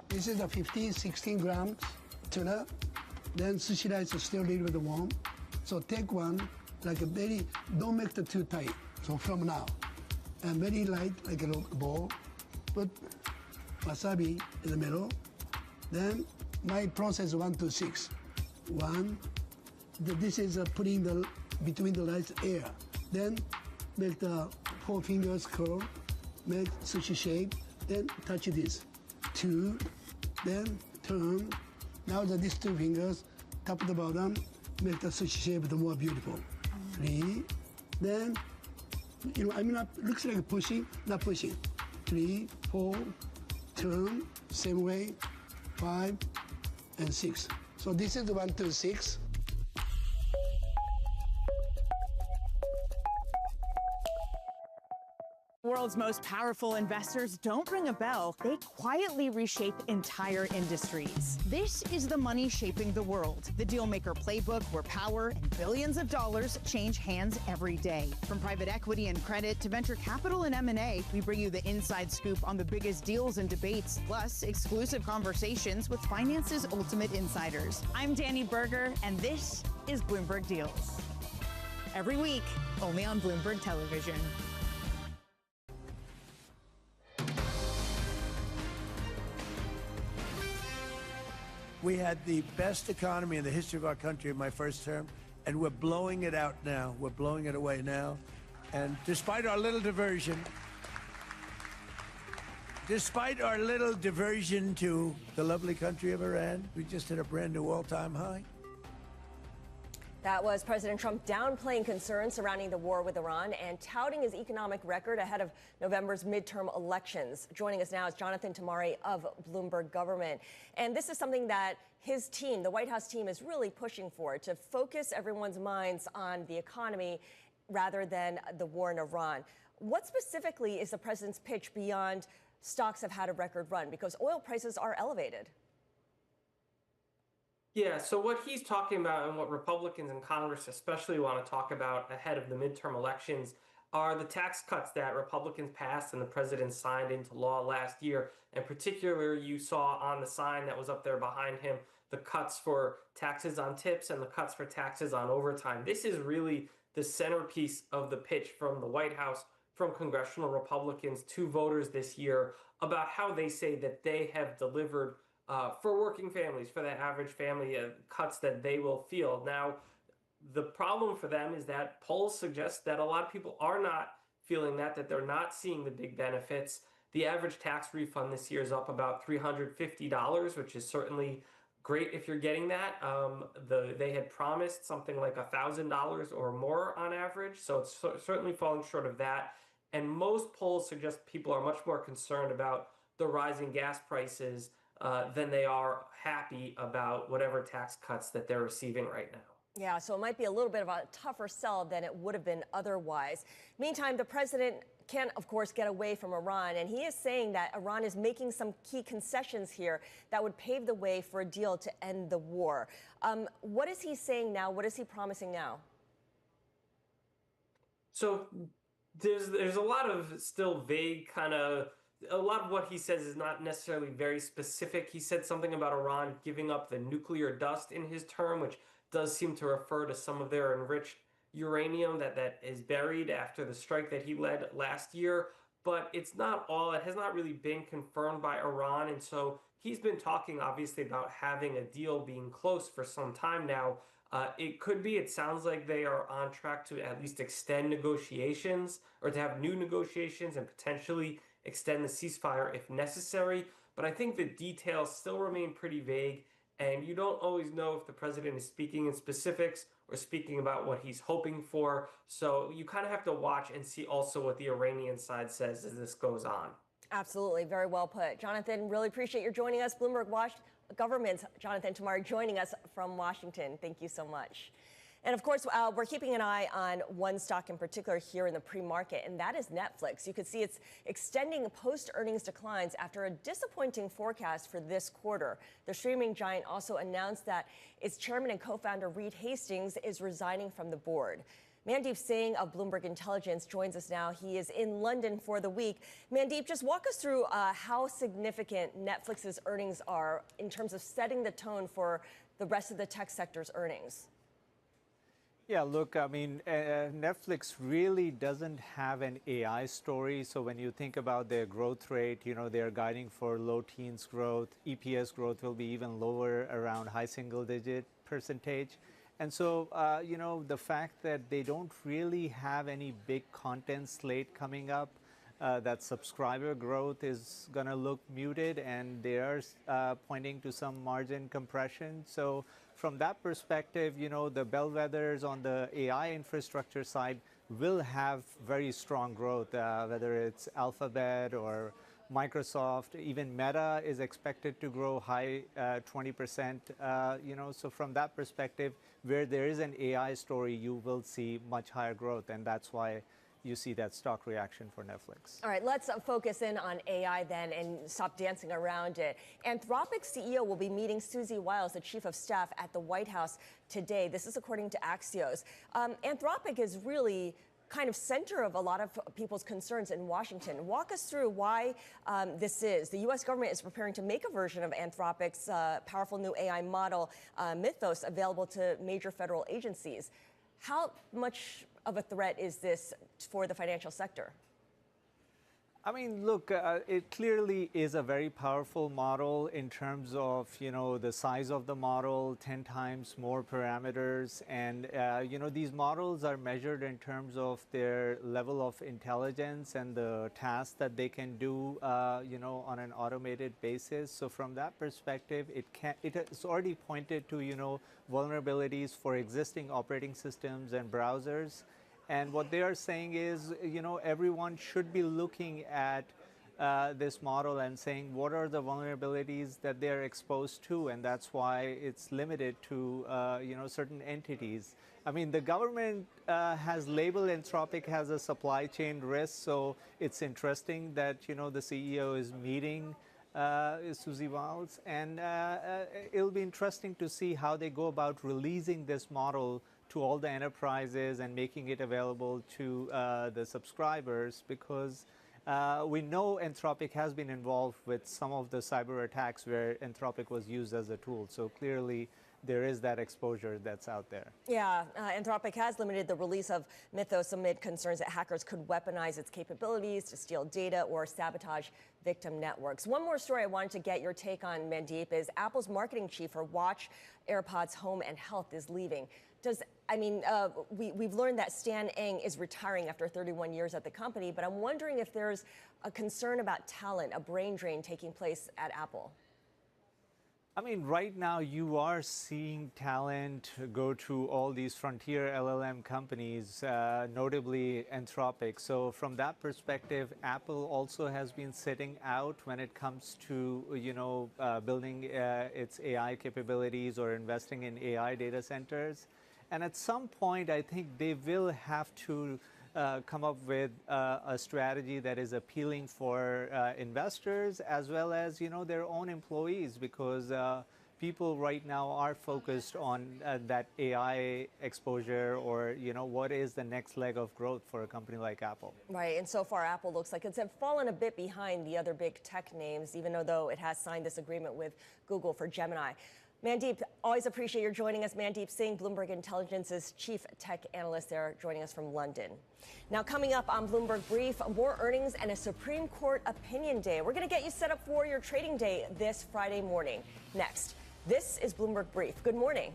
This is the 15, 16 grams tuna. Then sushi rice is still a little bit warm. So take one, like a very, don't make it too tight. So from now, and very light, like a ball. Put wasabi in the middle. Then my process 1 to 6. 1, this is putting the between the rice air. Then make the 4 fingers curl, make sushi shape. Then touch this. 2. Then turn. Now that these 2 fingers, top to the bottom, make the sushi shape more beautiful. 3. Then, you know, I mean, looks like pushing, not pushing. 3, 4, turn, same way, 5, and 6. So this is the 1 to 6. world's most powerful investors don't ring a bell. They quietly reshape entire industries. This is the money shaping the world, the dealmaker playbook where power and billions of dollars change hands every day. From private equity and credit to venture capital and M&A, we bring you the inside scoop on the biggest deals and debates, plus exclusive conversations with finance's ultimate insiders. I'm Danny Berger, and this is Bloomberg Deals. Every week, only on Bloomberg Television. We had the best economy in the history of our country in my first term, and we're blowing it out now. We're blowing it away now. And despite our little diversion to the lovely country of Iran, we just hit a brand new all-time high. That was President Trump downplaying concerns surrounding the war with Iran and touting his economic record ahead of November's midterm elections. Joining us now is Jonathan Tamari of Bloomberg Government. And this is something that his team, the White House team, is really pushing for, to focus everyone's minds on the economy rather than the war in Iran. What specifically is the president's pitch beyond stocks have had a record run? Because oil prices are elevated. Yeah, so what he's talking about and what Republicans in Congress especially want to talk about ahead of the midterm elections are the tax cuts that Republicans passed and the president signed into law last year. In particular, you saw on the sign that was up there behind him the cuts for taxes on tips and the cuts for taxes on overtime. This is really the centerpiece of the pitch from the White House, from congressional Republicans to voters this year about how they say that they have delivered for working families, for the average family, cuts that they will feel. Now, the problem for them is that polls suggest that a lot of people are not feeling that they're not seeing the big benefits. The average tax refund this year is up about $350, which is certainly great if you're getting that. They had promised something like $1,000 or more on average, so it's certainly falling short of that. And most polls suggest people are much more concerned about the rising gas prices than they are happy about whatever tax cuts that they're receiving right now. Yeah, so it might be a little bit of a tougher sell than it would have been otherwise. Meantime, the president can't, of course, get away from Iran, and he is saying that Iran is making some key concessions here that would pave the way for a deal to end the war. What is he saying now? What is he promising now? So there's a lot of still vague a lot of what he says is not necessarily very specific. He said something about Iran giving up the nuclear dust in his term, which does seem to refer to some of their enriched uranium that is buried after the strike that he led last year. But it's not all. It has not really been confirmed by Iran. And so he's been talking, obviously, about having a deal being close for some time now. It sounds like they are on track to at least extend negotiations or to have new negotiations and potentially extend the ceasefire if necessary. But I think the details still remain pretty vague, and you don't always know if the president is speaking in specifics or speaking about what he's hoping for. So you kind of have to watch and see also what the Iranian side says as this goes on. Absolutely. Very well put. Jonathan, really appreciate your joining us. Bloomberg Government's Jonathan Tamari joining us from Washington. Thank you so much. And of course, we're keeping an eye on one stock in particular here in the pre-market, and that is Netflix. You can see it's extending post-earnings declines after a disappointing forecast for this quarter. The streaming giant also announced that its chairman and co-founder Reed Hastings is resigning from the board. Mandeep Singh of Bloomberg Intelligence joins us now. He is in London for the week. Mandeep, just walk us through how significant Netflix's earnings are in terms of setting the tone for the rest of the tech sector's earnings. Yeah, look, I mean, Netflix really doesn't have an AI story. So when you think about their growth rate, they're guiding for low teens growth. EPS growth will be even lower, around high single-digit %. And so, the fact that they don't really have any big content slate coming up, that subscriber growth is going to look muted, and they are pointing to some margin compression. So from that perspective, the bellwethers on the AI infrastructure side will have very strong growth, whether it's Alphabet or Microsoft. Even Meta is expected to grow high 20%. So from that perspective, where there is an AI story, you will see much higher growth, and that's why you see that stock reaction for Netflix. All right, let's focus in on AI then and stop dancing around it. Anthropic CEO will be meeting Susie Wiles, the chief of staff, at the White House today. This is according to Axios. Anthropic is really kind of center of a lot of people's concerns in Washington. Walk us through why this is. The U.S. government is preparing to make a version of Anthropic's powerful new AI model, Mythos, available to major federal agencies. How much of a threat is this for the financial sector? I mean, look, it clearly is a very powerful model in terms of, the size of the model, 10 times more parameters. And, these models are measured in terms of their level of intelligence and the tasks that they can do, on an automated basis. So from that perspective, it has already pointed to, vulnerabilities for existing operating systems and browsers. And what they are saying is, everyone should be looking at this model and saying, what are the vulnerabilities that they're exposed to? And that's why it's limited to, certain entities. I mean, the government has labeled Anthropic as a supply chain risk. So it's interesting that, the CEO is meeting Susie Wiles. And it'll be interesting to see how they go about releasing this model to all the enterprises and making it available to the subscribers, because we know Anthropic has been involved with some of the cyber attacks where Anthropic was used as a tool. So clearly there is that exposure that's out there. Yeah, Anthropic has limited the release of Mythos amid concerns that hackers could weaponize its capabilities to steal data or sabotage victim networks. One more story I wanted to get your take on, Mandeep, is Apple's marketing chief for Watch, AirPods, Home, and Health is leaving. We've learned that Stan Eng is retiring after 31 years at the company, but I'm wondering if there's a concern about talent, a brain drain taking place at Apple. I mean, right now you are seeing talent go to all these frontier LLM companies, notably Anthropic. So from that perspective, Apple also has been sitting out when it comes to, building its AI capabilities or investing in AI data centers. And at some point, I think they will have to come up with a strategy that is appealing for investors as well as, their own employees, because people right now are focused on that AI exposure or, what is the next leg of growth for a company like Apple. Right, and so far Apple looks like it's fallen a bit behind the other big tech names, even though it has signed this agreement with Google for Gemini. Mandeep, always appreciate your joining us. Mandeep Singh, Bloomberg Intelligence's chief tech analyst there, joining us from London. Now, coming up on Bloomberg Brief, more earnings and a Supreme Court opinion day. We're going to get you set up for your trading day this Friday morning. Next, this is Bloomberg Brief. Good morning.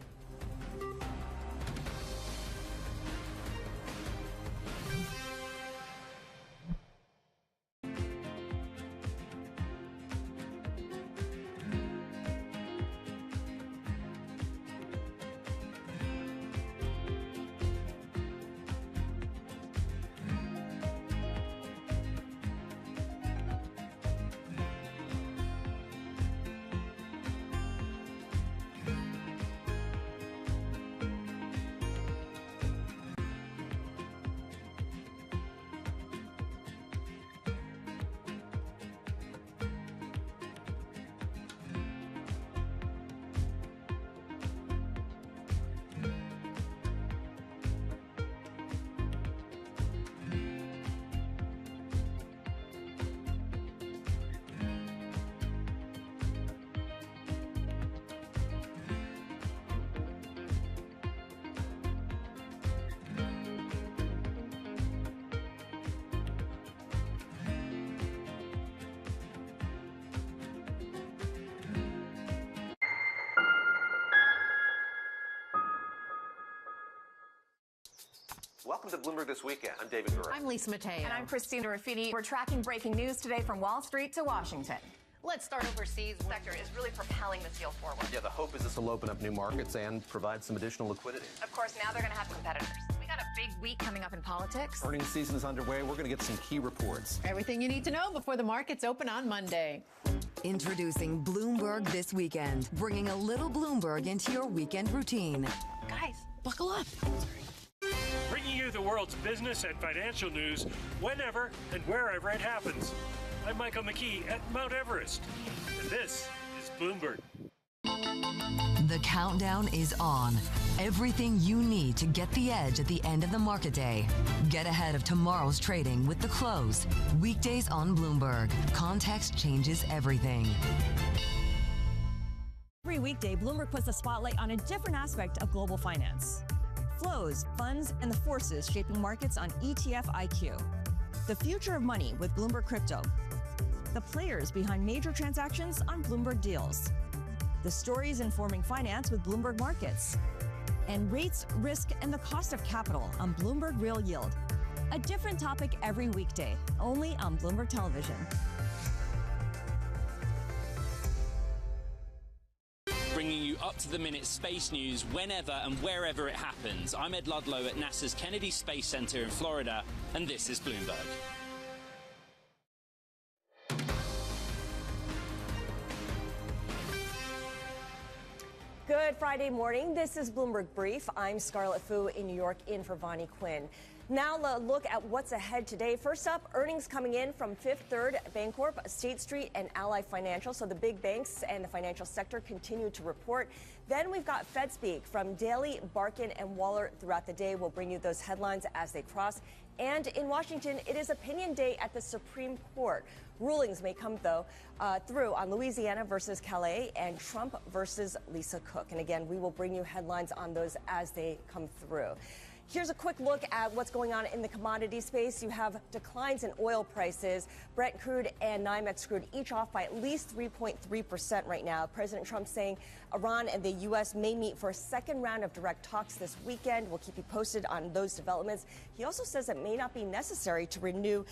Welcome to Bloomberg This Weekend. I'm David Gura. I'm Lisa Mateo. And I'm Christina Ruffini. We're tracking breaking news today from Wall Street to Washington. Let's start overseas. The sector is really propelling this deal forward. Yeah, the hope is this will open up new markets and provide some additional liquidity. Of course, now they're going to have competitors. We got a big week coming up in politics. Earnings season is underway. We're going to get some key reports. Everything you need to know before the markets open on Monday. Introducing Bloomberg This Weekend, bringing a little Bloomberg into your weekend routine. Guys, buckle up. Bringing you you the world's business and financial news whenever and wherever it happens. I'm Michael McKee at Mount Everest, and this is Bloomberg. The countdown is on. Everything you need to get the edge at the end of the market day. Get ahead of tomorrow's trading with The Close. Weekdays on Bloomberg. Context changes everything. Every weekday, Bloomberg puts the spotlight on a different aspect of global finance. Flows, funds, and the forces shaping markets on ETF IQ. The future of money with Bloomberg Crypto. The players behind major transactions on Bloomberg Deals. The stories informing finance with Bloomberg Markets. And rates, risk, and the cost of capital on Bloomberg Real Yield. A different topic every weekday, only on Bloomberg Television. Bringing you up-to-the-minute space news whenever and wherever it happens. I'm Ed Ludlow at NASA's Kennedy Space Center in Florida, and this is Bloomberg. Good Friday morning. This is Bloomberg Brief. I'm Scarlett Fu in New York, in for Vonnie Quinn. Now a look at what's ahead today. First up, earnings coming in from Fifth Third Bancorp, State Street, and Ally Financial. So the big banks and the financial sector continue to report. Then we've got Fed speak from Daly, Barkin, and Waller throughout the day. We'll bring you those headlines as they cross. And in Washington, it is opinion day at the Supreme Court. Rulings may come, though, through on Louisiana versus Calais and Trump versus Lisa Cook. And again, we will bring you headlines on those as they come through. Here's a quick look at what's going on in the commodity space. You have declines in oil prices. Brent crude and NYMEX crude each off by at least 3.3% right now. President Trump saying Iran and the U.S. may meet for a second round of direct talks this weekend. We'll keep you posted on those developments. He also says it may not be necessary to renew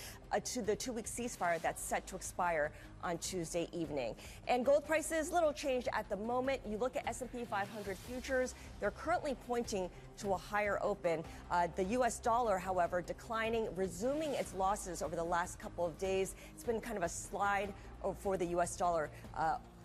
to the two-week ceasefire that's set to expire on Tuesday evening. And gold prices, little changed at the moment. You look at S&P 500 futures, they're currently pointing to a higher open. The U.S. dollar, however, declining, resuming its losses over the last couple of days. It's been kind of a slide for the U.S. dollar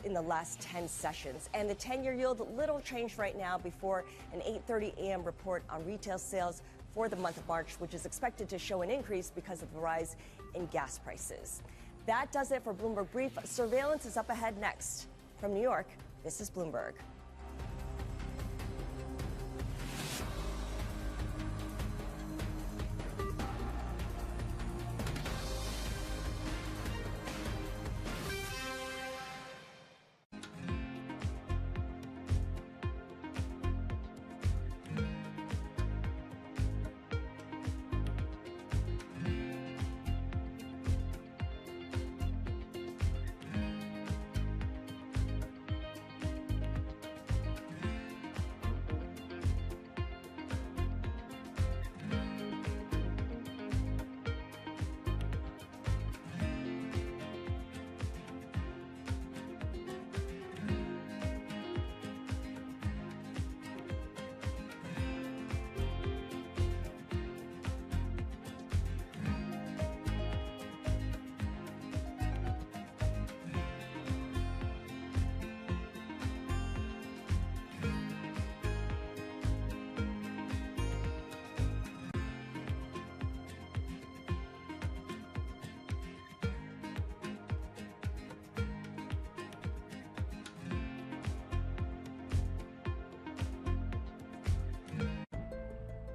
in the last 10 sessions. And the 10-year yield, little change right now before an 8:30 a.m. report on retail sales for the month of March, which is expected to show an increase because of the rise in gas prices. That does it for Bloomberg Brief. Surveillance is up ahead next. From New York, this is Bloomberg.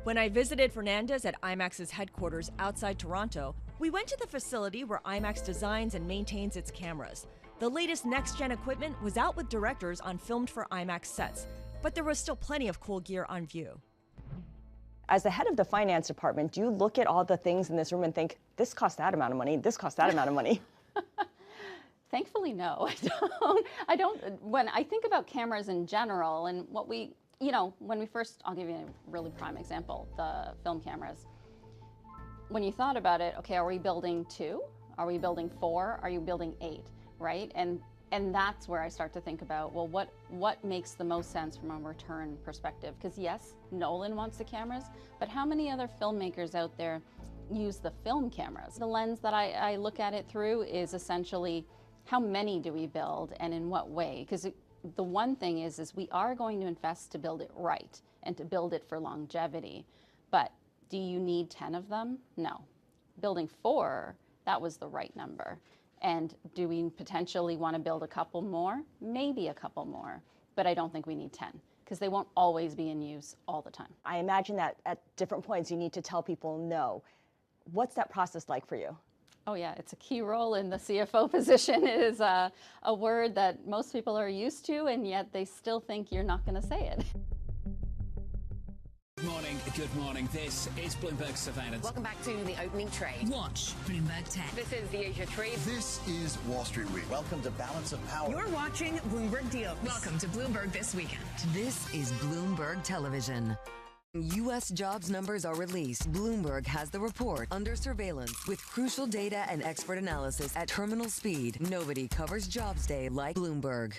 When I visited Fernandez at IMAX's headquarters outside Toronto, we went to the facility where IMAX designs and maintains its cameras. The latest next-gen equipment was out with directors on filmed for IMAX sets, but there was still plenty of cool gear on view. As the head of the finance department, do you look at all the things in this room and think, this costs that amount of money, this costs that amount of money? Thankfully, no, I don't. When I think about cameras in general and what we, when we first, I'll give you a really prime example, the film cameras. When you thought about it, okay, are we building 2? Are we building 4? Are you building 8, right? And that's where I start to think about, well, what makes the most sense from a return perspective? Because yes, Nolan wants the cameras, but how many other filmmakers out there use the film cameras? The lens that I look at it through is essentially, how many do we build and in what way? Because the one thing is we are going to invest to build it right and to build it for longevity. But Do you need 10 of them? No. Building 4, that was the right number. And do we potentially want to build a couple more? Maybe a couple more, but I don't think we need 10 because they won't always be in use all the time. I imagine that at different points you need to tell people no. What's that process like for you? Oh yeah, it's a key role in the CFO position. It is a word that most people are used to, and yet they still think you're not going to say it. Good morning. This is Bloomberg Surveillance. Welcome back to the opening trade. Watch Bloomberg Tech. This is the Asia trade. This is Wall Street Week. Welcome to Balance of Power. You're watching Bloomberg Deals. Welcome to Bloomberg This Weekend. This is Bloomberg Television. U.S. jobs numbers are released. Bloomberg has the report under surveillance with crucial data and expert analysis at terminal speed. Nobody covers Jobs Day like Bloomberg.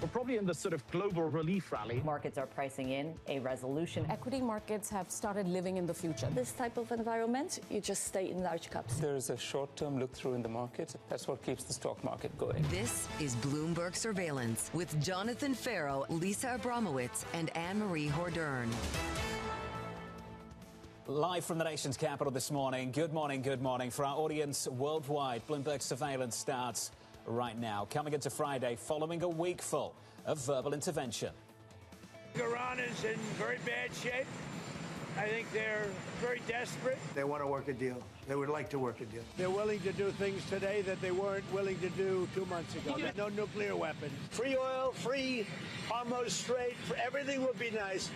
We're probably in the sort of global relief rally. Markets are pricing in a resolution. Equity markets have started living in the future. This type of environment, you just stay in large caps. There's a short-term look-through in the market. That's what keeps the stock market going. This is Bloomberg Surveillance with Jonathan Farrow, Lisa Abramowitz, and Anne-Marie Hordern. Live from the nation's capital this morning. Good morning, good morning. For our audience worldwide, Bloomberg Surveillance starts right now, coming into Friday following a week full of verbal intervention. Iran is in very bad shape. I think they're very desperate. They want to work a deal. They would like to work a deal. They're willing to do things today that they weren't willing to do 2 months ago. No nuclear weapons. Free oil, free Hormuz Strait, everything would be nice.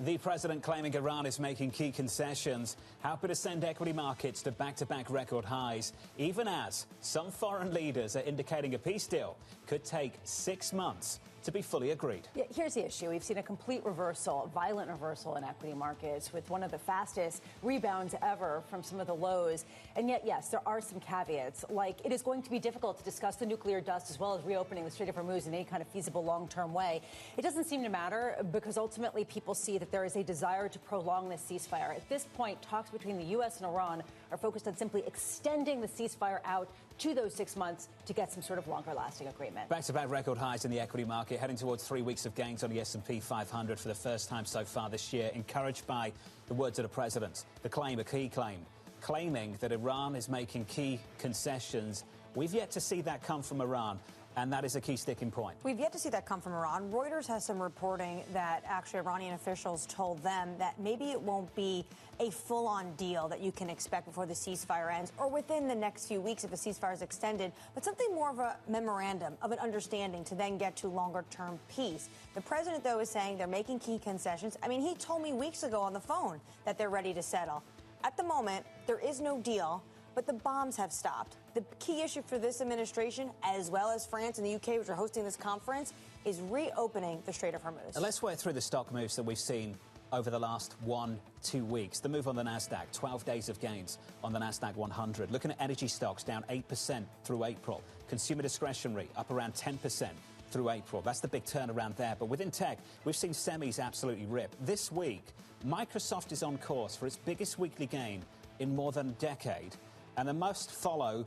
The president claiming Iran is making key concessions, happy to send equity markets to back-to-back record highs, even as some foreign leaders are indicating a peace deal could take 6 months to be fully agreed. Yeah, here's the issue. We've seen a complete reversal, violent reversal in equity markets with one of the fastest rebounds ever from some of the lows. And yet, yes, there are some caveats, like it is going to be difficult to discuss the nuclear dust as well as reopening the Strait of Hormuz in any kind of feasible long-term way. It doesn't seem to matter because ultimately people see that there is a desire to prolong this ceasefire. At this point, talks between the U.S. and Iran are focused on simply extending the ceasefire out to those 6 months to get some sort of longer-lasting agreement. Back-to-back record highs in the equity market, heading towards 3 weeks of gains on the S&P 500 for the first time so far this year, encouraged by the words of the president. The claim, a key claim, claiming that Iran is making key concessions. We've yet to see that come from Iran, and that is a key sticking point. We've yet to see that come from Iran. Reuters has some reporting that actually Iranian officials told them that maybe it won't be a full-on deal that you can expect before the ceasefire ends or within the next few weeks if a ceasefire is extended, but something more of a memorandum of an understanding to then get to longer-term peace. The president, though, is saying they're making key concessions. I mean, he told me weeks ago on the phone that they're ready to settle. At the moment, there is no deal, but the bombs have stopped. The key issue for this administration, as well as France and the UK, which are hosting this conference, is reopening the Strait of Hormuz. Let's work through the stock moves that we've seen over the last 1-2 weeks. The move on the Nasdaq, 12 days of gains on the Nasdaq 100. Looking at energy stocks, down 8% through April. Consumer discretionary up around 10% through April. That's the big turnaround there. But within tech, we've seen semis absolutely rip. This week, Microsoft is on course for its biggest weekly gain in more than a decade. And the must follow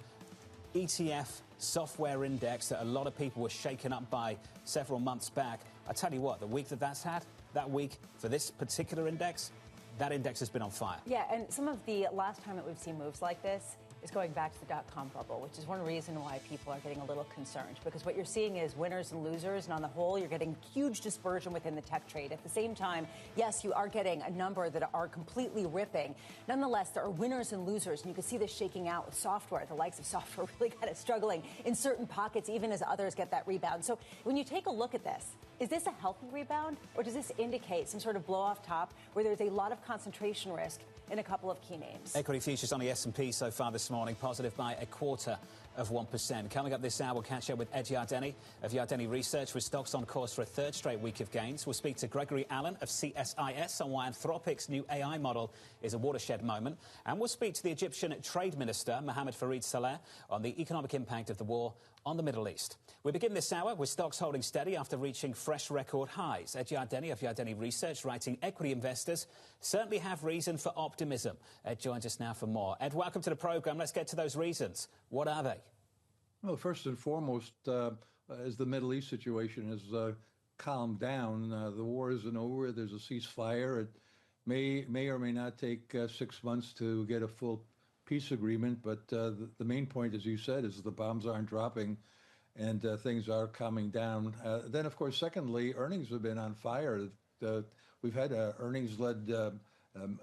ETF software index that a lot of people were shaken up by several months back. I tell you what, the week that's had, that week for this particular index, that index has been on fire. Yeah, and some of the last time that we've seen moves like this is going back to the dot-com bubble, which is one reason why people are getting a little concerned, because what you're seeing is winners and losers, and on the whole, you're getting huge dispersion within the tech trade. At the same time, yes, you are getting a number that are completely ripping. Nonetheless, there are winners and losers, and you can see this shaking out with software. The likes of software really kind of struggling in certain pockets, even as others get that rebound. So when you take a look at this, is this a healthy rebound, or does this indicate some sort of blow-off top where there's a lot of concentration risk in a couple of key names? Equity futures on the S&P so far this morning, positive by 0.25%. Coming up this hour, we'll catch up with Ed Yardeni of Yardeni Research, with stocks on course for a third straight week of gains. We'll speak to Gregory Allen of CSIS on why Anthropic's new AI model is a watershed moment. And we'll speak to the Egyptian Trade Minister, Mohammed Farid Saleh, on the economic impact of the war on the Middle East. We begin this hour with stocks holding steady after reaching fresh record highs. Ed Yardeni of Yardeni Research writing equity investors certainly have reason for optimism. Ed joins us now for more. Ed, welcome to the program. Let's get to those reasons. What are they? Well, first and foremost, as the Middle East situation has calmed down. The war isn't over. There's a ceasefire. It may or may not take 6 months to get a full peace agreement, but the main point, as you said, is the bombs aren't dropping and things are calming down. Then, of course, secondly, earnings have been on fire. We've had earnings-led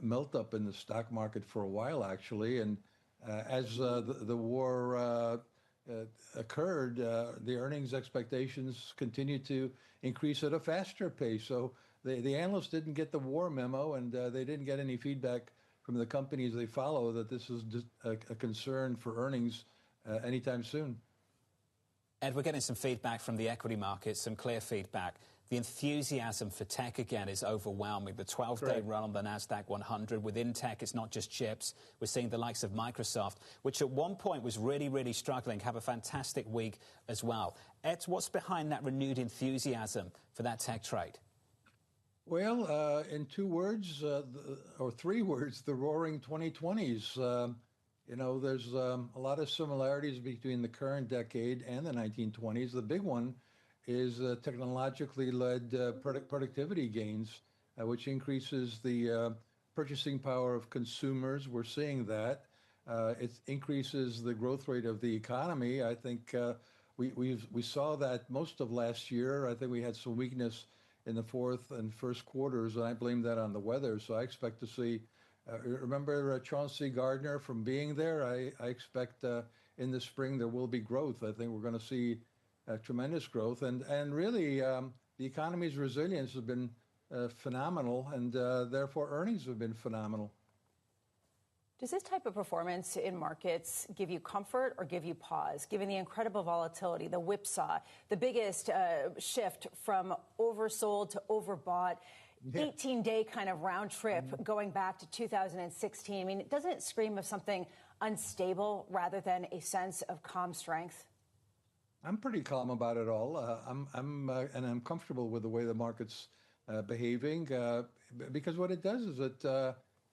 melt-up in the stock market for a while, actually, and as the war occurred, the earnings expectations continued to increase at a faster pace. So the analysts didn't get the war memo, and they didn't get any feedback from the companies they follow that this is a concern for earnings anytime soon. Ed, we're getting some feedback from the equity markets, some clear feedback. The enthusiasm for tech again is overwhelming. The 12-day run on the NASDAQ 100. Within tech, it's not just chips. We're seeing the likes of Microsoft, which at one point was really, really struggling, have a fantastic week as well. Ed, what's behind that renewed enthusiasm for that tech trade? Well, in 2 words, or 3 words, the roaring 2020s. You know, there's a lot of similarities between the current decade and the 1920s. The big one is technologically led productivity gains, which increases the purchasing power of consumers. We're seeing that. It increases the growth rate of the economy. I think we saw that most of last year. I think we had some weakness in the fourth and first quarters, and I blame that on the weather. So I expect to see, remember Chauncey Gardner from being there? I expect in the spring there will be growth. I think we're going to see tremendous growth, and really the economy's resilience has been phenomenal, and therefore earnings have been phenomenal. Does this type of performance in markets give you comfort or give you pause, given the incredible volatility, the whipsaw, the biggest shift from oversold to overbought, 18-day kind of round trip going back to 2016? I mean, doesn't it scream of something unstable rather than a sense of calm strength? I'm pretty calm about it all. I'm comfortable with the way the market's behaving because what it does is it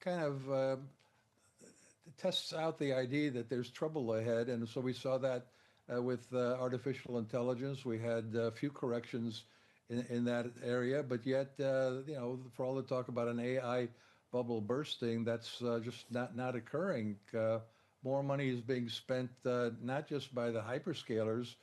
kind of tests out the idea that there's trouble ahead, and so we saw that with artificial intelligence. We had a few corrections in that area, but yet, you know, for all the talk about an AI bubble bursting, that's just not occurring. More money is being spent not just by the hyperscalers,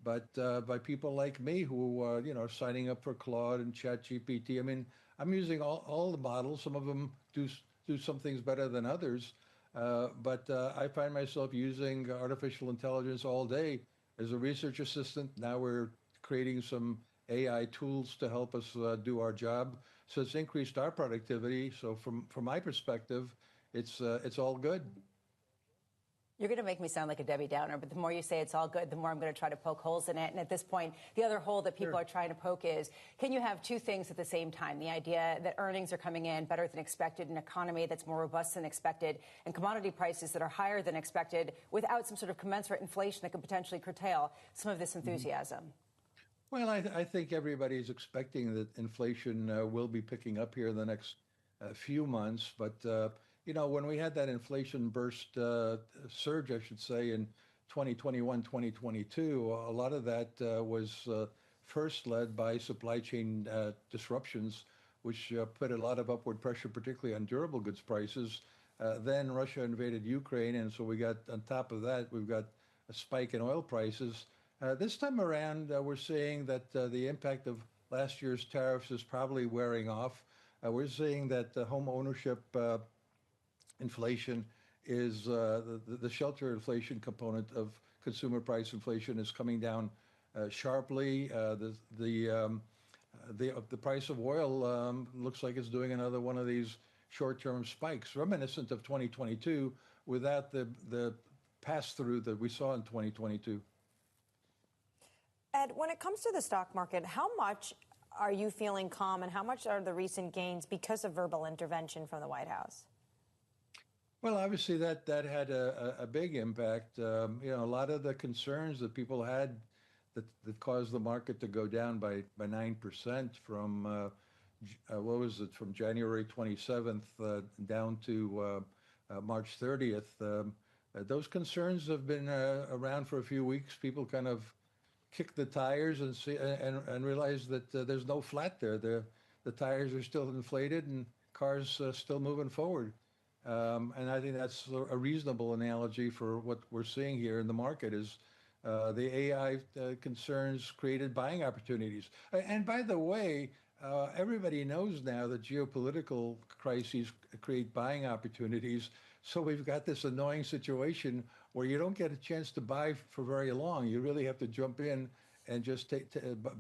but by people like me who you know, are signing up for Claude and ChatGPT. I mean, I'm using all the models. Some of them do some things better than others, but I find myself using artificial intelligence all day as a research assistant. Now we're creating some AI tools to help us do our job. So it's increased our productivity. So from my perspective, it's all good. You're going to make me sound like a Debbie Downer, but the more you say it's all good, the more I'm going to try to poke holes in it. And at this point, the other hole that people are trying to poke is, can you have 2 things at the same time? The idea that earnings are coming in better than expected, an economy that's more robust than expected, and commodity prices that are higher than expected without some sort of commensurate inflation that could potentially curtail some of this enthusiasm? Well, I think everybody's expecting that inflation will be picking up here in the next few months. But, you know, when we had that inflation burst surge, I should say, in 2021, 2022, a lot of that was first led by supply chain disruptions, which put a lot of upward pressure, particularly on durable goods prices. Then Russia invaded Ukraine, and so we got, on top of that, we've got a spike in oil prices. This time around, we're seeing that the impact of last year's tariffs is probably wearing off. We're seeing that home ownership inflation is the shelter inflation component of consumer price inflation is coming down sharply. The price of oil looks like it's doing another one of these short-term spikes, reminiscent of 2022, without the pass-through that we saw in 2022. Ed, when it comes to the stock market, how much are you feeling calm and how much are the recent gains because of verbal intervention from the White House? Well, obviously that had a big impact. You know, a lot of the concerns that people had that caused the market to go down by 9% from, what was it, from January 27th down to March 30th. Those concerns have been around for a few weeks. People kind of kick the tires and see and realize that there's no flat there. The tires are still inflated and cars still moving forward. And I think that's a reasonable analogy for what we're seeing here in the market is the AI concerns created buying opportunities. And by the way, everybody knows now that geopolitical crises create buying opportunities. So we've got this annoying situation where you don't get a chance to buy for very long. You really have to jump in and just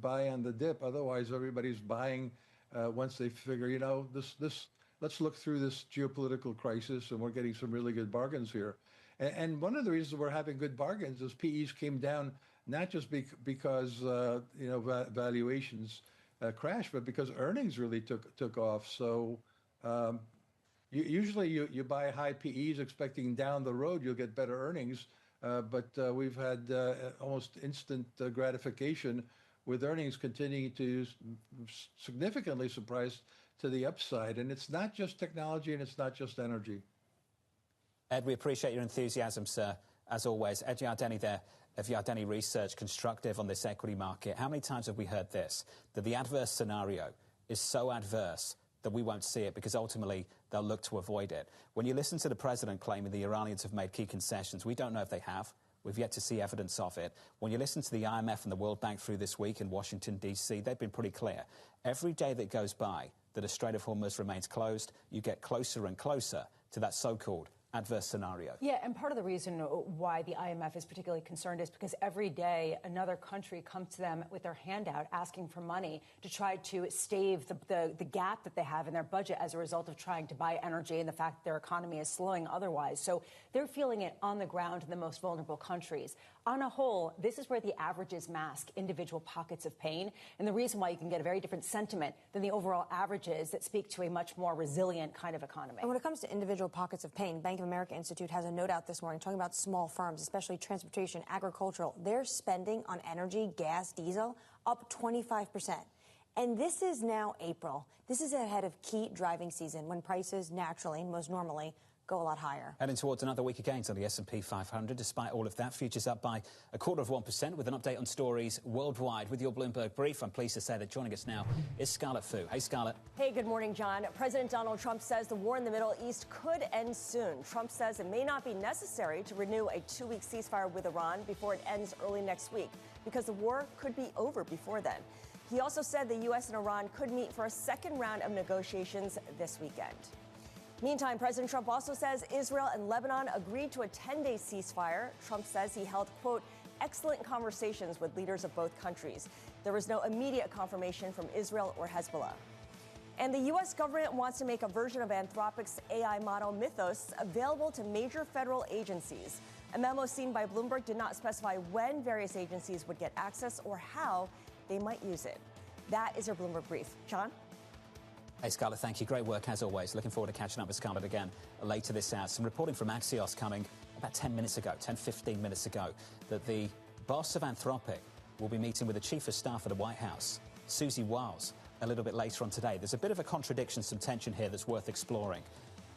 buy on the dip. Otherwise, everybody's buying once they figure, you know, let's look through this geopolitical crisis, and we're getting some really good bargains here. And one of the reasons we're having good bargains is PEs came down not just because you know, valuations crashed, but because earnings really took off. So usually you buy high PEs expecting down the road you'll get better earnings, but we've had almost instant gratification with earnings continuing to significantly surprise to the upside. And it's not just technology and it's not just energy. Ed, we appreciate your enthusiasm, sir, as always. Ed Yardeni there of Yardeni Research, constructive on this equity market. How many times have we heard this, that the adverse scenario is so adverse that we won't see it because ultimately they'll look to avoid it? When you listen to the president claiming the Iranians have made key concessions, we don't know if they have. We've yet to see evidence of it. When you listen to the IMF and the World Bank through this week in Washington, D.C., they've been pretty clear. Every day that goes by that a Strait of Hormuz remains closed, you get closer and closer to that so-called adverse scenario. Yeah, and part of the reason why the IMF is particularly concerned is because every day another country comes to them with their hand out asking for money to try to stave the gap that they have in their budget as a result of trying to buy energy and the fact that their economy is slowing otherwise. So they're feeling it on the ground in the most vulnerable countries. On a whole, this is where the averages mask individual pockets of pain, and the reason why you can get a very different sentiment than the overall averages that speak to a much more resilient kind of economy. And when it comes to individual pockets of pain, Bank of America Institute has a note out this morning talking about small firms, especially transportation, agricultural. Their spending on energy, gas, diesel, up 25%. And this is now April. This is ahead of key driving season when prices naturally, most normally, go a lot higher. Heading towards another week of gains on the S&P 500. Despite all of that, futures up by 0.25% with an update on stories worldwide. With your Bloomberg Brief, I'm pleased to say that joining us now is Scarlett Fu. Hey, Scarlett. Hey, good morning, John. President Donald Trump says the war in the Middle East could end soon. Trump says it may not be necessary to renew a 2-week ceasefire with Iran before it ends early next week because the war could be over before then. He also said the U.S. and Iran could meet for a second round of negotiations this weekend. Meantime, President Trump also says Israel and Lebanon agreed to a 10-day ceasefire. Trump says he held, quote, excellent conversations with leaders of both countries. There was no immediate confirmation from Israel or Hezbollah. And the U.S. government wants to make a version of Anthropic's AI model Mythos available to major federal agencies. A memo seen by Bloomberg did not specify when various agencies would get access or how they might use it. That is your Bloomberg Brief. John? Hey, Scarlett, thank you. Great work, as always. Looking forward to catching up with Scarlett again later this hour. Some reporting from Axios coming about 10 minutes ago, 15 minutes ago, that the boss of Anthropic will be meeting with the chief of staff of the White House, Susie Wiles, a little bit later on today. There's a bit of a contradiction, some tension here that's worth exploring.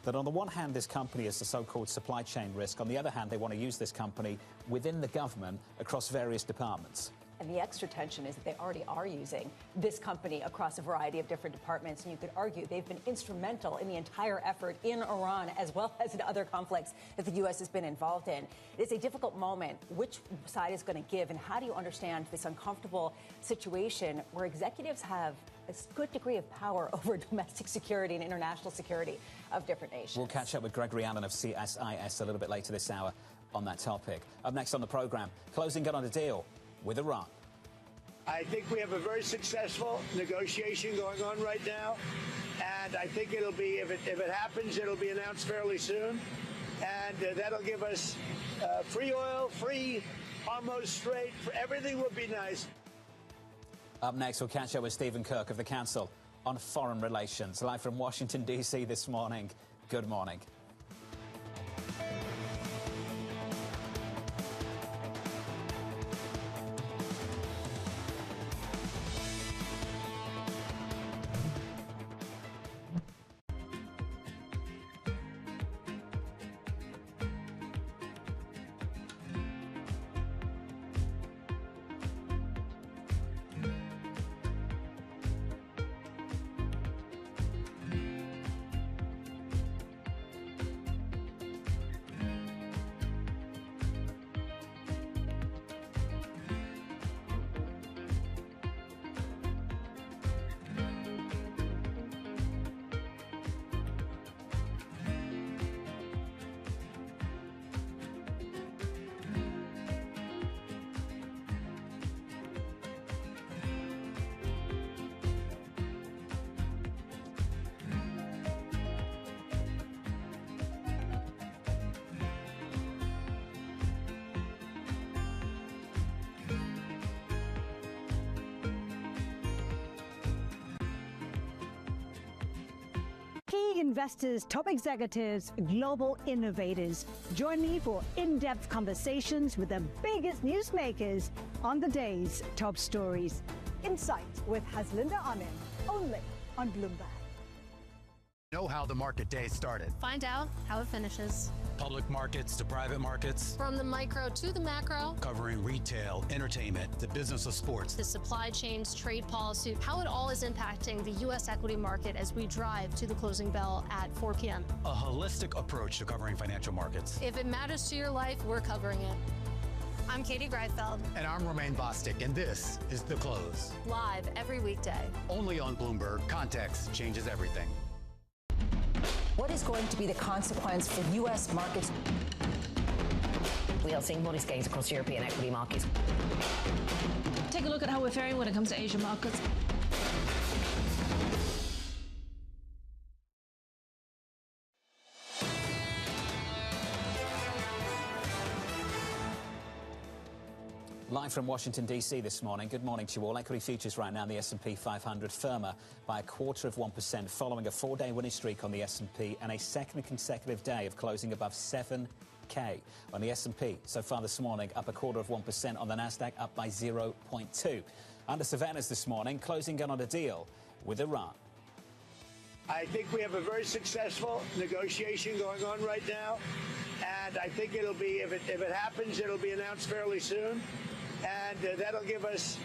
That on the one hand, this company is the so-called supply chain risk. On the other hand, they want to use this company within the government across various departments. And the extra tension is that they already are using this company across a variety of different departments. And you could argue they've been instrumental in the entire effort in Iran, as well as in other conflicts that the U.S. has been involved in. It is a difficult moment. Which side is going to give? And how do you understand this uncomfortable situation where executives have a good degree of power over domestic security and international security of different nations? We'll catch up with Gregory Allen of CSIS a little bit later this hour on that topic. Up next on the program, closing in on a deal with Iran. I think we have a very successful negotiation going on right now, and I think it'll be, if it happens, it'll be announced fairly soon, and that'll give us free oil, free Hormuz Strait, everything will be nice. Up next, we'll catch up with Stephen Kirk of the Council on Foreign Relations, live from Washington, D.C. this morning. Good morning. investors, top executives, global innovators. Join me for in-depth conversations with the biggest newsmakers on the day's top stories. Insight with Haslinda Amin, only on Bloomberg. Know how the market day started. Find out how it finishes. Public markets to private markets. From the micro to the macro. Covering retail, entertainment, the business of sports. The supply chains, trade policy, how it all is impacting the U.S. equity market as we drive to the closing bell at 4 p.m. A holistic approach to covering financial markets. If it matters to your life, we're covering it. I'm Katie Greifeld. And I'm Romaine Bostic, and this is The Close. Live every weekday. Only on Bloomberg. Context changes everything. What is going to be the consequence for U.S. markets? We are seeing modest gains across European equity markets. Take a look at how we're faring when it comes to Asian markets. Live from Washington, D.C. this morning. Good morning to you all. Equity futures right now in the S&P 500 firmer by 0.25% following a four-day winning streak on the S&P and a second consecutive day of closing above 7K on the S&P. So far this morning, up 0.25% on the Nasdaq, up by 0.2. Under Savannah's this morning, closing in on a deal with Iran. I think we have a very successful negotiation going on right now. And I think it'll be, if it happens, it'll be announced fairly soon. And that'll give us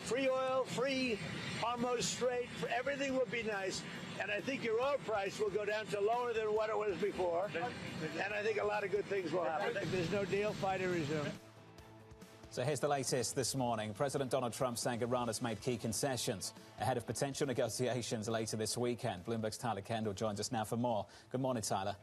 free oil, free Hormuz Strait. Everything will be nice. And I think your oil price will go down to lower than what it was before. And I think a lot of good things will happen. If there's no deal, fight to resume. So here's the latest this morning. President Donald Trump saying Iran has made key concessions ahead of potential negotiations later this weekend. Bloomberg's Tyler Kendall joins us now for more. Good morning, Tyler.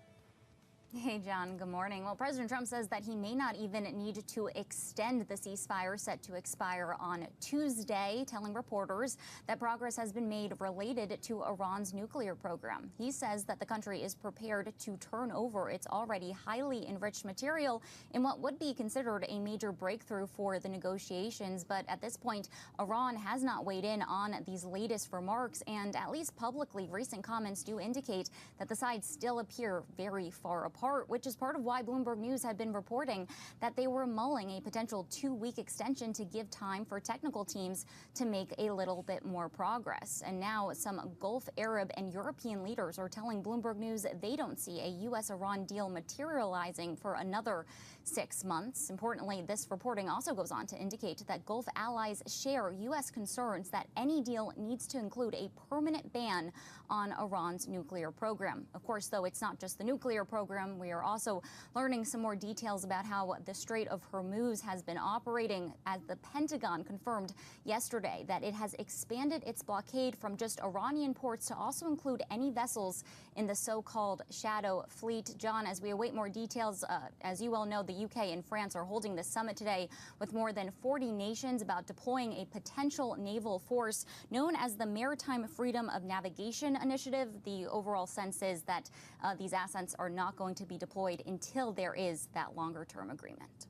Hey, John. Good morning. Well, President Trump says that he may not even need to extend the ceasefire set to expire on Tuesday, telling reporters that progress has been made related to Iran's nuclear program. He says that the country is prepared to turn over its already highly enriched material in what would be considered a major breakthrough for the negotiations. But at this point, Iran has not weighed in on these latest remarks, and at least publicly, recent comments do indicate that the sides still appear very far apart, which is part of why Bloomberg News had been reporting that they were mulling a potential 2-week extension to give time for technical teams to make a little bit more progress. And now some Gulf Arab and European leaders are telling Bloomberg News they don't see a U.S.-Iran deal materializing for another 6 months. Importantly, this reporting also goes on to indicate that Gulf allies share U.S. concerns that any deal needs to include a permanent ban on Iran's nuclear program. Of course, though, it's not just the nuclear program. We are also learning some more details about how the Strait of Hormuz has been operating, as the Pentagon confirmed yesterday that it has expanded its blockade from just Iranian ports to also include any vessels in the so-called shadow fleet. John, as we await more details, as you well know, the UK and France are holding this summit today with more than 40 nations about deploying a potential naval force known as the Maritime Freedom of Navigation Initiative. The overall sense is that these assets are not going to be deployed until there is that longer-term agreement.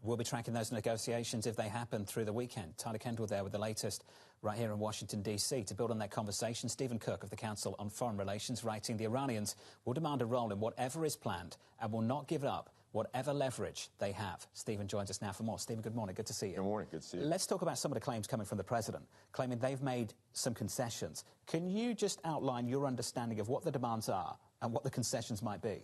We'll be tracking those negotiations if they happen through the weekend. Tyler Kendall there with the latest right here in Washington, D.C. To build on that conversation, Stephen Cook of the Council on Foreign Relations writing the Iranians will demand a role in whatever is planned and will not give up whatever leverage they have. Stephen joins us now for more. Stephen, good morning. Good to see you. Good morning. Good to see you. Let's talk about some of the claims coming from the president, claiming they've made some concessions. Can you just outline your understanding of what the demands are and what the concessions might be?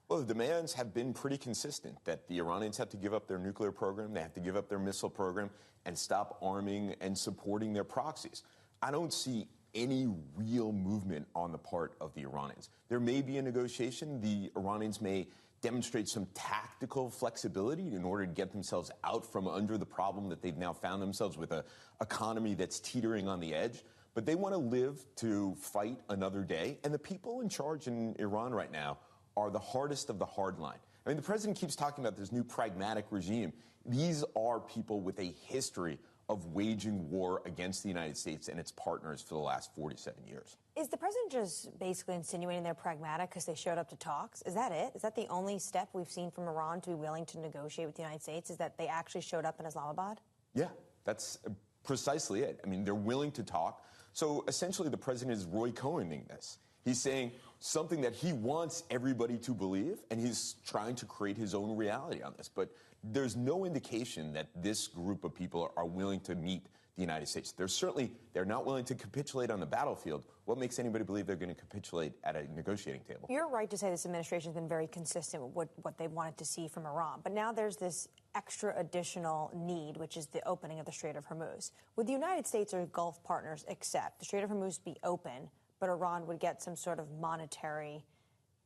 Well, the demands have been pretty consistent, that the Iranians have to give up their nuclear program, they have to give up their missile program, and stop arming and supporting their proxies. I don't see any real movement on the part of the Iranians. There may be a negotiation. The Iranians may demonstrate some tactical flexibility in order to get themselves out from under the problem that they've now found themselves with, an economy that's teetering on the edge. But they want to live to fight another day. And the people in charge in Iran right now are the hardest of the hard line. I mean, the president keeps talking about this new pragmatic regime. These are people with a history of waging war against the United States and its partners for the last 47 years. Is the president just basically insinuating they're pragmatic because they showed up to talks? Is that it? Is that the only step we've seen from Iran to be willing to negotiate with the United States, is that they actually showed up in Islamabad? Yeah, that's precisely it. I mean, they're willing to talk. So essentially the president is Roy Cohening this. He's saying something that he wants everybody to believe, and he's trying to create his own reality on this. But there's no indication that this group of people are willing to meet the United States. They're not willing to capitulate on the battlefield. What makes anybody believe they're going to capitulate at a negotiating table? You're right to say this administration has been very consistent with what they wanted to see from Iran. But now there's this extra additional need, which is the opening of the Strait of Hormuz. Would the United States or Gulf partners accept the Strait of Hormuz be open, but Iran would get some sort of monetary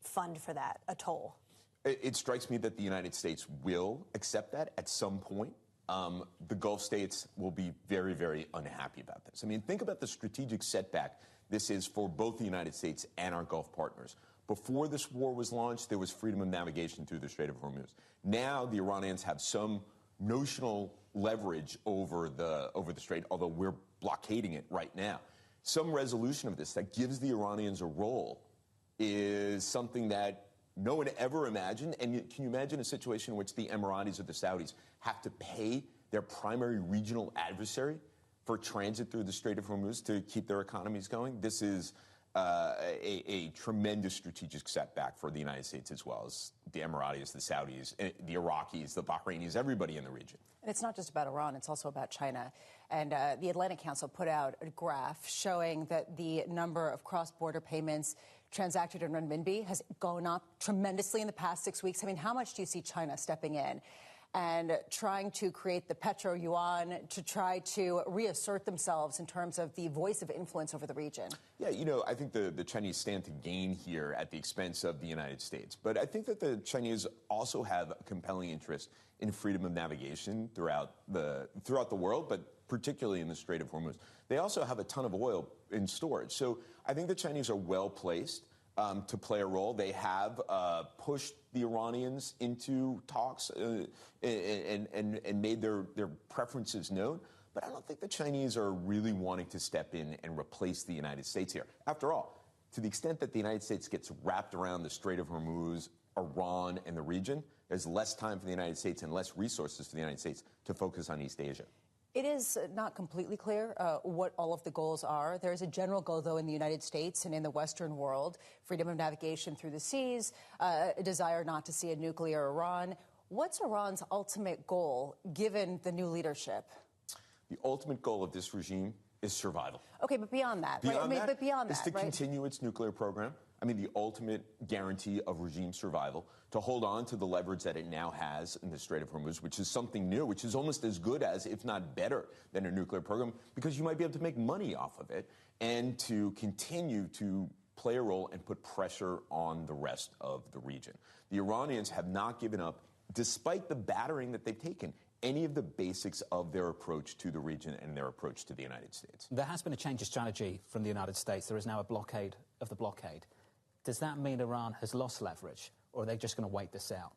fund for that, a toll? It strikes me that the United States will accept that at some point. The Gulf states will be very, very unhappy about this. I mean, think about the strategic setback this is for both the United States and our Gulf partners. Before this war was launched, there was freedom of navigation through the Strait of Hormuz. Now the Iranians have some notional leverage over the strait, although we're blockading it right now. Some resolution of this that gives the Iranians a role is something that no one ever imagined. And can you imagine a situation in which the Emiratis or the Saudis have to pay their primary regional adversary for transit through the Strait of Hormuz to keep their economies going? This is a tremendous strategic setback for the United States, as well as the Emiratis, the Saudis, the Iraqis, the Bahrainis, everybody in the region. And it's not just about Iran, it's also about China. And the Atlantic Council put out a graph showing that the number of cross-border payments transacted in renminbi has gone up tremendously in the past 6 weeks. I mean, how much do you see China stepping in and trying to create the petro yuan to try to reassert themselves in terms of the voice of influence over the region? Yeah, you know, I think the Chinese stand to gain here at the expense of the United States. But I think that the Chinese also have a compelling interest in freedom of navigation throughout the world, but particularly in the Strait of Hormuz. They also have a ton of oil in storage. So I think the Chinese are well placed to play a role. They have pushed the Iranians into talks and made their preferences known. But I don't think the Chinese are really wanting to step in and replace the United States here. After all, to the extent that the United States gets wrapped around the Strait of Hormuz, Iran, and the region, there's less time for the United States and less resources for the United States to focus on East Asia. It is not completely clear what all of the goals are. There is a general goal, though, in the United States and in the Western world: freedom of navigation through the seas, a desire not to see a nuclear Iran. What's Iran's ultimate goal, given the new leadership? The ultimate goal of this regime is survival. Okay, but beyond that, is to continue its nuclear program. I mean, the ultimate guarantee of regime survival, to hold on to the leverage that it now has in the Strait of Hormuz, which is something new, which is almost as good as, if not better, than a nuclear program, because you might be able to make money off of it, and to continue to play a role and put pressure on the rest of the region. The Iranians have not given up, despite the battering that they've taken, any of the basics of their approach to the region and their approach to the United States. There has been a change of strategy from the United States. There is now a blockade of the blockade. Does that mean Iran has lost leverage, or are they just going to wait this out?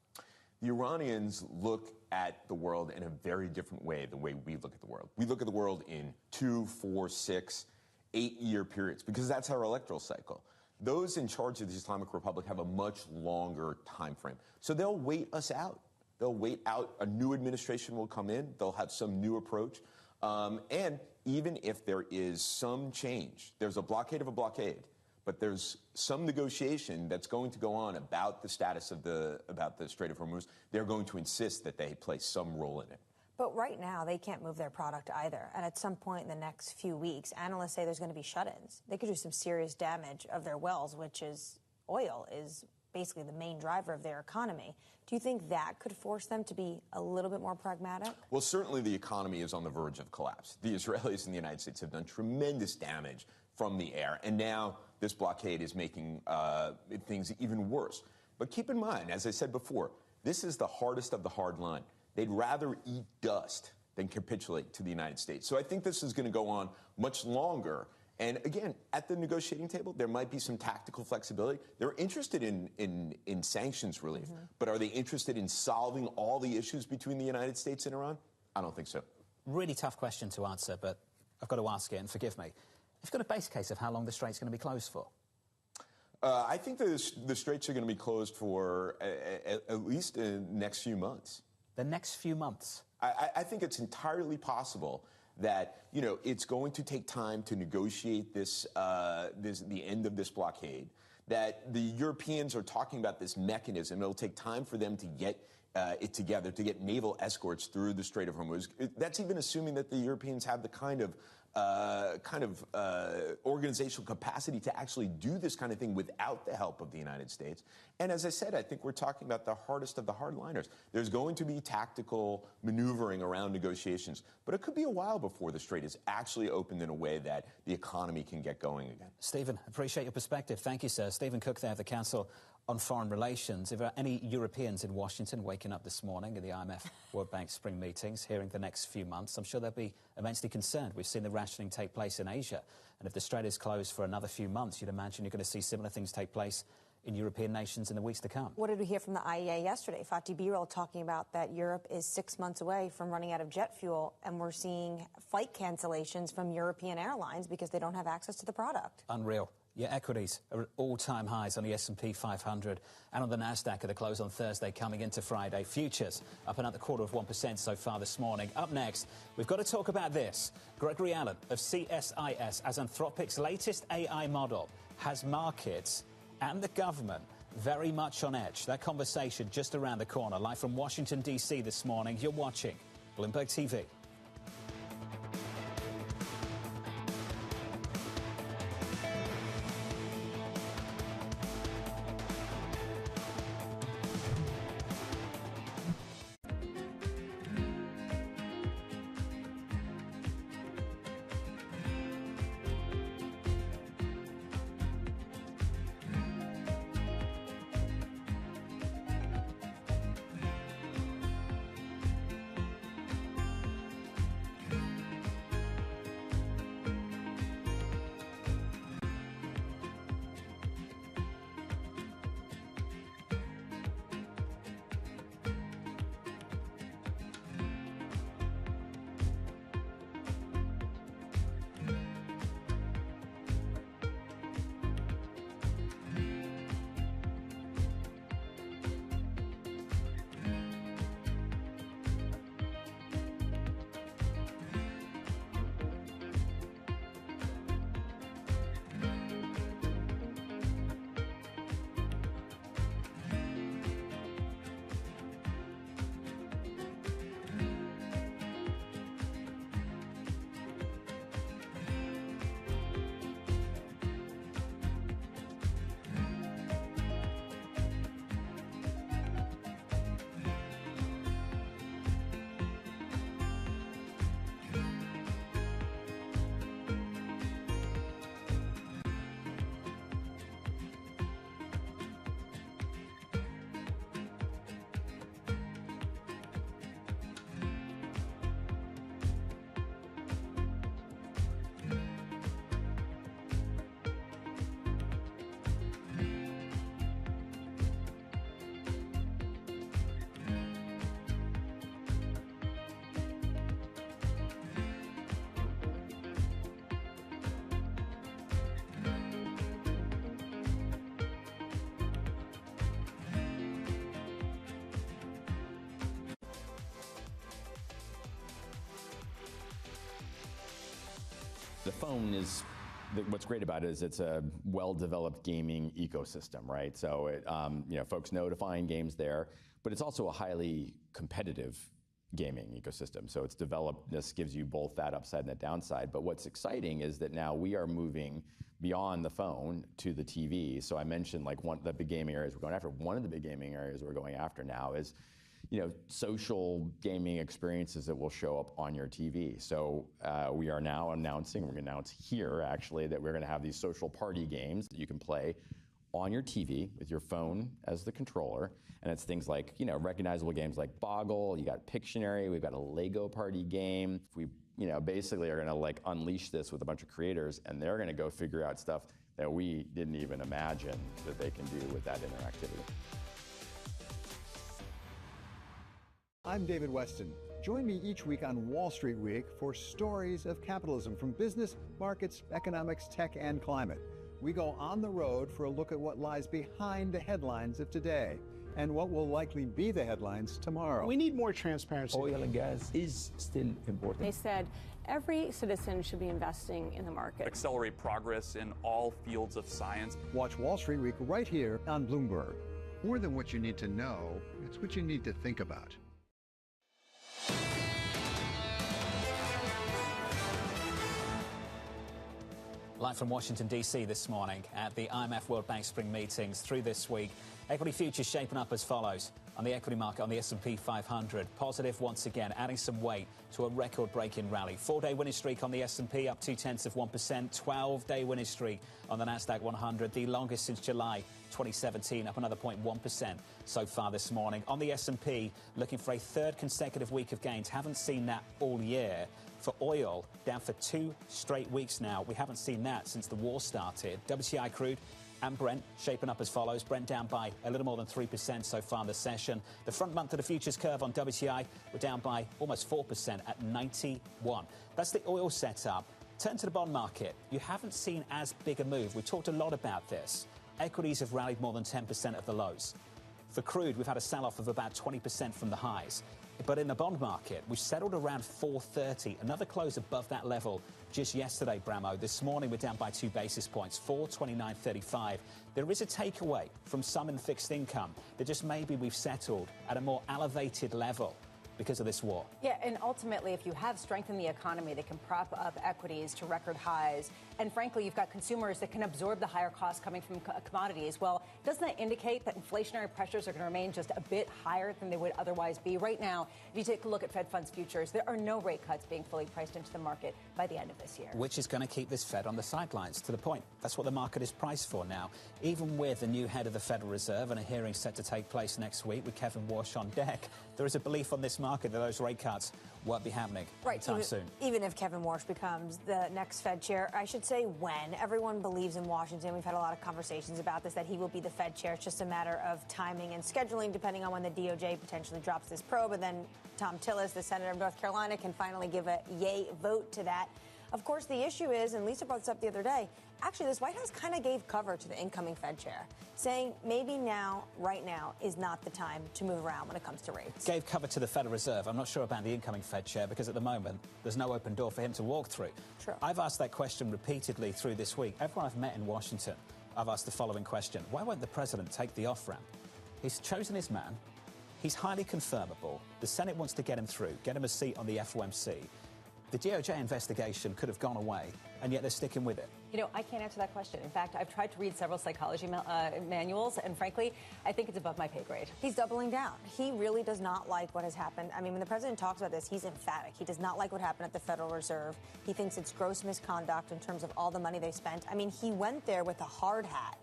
The Iranians look at the world in a very different way than the way we look at the world. We look at the world in 2, 4, 6, 8-year periods, because that's our electoral cycle. Those in charge of the Islamic Republic have a much longer time frame. So they'll wait us out. They'll wait out. A new administration will come in. They'll have some new approach. And even if there is some change, there's a blockade of a blockade, but there's some negotiation that's going to go on about the status of the Strait of Hormuz. They're going to insist that they play some role in it. But right now, they can't move their product either. And at some point in the next few weeks, analysts say there's going to be shut-ins. They could do some serious damage of their wells, which is oil is basically the main driver of their economy. Do you think that could force them to be a little bit more pragmatic? Well, certainly the economy is on the verge of collapse. The Israelis and the United States have done tremendous damage from the air, and now this blockade is making things even worse. But keep in mind, as I said before, this is the hardest of the hard line. They'd rather eat dust than capitulate to the United States. So I think this is going to go on much longer. And again, at the negotiating table, there might be some tactical flexibility. They're interested in sanctions relief, but are they interested in solving all the issues between the United States and Iran? I don't think so. Really tough question to answer, but I've got to ask it, and forgive me. You've got a base case of how long the strait's going to be closed for? I think the straits are going to be closed for at least the next few months. The next few months? I think it's entirely possible that, it's going to take time to negotiate the end of this blockade, that the Europeans are talking about this mechanism. It'll take time for them to get it together, to get naval escorts through the Strait of Hormuz. That's even assuming that the Europeans have the kind of organizational capacity to actually do this kind of thing without the help of the United States. And as I said, I think we're talking about the hardest of the hardliners. There's going to be tactical maneuvering around negotiations, but it could be a while before the Strait is actually opened in a way that the economy can get going again. Stephen, appreciate your perspective. Thank you, sir. Stephen Cook there of the Council on Foreign Relations. If there are any Europeans in Washington waking up this morning at the IMF World Bank spring meetings, hearing the next few months, I'm sure they'll be immensely concerned. We've seen the rationing take place in Asia, and if the Strait is closed for another few months, you'd imagine you're going to see similar things take place in European nations in the weeks to come. What did we hear from the IEA yesterday? Fatih Birol talking about that Europe is 6 months away from running out of jet fuel, and we're seeing flight cancellations from European airlines because they don't have access to the product. Unreal. Your equities are at all-time highs on the S&P 500 and on the NASDAQ at the close on Thursday coming into Friday. Futures up another 0.25% so far this morning. Up next, we've got to talk about this. Gregory Allen of CSIS, as Anthropic's latest AI model has markets and the government very much on edge. That conversation just around the corner. Live from Washington, D.C. this morning. You're watching Bloomberg TV. The phone is, what's great about it is it's a well-developed gaming ecosystem, right? So, folks know to find games there, but it's also a highly competitive gaming ecosystem. So it's developed, this gives you both that upside and that downside. But what's exciting is that now we are moving beyond the phone to the TV. So I mentioned one of the big gaming areas we're going after. One of the big gaming areas we're going after now is social gaming experiences that will show up on your TV. So we are now announcing, we're going to announce here actually, that we're going to have these social party games that you can play on your TV with your phone as the controller. And it's things like, recognizable games like Boggle, you got Pictionary, we've got a Lego party game. We, basically are going to unleash this with a bunch of creators, and they're going to go figure out stuff that we didn't even imagine that they can do with that interactivity. I'm David Weston. Join me each week on Wall Street Week for stories of capitalism from business, markets, economics, tech, and climate. We go on the road for a look at what lies behind the headlines of today. and what will likely be the headlines tomorrow. We need more transparency. Oil and gas is still important. They said every citizen should be investing in the market. Accelerate progress in all fields of science. Watch Wall Street Week right here on Bloomberg. More than what you need to know, it's what you need to think about. Live from Washington, D.C. this morning at the IMF World Bank Spring Meetings. Through this week, equity futures shaping up as follows. On the equity market, on the S&P 500, positive once again, adding some weight to a record-breaking rally. 4-day winning streak on the S&P, up 0.2%. 12-day winning streak on the Nasdaq 100, the longest since July 2017, up another 0.1% so far this morning. On the S&P, looking for a third consecutive week of gains. Haven't seen that all year. For oil, down for 2 straight weeks now. We haven't seen that since the war started. WTI crude and Brent shaping up as follows. Brent down by a little more than 3% so far this session. The front month of the futures curve on WTI, we're down by almost 4% at 91. That's the oil setup. Turn to the bond market. You haven't seen as big a move. We've talked a lot about this. Equities have rallied more than 10% of the lows. For crude, we've had a sell-off of about 20% from the highs. But in the bond market, we've settled around 430, another close above that level just yesterday, Bramo. This morning, we're down by 2 basis points, 429.35. There is a takeaway from some in fixed income that just maybe we've settled at a more elevated level because of this war. Yeah, and ultimately, if you have strength in the economy that can prop up equities to record highs, and frankly, you've got consumers that can absorb the higher costs coming from commodities, well, doesn't that indicate that inflationary pressures are going to remain just a bit higher than they would otherwise be? Right now, if you take a look at Fed funds futures, there are no rate cuts being fully priced into the market by the end of this year. Which is going to keep this Fed on the sidelines, to the point. That's what the market is priced for now. Even with the new head of the Federal Reserve and a hearing set to take place next week with Kevin Warsh on deck, there is a belief on this market that those rate cuts won't be happening anytime soon. Even if Kevin Warsh becomes the next Fed chair, I should say when. Everyone believes in Washington. We've had a lot of conversations about this, that he will be the Fed chair. It's just a matter of timing and scheduling, depending on when the DOJ potentially drops this probe. And then Tom Tillis, the senator of North Carolina, can finally give a yay vote to that. Of course, the issue is, and Lisa brought this up the other day, actually, this White House kind of gave cover to the incoming Fed chair, saying maybe now, right now, is not the time to move around when it comes to rates. Gave cover to the Federal Reserve. I'm not sure about the incoming Fed chair because at the moment, there's no open door for him to walk through. True. I've asked that question repeatedly through this week. Everyone I've met in Washington, I've asked the following question. Why won't the president take the off-ramp? He's chosen his man. He's highly confirmable. The Senate wants to get him through, get him a seat on the FOMC. The DOJ investigation could have gone away, and yet they're sticking with it. You know, I can't answer that question. In fact, I've tried to read several psychology manuals, and frankly, I think it's above my pay grade. He's doubling down. He really does not like what has happened. I mean, when the president talks about this, he's emphatic. He does not like what happened at the Federal Reserve. He thinks it's gross misconduct in terms of all the money they spent. I mean, he went there with a hard hat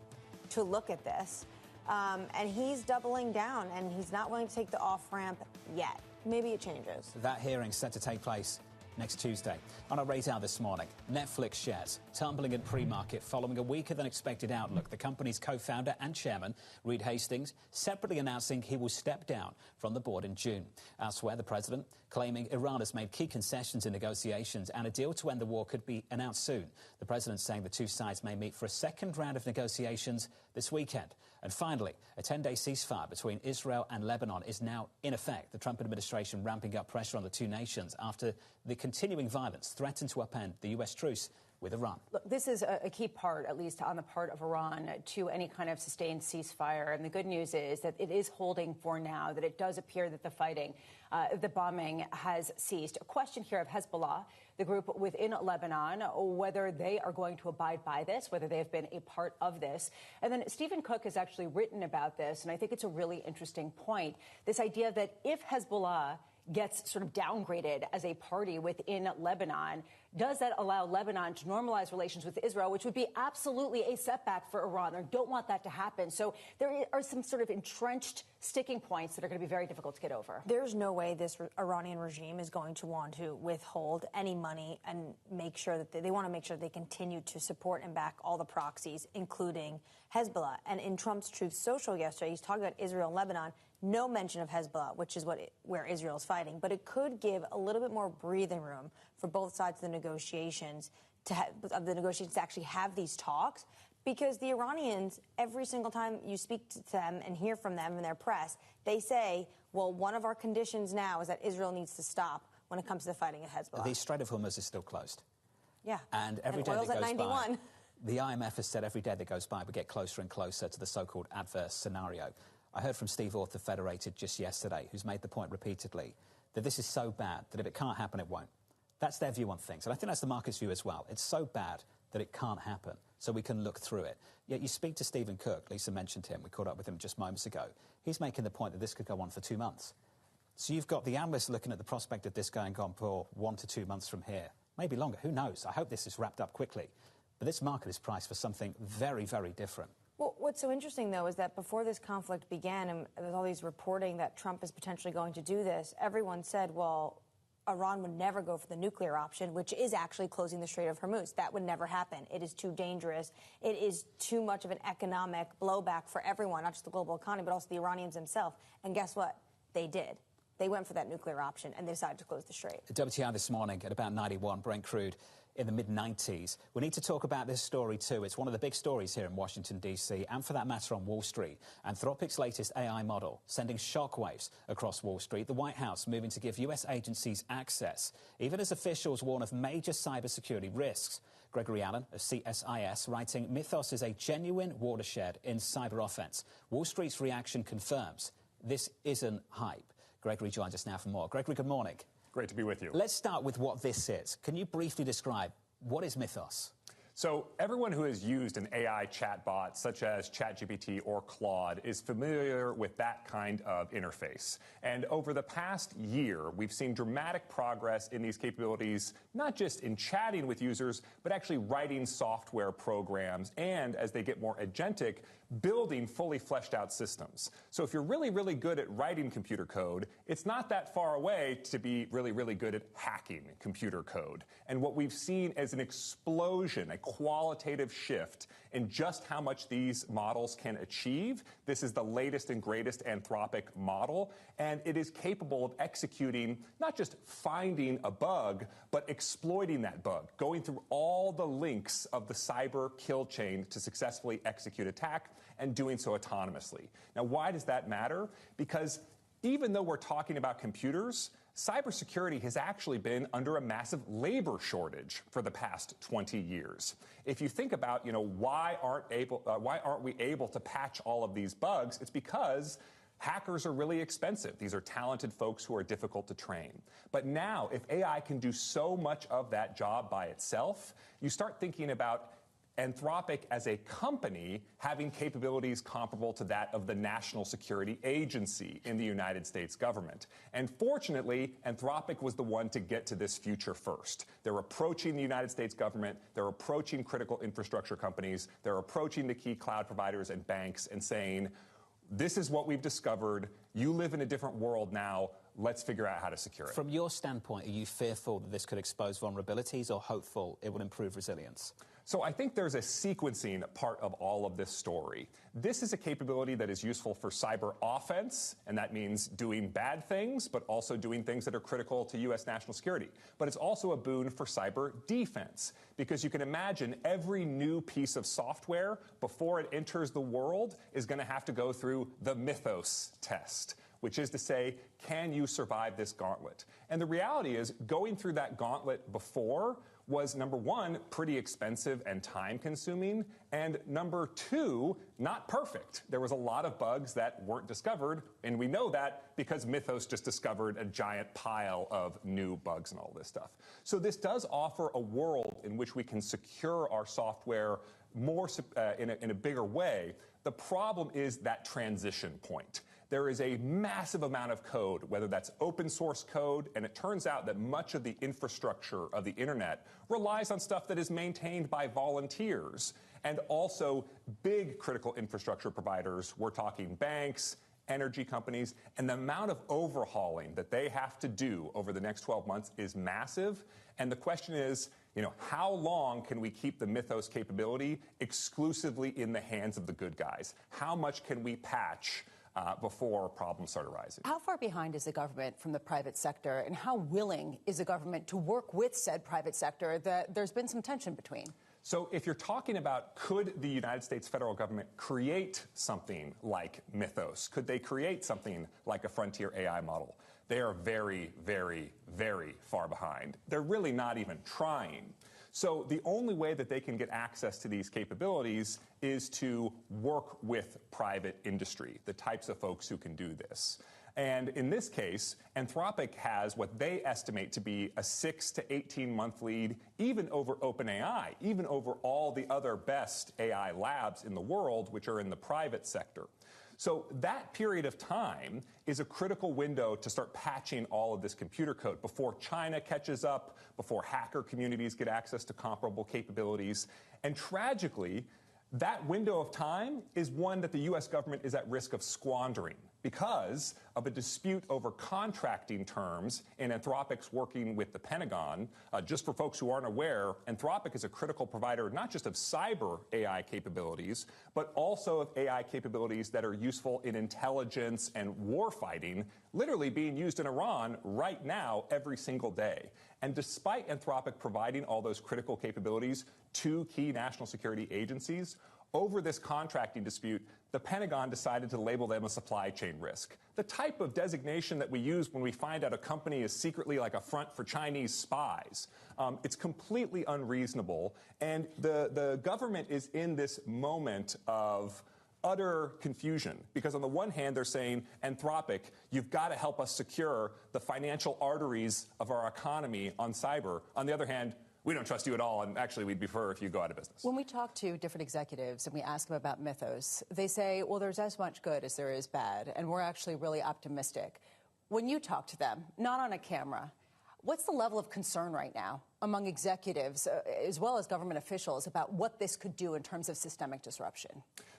to look at this, and he's doubling down, and he's not willing to take the off-ramp yet. Maybe it changes. That hearing's set to take place next Tuesday. On our radar this morning, Netflix shares tumbling in pre-market following a weaker than expected outlook. The company's co-founder and chairman, Reed Hastings, separately announcing he will step down from the board in June. Elsewhere, the president claiming Iran has made key concessions in negotiations and a deal to end the war could be announced soon. The president saying the two sides may meet for a second round of negotiations this weekend. And finally, a 10-day ceasefire between Israel and Lebanon is now in effect. The Trump administration ramping up pressure on the two nations after the continuing violence threatened to upend the U.S. truce with Iran. Look, this is a key part, at least on the part of Iran, to any kind of sustained ceasefire. And the good news is that it is holding for now, that it does appear that the fighting, the bombing has ceased. A question here of Hezbollah, the group within Lebanon, whether they are going to abide by this, whether they have been a part of this. And then Stephen Cook has actually written about this, and I think it's a really interesting point. This idea that if Hezbollah gets sort of downgraded as a party within Lebanon, does that allow Lebanon to normalize relations with Israel, which would be absolutely a setback for Iran? They don't want that to happen. So there are some sort of entrenched sticking points that are going to be very difficult to get over. There's no way this Iranian regime is going to want to withhold any money and make sure that they want to make sure they continue to support and back all the proxies, including Hezbollah. And in Trump's Truth Social yesterday, he's talking about Israel and Lebanon. No mention of Hezbollah, which is where Israel is fighting. But it could give a little bit more breathing room for both sides of the negotiations to actually have these talks Because the Iranians, every single time you speak to them and hear from them in their press, they say, well, one of our conditions now is that Israel needs to stop when it comes to the fighting at Hezbollah. The Strait of Hormuz is still closed. Yeah. And every day that oil's goes at 91. by, the IMF has said every day that goes by we get closer and closer to the so-called adverse scenario. I heard from Steve Orth of Federated just yesterday, who's made the point repeatedly that this is so bad that if it can't happen, it won't. That's their view on things. And I think that's the market's view as well. It's so bad that it can't happen, so we can look through it. Yet you speak to Stephen Cook, Lisa mentioned him, we caught up with him just moments ago. He's making the point that this could go on for 2 months. So you've got the analysts looking at the prospect of this going on for 1 to 2 months from here, maybe longer, who knows? I hope this is wrapped up quickly. But this market is priced for something very, very different. Well, what's so interesting, though, is that before this conflict began, and there's all these reporting that Trump is potentially going to do this, everyone said, well, Iran would never go for the nuclear option, which is actually closing the Strait of Hormuz. That would never happen. It is too dangerous. It is too much of an economic blowback for everyone, not just the global economy, but also the Iranians themselves. And guess what? They did. They went for that nuclear option, and they decided to close the Strait. WTI this morning at about 91, Brent crude in the mid-90s. We need to talk about this story too. It's one of the big stories here in Washington, D.C., and for that matter on Wall Street. Anthropic's latest AI model sending shockwaves across Wall Street. The White House moving to give U.S. agencies access, even as officials warn of major cybersecurity risks. Gregory Allen of CSIS writing, Mythos is a genuine watershed in cyber offense. Wall Street's reaction confirms this isn't hype. Gregory joins us now for more. Gregory, good morning. Great to be with you. Let's start with what this is. Can you briefly describe what is Mythos? So everyone who has used an AI chatbot such as ChatGPT or Claude is familiar with that kind of interface. And over the past year, we've seen dramatic progress in these capabilities, not just in chatting with users, but actually writing software programs and, as they get more agentic, building fully fleshed out systems. So if you're really, really good at writing computer code, it's not that far away to be really, really good at hacking computer code. And what we've seen is an explosion, a qualitative shift in just how much these models can achieve. This is the latest and greatest Anthropic model, and it is capable of executing, not just finding a bug, but exploiting that bug, going through all the links of the cyber kill chain to successfully execute attack, and doing so autonomously. Now, why does that matter? Because even though we're talking about computers, cybersecurity has actually been under a massive labor shortage for the past 20 years. If you think about, why aren't we able to patch all of these bugs? It's because hackers are really expensive. These are talented folks who are difficult to train. But now, if AI can do so much of that job by itself, you start thinking about Anthropic as a company having capabilities comparable to that of the National Security Agency in the United States government. And fortunately, Anthropic was the one to get to this future first. They're approaching the United States government, they're approaching critical infrastructure companies, they're approaching the key cloud providers and banks and saying, this is what we've discovered, you live in a different world now, let's figure out how to secure it. From your standpoint, are you fearful that this could expose vulnerabilities or hopeful it will improve resilience? So I think there's a sequencing part of all of this story. This is a capability that is useful for cyber offense, and that means doing bad things, but also doing things that are critical to U.S. national security. But it's also a boon for cyber defense, because you can imagine every new piece of software, before it enters the world, is going to have to go through the Mythos test, which is to say, can you survive this gauntlet? And the reality is, going through that gauntlet before was, number one, pretty expensive and time-consuming, and number two, not perfect. There was a lot of bugs that weren't discovered, and we know that because Mythos just discovered a giant pile of new bugs and all this stuff. So this does offer a world in which we can secure our software more in a bigger way. The problem is that transition point. There is a massive amount of code, whether that's open source code, and it turns out that much of the infrastructure of the internet relies on stuff that is maintained by volunteers, and also big critical infrastructure providers. We're talking banks, energy companies, and the amount of overhauling that they have to do over the next 12 months is massive. And the question is, how long can we keep the Mythos capability exclusively in the hands of the good guys? How much can we patch before problems start arising? How far behind is the government from the private sector, and how willing is the government to work with said private sector that there's been some tension between? So if you're talking about could the United States federal government create something like Mythos? Could they create something like a frontier AI model? They are very, very, very far behind. They're really not even trying. So the only way that they can get access to these capabilities is to work with private industry, the types of folks who can do this. And in this case, Anthropic has what they estimate to be a 6 to 18-month lead, even over OpenAI, even over all the other best AI labs in the world, which are in the private sector. So that period of time is a critical window to start patching all of this computer code before China catches up, before hacker communities get access to comparable capabilities. And tragically, that window of time is one that the U.S. government is at risk of squandering because of a dispute over contracting terms in Anthropic's working with the Pentagon. Just for folks who aren't aware, Anthropic is a critical provider not just of cyber AI capabilities, but also of AI capabilities that are useful in intelligence and warfighting, literally being used in Iran right now every single day. And despite Anthropic providing all those critical capabilities to key national security agencies, over this contracting dispute, the Pentagon decided to label them a supply chain risk. The type of designation that we use when we find out a company is secretly like a front for Chinese spies. It's completely unreasonable. And the government is in this moment of utter confusion because on the one hand, they're saying, Anthropic, you've got to help us secure the financial arteries of our economy on cyber. On the other hand, we don't trust you at all, and actually we'd prefer if you go out of business. When we talk to different executives and we ask them about Mythos, they say, well, there's as much good as there is bad, and we're actually really optimistic. When you talk to them, not on a camera, what's the level of concern right now among executives as well as government officials about what this could do in terms of systemic disruption?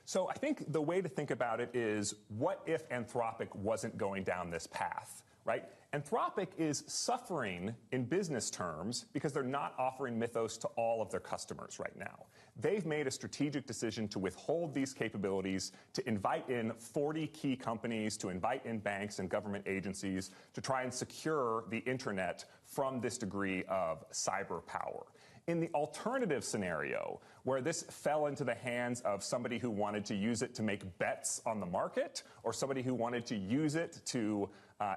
So I think the way to think about it is, what if Anthropic wasn't going down this path, right? Anthropic is suffering in business terms because they're not offering Mythos to all of their customers right now. They've made a strategic decision to withhold these capabilities, to invite in 40 key companies, to invite in banks and government agencies to try and secure the internet from this degree of cyber power. In the alternative scenario, where this fell into the hands of somebody who wanted to use it to make bets on the market, or somebody who wanted to use it to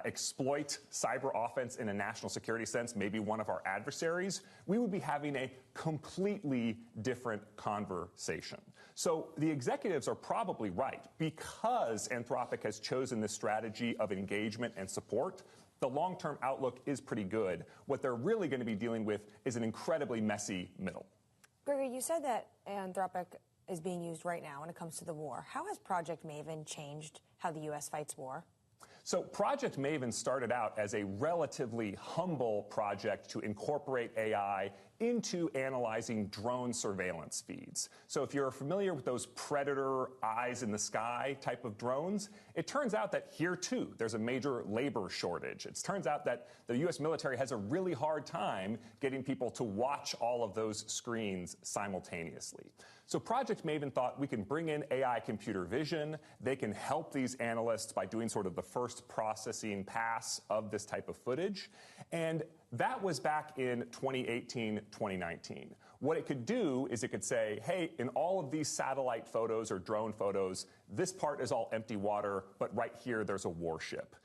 exploit cyber offense in a national security sense, maybe one of our adversaries, we would be having a completely different conversation. So the executives are probably right. Because Anthropic has chosen this strategy of engagement and support, the long-term outlook is pretty good. What they're really going to be dealing with is an incredibly messy middle. Gregory, you said that Anthropic is being used right now when it comes to the war. How has Project Maven changed how the U.S. fights war? So Project Maven started out as a relatively humble project to incorporate AI into analyzing drone surveillance feeds. So if you're familiar with those predator eyes in the sky type of drones, it turns out that here too, there's a major labor shortage. It turns out that the U.S. military has a really hard time getting people to watch all of those screens simultaneously. So Project Maven thought we can bring in AI computer vision. They can help these analysts by doing sort of the first processing pass of this type of footage. And that was back in 2018, 2019. What it could do is it could say, hey, in all of these satellite photos or drone photos, this part is all empty water, but right here there's a warship.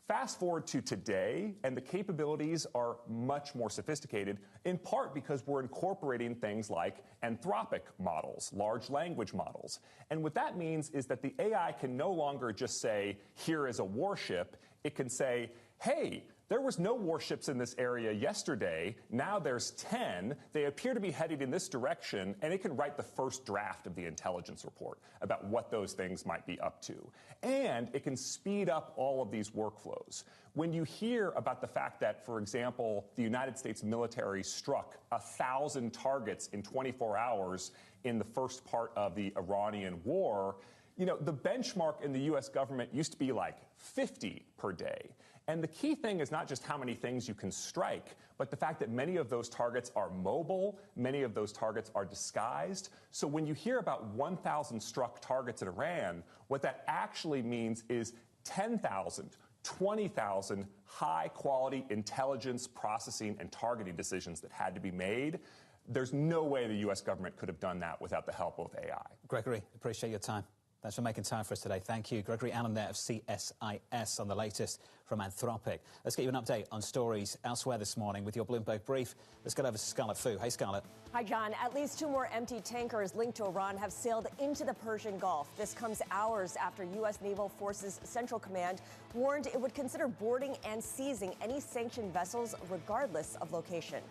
Fast forward to today, and the capabilities are much more sophisticated, in part because we're incorporating things like Anthropic models, large language models. And what that means is that the AI can no longer just say, here is a warship. It can say, hey, there was no warships in this area yesterday. Now there's 10. They appear to be headed in this direction, and it can write the first draft of the intelligence report about what those things might be up to. And it can speed up all of these workflows. When you hear about the fact that, for example, the United States military struck 1,000 targets in 24 hours in the first part of the Iranian war, you know, the benchmark in the U.S. government used to be like 50 per day. And the key thing is not just how many things you can strike, but the fact that many of those targets are mobile, many of those targets are disguised. So when you hear about 1,000 struck targets in Iran, what that actually means is 10,000, 20,000 high-quality intelligence processing and targeting decisions that had to be made. there's no way the U.S. government could have done that without the help of AI. Gregory, appreciate your time. Thanks for making time for us today. Thank you. Gregory Allen there of CSIS on the latest from Anthropic. Let's get you an update on stories elsewhere this morning with your Bloomberg Brief. Let's get over to Scarlett Fu. Hey, Scarlett. Hi, John. At least 2 more empty tankers linked to Iran have sailed into the Persian Gulf. This comes hours after U.S. Naval Forces Central Command warned it would consider boarding and seizing any sanctioned vessels regardless of location.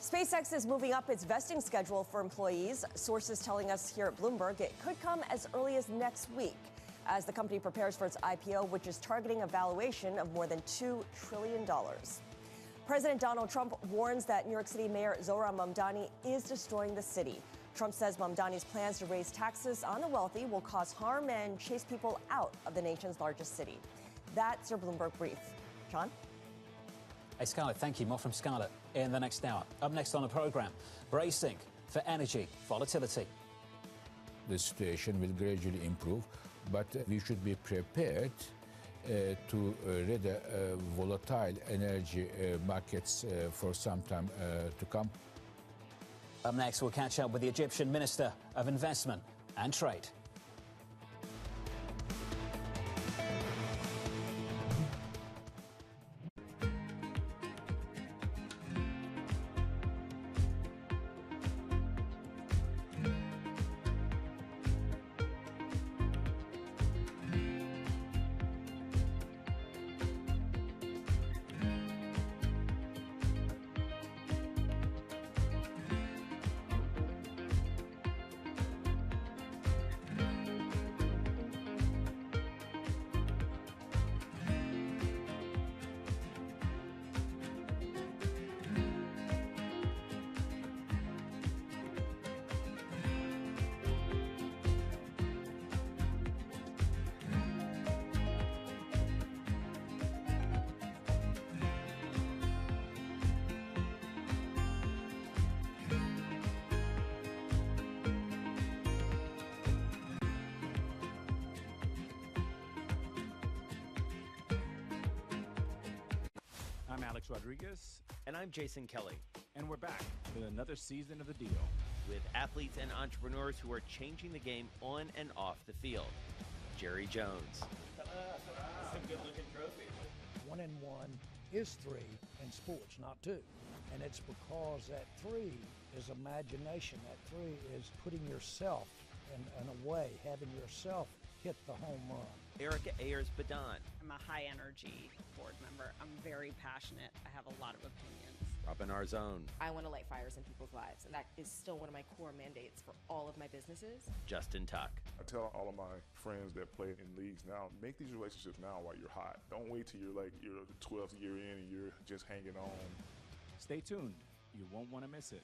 SpaceX is moving up its vesting schedule for employees. Sources telling us here at Bloomberg it could come as early as next week as the company prepares for its IPO, which is targeting a valuation of more than $2 trillion. President Donald Trump warns that New York City Mayor Zohran Mamdani is destroying the city. Trump says Mamdani's plans to raise taxes on the wealthy will cause harm and chase people out of the nation's largest city. That's your Bloomberg Brief. John? Hey, Scarlett, thank you. More from Scarlett in the next hour. Up next on the programme, bracing for energy volatility. The situation will gradually improve, but we should be prepared to rather volatile energy markets for some time to come. Up next, we'll catch up with the Egyptian Minister of Investment and Trade. I'm Alex Rodriguez. And I'm Jason Kelly. And we're back with another season of The Deal. With athletes and entrepreneurs who are changing the game on and off the field. Jerry Jones. Some good-looking trophy. 1 and 1 is 3 in sports, not 2. And it's because that 3 is imagination. That 3 is putting yourself in a way, having yourself hit the home run. Erica Ayers-Badon. I'm a high-energy board member. I'm very passionate. I have a lot of opinions. Robin Arzón. I want to light fires in people's lives, and that is still one of my core mandates for all of my businesses. Justin Tuck. I tell all of my friends that play in leagues now, make these relationships now while you're hot. Don't wait till you're like your 12th year in and you're just hanging on. Stay tuned. You won't want to miss it.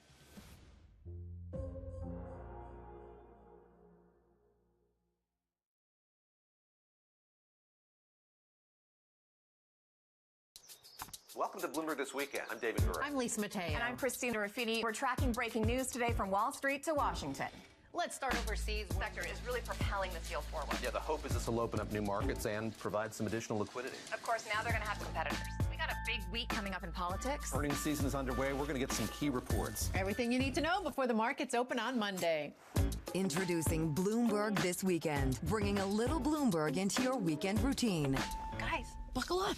Welcome to Bloomberg This Weekend. I'm David Gura. I'm Lisa Mateo. And I'm Christina Ruffini. We're tracking breaking news today from Wall Street to Washington. Let's start overseas. The sector is really propelling this deal forward. Yeah, the hope is this will open up new markets and provide some additional liquidity. Of course, now they're going to have competitors. We got a big week coming up in politics. Earnings season is underway. We're going to get some key reports. Everything you need to know before the markets open on Monday. Introducing Bloomberg This Weekend, bringing a little Bloomberg into your weekend routine. Guys, buckle up.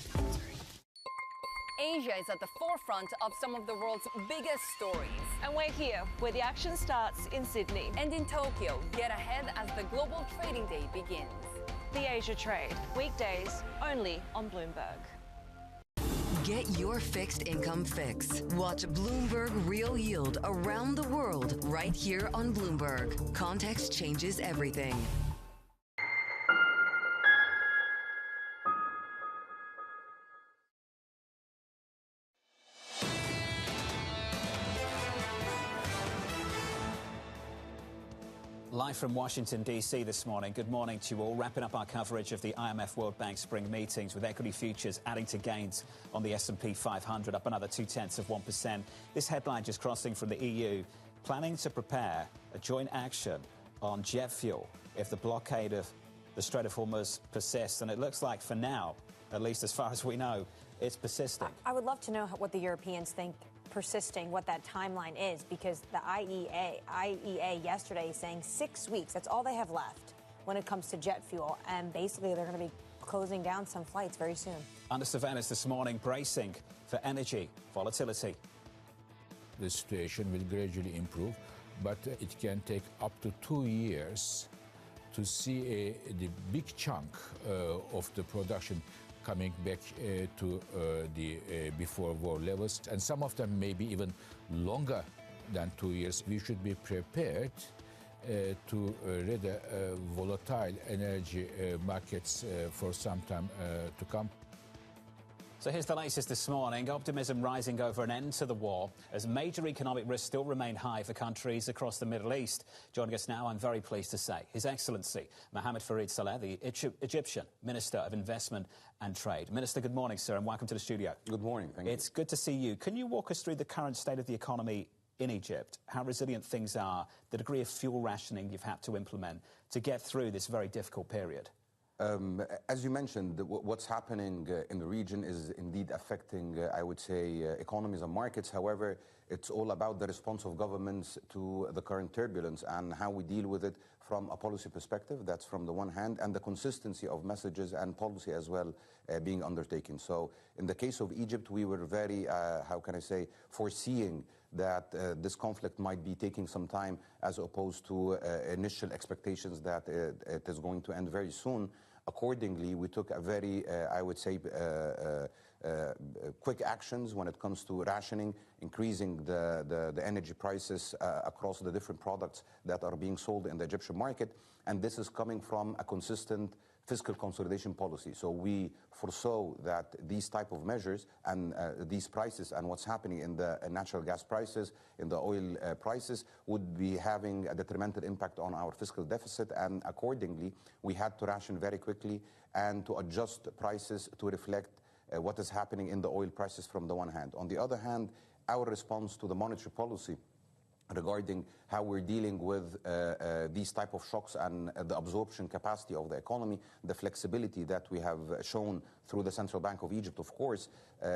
Asia is at the forefront of some of the world's biggest stories. And we're here, where the action starts in Sydney. And in Tokyo, get ahead as the global trading day begins. The Asia Trade, weekdays only on Bloomberg. Get your fixed income fix. Watch Bloomberg Real Yield around the world right here on Bloomberg. Context changes everything. Live from Washington, D.C. this morning. Good morning to you all. Wrapping up our coverage of the IMF World Bank spring meetings with equity futures adding to gains on the S&P 500, up another 0.2%. This headline just crossing from the EU, planning to prepare a joint action on jet fuel if the blockade of the Strait of Hormuz persists. And it looks like for now, at least as far as we know, it's persisting. I would love to know what the Europeans think persisting what that timeline is, because the IEA yesterday is saying 6 weeks. That's all they have left when it comes to jet fuel. And basically, they're going to be closing down some flights very soon. Under surveillance this morning, bracing for energy volatility. The situation will gradually improve, but it can take up to 2 years to see the big chunk of the production coming back to the before war levels, and some of them may be even longer than 2 years. We should be prepared to rather volatile energy markets for some time to come. So here's the latest this morning. Optimism rising over an end to the war as major economic risks still remain high for countries across the Middle East. Joining us now, I'm very pleased to say, His Excellency Mohammed Farid Saleh, the Egyptian Minister of Investment and Trade. Minister, good morning, sir, and welcome to the studio. Good morning. Thank you. It's good to see you. Can you walk us through the current state of the economy in Egypt, how resilient things are, the degree of fuel rationing you've had to implement to get through this very difficult period? As you mentioned, what's happening in the region is indeed affecting, I would say, economies and markets. However, it's all about the response of governments to the current turbulence and how we deal with it from a policy perspective. That's from the one hand, and the consistency of messages and policy as well being undertaken. So in the case of Egypt, we were very, how can I say, foreseeing that this conflict might be taking some time as opposed to initial expectations that it is going to end very soon. Accordingly, we took a very, I would say, quick actions when it comes to rationing, increasing the energy prices across the different products that are being sold in the Egyptian market. And this is coming from a consistent fiscal consolidation policy. So we foresaw that these type of measures and these prices and what's happening in the natural gas prices, in the oil prices, would be having a detrimental impact on our fiscal deficit. And accordingly, we had to ration very quickly and to adjust prices to reflect what is happening in the oil prices from the one hand. On the other hand, our response to the monetary policy regarding how we're dealing with these type of shocks and the absorption capacity of the economy, the flexibility that we have shown through the Central Bank of Egypt, of course,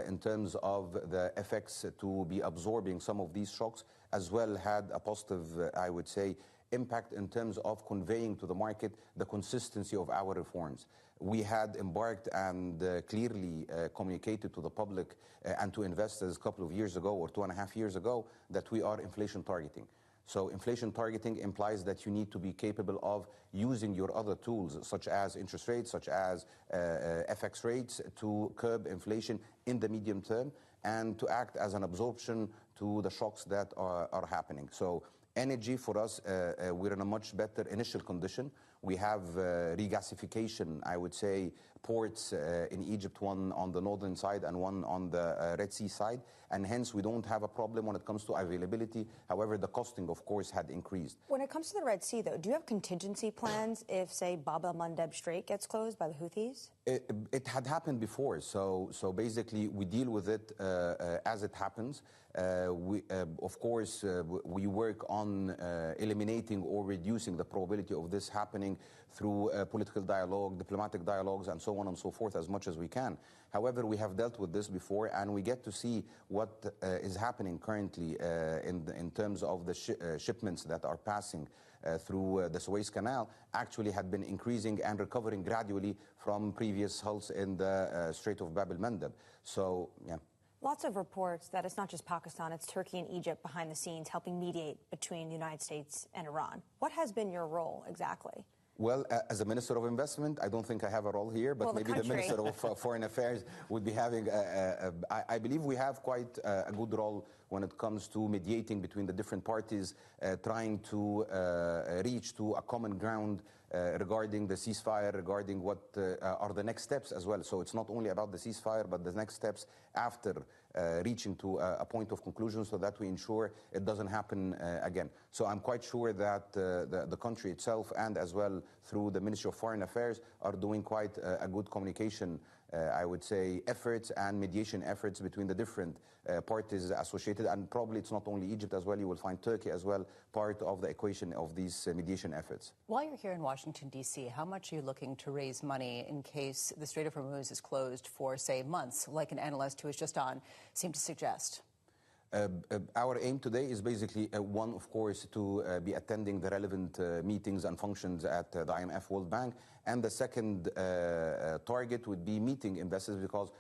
in terms of the effects to be absorbing some of these shocks, as well had a positive, I would say, impact in terms of conveying to the market the consistency of our reforms. We had embarked and clearly communicated to the public and to investors a couple of years ago or 2.5 years ago that we are inflation targeting. So inflation targeting implies that you need to be capable of using your other tools, such as interest rates, such as FX rates, to curb inflation in the medium term and to act as an absorption to the shocks that are happening. So energy, for us, we're in a much better initial condition. We have regasification, I would say, ports in Egypt, one on the northern side and one on the Red Sea side, and hence we don't have a problem when it comes to availability. However, the costing, of course, had increased. When it comes to the Red Sea, though, do you have contingency plans if, say, Bab el-Mandeb Strait gets closed by the Houthis? It had happened before, so basically we deal with it as it happens. Of course, we work on eliminating or reducing the probability of this happening through political dialogue, diplomatic dialogues, and so on and so forth as much as we can. However, we have dealt with this before, and we get to see what is happening currently in terms of the shipments that are passing through the Suez Canal actually had been increasing and recovering gradually from previous halts in the Strait of Bab el-Mandeb. So, yeah. Lots of reports that it's not just Pakistan, it's Turkey and Egypt behind the scenes helping mediate between the United States and Iran. What has been your role exactly? Well, as a Minister of Investment, I don't think I have a role here, but maybe the Minister of Foreign Affairs would be having, I believe we have quite a good role when it comes to mediating between the different parties, trying to reach to a common ground regarding the ceasefire, regarding what are the next steps as well. So it's not only about the ceasefire, but the next steps after reaching to a point of conclusion so that we ensure it doesn't happen again. So I'm quite sure that the country itself and as well through the Ministry of Foreign Affairs are doing quite a good communication, I would say, efforts and mediation efforts between the different parties associated. And probably it's not only Egypt as well, you will find Turkey as well part of the equation of these mediation efforts. While you're here in Washington, D.C., how much are you looking to raise money in case the Strait of Hormuz is closed for, say, months, like an analyst who was just on seemed to suggest? Our aim today is basically one, of course, to be attending the relevant meetings and functions at the IMF World Bank. And the second target would be meeting investors, because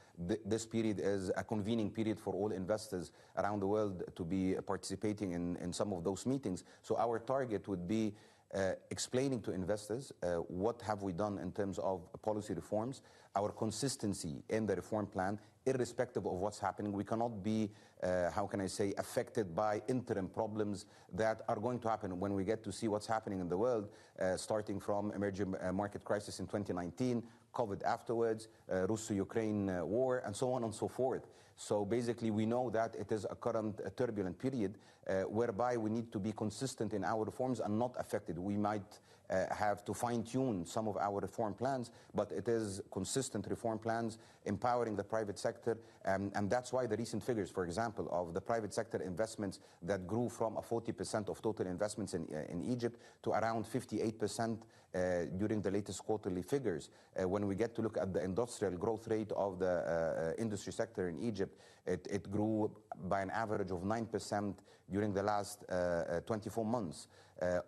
this period is a convening period for all investors around the world to be participating in some of those meetings. So our target would be explaining to investors what have we done in terms of policy reforms, our consistency in the reform plan, irrespective of what's happening. We cannot be, how can I say, affected by interim problems that are going to happen when we get to see what's happening in the world, starting from emerging market crisis in 2019, COVID afterwards, Russia-Ukraine war, and so on and so forth. So basically, we know that it is a current turbulent period whereby we need to be consistent in our reforms and not affected. We might have to fine-tune some of our reform plans, but it is consistent reform plans, empowering the private sector, and that's why the recent figures, for example, of the private sector investments that grew from a 40% of total investments in Egypt to around 58% during the latest quarterly figures. When we get to look at the industrial growth rate of the industry sector in Egypt, it grew by an average of 9% during the last 24 months.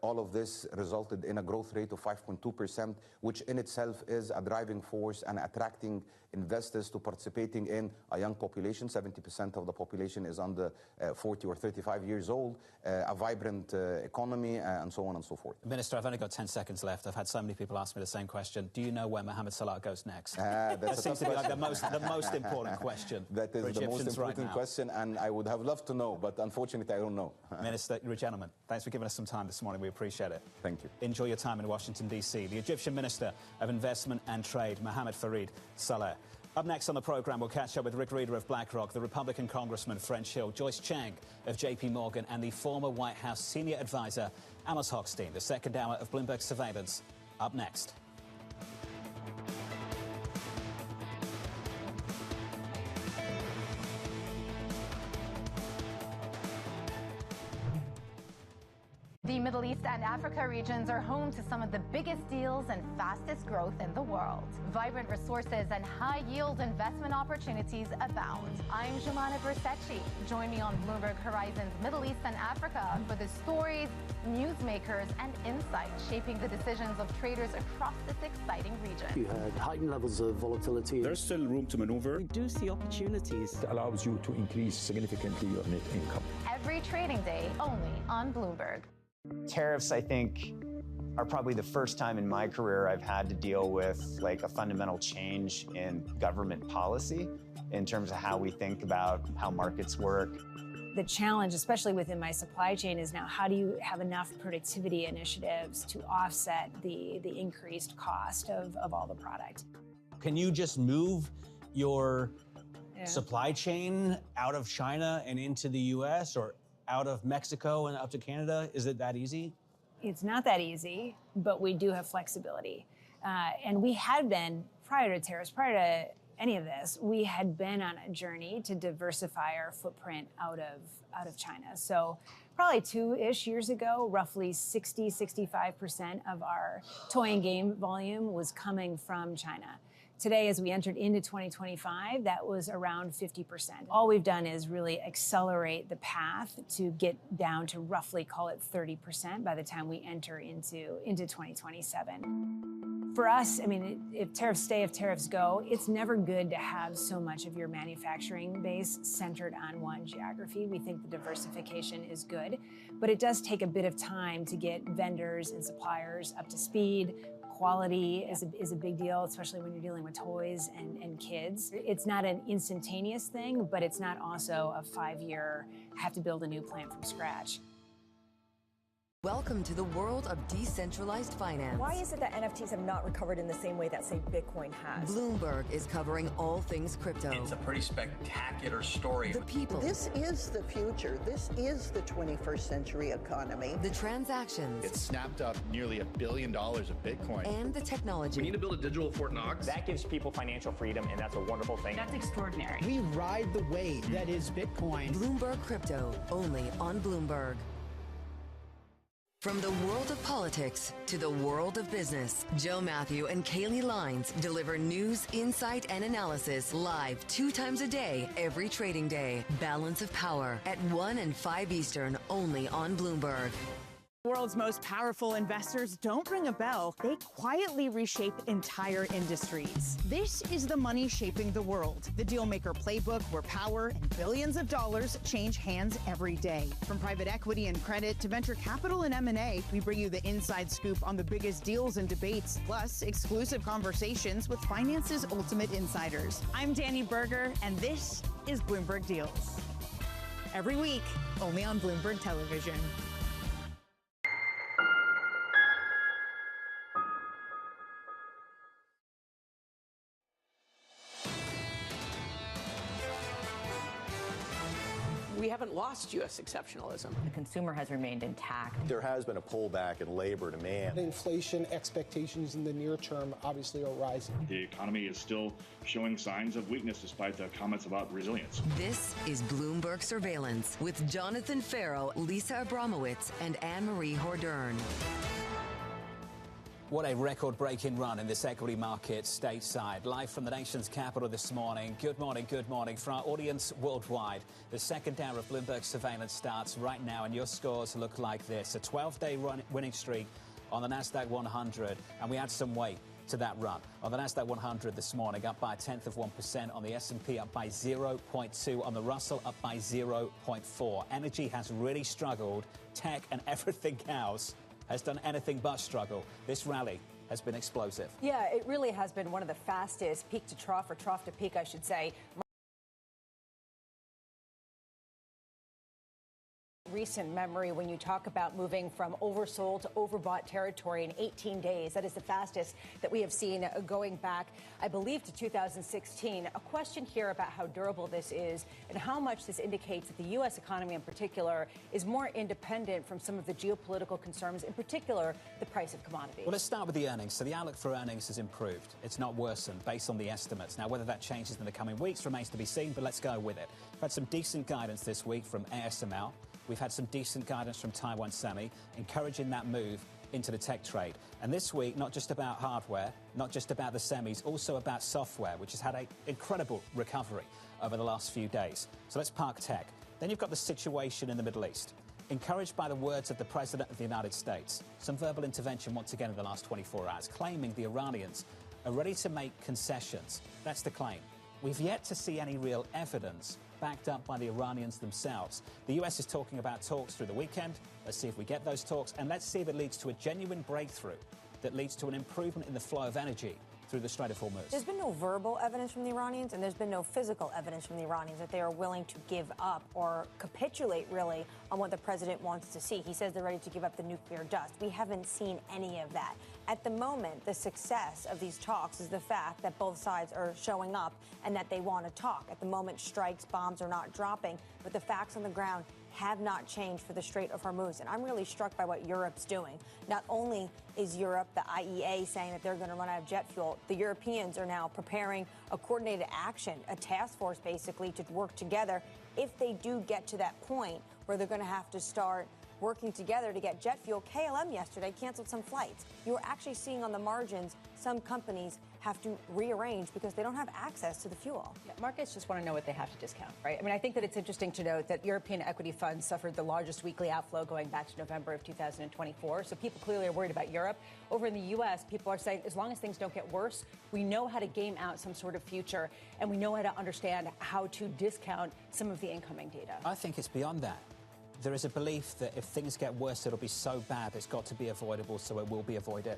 All of this resulted in a growth rate of 5.2%, which in itself is a driving force and attracting investors to participating in a young population. 70% of the population is under 40 or 35 years old, a vibrant economy, and so on and so forth. Minister, I've only got 10 seconds left. I've had so many people ask me the same question. Do you know where Mohammed Salah goes next? That seems to be like the most important question. That is the most important question, and I would have loved to know, but unfortunately I don't know. Minister, you're a gentleman. Thanks for giving us some time this morning. We appreciate it. Thank you. Enjoy your time in Washington, D.C. The Egyptian Minister of Investment and Trade, Mohammed Fareed Saleh. Up next on the programme, we'll catch up with Rick Reeder of BlackRock, the Republican Congressman French Hill, Joyce Chang of J.P. Morgan, and the former White House senior advisor Amos Hochstein. The second hour of Bloomberg Surveillance up next. The Middle East and Africa regions are home to some of the biggest deals and fastest growth in the world. Vibrant resources and high-yield investment opportunities abound. I'm Jumana Versace. Join me on Bloomberg Horizon's Middle East and Africa for the stories, newsmakers, and insights shaping the decisions of traders across this exciting region. You had heightened levels of volatility. There's still room to maneuver. We do see opportunities. It allows you to increase significantly your net income. Every trading day, only on Bloomberg. Tariffs, I think, are probably the first time in my career I've had to deal with like a fundamental change in government policy in terms of how we think about how markets work. The challenge, especially within my supply chain, is now how do you have enough productivity initiatives to offset the increased cost of all the product? Can you just move your supply chain out of China and into the U.S. or out of Mexico and up to Canada? Is it that easy? It's not that easy, but we do have flexibility. And we had been, prior to tariffs, prior to any of this, we had been on a journey to diversify our footprint out of China. So probably 2-ish years ago, roughly 65% of our toy and game volume was coming from China. Today, as we entered into 2025, that was around 50%. All we've done is really accelerate the path to get down to roughly, call it 30% by the time we enter into 2027. For us, I mean, if tariffs stay, if tariffs go, it's never good to have so much of your manufacturing base centered on one geography. We think the diversification is good, but it does take a bit of time to get vendors and suppliers up to speed. Quality is a big deal, especially when you're dealing with toys and kids. It's not an instantaneous thing, but it's not also a 5-year, have to build a new plant from scratch. Welcome to the world of decentralized finance. Why is it that NFTs have not recovered in the same way that, say, Bitcoin has? Bloomberg is covering all things crypto. It's a pretty spectacular story. The people. This is the future. This is the 21st century economy. The transactions. It snapped up nearly $1 billion of Bitcoin. And the technology. We need to build a digital Fort Knox. That gives people financial freedom, and that's a wonderful thing. That's extraordinary. We ride the wave that is Bitcoin. Bloomberg Crypto, only on Bloomberg. From the world of politics to the world of business, Joe Matthew and Kaylee Lines deliver news, insight, and analysis live 2 times a day, every trading day. Balance of Power at 1 and 5 Eastern, only on Bloomberg. The world's most powerful investors don't ring a bell. They quietly reshape entire industries. This is the money shaping the world. The Dealmaker Playbook, where power and billions of dollars change hands every day. From private equity and credit to venture capital and M&A, we bring you the inside scoop on the biggest deals and debates, plus exclusive conversations with finance's ultimate insiders. I'm Danny Berger, and this is Bloomberg Deals. Every week, only on Bloomberg Television. We haven't lost U.S. exceptionalism. The consumer has remained intact. There has been a pullback in labor demand. Inflation expectations in the near term obviously are rising. The economy is still showing signs of weakness despite the comments about resilience. This is Bloomberg Surveillance with Jonathan Farrow, Lisa Abramowitz, and Anne-Marie Hordern. What a record-breaking run in this equity market stateside. Live from the nation's capital this morning. Good morning, good morning. For our audience worldwide, the second hour of Bloomberg Surveillance starts right now, and your scores look like this. A 12-day winning streak on the NASDAQ 100, and we add some weight to that run. On the NASDAQ 100 this morning, up by 0.1%. On the S&P, up by 0.2%. On the Russell, up by 0.4%. Energy has really struggled. Tech and everything else has done anything but struggle. This rally has been explosive. Yeah, it really has been one of the fastest peak to trough, or trough to peak, I should say. Recent memory when you talk about moving from oversold to overbought territory in 18 days. That is the fastest that we have seen going back, I believe, to 2016. A question here about how durable this is and how much this indicates that the U.S. economy in particular is more independent from some of the geopolitical concerns, in particular, the price of commodities. Well, let's start with the earnings. So the outlook for earnings has improved. It's not worsened based on the estimates. Now, whether that changes in the coming weeks remains to be seen, but let's go with it. We've had some decent guidance this week from ASML. We've had some decent guidance from Taiwan Semi, encouraging that move into the tech trade. And this week, not just about hardware, not just about the semis, also about software, which has had an incredible recovery over the last few days. So let's park tech. Then you've got the situation in the Middle East. Encouraged by the words of the President of the United States, some verbal intervention once again in the last 24 hours, claiming the Iranians are ready to make concessions. That's the claim. We've yet to see any real evidence backed up by the Iranians themselves. The U.S. is talking about talks through the weekend. Let's see if we get those talks, and let's see if it leads to a genuine breakthrough that leads to an improvement in the flow of energy through the Strait of Hormuz. There's been no verbal evidence from the Iranians, and there's been no physical evidence from the Iranians that they are willing to give up or capitulate, really, on what the president wants to see. He says they're ready to give up the nuclear dust. We haven't seen any of that. At the moment, the success of these talks is the fact that both sides are showing up and that they want to talk. At the moment, strikes, bombs are not dropping, but the facts on the ground have not changed for the Strait of Hormuz. And I'm really struck by what Europe's doing. Not only is Europe, the IEA, saying that they're going to run out of jet fuel, the Europeans are now preparing a coordinated action, a task force basically, to work together if they do get to that point where they're going to have to start working together to get jet fuel. KLM yesterday canceled some flights. You were actually seeing on the margins some companies have to rearrange because they don't have access to the fuel. Yeah, markets just want to know what they have to discount, right? I mean, I think that it's interesting to note that European equity funds suffered the largest weekly outflow going back to November of 2024. So people clearly are worried about Europe. Over in the U.S., people are saying as long as things don't get worse, we know how to game out some sort of future, and we know how to understand how to discount some of the incoming data. I think it's beyond that. There is a belief that if things get worse, it'll be so bad it's got to be avoidable, so it will be avoided.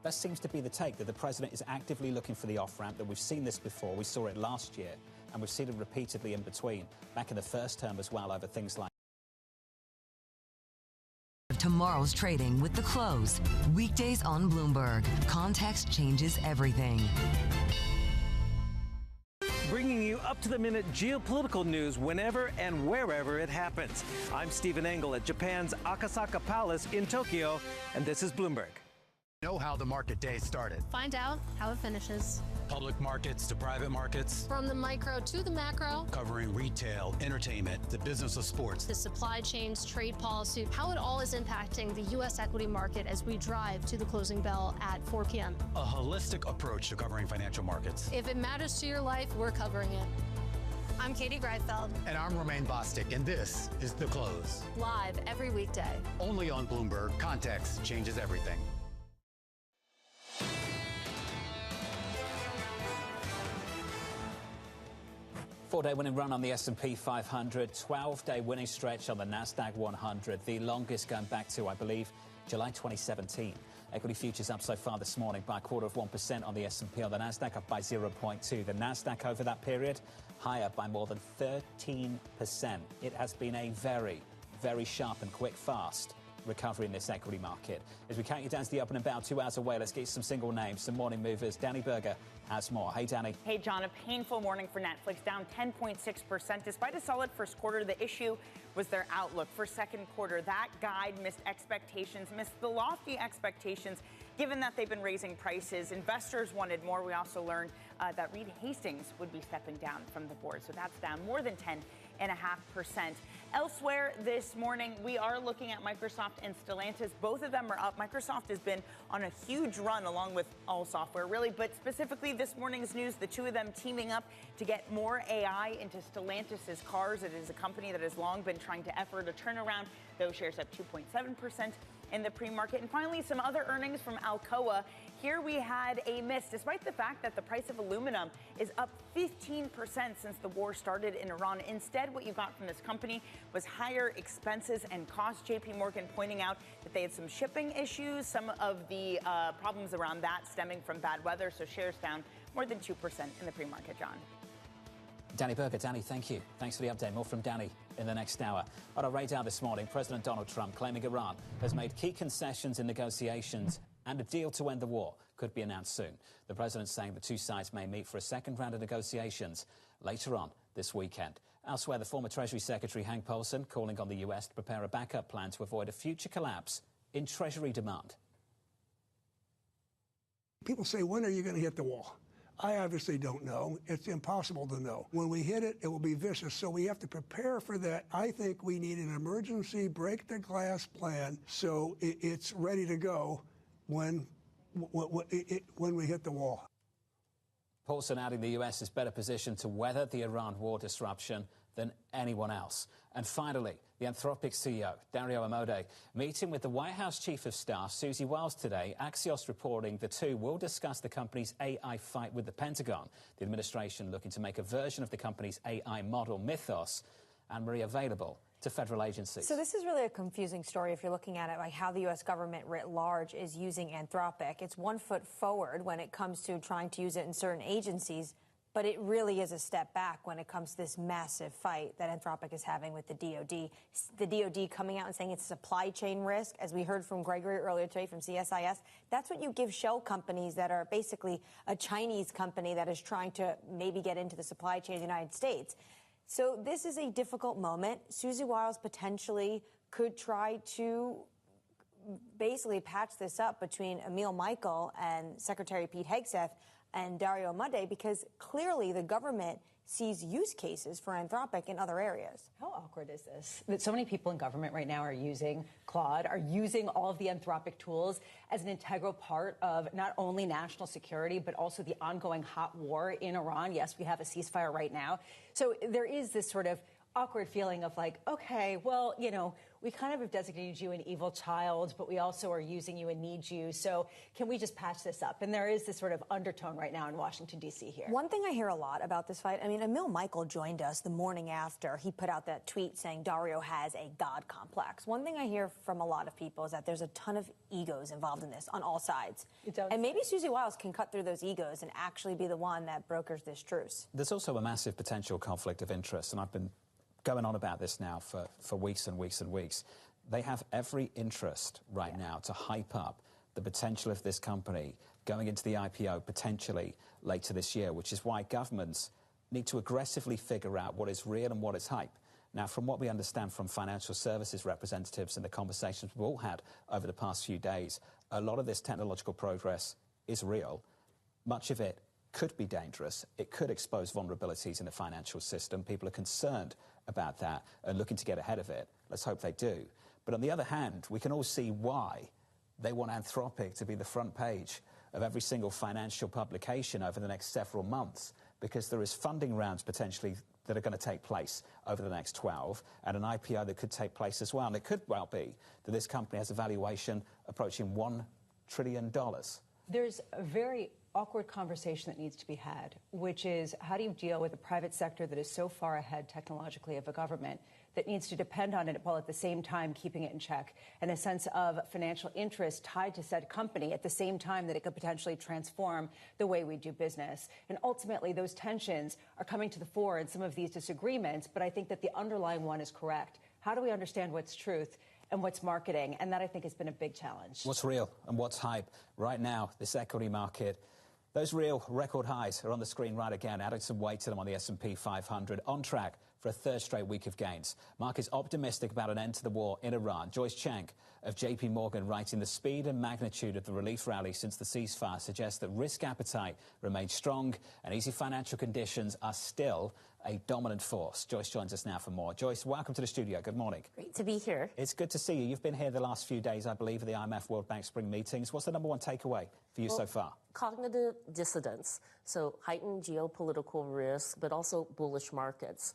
That seems to be the take, that the president is actively looking for the off-ramp, that we've seen this before. We saw it last year, and we've seen it repeatedly in between, back in the first term as well, over things like Tomorrow's trading with The Close. Weekdays on Bloomberg. Context changes everything. Bringing you up-to-the-minute geopolitical news whenever and wherever it happens. I'm Stephen Engel at Japan's Akasaka Palace in Tokyo, and this is Bloomberg. Know how the market day started. Find out how it finishes. Public markets to private markets. From the micro to the macro. Covering retail, entertainment, the business of sports. The supply chains, trade policy, how it all is impacting the U.S. equity market as we drive to the closing bell at 4 p.m. A holistic approach to covering financial markets. If it matters to your life, we're covering it. I'm Katie Greifeld. And I'm Romaine Bostic, and this is The Close. Live every weekday. Only on Bloomberg. Context changes everything. Four-day winning run on the S&P 500, 12-day winning stretch on the NASDAQ 100, the longest going back to, I believe, July 2017. Equity futures up so far this morning by 0.25% on the S&P, on the NASDAQ up by 0.2%. The NASDAQ over that period higher by more than 13%. It has been a very, very sharp and quick, fast recovery in this equity market. As we count you down to the open, about 2 hours away, let's get you some single names, some morning movers. Danny Berger has more. Hey, Danny. Hey, John. A painful morning for Netflix, down 10.6%. Despite a solid first quarter, the issue was their outlook for second quarter. That guide missed expectations, missed the lofty expectations, given that they've been raising prices. Investors wanted more. We also learned that Reed Hastings would be stepping down from the board. So that's down more than 10.5%. Elsewhere this morning, we are looking at Microsoft and Stellantis. Both of them are up. Microsoft has been on a huge run, along with all software, really. But specifically this morning's news, the two of them teaming up to get more AI into Stellantis' cars. It is a company that has long been trying to effort a turnaround. Those shares up 2.7% in the pre-market. And finally, some other earnings from Alcoa. Here we had a miss, despite the fact that the price of aluminum is up 15% since the war started in Iran. Instead, what you got from this company was higher expenses and costs. JP Morgan pointing out that they had some shipping issues, some of the problems around that stemming from bad weather. So shares down more than 2% in the pre-market, John. Danny Berger. Danny, thank you. Thanks for the update. More from Danny in the next hour. On our radar this morning, President Donald Trump claiming Iran has made key concessions in negotiations and a deal to end the war could be announced soon. The president saying the two sides may meet for a second round of negotiations later on this weekend. Elsewhere, the former Treasury Secretary Hank Paulson calling on the U.S. to prepare a backup plan to avoid a future collapse in Treasury demand. People say, when are you going to hit the wall? I obviously don't know. It's impossible to know. When we hit it, it will be vicious. So we have to prepare for that. I think we need an emergency break the glass plan so it's ready to go when we hit the wall. Paulson adding the U.S. is better positioned to weather the Iran war disruption than anyone else. And finally, the Anthropic CEO, Dario Amodei, meeting with the White House Chief of Staff, Susie Wiles, today. Axios reporting the two will discuss the company's AI fight with the Pentagon. The administration looking to make a version of the company's AI model, Mythos, Anne-Marie, available to federal agencies. So this is really a confusing story if you're looking at it, like how the U.S. government writ large is using Anthropic. It's 1 foot forward when it comes to trying to use it in certain agencies, but it really is a step back when it comes to this massive fight that Anthropic is having with the DOD. The DOD coming out and saying it's a supply chain risk, as we heard from Gregory earlier today from CSIS. That's what you give shell companies that are basically a Chinese company that is trying to maybe get into the supply chain of the United States. So this is a difficult moment. Susie Wiles potentially could try to basically patch this up between Emil Michael and Secretary Pete Hegseth and Dario Amodei, because clearly the government sees use cases for Anthropic in other areas. How awkward is this? That so many people in government right now are using Claude, are using all of the Anthropic tools as an integral part of not only national security, but also the ongoing hot war in Iran. Yes, we have a ceasefire right now. So there is this sort of awkward feeling of like, okay, well, you know, we kind of have designated you an evil child, but we also are using you and need you. So can we just patch this up? And there is this sort of undertone right now in Washington, D.C. here. One thing I hear a lot about this fight, I mean, Emil Michael joined us the morning after he put out that tweet saying Dario has a God complex. One thing I hear from a lot of people is that there's a ton of egos involved in this on all sides. And maybe Susie Wiles can cut through those egos and actually be the one that brokers this truce. There's also a massive potential conflict of interest, and I've been going on about this now for weeks and weeks and weeks. They have every interest right now to hype up the potential of this company going into the IPO potentially later this year, which is why governments need to aggressively figure out what is real and what is hype. Now, from what we understand from financial services representatives and the conversations we've all had over the past few days, a lot of this technological progress is real. Much of it could be dangerous. It could expose vulnerabilities in the financial system. People are concerned about that and looking to get ahead of it. Let's hope they do. But on the other hand, we can all see why they want Anthropic to be the front page of every single financial publication over the next several months, because there is funding rounds potentially that are going to take place over the next 12, and an IPO that could take place as well. And it could well be that this company has a valuation approaching $1 trillion. There's a very awkward conversation that needs to be had, which is how do you deal with a private sector that is so far ahead technologically of a government that needs to depend on it while at the same time keeping it in check, and a sense of financial interest tied to said company at the same time that it could potentially transform the way we do business. And ultimately, those tensions are coming to the fore in some of these disagreements, but I think that the underlying one is correct. How do we understand what's truth and what's marketing? And that, I think, has been a big challenge. What's real and what's hype? Right now, this equity market, those real record highs are on the screen right again, adding some weight to them on the S&P 500, on track for a third straight week of gains. Markets optimistic about an end to the war in Iran. Joyce Chang of JP Morgan writing, the speed and magnitude of the relief rally since the ceasefire suggests that risk appetite remains strong and easy financial conditions are still a dominant force. Joyce joins us now for more. Joyce, welcome to the studio. Good morning. Great to be here. It's good to see you. You've been here the last few days, I believe, at the IMF World Bank Spring meetings. What's the number one takeaway for you so far? Cognitive dissidence, so heightened geopolitical risk, but also bullish markets.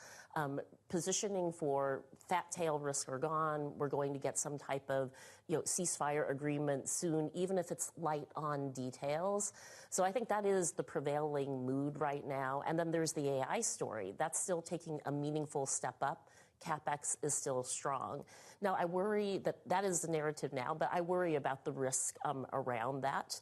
Positioning for fat tail risk are gone. We're going to get some type of ceasefire agreement soon, even if it's light on details. So I think that is the prevailing mood right now. And then there's the AI story. That's still taking a meaningful step up. CapEx is still strong. Now, I worry that is the narrative now, but I worry about the risk around that.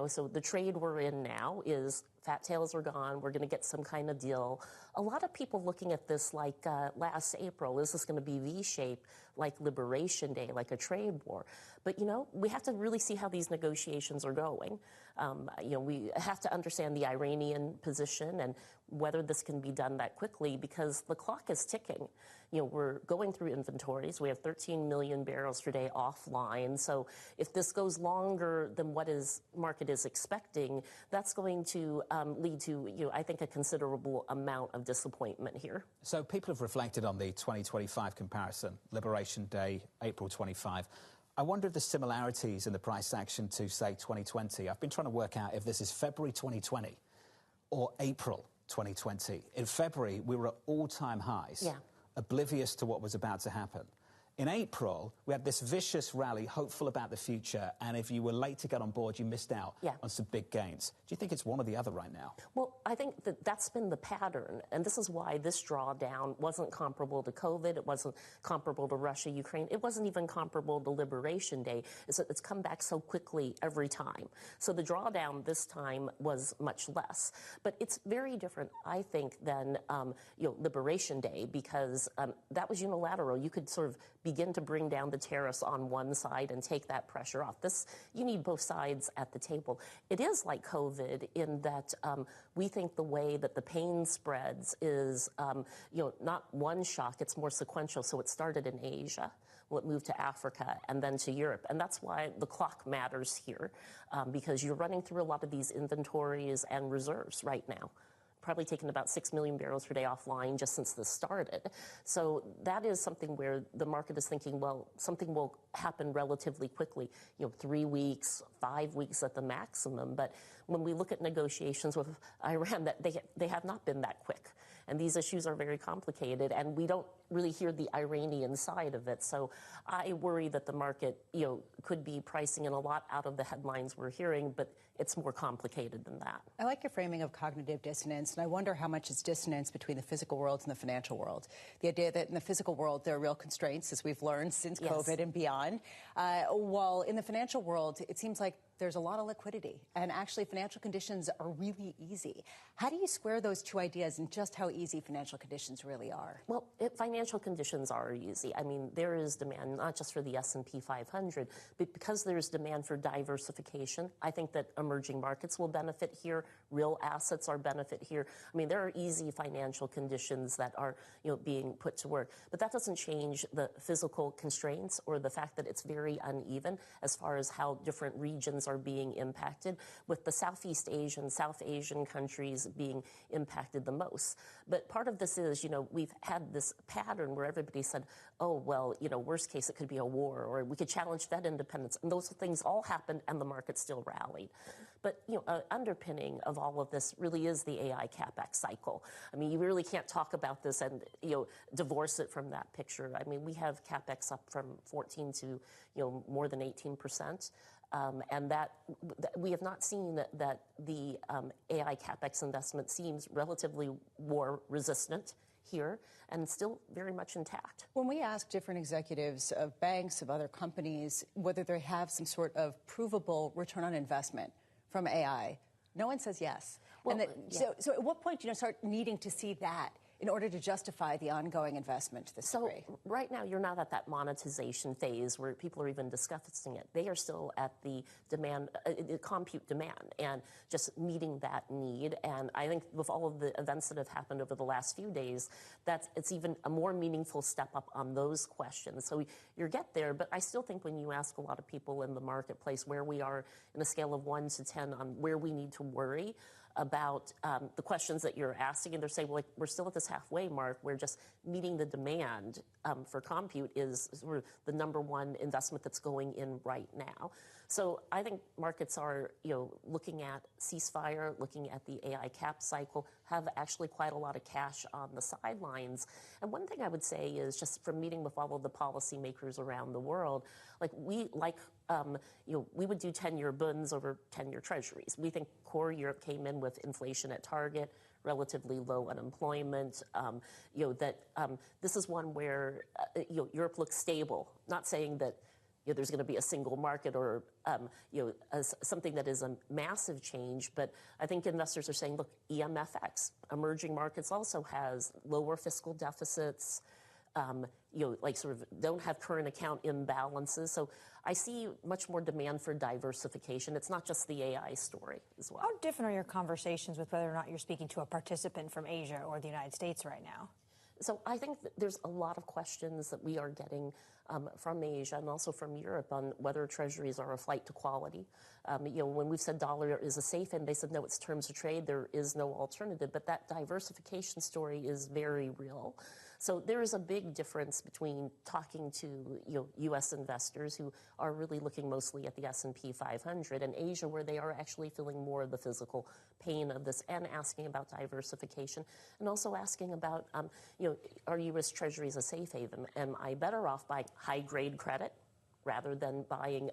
So the trade we're in now is fat tails are gone. We're going to get some kind of deal. A lot of people looking at this like last April, is this going to be V-shaped, like Liberation Day, like a trade war? But, we have to really see how these negotiations are going. We have to understand the Iranian position and whether this can be done that quickly, because the clock is ticking. We're going through inventories. We have 13 million barrels per day offline. So if this goes longer than what market is expecting, that's going to lead to, I think, a considerable amount of disappointment here. So people have reflected on the 2025 comparison, Liberation Day, April 25. I wonder if the similarities in the price action to, say, 2020. I've been trying to work out if this is February 2020 or April 2020. In February, we were at all-time highs, oblivious to what was about to happen. In April, we had this vicious rally, hopeful about the future, and if you were late to get on board, you missed out on some big gains. Do you think it's one or the other right now? Well, I think that's been the pattern, and this is why this drawdown wasn't comparable to COVID. It wasn't comparable to Russia, Ukraine. It wasn't even comparable to Liberation Day. It's come back so quickly every time. So the drawdown this time was much less. But it's very different, I think, than Liberation Day, because that was unilateral. You could sort of begin to bring down the tariffs on one side and take that pressure off. You need both sides at the table. It is like COVID in that we think the way that the pain spreads is, not one shock, it's more sequential. So it started in Asia. Well, it moved to Africa and then to Europe. And that's why the clock matters here, because you're running through a lot of these inventories and reserves right now. Probably taken about 6 million barrels per day offline just since this started. So that is something where the market is thinking, well, something will happen relatively quickly, 3 weeks, 5 weeks at the maximum. But when we look at negotiations with Iran, that they have not been that quick. And these issues are very complicated, and we don't really hear the Iranian side of it. So I worry that the market, could be pricing in a lot out of the headlines we're hearing, but it's more complicated than that. I like your framing of cognitive dissonance, and I wonder how much is dissonance between the physical world and the financial world. The idea that in the physical world there are real constraints, as we've learned since COVID and beyond, while in the financial world it seems like there's a lot of liquidity, and actually financial conditions are really easy. How do you square those two ideas and just how easy financial conditions really are? Well, financial financial conditions are easy. I mean, there is demand not just for the S&P 500, but because there's demand for diversification, I think that emerging markets will benefit here. Real assets are benefit here. I mean, there are easy financial conditions that are, being put to work. But that doesn't change the physical constraints or the fact that it's very uneven as far as how different regions are being impacted, with the Southeast Asian, South Asian countries being impacted the most. But part of this is, we've had this pattern where everybody said, oh, well, worst case, it could be a war, or we could challenge Fed independence. And those things all happened, and the market still rallied. But, underpinning of all of this really is the AI CapEx cycle. I mean, you really can't talk about this and, divorce it from that picture. I mean, we have CapEx up from 14 to, more than 18%. And that we have not seen that the AI CapEx investment seems relatively war resistant here and still very much intact. When we ask different executives of banks, of other companies, whether they have some sort of provable return on investment from AI, no one says yes. Well, so at what point do you start needing to see that in order to justify the ongoing investment to this degree? So right now, you're not at that monetization phase where people are even discussing it. They are still at the demand, the compute demand, and just meeting that need. And I think with all of the events that have happened over the last few days, it's even a more meaningful step up on those questions. So you get there, but I still think when you ask a lot of people in the marketplace where we are in a scale of 1 to 10 on where we need to worry about the questions that you're asking, and they're saying, well, we're still at this halfway mark where just meeting the demand for compute is sort of the number one investment that's going in right now. So I think markets are, looking at ceasefire, looking at the AI cap cycle, have actually quite a lot of cash on the sidelines. And one thing I would say is just from meeting with all of the policymakers around the world, we would do 10-year bonds over 10-year treasuries. We think core Europe came in with inflation at target, relatively low unemployment, this is one where, Europe looks stable. Not saying that, there's going to be a single market or, something that is a massive change. But I think investors are saying, look, EMFX, emerging markets also has lower fiscal deficits, sort of don't have current account imbalances. So I see much more demand for diversification. It's not just the AI story as well. How different are your conversations with whether or not you're speaking to a participant from Asia or the United States right now? So I think that there's a lot of questions that we are getting from Asia and also from Europe on whether treasuries are a flight to quality. When we've said dollar is a safe haven, they said, no, it's terms of trade. There is no alternative. But that diversification story is very real. So there is a big difference between talking to U.S. investors who are really looking mostly at the S&P 500 and Asia, where they are actually feeling more of the physical pain of this and asking about diversification and also asking about, are U.S. treasuries a safe haven? Am I better off buying high-grade credit rather than buying,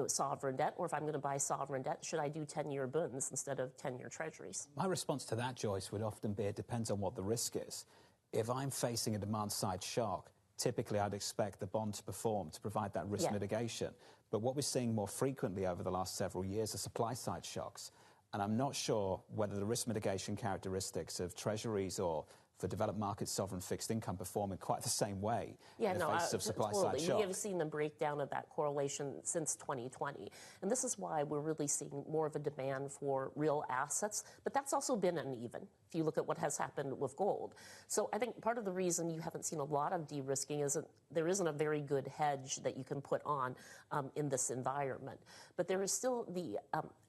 sovereign debt? Or if I'm going to buy sovereign debt, should I do 10-year bonds instead of 10-year treasuries? My response to that, Joyce, would often be it depends on what the risk is. If I'm facing a demand-side shock, typically I'd expect the bond to perform to provide that risk mitigation. But what we're seeing more frequently over the last several years are supply-side shocks. And I'm not sure whether the risk mitigation characteristics of treasuries or for developed markets, sovereign fixed income perform in quite the same way in the face of supply-side shock. We have seen the breakdown of that correlation since 2020. And this is why we're really seeing more of a demand for real assets. But that's also been uneven, if you look at what has happened with gold. So I think part of the reason you haven't seen a lot of de-risking is that there isn't a very good hedge that you can put on in this environment. But there is still the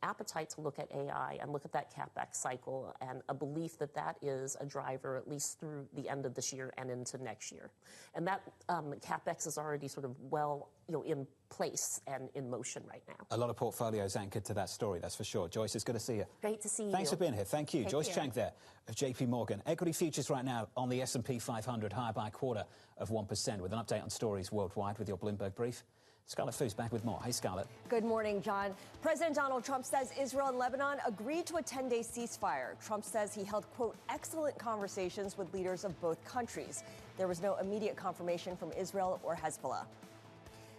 appetite to look at AI and look at that CapEx cycle and a belief that that is a driver at least through the end of this year and into next year. And that CapEx is already sort of well, in place and in motion right now. A lot of portfolios anchored to that story, that's for sure. Joyce, it's good to see you. Great to see you. Thanks for being here. Thank you. Take Joyce care. Chang there of JP Morgan. Equity futures right now on the S&P 500 higher by 0.25% with an update on stories worldwide with your Bloomberg brief. Scarlett Fu's back with more. Hey, Scarlett. Good morning, John. President Donald Trump says Israel and Lebanon agreed to a 10-day ceasefire. Trump says he held, quote, excellent conversations with leaders of both countries. There was no immediate confirmation from Israel or Hezbollah.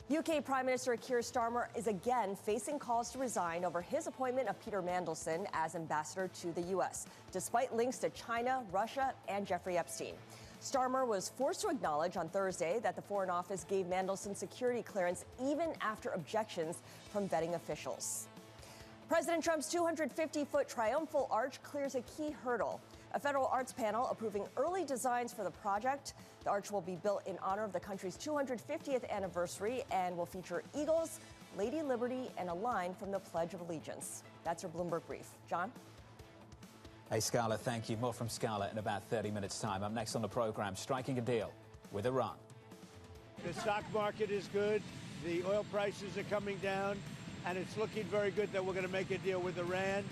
UK Prime Minister Keir Starmer is again facing calls to resign over his appointment of Peter Mandelson as ambassador to the U.S., despite links to China, Russia, and Jeffrey Epstein. Starmer was forced to acknowledge on Thursday that the Foreign Office gave Mandelson security clearance even after objections from vetting officials. President Trump's 250-foot triumphal arch clears a key hurdle. A federal arts panel approving early designs for the project. The arch will be built in honor of the country's 250th anniversary and will feature eagles, Lady Liberty, and a line from the Pledge of Allegiance. That's your Bloomberg Brief. John? Hey, Scarlett, thank you. More from Scarlett in about 30 minutes' time. Up next on the program, striking a deal with Iran. The stock market is good. The oil prices are coming down. And it's looking very good that we're going to make a deal with Iran.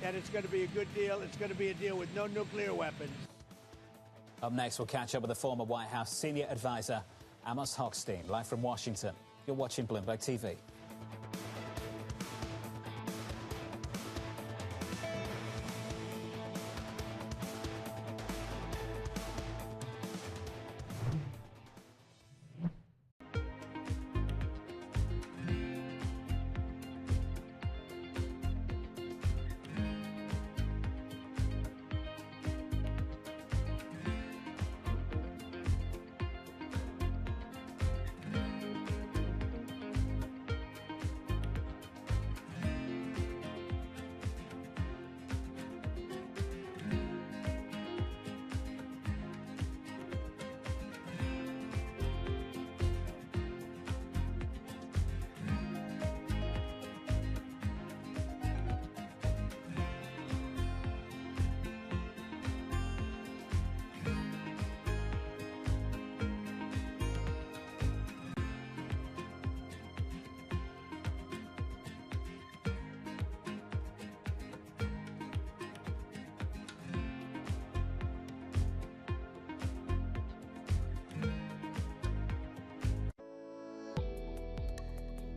And it's going to be a good deal. It's going to be a deal with no nuclear weapons. Up next, we'll catch up with the former White House senior advisor, Amos Hochstein, live from Washington. You're watching Bloomberg TV.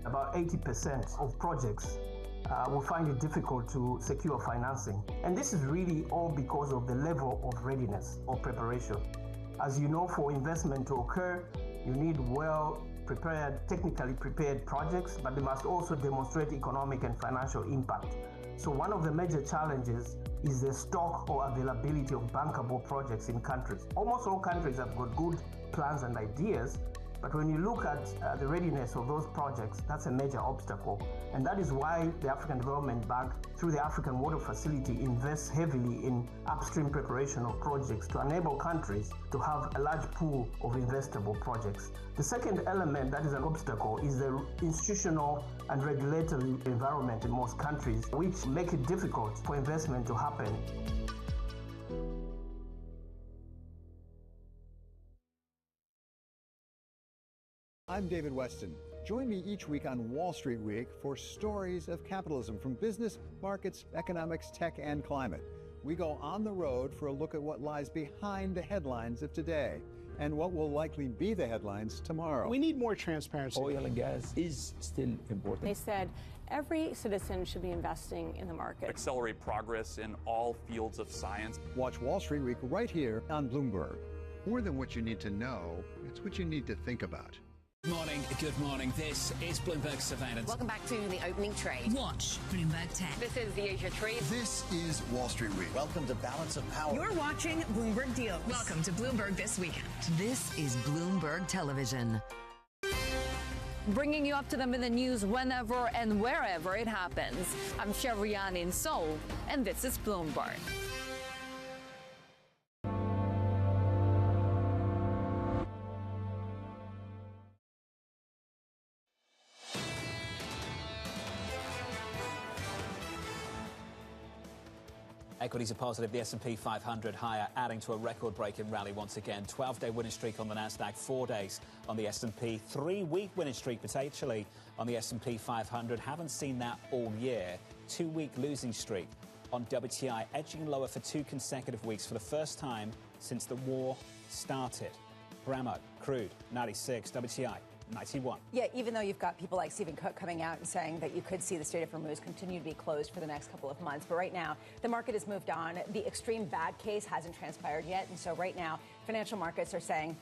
About 80% of projects will find it difficult to secure financing. And this is really all because of the level of readiness or preparation. As you know, for investment to occur, you need well-prepared, technically prepared projects, but they must also demonstrate economic and financial impact. So one of the major challenges is the stock or availability of bankable projects in countries. Almost all countries have got good plans and ideas, but when you look at the readiness of those projects, that's a major obstacle. And that is why the African Development Bank, through the African Water Facility, invests heavily in upstream preparation of projects to enable countries to have a large pool of investable projects. The second element that is an obstacle is the institutional and regulatory environment in most countries, which make it difficult for investment to happen. I'm David Weston. Join me each week on Wall Street Week for stories of capitalism from business, markets, economics, tech, and climate. We go on the road for a look at what lies behind the headlines of today and what will likely be the headlines tomorrow. We need more transparency. Oil and gas is still important. They said every citizen should be investing in the market. Accelerate progress in all fields of science. Watch Wall Street Week right here on Bloomberg. More than what you need to know, it's what you need to think about. Good morning. This is Bloomberg Surveillance. Welcome back to the opening trade. Watch Bloomberg Tech. This is the Asia Trade. This is Wall Street Week. Welcome to Balance of Power. You're watching Bloomberg Deals. Welcome to Bloomberg This Weekend. This is Bloomberg Television. Bringing you up to them in the news whenever and wherever it happens. I'm Sherian in Seoul, and this is Bloomberg. Equities are positive. The S&P 500 higher, adding to a record-breaking rally once again. 12-day winning streak on the Nasdaq, 4 days on the S&P, 3-week winning streak potentially on the S&P 500. Haven't seen that all year. 2-week losing streak on WTI, edging lower for 2 consecutive weeks for the first time since the war started. Bramo, crude, 96, WTI, 91. Yeah, even though you've got people like Stephen Cook coming out and saying that you could see the Strait of Hormuz continue to be closed for the next couple of months. But right now, the market has moved on. The extreme bad case hasn't transpired yet. And so right now, financial markets are saying,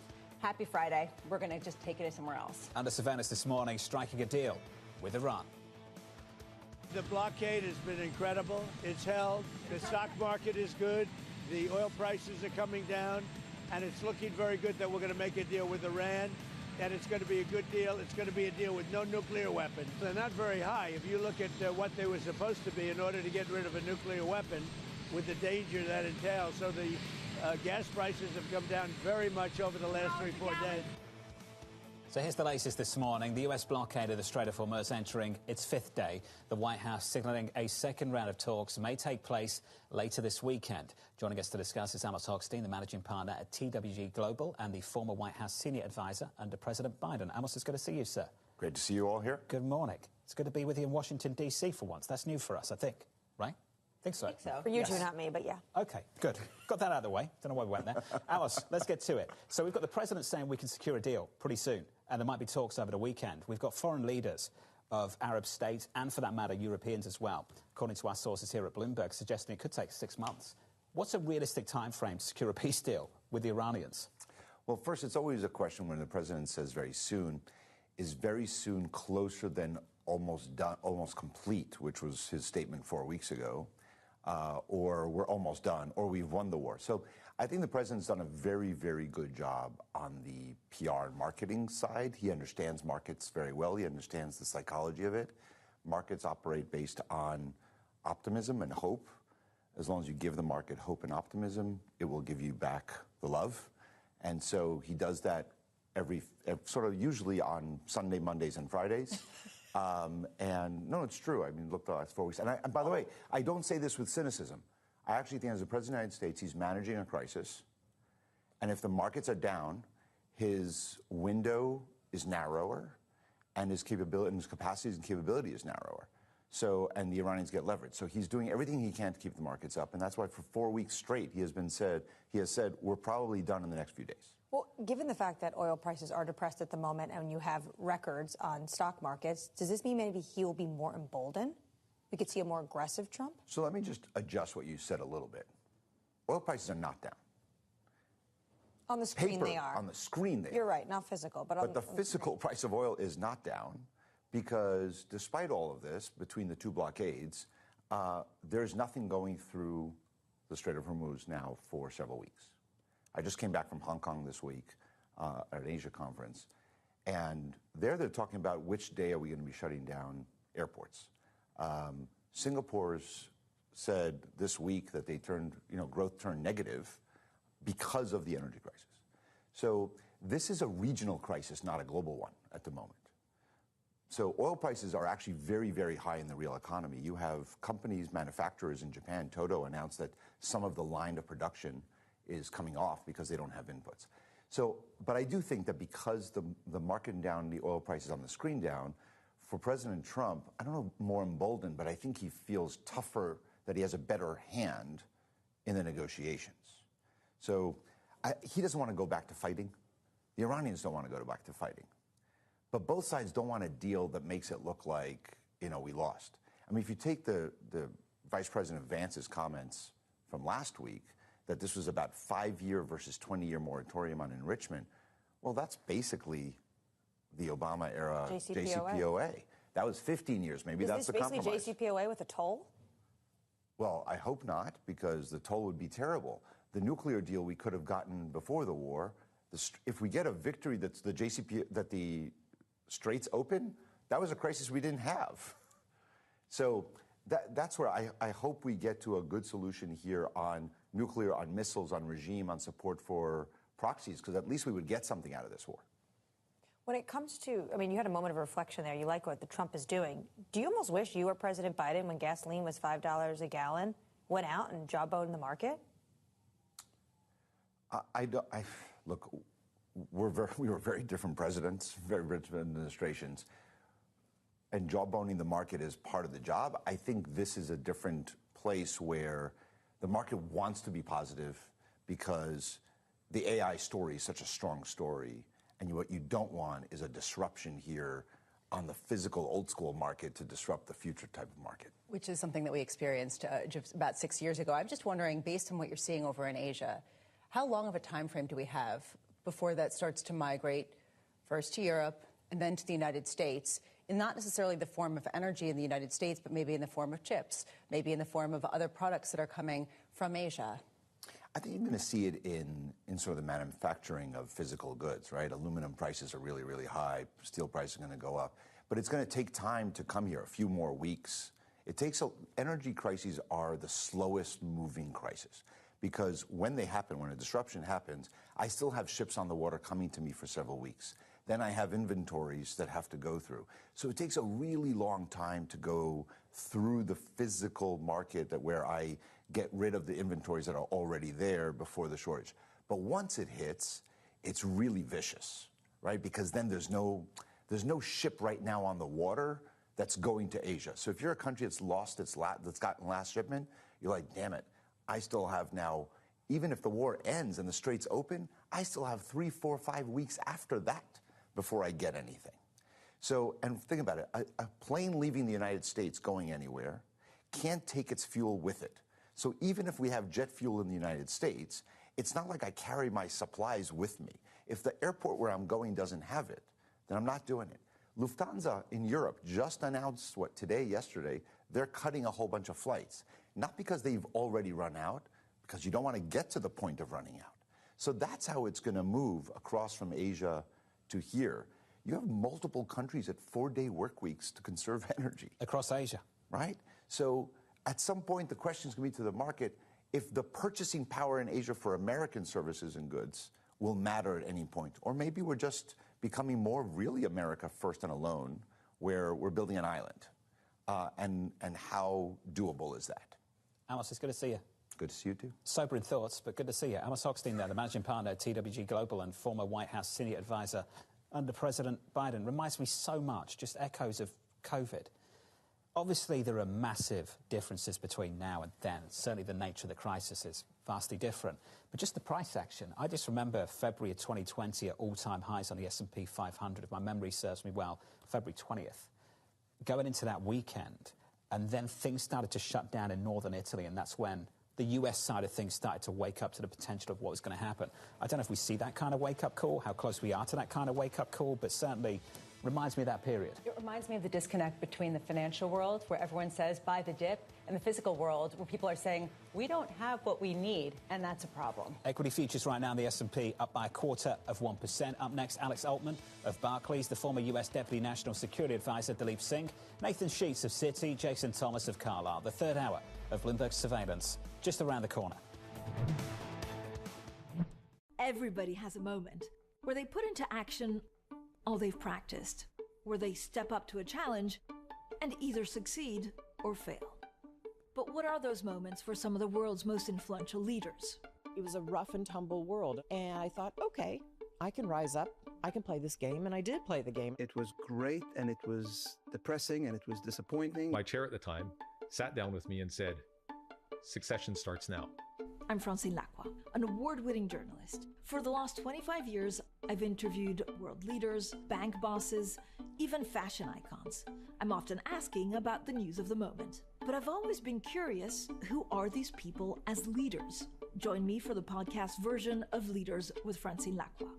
happy Friday. We're going to just take it somewhere else. Under surveillance this morning, striking a deal with Iran. The blockade has been incredible. It's held. The stock market is good. The oil prices are coming down. and it's looking very good that we're going to make a deal with Iran, and it's going to be a good deal. It's going to be a deal with no nuclear weapons. They're not very high. If you look at what they were supposed to be in order to get rid of a nuclear weapon with the danger that entails. So the gas prices have come down very much over the last 3-4 days. So here's the latest this morning. The US blockade of the Strait of Hormuz entering its 5th day. The White House signaling a second round of talks may take place later this weekend. Joining us to discuss is Amos Hochstein, the managing partner at TWG Global and the former White House senior advisor under President Biden. Amos, it's good to see you, sir. Great to see you all here. Good morning. It's good to be with you in Washington, D.C. for once. That's new for us, I think, right? I think so. For you two, not me, but yeah. OK, good. Got that out of the way. Don't know why we went there. Alice, let's get to it. So we've got the president saying we can secure a deal pretty soon, and there might be talks over the weekend. We've got foreign leaders of Arab states, and for that matter, Europeans as well, according to our sources here at Bloomberg, suggesting it could take 6 months. What's a realistic time frame to secure a peace deal with the Iranians? Well, first, it's always a question when the president says very soon. Is very soon closer than almost done, almost complete, which was his statement 4 weeks ago? Or we're almost done, or we've won the war. So I think the president's done a very, very good job on the PR and marketing side. He understands markets very well. He understands the psychology of it. Markets operate based on optimism and hope. As long as you give the market hope and optimism, it will give you back the love. And so he does that every sort of usually on Sunday, Mondays, and Fridays. And no, it's true. I mean, look, the last 4 weeks. And by the way, I don't say this with cynicism. I actually think as the President of the United States, he's managing a crisis. And if the markets are down, his window is narrower and his capability and his capacities and capability is narrower. So, and the Iranians get leverage. So he's doing everything he can to keep the markets up. And that's why for 4 weeks straight, he has said, we're probably done in the next few days. Well, given the fact that oil prices are depressed at the moment and you have records on stock markets, does this mean maybe he will be more emboldened? We could see a more aggressive Trump? So let me just adjust what you said a little bit. Oil prices are not down. On the screen, they are. On the screen, they are. You're right, not physical. But the physical price of oil is not down because despite all of this, between the two blockades, there's nothing going through the Strait of Hormuz now for several weeks. I just came back from Hong Kong this week at an Asia conference, and they're talking about which day are we going to be shutting down airports. Singapore's said this week that they growth turned negative because of the energy crisis. So this is a regional crisis, not a global one at the moment. So oil prices are actually very, very high in the real economy. You have companies, manufacturers in Japan, Toto announced that some of the line of production is coming off because they don't have inputs. So, but I do think that because the market down, the oil prices on the screen down, for President Trump, I don't know more emboldened, but I think he feels tougher, that he has a better hand in the negotiations. So he doesn't want to go back to fighting. The Iranians don't want to go back to fighting. But both sides don't want a deal that makes it look like, we lost. I mean, if you take the Vice President Vance's comments from last week, that this was about 5-year versus 20-year moratorium on enrichment, well, that's basically the Obama-era JCPOA. That was 15 years. Maybe that's the compromise. Is this basically JCPOA with a toll? Well, I hope not, because the toll would be terrible. The nuclear deal we could have gotten before the war, if we get a victory that the Straits open, that was a crisis we didn't have. So that's where I hope we get to a good solution here on nuclear, on missiles, on regime, on support for proxies, because at least we would get something out of this war. When it comes to, you had a moment of reflection there. You like what the Trump is doing. Do you almost wish you were President Biden when gasoline was $5 a gallon, went out and jawboned the market? Look, we were very different presidents, very different administrations, and jawboning the market is part of the job. I think this is a different place where the market wants to be positive because the AI story is such a strong story, and what you don't want is a disruption here on the physical old school market to disrupt the future type of market. Which is something that we experienced just about 6 years ago. I'm just wondering, based on what you're seeing over in Asia, how long of a time frame do we have before that starts to migrate first to Europe and then to the United States, in not necessarily the form of energy in the United States, but maybe in the form of chips, maybe in the form of other products that are coming from Asia? I think you're going to see it in sort of the manufacturing of physical goods, right? Aluminum prices are really, really high. Steel prices are going to go up. But it's going to take time to come here, a few more weeks. Energy crises are the slowest moving crisis because when they happen, when a disruption happens, I still have ships on the water coming to me for several weeks. Then I have inventories that have to go through. So it takes a really long time to go through the physical market where I get rid of the inventories that are already there before the shortage. But once it hits, it's really vicious, right? Because then there's no ship right now on the water that's going to Asia. So if you're a country that's gotten last shipment, you're like, damn it, I still have now, even if the war ends and the straits open, I still have 3, 4, 5 weeks after that before I get anything. So, and think about it, a plane leaving the United States going anywhere can't take its fuel with it. So even if we have jet fuel in the United States, it's not like I carry my supplies with me. If the airport where I'm going doesn't have it, then I'm not doing it. Lufthansa in Europe just announced, yesterday, they're cutting a whole bunch of flights. Not because they've already run out, because you don't want to get to the point of running out. So that's how it's going to move across from Asia to here. You have multiple countries at 4-day work weeks to conserve energy. Across Asia. Right? So at some point, the question is going to be to the market, if the purchasing power in Asia for American services and goods will matter at any point. Or maybe we're just becoming more really America first and alone, where we're building an island. And how doable is that? Amos, it's good to see you. Good to see you too. Sobering thoughts, but good to see you. Amos Hochstein there, the managing partner at TWG Global and former White House senior advisor under President Biden. Reminds me so much, just echoes of COVID. Obviously, there are massive differences between now and then. Certainly the nature of the crisis is vastly different. But just the price action. I just remember February of 2020 at all-time highs on the S&P 500, if my memory serves me well, February 20th. Going into that weekend, and then things started to shut down in northern Italy, and that's when the US side of things started to wake up to the potential of what was going to happen. I don't know if we see that kind of wake-up call, how close we are to that kind of wake-up call, but certainly reminds me of that period. It reminds me of the disconnect between the financial world, where everyone says buy the dip, and the physical world, where people are saying we don't have what we need, and that's a problem. Equity futures right now in the S&P up by 0.25%. Up next, Alex Altman of Barclays, the former US Deputy National Security Advisor Dalip Singh, Nathan Sheets of Citi, Jason Thomas of Carlyle. The third hour of Bloomberg Surveillance, just around the corner. Everybody has a moment where they put into action all they've practiced, where they step up to a challenge and either succeed or fail. But what are those moments for some of the world's most influential leaders? It was a rough and tumble world, and I thought, okay, I can rise up, I can play this game, and I did play the game. It was great, and it was depressing, and it was disappointing. My chair at the time sat down with me and said, succession starts now. I'm Francine Lacqua, an award-winning journalist. For the last 25 years, I've interviewed world leaders, bank bosses, even fashion icons. I'm often asking about the news of the moment. But I've always been curious, who are these people as leaders? Join me for the podcast version of Leaders with Francine Lacqua.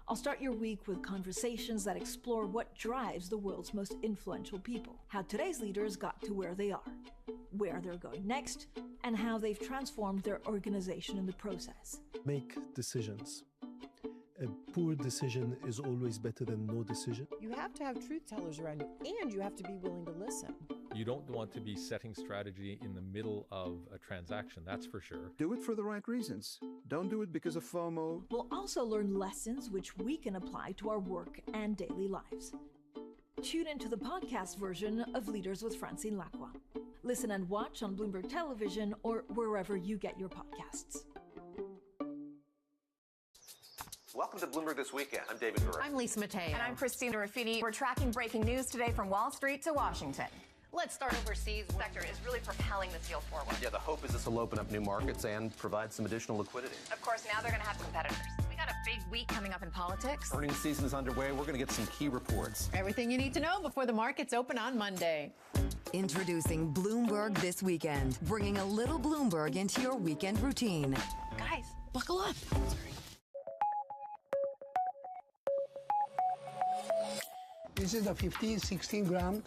I'll start your week with conversations that explore what drives the world's most influential people, how today's leaders got to where they are, where they're going next, and how they've transformed their organization in the process. Make decisions. A poor decision is always better than no decision. You have to have truth tellers around you, and you have to be willing to listen. You don't want to be setting strategy in the middle of a transaction, that's for sure. Do it for the right reasons. Don't do it because of FOMO. We'll also learn lessons which we can apply to our work and daily lives. Tune into the podcast version of Leaders with Francine Lacqua. Listen and watch on Bloomberg Television or wherever you get your podcasts. Welcome to Bloomberg This Weekend. I'm David Burr. I'm Lisa Mateo. And I'm Christina Ruffini. We're tracking breaking news today from Wall Street to Washington. Let's start overseas. The sector is really propelling this deal forward. Yeah, the hope is this will open up new markets and provide some additional liquidity. Of course, now they're going to have competitors. We got a big week coming up in politics. Earnings season is underway. We're going to get some key reports. Everything you need to know before the markets open on Monday. Introducing Bloomberg This Weekend, bringing a little Bloomberg into your weekend routine. Guys, buckle up. This is the 15, 16 grams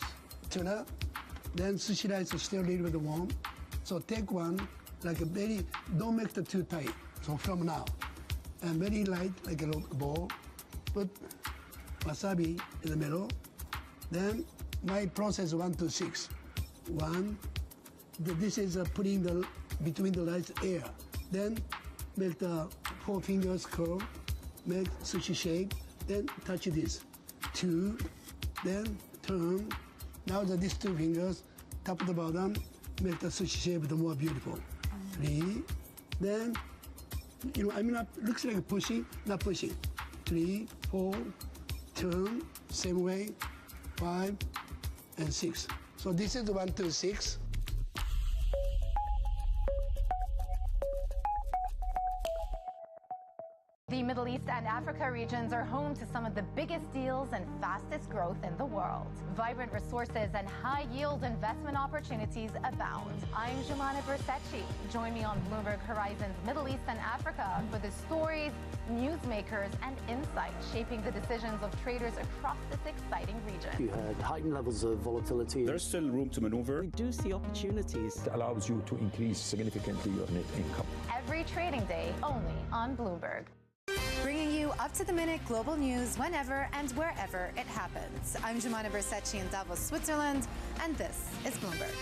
tuna. Then sushi rice is still a little bit warm. So take one, like a very, don't make it too tight. So from now, and very light, like a ball, put wasabi in the middle. Then my process 1 to 6. 1. This is putting the between the lights air. Then make the 4 fingers curl, make sushi shape. Then touch this. 2. Then turn. Now these 2 fingers, top to the bottom, make the sushi shape the more beautiful. 3. Then, I'm not, looks like pushing, not pushing. 3, 4, turn, same way, 5, and 6. So this is 1 to 6. The Middle East and Africa regions are home to some of the biggest deals and fastest growth in the world. Vibrant resources and high-yield investment opportunities abound. I'm Giovanna Bersecci. Join me on Bloomberg Horizon's Middle East and Africa for the stories, newsmakers, and insights shaping the decisions of traders across this exciting region. You had heightened levels of volatility. There's still room to maneuver. We do see opportunities. It allows you to increase significantly your net income. Every trading day, only on Bloomberg. Bringing you up-to-the-minute global news whenever and wherever it happens. I'm Giovanna Bersecci in Davos, Switzerland, and this is Bloomberg.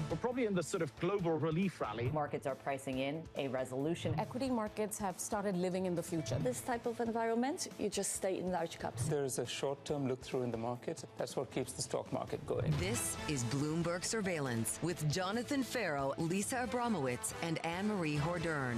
We're probably in the sort of global relief rally. Markets are pricing in a resolution. Equity markets have started living in the future. This type of environment, you just stay in large caps. There's a short-term look-through in the market. That's what keeps the stock market going. This is Bloomberg Surveillance with Jonathan Farrow, Lisa Abramowitz, and Anne-Marie Hordern.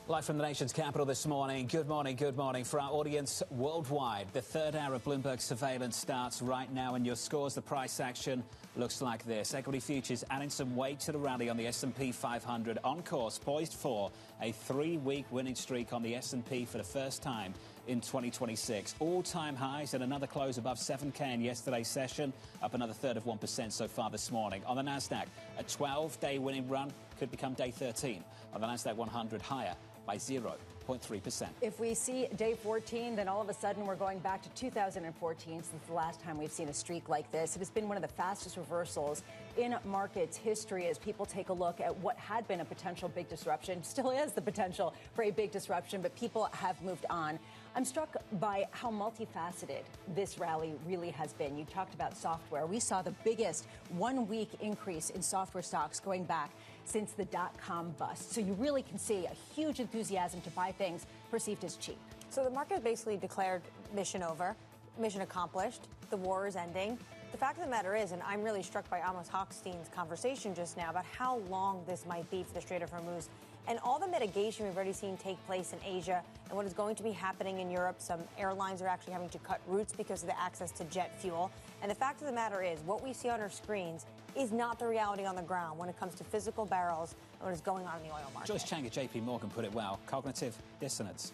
Live from the nation's capital this morning. Good morning, good morning. For our audience worldwide, the third hour of Bloomberg Surveillance starts right now, and your scores, the price action looks like this. Equity futures adding some weight to the rally on the S&P 500, on course, poised for a 3-week winning streak on the S&P for the first time in 2026. All-time highs and another close above 7K in yesterday's session, up another third of 1% so far this morning. On the Nasdaq, a 12-day winning run could become day 13. On the Nasdaq 100, higher by 0.3%. If we see day 14, then all of a sudden we're going back to 2014 since the last time we've seen a streak like this. It has been one of the fastest reversals in markets history as people take a look at what had been a potential big disruption, still is the potential for a big disruption, but people have moved on. I'm struck by how multifaceted this rally really has been. You talked about software. We saw the biggest 1-week increase in software stocks going back since the dot-com bust. So you really can see a huge enthusiasm to buy things perceived as cheap. So the market basically declared mission over, mission accomplished, the war is ending. The fact of the matter is, and I'm really struck by Amos Hochstein's conversation just now about how long this might be for the Strait of Hormuz and all the mitigation we've already seen take place in Asia and what is going to be happening in Europe. Some airlines are actually having to cut routes because of the access to jet fuel. And the fact of the matter is, what we see on our screens is not the reality on the ground when it comes to physical barrels and what is going on in the oil market. Joyce Chang at JP Morgan put it well. Cognitive dissonance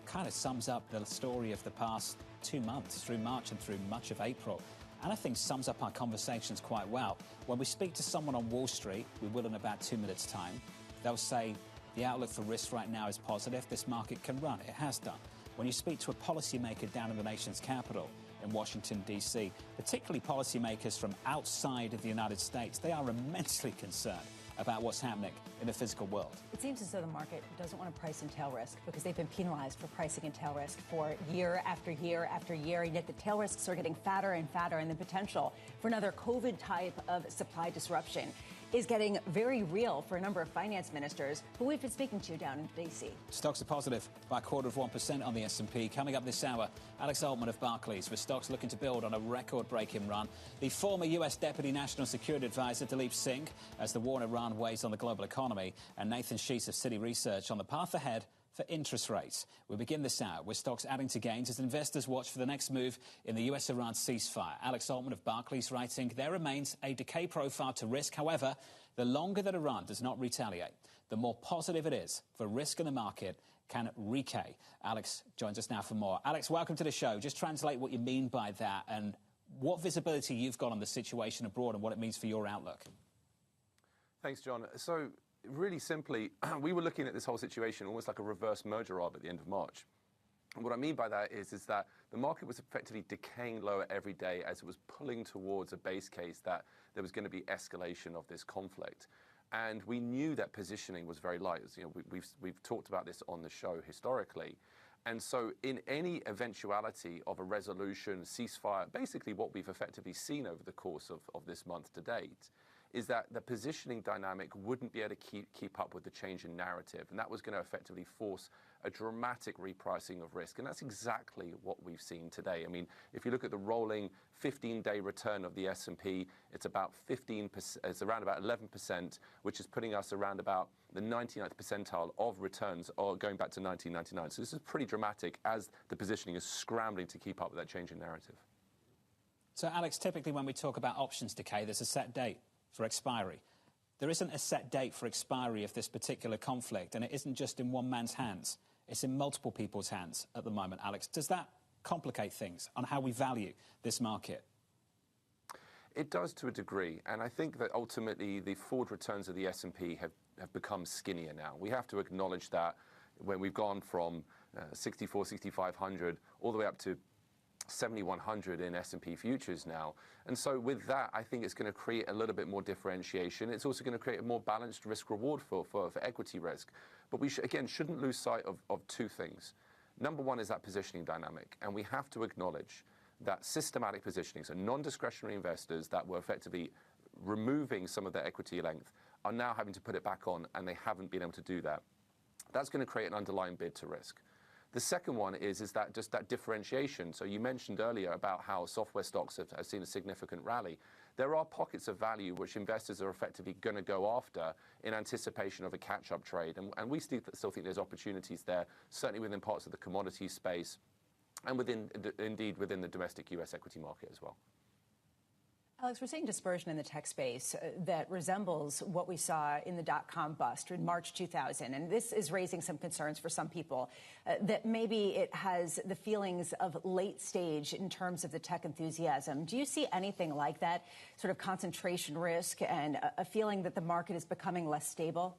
kind of sums up the story of the past 2 months, through March and through much of April. And I think sums up our conversations quite well. When we speak to someone on Wall Street, we will in about 2 minutes' time, they'll say the outlook for risk right now is positive. This market can run. It has done. When you speak to a policymaker down in the nation's capital, in Washington, D.C., particularly policymakers from outside of the United States, they are immensely concerned about what's happening in the physical world. It seems as though the market doesn't want to price in tail risk because they've been penalized for pricing in tail risk for year after year after year, and yet the tail risks are getting fatter and fatter, and the potential for another COVID type of supply disruption is getting very real for a number of finance ministers who we've been speaking to down in D.C. Stocks are positive by 0.25% on the S&P. Coming up this hour, Alex Altman of Barclays, with stocks looking to build on a record-breaking run. The former U.S. Deputy National Security Advisor, Dileep Singh, as the war in Iran weighs on the global economy, and Nathan Sheets of Citi Research on the path ahead for interest rates. We begin this hour with stocks adding to gains as investors watch for the next move in the US-Iran ceasefire. Alex Altman of Barclays writing, there remains a decay profile to risk. However, the longer that Iran does not retaliate, the more positive it is for risk in the market can recay. Alex joins us now for more. Alex, welcome to the show. Just translate what you mean by that and what visibility you've got on the situation abroad and what it means for your outlook. Thanks, John. So really simply, we were looking at this whole situation almost like a reverse merger arb at the end of March. And what I mean by that is that the market was effectively decaying lower every day as it was pulling towards a base case that there was going to be escalation of this conflict. And we knew that positioning was very light. You know, we've talked about this on the show historically. And so in any eventuality of a resolution, ceasefire, basically what we've effectively seen over the course of this month to date is that the positioning dynamic wouldn't be able to keep up with the change in narrative. And that was going to effectively force a dramatic repricing of risk. And that's exactly what we've seen today. I mean, if you look at the rolling 15-day return of the S&P, it's about 15%, it's around about 11%, which is putting us around about the 99th percentile of returns or going back to 1999. So this is pretty dramatic as the positioning is scrambling to keep up with that change in narrative. So, Alex, typically when we talk about options decay, there's a set date for expiry. There isn't a set date for expiry of this particular conflict, and it isn't just in one man's hands. It's in multiple people's hands at the moment, Alex. Does that complicate things on how we value this market? It does to a degree, and I think that ultimately the forward returns of the S&P have become skinnier now. We have to acknowledge that when we've gone from 64, 6,500 all the way up to 7,100 in S&P futures now. And so with that, I think it's going to create a little bit more differentiation. It's also going to create a more balanced risk-reward for equity risk. But we, again, shouldn't lose sight of two things. Number one is that positioning dynamic. And we have to acknowledge that systematic positioning, so non-discretionary investors that were effectively removing some of their equity length, are now having to put it back on, and they haven't been able to do that. That's going to create an underlying bid to risk. The second one is that just that differentiation. So you mentioned earlier about how software stocks have seen a significant rally. There are pockets of value which investors are effectively going to go after in anticipation of a catch-up trade. And we still think there's opportunities there, certainly within parts of the commodity space and indeed within the domestic US equity market as well. Alex, we're seeing dispersion in the tech space that resembles what we saw in the dot-com bust in March 2000. And this is raising some concerns for some people that maybe it has the feelings of late stage in terms of the tech enthusiasm. Do you see anything like that, sort of concentration risk and a feeling that the market is becoming less stable?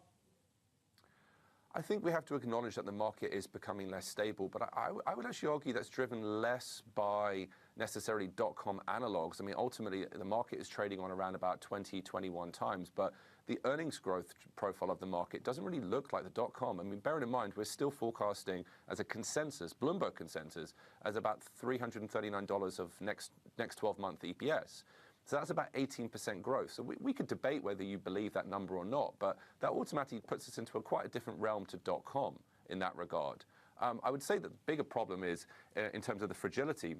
I think we have to acknowledge that the market is becoming less stable, but I would actually argue that's driven less by necessarily dot-com analogs. I mean, ultimately, the market is trading on around about 20, 21 times, but the earnings growth profile of the market doesn't really look like the dot-com. I mean, bearing in mind, we're still forecasting as a consensus, Bloomberg consensus, as about $339 of next 12-month EPS. So that's about 18% growth. So we could debate whether you believe that number or not, but that automatically puts us into quite a different realm to dot-com in that regard. I would say that the bigger problem is, in terms of the fragility,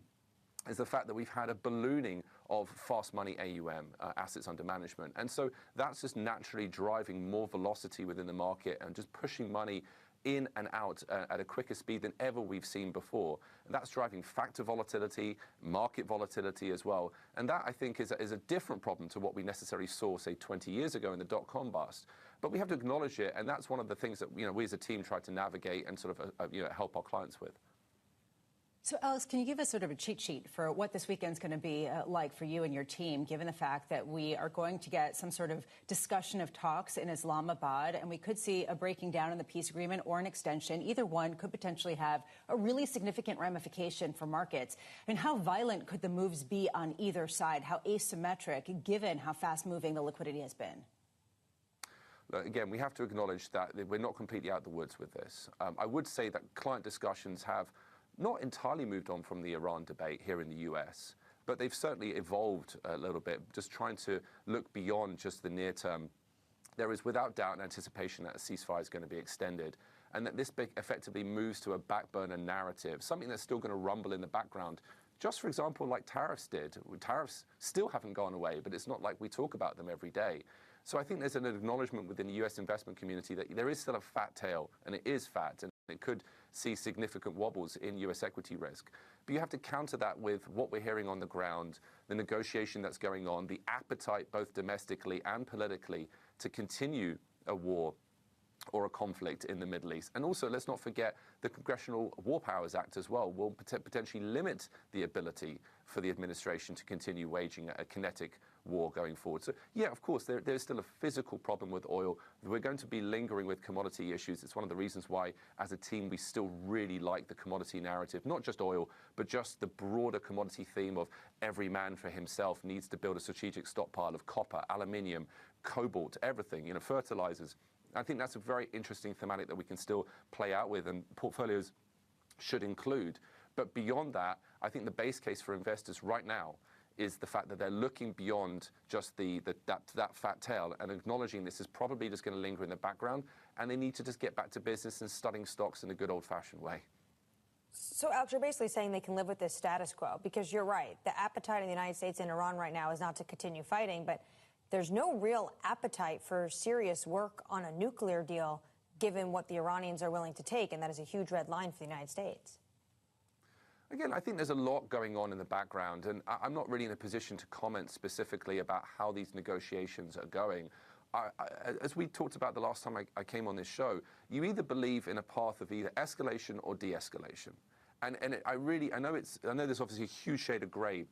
is the fact that we've had a ballooning of fast money AUM, assets under management. And so that's just naturally driving more velocity within the market and just pushing money in and out at a quicker speed than ever we've seen before. And that's driving factor volatility, market volatility as well. And that, I think, is a different problem to what we necessarily saw, say, 20 years ago in the dot-com bust. But we have to acknowledge it, and that's one of the things that we as a team try to navigate and sort of help our clients with. So, Alex, can you give us sort of a cheat sheet for what this weekend's going to be like for you and your team, given the fact that we are going to get some sort of discussion of talks in Islamabad, and we could see a breaking down in the peace agreement or an extension? Either one could potentially have a really significant ramification for markets. I mean, how violent could the moves be on either side? How asymmetric, given how fast-moving the liquidity has been? Again, we have to acknowledge that we're not completely out of the woods with this. I would say that client discussions have not entirely moved on from the Iran debate here in the US, but they've certainly evolved a little bit, just trying to look beyond just the near term. There is without doubt an anticipation that a ceasefire is going to be extended and that this effectively moves to a back burner narrative, something that's still going to rumble in the background. Just for example, like tariffs did. Tariffs still haven't gone away, but it's not like we talk about them every day. So I think there's an acknowledgement within the US investment community that there is still a fat tail, and it is fat, and it could see significant wobbles in US equity risk. But you have to counter that with what we're hearing on the ground, the negotiation that's going on, the appetite both domestically and politically to continue a war. or a conflict in the Middle East. And also, let's not forget the Congressional War Powers Act as well will potentially limit the ability for the administration to continue waging a kinetic war going forward. So, yeah, of course, there's still a physical problem with oil. We're going to be lingering with commodity issues. It's one of the reasons why, as a team, we still really like the commodity narrative, not just oil, but just the broader commodity theme of every man for himself needs to build a strategic stockpile of copper, aluminium, cobalt, everything, fertilizers. I think that's a very interesting thematic that we can still play out with, and portfolios should include. But beyond that, I think the base case for investors right now is the fact that they're looking beyond just that fat tail and acknowledging this is probably just going to linger in the background, and they need to just get back to business and studying stocks in a good old-fashioned way. So, Alex, you're basically saying they can live with this status quo, because you're right. The appetite in the United States and Iran right now is not to continue fighting, but there's no real appetite for serious work on a nuclear deal, given what the Iranians are willing to take, and that is a huge red line for the United States. Again, I think there's a lot going on in the background, and I'm not really in a position to comment specifically about how these negotiations are going. As we talked about the last time I came on this show, you either believe in a path of either escalation or de-escalation. And I know there's obviously a huge shade of grey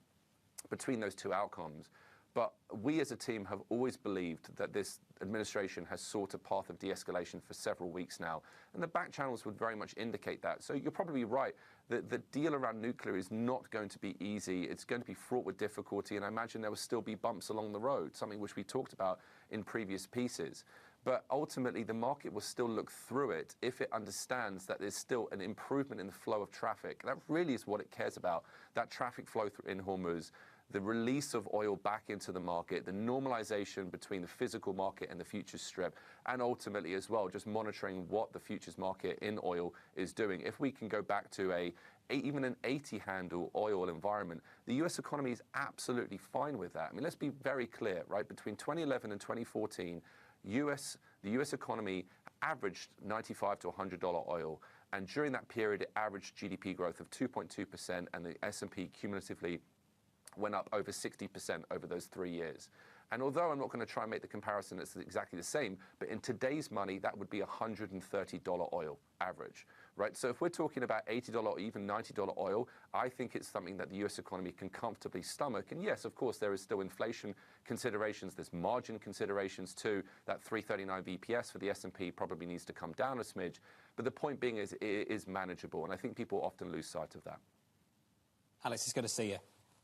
between those two outcomes. But we as a team have always believed that this administration has sought a path of de-escalation for several weeks now. And the back channels would very much indicate that. So you're probably right that the deal around nuclear is not going to be easy. It's going to be fraught with difficulty. And I imagine there will still be bumps along the road, something which we talked about in previous pieces. But ultimately, the market will still look through it if it understands that there's still an improvement in the flow of traffic. That really is what it cares about, that traffic flow in Hormuz, the release of oil back into the market, the normalization between the physical market and the futures strip, and ultimately as well, just monitoring what the futures market in oil is doing. If we can go back to even an 80-handle oil environment, the U.S. economy is absolutely fine with that. I mean, let's be very clear, right? Between 2011 and 2014, the U.S. economy averaged $95 to $100 oil, and during that period, it averaged GDP growth of 2.2%, and the S&P cumulatively went up over 60% over those 3 years. And although I'm not going to try and make the comparison that's exactly the same, but in today's money, that would be $130 oil average, right? So if we're talking about $80 or even $90 oil, I think it's something that the U.S. economy can comfortably stomach. And yes, of course, there is still inflation considerations. There's margin considerations too. That 339 BPS for the S&P probably needs to come down a smidge. But the point being is it is manageable. And I think people often lose sight of that. Alex, it's good to see you.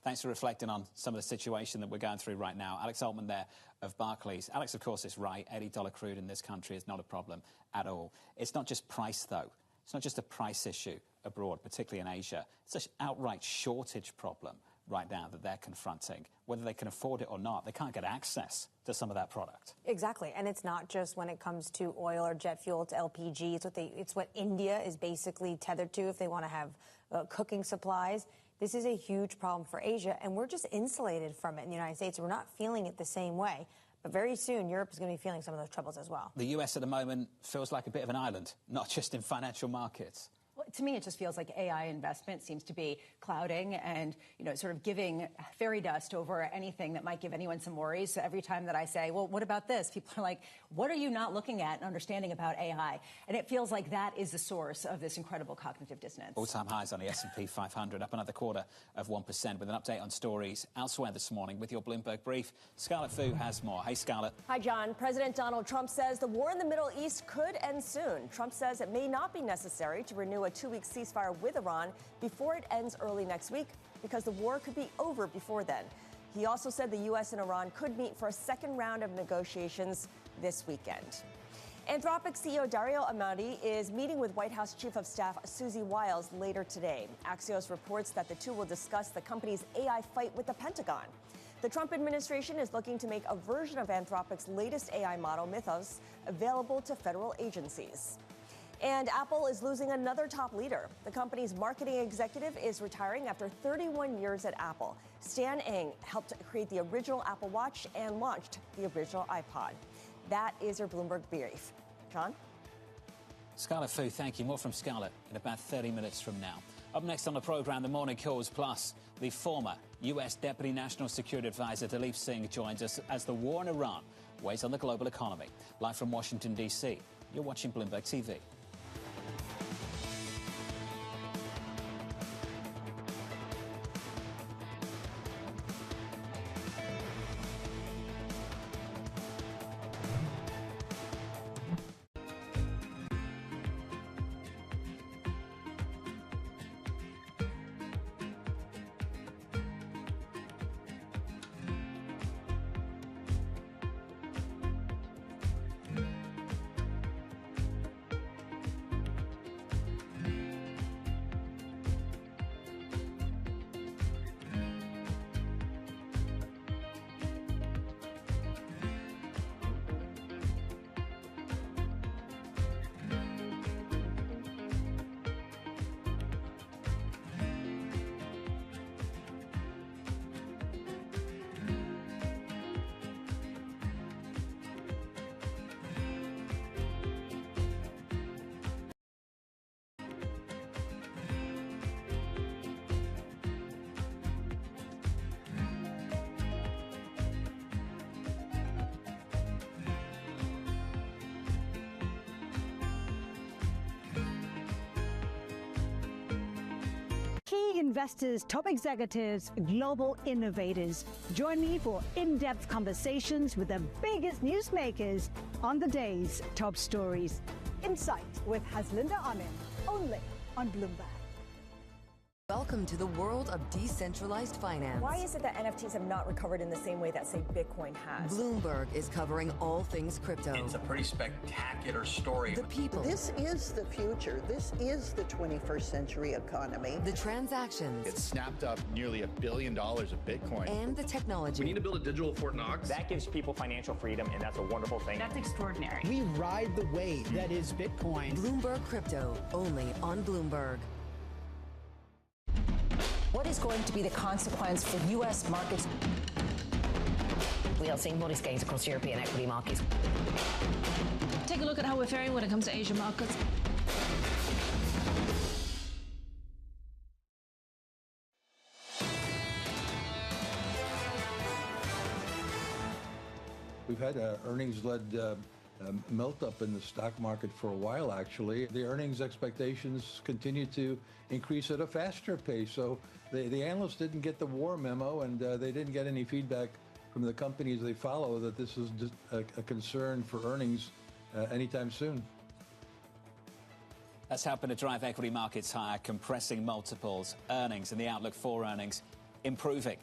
Thanks for reflecting on some of the situation that we're going through right now. Alex Altman there of Barclays. Alex, of course, is right. $80 crude in this country is not a problem at all. It's not just price, though. It's not just a price issue abroad, particularly in Asia. It's an outright shortage problem right now that they're confronting. Whether they can afford it or not, they can't get access to some of that product. Exactly. And it's not just when it comes to oil or jet fuel, it's LPG. It's what India is basically tethered to if they want to have cooking supplies. This is a huge problem for Asia, and we're just insulated from it in the United States. We're not feeling it the same way. But very soon, Europe is going to be feeling some of those troubles as well. The U.S. at the moment feels like a bit of an island, not just in financial markets. Well, to me, it just feels like AI investment seems to be clouding and, sort of giving fairy dust over anything that might give anyone some worries. So every time that I say, well, what about this? People are like, what are you not looking at and understanding about AI? And it feels like that is the source of this incredible cognitive dissonance. All-time highs on the S&P 500, up another 0.25% with an update on stories elsewhere this morning with your Bloomberg Brief. Scarlett Fu has more. Hey, Scarlett. Hi, John. President Donald Trump says the war in the Middle East could end soon. Trump says it may not be necessary to renew a 2-week ceasefire with Iran before it ends early next week because the war could be over before then. He also said the U.S. and Iran could meet for a second round of negotiations this weekend. Anthropic CEO Dario Amati is meeting with White House Chief of Staff Susie Wiles later today. Axios reports that the two will discuss the company's AI fight with the Pentagon. The Trump administration is looking to make a version of Anthropic's latest AI model, Mythos, available to federal agencies. And Apple is losing another top leader. The company's marketing executive is retiring after 31 years at Apple. Stan Ng helped create the original Apple Watch and launched the original iPod. That is your Bloomberg Brief. John? Scarlett Fu, thank you. More from Scarlett in about 30 minutes from now. Up next on the programme, the Morning Calls Plus, the former U.S. Deputy National Security Advisor Dalip Singh joins us as the war in Iran weighs on the global economy. Live from Washington, D.C., You're watching Bloomberg TV. Key investors, top executives, global innovators. Join me for in-depth conversations with the biggest newsmakers on the day's top stories. Insight with Haslinda Amin, only on Bloomberg. Welcome to the world of decentralized finance. Why is it that NFTs have not recovered in the same way that, say, Bitcoin has? Bloomberg is covering all things crypto. It's a pretty spectacular story. The people. This is the future. This is the 21st century economy. The transactions. It snapped up nearly $1 billion of Bitcoin. And the technology. We need to build a digital Fort Knox. That gives people financial freedom, and that's a wonderful thing. That's extraordinary. We ride the wave that is Bitcoin. Bloomberg Crypto, only on Bloomberg. What is going to be the consequence for U.S. markets? We are seeing modest gains across European equity markets. Take a look at how we're faring when it comes to Asian markets. We've had earnings-led melt-up in the stock market for a while, actually. The earnings expectations continue to increase at a faster pace. So the analysts didn't get the war memo, and they didn't get any feedback from the companies they follow that this is a concern for earnings anytime soon. That's helping to drive equity markets higher, compressing multiples, earnings, and the outlook for earnings improving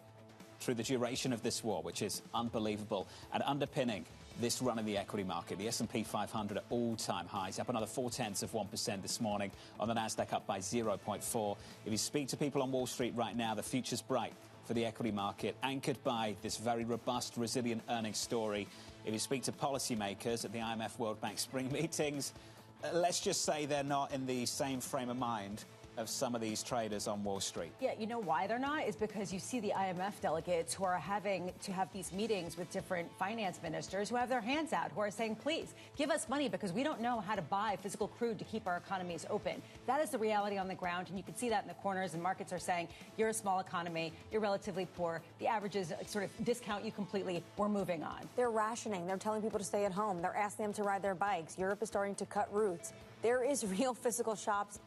through the duration of this war, which is unbelievable, and underpinning this run in the equity market. The S&P 500 at all-time highs, up another 0.4% this morning, on the Nasdaq up by 0.4. If you speak to people on Wall Street right now, the future's bright for the equity market, anchored by this very robust, resilient earnings story. If you speak to policymakers at the IMF World Bank spring meetings, let's just say they're not in the same frame of mind of some of these traders on Wall Street. Yeah, you know why they're not? Is because you see the IMF delegates who are having to have these meetings with different finance ministers who have their hands out, who are saying, please, give us money because we don't know how to buy physical crude to keep our economies open. That is the reality on the ground, and you can see that in the corners, and markets are saying, you're a small economy, you're relatively poor, the averages sort of discount you completely, we're moving on. They're rationing. They're telling people to stay at home. They're asking them to ride their bikes. Europe is starting to cut routes. There is real physical shocks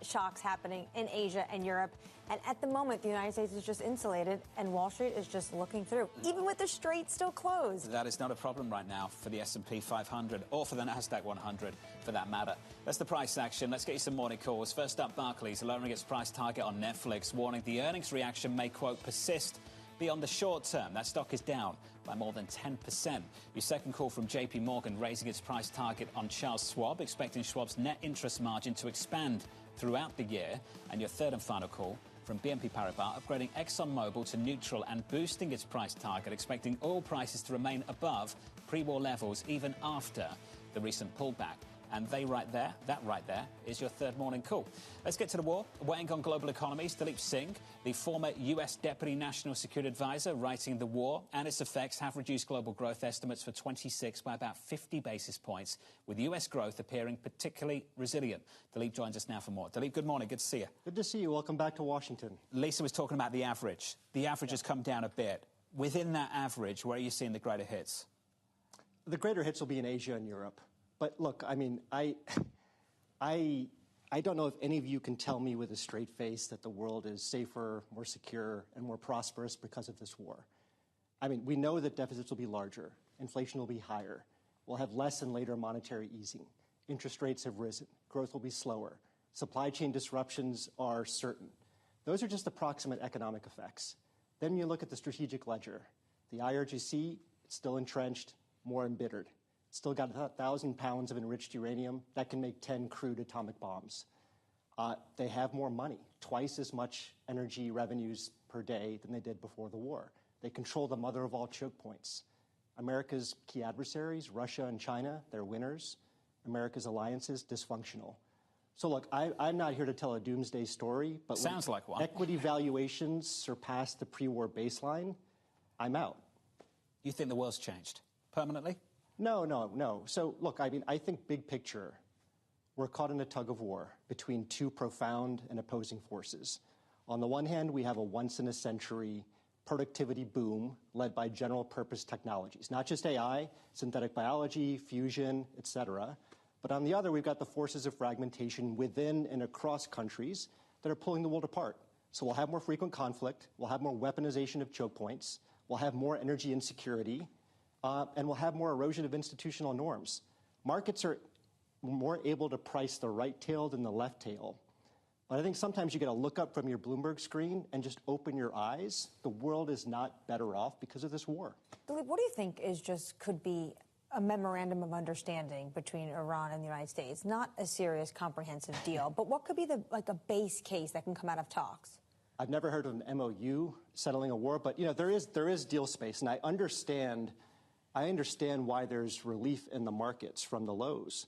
happening in Asia and Europe. And at the moment, the United States is just insulated, and Wall Street is just looking through, even with the Strait still closed. That is not a problem right now for the S&P 500 or for the Nasdaq 100, for that matter. That's the price action. Let's get you some morning calls. First up, Barclays lowering its price target on Netflix, warning the earnings reaction may, quote, persist beyond the short term. That stock is down by more than 10%. Your second call from JP Morgan, raising its price target on Charles Schwab, expecting Schwab's net interest margin to expand throughout the year. And your third and final call from BNP Paribas, upgrading ExxonMobil to neutral and boosting its price target, expecting oil prices to remain above pre-war levels even after the recent pullback. And that right there, is your third morning call. Let's get to the war. Weighing on global economies, Dalip Singh, the former U.S. Deputy National Security Advisor, writing the war and its effects have reduced global growth estimates for 26 by about 50 basis points, with U.S. growth appearing particularly resilient. Dalip joins us now for more. Dalip, good morning. Good to see you. Good to see you. Welcome back to Washington. Lisa was talking about the average. The average has come down a bit. Within that average, where are you seeing the greater hits? The greater hits will be in Asia and Europe. But look, I mean, I don't know if any of you can tell me with a straight face that the world is safer, more secure, and more prosperous because of this war. I mean, we know that deficits will be larger, inflation will be higher, we'll have less and later monetary easing, interest rates have risen, growth will be slower, supply chain disruptions are certain. Those are just approximate economic effects. Then you look at the strategic ledger. The IRGC, it's still entrenched, more embittered. Still got 1,000 pounds of enriched uranium that can make 10 crude atomic bombs. They have more money, twice as much energy revenues per day than they did before the war. They control the mother of all choke points. America's key adversaries, Russia and China, they're winners. America's alliances, dysfunctional. So look, I'm not here to tell a doomsday story, but sounds like one. Equity valuations surpass the pre-war baseline, I'm out. You think the world's changed permanently? No. So look, I mean, I think big picture, we're caught in a tug of war between two profound and opposing forces. On the one hand, we have a once-in-a-century productivity boom led by general-purpose technologies, not just AI, synthetic biology, fusion, et cetera. But on the other, we've got the forces of fragmentation within and across countries that are pulling the world apart. So we'll have more frequent conflict, we'll have more weaponization of choke points, we'll have more energy insecurity, and we'll have more erosion of institutional norms. Markets are more able to price the right tail than the left tail. But I think sometimes you got to look up from your Bloomberg screen and just open your eyes. The world is not better off because of this war. Dilip, what do you think could be a memorandum of understanding between Iran and the United States? Not a serious, comprehensive deal, but what could be a base case that can come out of talks? I've never heard of an MOU settling a war, but there is deal space, and I understand why there's relief in the markets from the lows.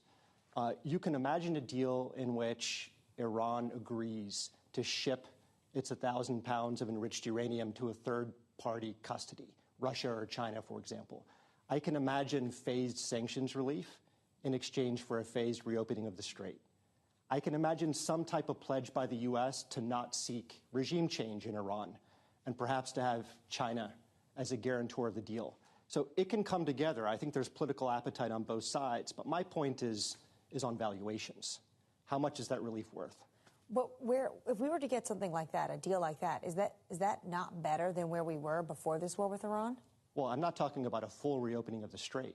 You can imagine a deal in which Iran agrees to ship its 1,000 pounds of enriched uranium to a third-party custody, Russia or China, for example. I can imagine phased sanctions relief in exchange for a phased reopening of the strait. I can imagine some type of pledge by the U.S. to not seek regime change in Iran and perhaps to have China as a guarantor of the deal. So it can come together. I think there's political appetite on both sides. But my point is on valuations. How much is that relief worth? But if we were to get something like that, a deal like that, is that not better than where we were before this war with Iran? Well, I'm not talking about a full reopening of the strait.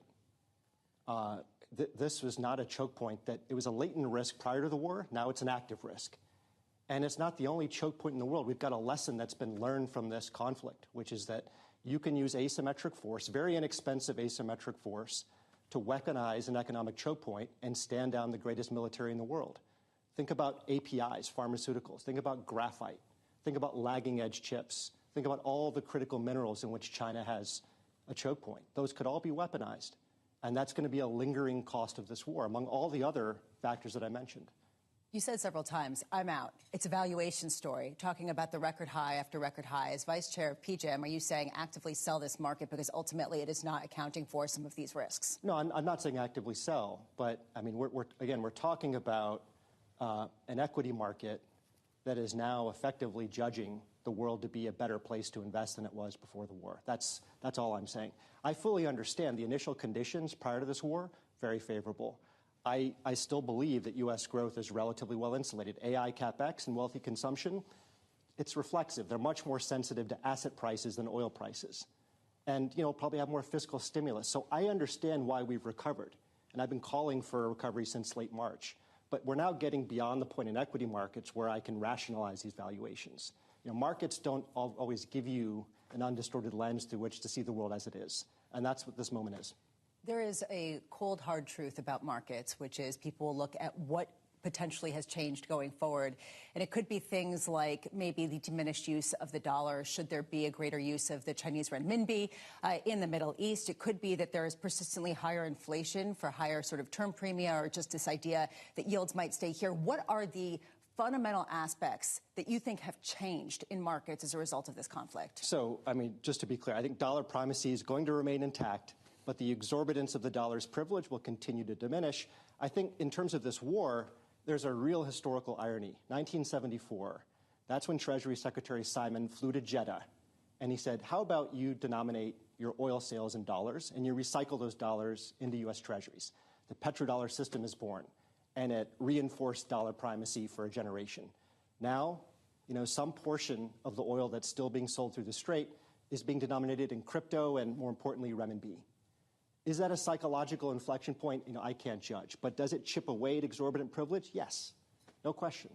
This was not a choke point. It was a latent risk prior to the war. Now it's an active risk. And it's not the only choke point in the world. We've got a lesson that's been learned from this conflict, which is that you can use asymmetric force, very inexpensive asymmetric force, to weaponize an economic choke point and stand down the greatest military in the world. Think about APIs, pharmaceuticals. Think about graphite. Think about lagging edge chips. Think about all the critical minerals in which China has a choke point. Those could all be weaponized. And that's going to be a lingering cost of this war, among all the other factors that I mentioned. You said several times, I'm out. It's a valuation story, talking about the record high after record high. As Vice Chair of PJM, are you saying actively sell this market because ultimately it is not accounting for some of these risks? No, I'm not saying actively sell. But, I mean, we're talking about an equity market that is now effectively judging the world to be a better place to invest than it was before the war. That's all I'm saying. I fully understand the initial conditions prior to this war, very favorable. I still believe that U.S. growth is relatively well insulated. AI capex and wealthy consumption, it's reflexive. They're much more sensitive to asset prices than oil prices. And, probably have more fiscal stimulus. So I understand why we've recovered. And I've been calling for a recovery since late March. But we're now getting beyond the point in equity markets where I can rationalize these valuations. Markets don't always give you an undistorted lens through which to see the world as it is. And that's what this moment is. There is a cold, hard truth about markets, which is people will look at what potentially has changed going forward. And it could be things like maybe the diminished use of the dollar. Should there be a greater use of the Chinese renminbi in the Middle East? It could be that there is persistently higher inflation for higher sort of term premia, or just this idea that yields might stay here. What are the fundamental aspects that you think have changed in markets as a result of this conflict? So, I mean, just to be clear, I think dollar primacy is going to remain intact, but the exorbitance of the dollar's privilege will continue to diminish. I think in terms of this war, there's a real historical irony. 1974, that's when Treasury Secretary Simon flew to Jeddah, and he said, how about you denominate your oil sales in dollars, and you recycle those dollars into U.S. Treasuries? The petrodollar system is born, and it reinforced dollar primacy for a generation. Now, some portion of the oil that's still being sold through the Strait is being denominated in crypto and, more importantly, renminbi. Is that a psychological inflection point? I can't judge. But does it chip away at exorbitant privilege? Yes, no question.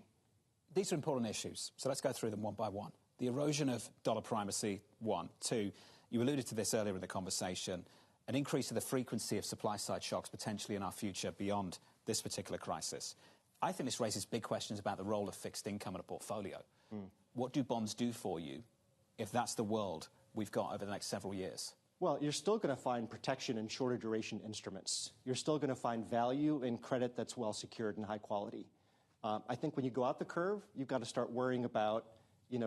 These are important issues, so let's go through them one by one. The erosion of dollar primacy, 1. 2, you alluded to this earlier in the conversation, an increase of the frequency of supply-side shocks potentially in our future beyond this particular crisis. I think this raises big questions about the role of fixed income in a portfolio. What do bonds do for you if that's the world we've got over the next several years? Well, you're still going to find protection in shorter duration instruments. You're still going to find value in credit that's well secured and high quality. I think when you go out the curve, you've got to start worrying about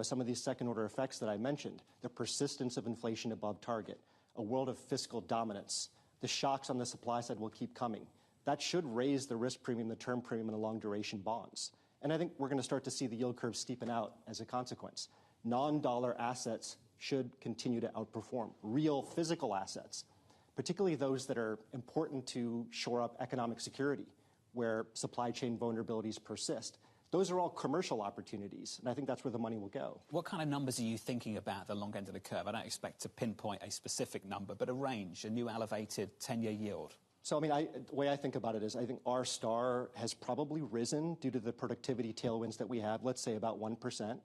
some of these second-order effects that I mentioned, the persistence of inflation above target, a world of fiscal dominance. The shocks on the supply side will keep coming. That should raise the risk premium, the term premium, in the long-duration bonds. And I think we're going to start to see the yield curve steepen out as a consequence. Non-dollar assets should continue to outperform real physical assets, particularly those that are important to shore up economic security, where supply chain vulnerabilities persist. Those are all commercial opportunities, and I think that's where the money will go. What kind of numbers are you thinking about at the long end of the curve? I don't expect to pinpoint a specific number, but a range, a new elevated 10-year yield. So, the way I think about it is I think our star has probably risen due to the productivity tailwinds that we have, let's say about 1%.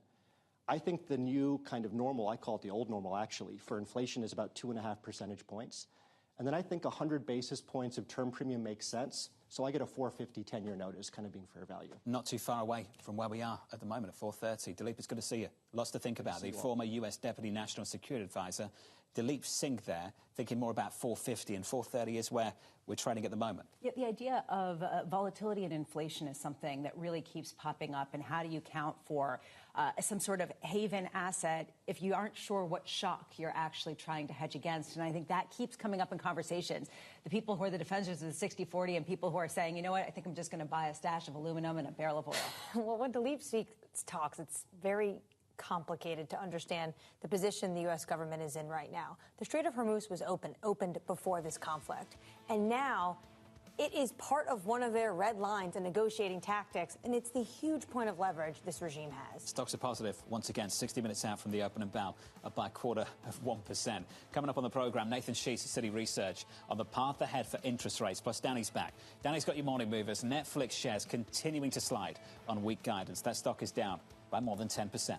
I think the new kind of normal, I call it the old normal actually, for inflation is about 2.5 percentage points. And then I think 100 basis points of term premium makes sense. So I get a 450 10-year note as kind of being fair value. Not too far away from where we are at the moment at 430. Dilip, it's good to see you. Lots to think about. The former US Deputy National Security Advisor, Dilip Singh there, thinking more about 450, and 430 is where we're trading at the moment. Yeah, the idea of volatility and inflation is something that really keeps popping up. And how do you count for some sort of haven asset if you aren't sure what shock you're actually trying to hedge against? And I think that keeps coming up in conversations. The people who are the defenders of the 60-40 and people who are saying, you know what, I think I'm just going to buy a stash of aluminum and a barrel of oil. Well, when Dilip talks, it's very complicated to understand the position the U.S. government is in right now. The Strait of Hormuz was opened before this conflict, and now it is part of one of their red lines and negotiating tactics, and it's the huge point of leverage this regime has. Stocks are positive once again, 60 minutes out from the opening bell, up by 0.25%. Coming up on the programme, Nathan Sheets at Citi Research on the path ahead for interest rates, plus Danny's back. Danny's got your morning movers. Netflix shares continuing to slide on weak guidance. That stock is down by more than 10%.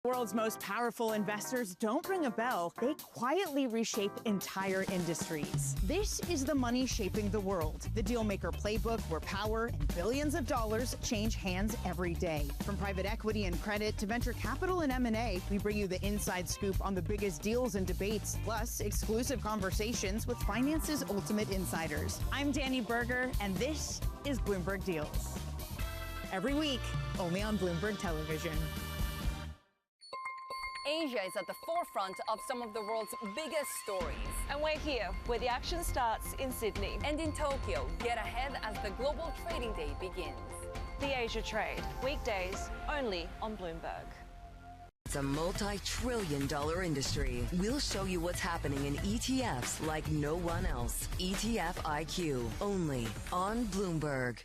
World's most powerful investors don't ring a bell. They quietly reshape entire industries. This is the money shaping the world. The Dealmaker Playbook, where power and billions of dollars change hands every day. From private equity and credit to venture capital and M&A, we bring you the inside scoop on the biggest deals and debates, plus exclusive conversations with finance's ultimate insiders. I'm Danny Berger, and this is Bloomberg Deals. Every week, only on Bloomberg Television. Asia is at the forefront of some of the world's biggest stories. And we're here, where the action starts in Sydney. And in Tokyo, get ahead as the global trading day begins. The Asia Trade, weekdays only on Bloomberg. It's a multi-trillion-dollar industry. We'll show you what's happening in ETFs like no one else. ETF IQ, only on Bloomberg.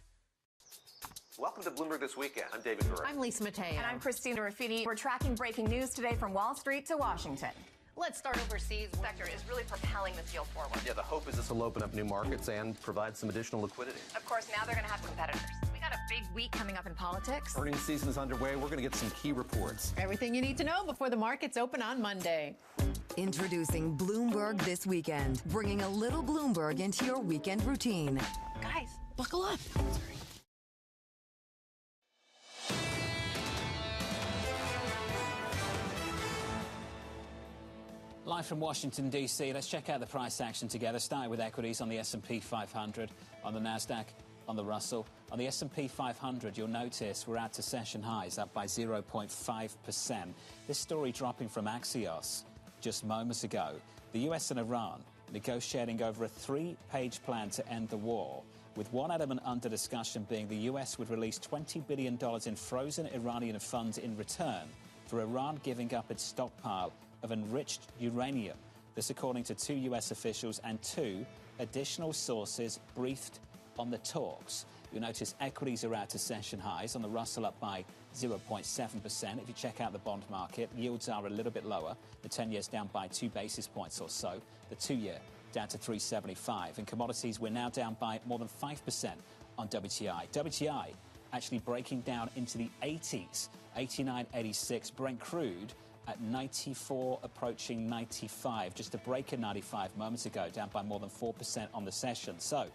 Welcome to Bloomberg This Weekend. I'm David Burr. I'm Lisa Mateo. And I'm Christina Raffini. We're tracking breaking news today from Wall Street to Washington. Let's start overseas. The sector is really propelling this deal forward. Yeah, the hope is this will open up new markets and provide some additional liquidity. Of course, now they're going to have competitors. We got a big week coming up in politics. Earnings season is underway. We're going to get some key reports. Everything you need to know before the markets open on Monday. Introducing Bloomberg This Weekend, bringing a little Bloomberg into your weekend routine. Guys, buckle up. Live from Washington, D.C., let's check out the price action together, starting with equities on the S&P 500, on the NASDAQ, on the Russell. On the S&P 500, you'll notice we're out to session highs, up by 0.5%. This story dropping from Axios just moments ago. The U.S. and Iran negotiating over a 3-page plan to end the war, with one element under discussion being the U.S. would release $20 billion in frozen Iranian funds in return for Iran giving up its stockpile of enriched uranium. This according to 2 U.S. officials and 2 additional sources briefed on the talks. You'll notice equities are out to session highs, on the Russell up by 0.7%. If you check out the bond market, yields are a little bit lower. The 10-year's down by 2 basis points or so. The 2-year down to 375. In commodities, we're now down by more than 5% on WTI. WTI actually breaking down into the 80s, 89, 86. Brent crude at 94, approaching 95. Just a break in 95 moments ago, down by more than 4% on the session. So,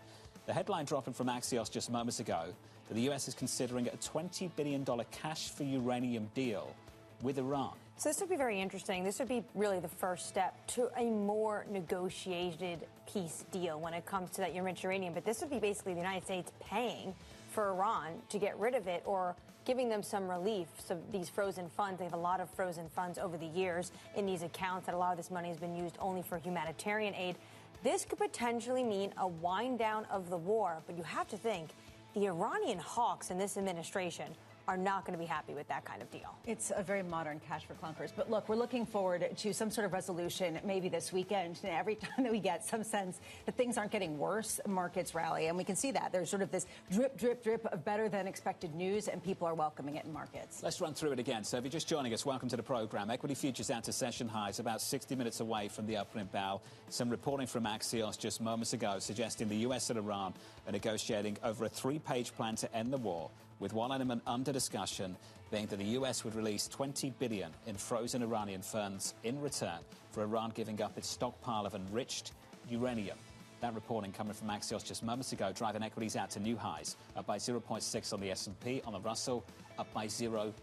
the headline dropping from Axios just moments ago that the U.S. is considering a $20 billion cash for uranium deal with Iran. So this would be very interesting. This would be really the first step to a more negotiated peace deal when it comes to that enriched uranium. But this would be basically the United States paying for Iran to get rid of it, or giving them some relief. So these frozen funds, they have a lot of frozen funds over the years in these accounts, that a lot of this money has been used only for humanitarian aid. This could potentially mean a wind down of the war, but you have to think the Iranian hawks in this administration are not going to be happy with that kind of deal. It's a very modern cash for clunkers. But look, we're looking forward to some sort of resolution maybe this weekend. And every time that we get some sense that things aren't getting worse, markets rally. And we can see that. There's sort of this drip, drip, drip of better than expected news, and people are welcoming it in markets. Let's run through it again. So if you're just joining us, welcome to the program. Equity futures out to session highs, about 60 minutes away from the opening bell. Some reporting from Axios just moments ago suggesting the U.S. and Iran are negotiating over a 3-page plan to end the war, with one element under discussion being that the U.S. would release $20 billion in frozen Iranian funds in return for Iran giving up its stockpile of enriched uranium. That reporting coming from Axios just moments ago, driving equities out to new highs, up by 0.6 on the S&P, on the Russell, up by 0.8.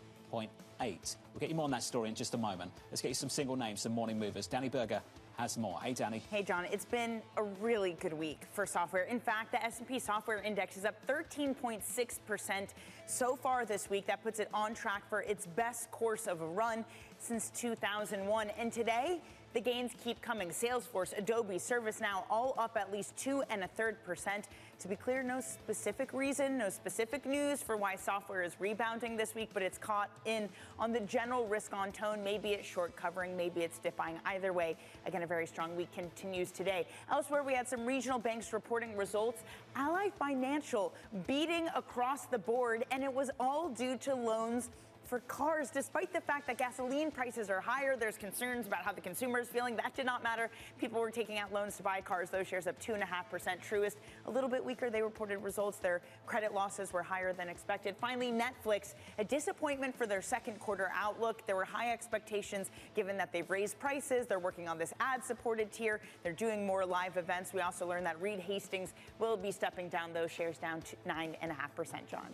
We'll get you more on that story in just a moment. Let's get you some single names, some morning movers. Danny Berger has more. Hey, Danny. Hey, John. It's been a really good week for software. In fact, the S&P Software Index is up 13.6% so far this week. That puts it on track for its best course of a run since 2001. And today, the gains keep coming. Salesforce, Adobe, ServiceNow, all up at least 2.33%. To be clear, no specific reason, no specific news for why software is rebounding this week, but it's caught in on the general risk-on tone. Maybe it's short covering, maybe it's dipping. Either way, again, a very strong week continues today. Elsewhere, we had some regional banks reporting results. Ally Financial beating across the board, and it was all due to loans for cars. Despite the fact that gasoline prices are higher, there's concerns about how the consumer is feeling. That did not matter. People were taking out loans to buy cars. Those shares up 2.5%. Truist, a little bit weaker. They reported results. Their credit losses were higher than expected. Finally, Netflix, a disappointment for their second quarter outlook. There were high expectations given that they've raised prices. They're working on this ad-supported tier. They're doing more live events. We also learned that Reed Hastings will be stepping down, those shares down to 9.5%, John.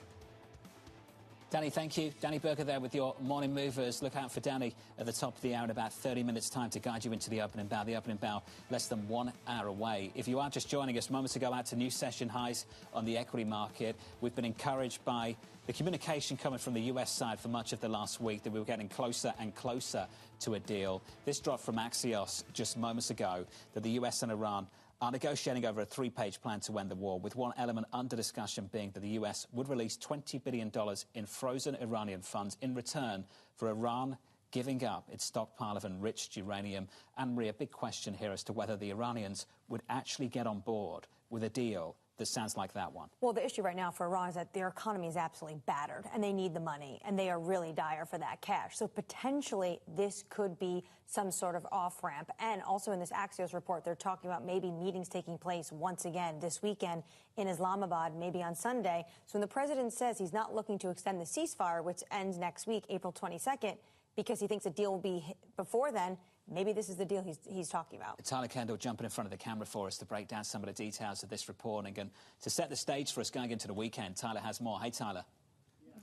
Danny, thank you. Danny Berger there with your morning movers. Look out for Danny at the top of the hour in about 30 minutes' time to guide you into the opening bell. The opening bell less than 1 hour away. If you are just joining us, moments ago out to new session highs on the equity market. We've been encouraged by the communication coming from the US side for much of the last week that we were getting closer and closer to a deal. This drop from Axios just moments ago that the US and Iran are negotiating over a 3-page plan to end the war, with one element under discussion being that the US would release $20 billion in frozen Iranian funds in return for Iran giving up its stockpile of enriched uranium. Anne-Marie, a big question here as to whether the Iranians would actually get on board with a deal that sounds like that one. Well, the issue right now for Iran is that their economy is absolutely battered, and they need the money, and they are really dire for that cash. So potentially this could be some sort of off-ramp. And also in this Axios report, they're talking about maybe meetings taking place once again this weekend in Islamabad, maybe on Sunday. So when the president says he's not looking to extend the ceasefire, which ends next week, April 22nd, because he thinks a deal will be before then, maybe this is the deal he's talking about. Tyler Kendall jumping in front of the camera for us to break down some of the details of this reporting and to set the stage for us going into the weekend. Tyler has more. Hey, Tyler.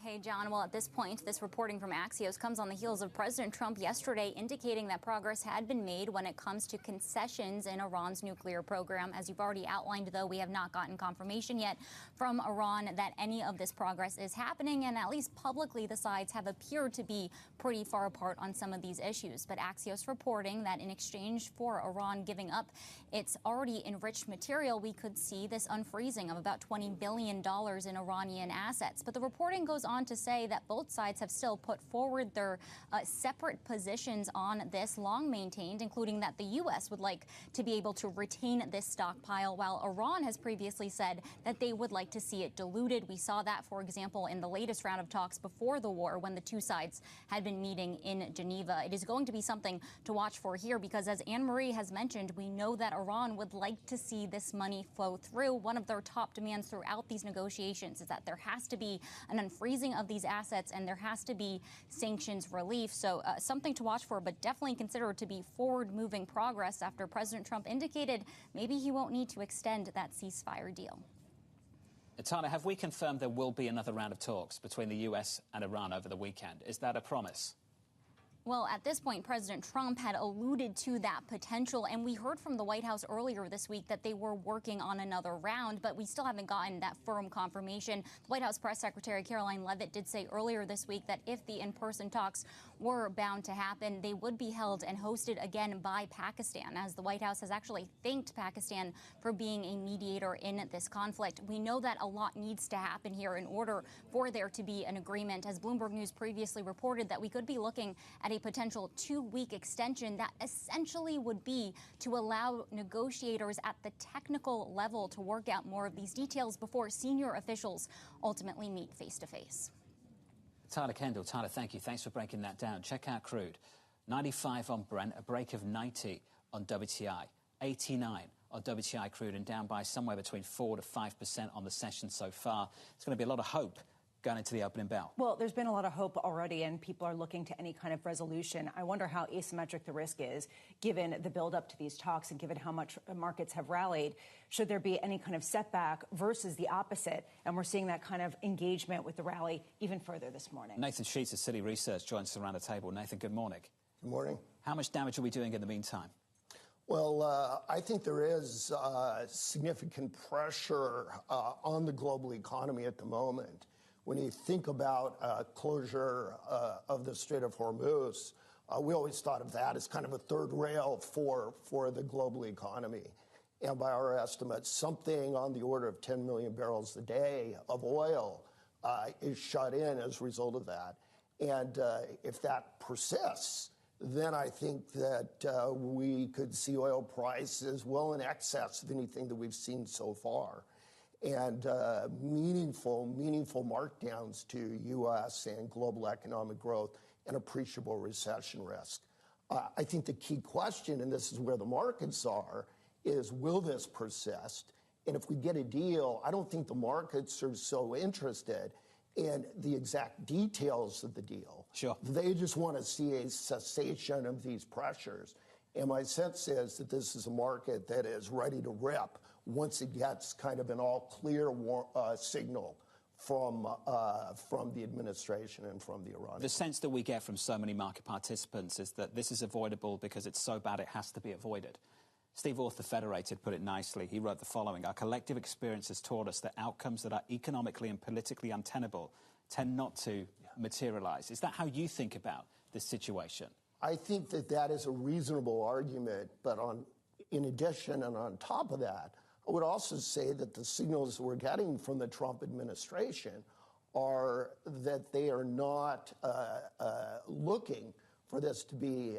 Hey, John. Well, at this point, this reporting from Axios comes on the heels of President Trump yesterday indicating that progress had been made when it comes to concessions in Iran's nuclear program. As you've already outlined, though, we have not gotten confirmation yet from Iran that any of this progress is happening, and at least publicly, the sides have appeared to be pretty far apart on some of these issues. But Axios reporting that in exchange for Iran giving up its already enriched material, we could see this unfreezing of about $20 billion in Iranian assets. But the reporting goes on to say that both sides have still put forward their separate positions on this, long maintained, including that the U.S. would like to be able to retain this stockpile, while Iran has previously said that they would like to see it diluted. We saw that, for example, in the latest round of talks before the war when the two sides had been meeting in Geneva. It is going to be something to watch for here because, as Anne-Marie has mentioned, we know that Iran would like to see this money flow through. One of their top demands throughout these negotiations is that there has to be an unfreezing of these assets and there has to be sanctions relief. So something to watch for, but definitely consider it to be forward-moving progress after President Trump indicated maybe he won't need to extend that ceasefire deal. Tyler, have we confirmed there will be another round of talks between the US and Iran over the weekend? Is that a promise? Well, at this point, President Trump had alluded to that potential, and we heard from the White House earlier this week that they were working on another round, but we still haven't gotten that firm confirmation. The White House Press Secretary Caroline Leavitt did say earlier this week that if the in-person talks were bound to happen, they would be held and hosted again by Pakistan, as the White House has actually thanked Pakistan for being a mediator in this conflict. We know that a lot needs to happen here in order for there to be an agreement, as Bloomberg News previously reported that we could be looking at a potential 2-week extension that essentially would be to allow negotiators at the technical level to work out more of these details before senior officials ultimately meet face-to-face. Tyler Kendall. Tyler, thank you. Thanks for breaking that down. Check out crude. 95 on Brent, a break of 90 on WTI, 89 on WTI crude, and down by somewhere between 4 to 5% on the session so far. It's going to be a lot of hope going into the opening bell. Well, there's been a lot of hope already, and people are looking to any kind of resolution. I wonder how asymmetric the risk is, given the build-up to these talks and given how much markets have rallied. Should there be any kind of setback versus the opposite? And we're seeing that kind of engagement with the rally even further this morning. Nathan Sheets of Citi Research joins us around the table. Nathan, good morning. Good morning. How much damage are we doing in the meantime? Well, I think there is significant pressure on the global economy at the moment. When you think about closure of the Strait of Hormuz, we always thought of that as kind of a third rail for the global economy. And by our estimates, something on the order of 10 million barrels a day of oil is shut in as a result of that. And if that persists, then I think that we could see oil prices well in excess of anything that we've seen so far. and meaningful markdowns to U.S. and global economic growth and appreciable recession risk. I think the key question, and this is where the markets are, is will this persist? And if we get a deal, I don't think the markets are so interested in the exact details of the deal. Sure. They just want to see a cessation of these pressures. And my sense is that this is a market that is ready to rip once it gets kind of an all-clear signal from the administration and from the Iranians. The sense that we get from so many market participants is that this is avoidable because it's so bad it has to be avoided. Steve Orth, the Federated, put it nicely. He wrote the following: our collective experience has taught us that outcomes that are economically and politically untenable tend not to materialize. Is that how you think about this situation? I think that that is a reasonable argument, but in addition and on top of that, I would also say that the signals we're getting from the Trump administration are that they are not looking for this to be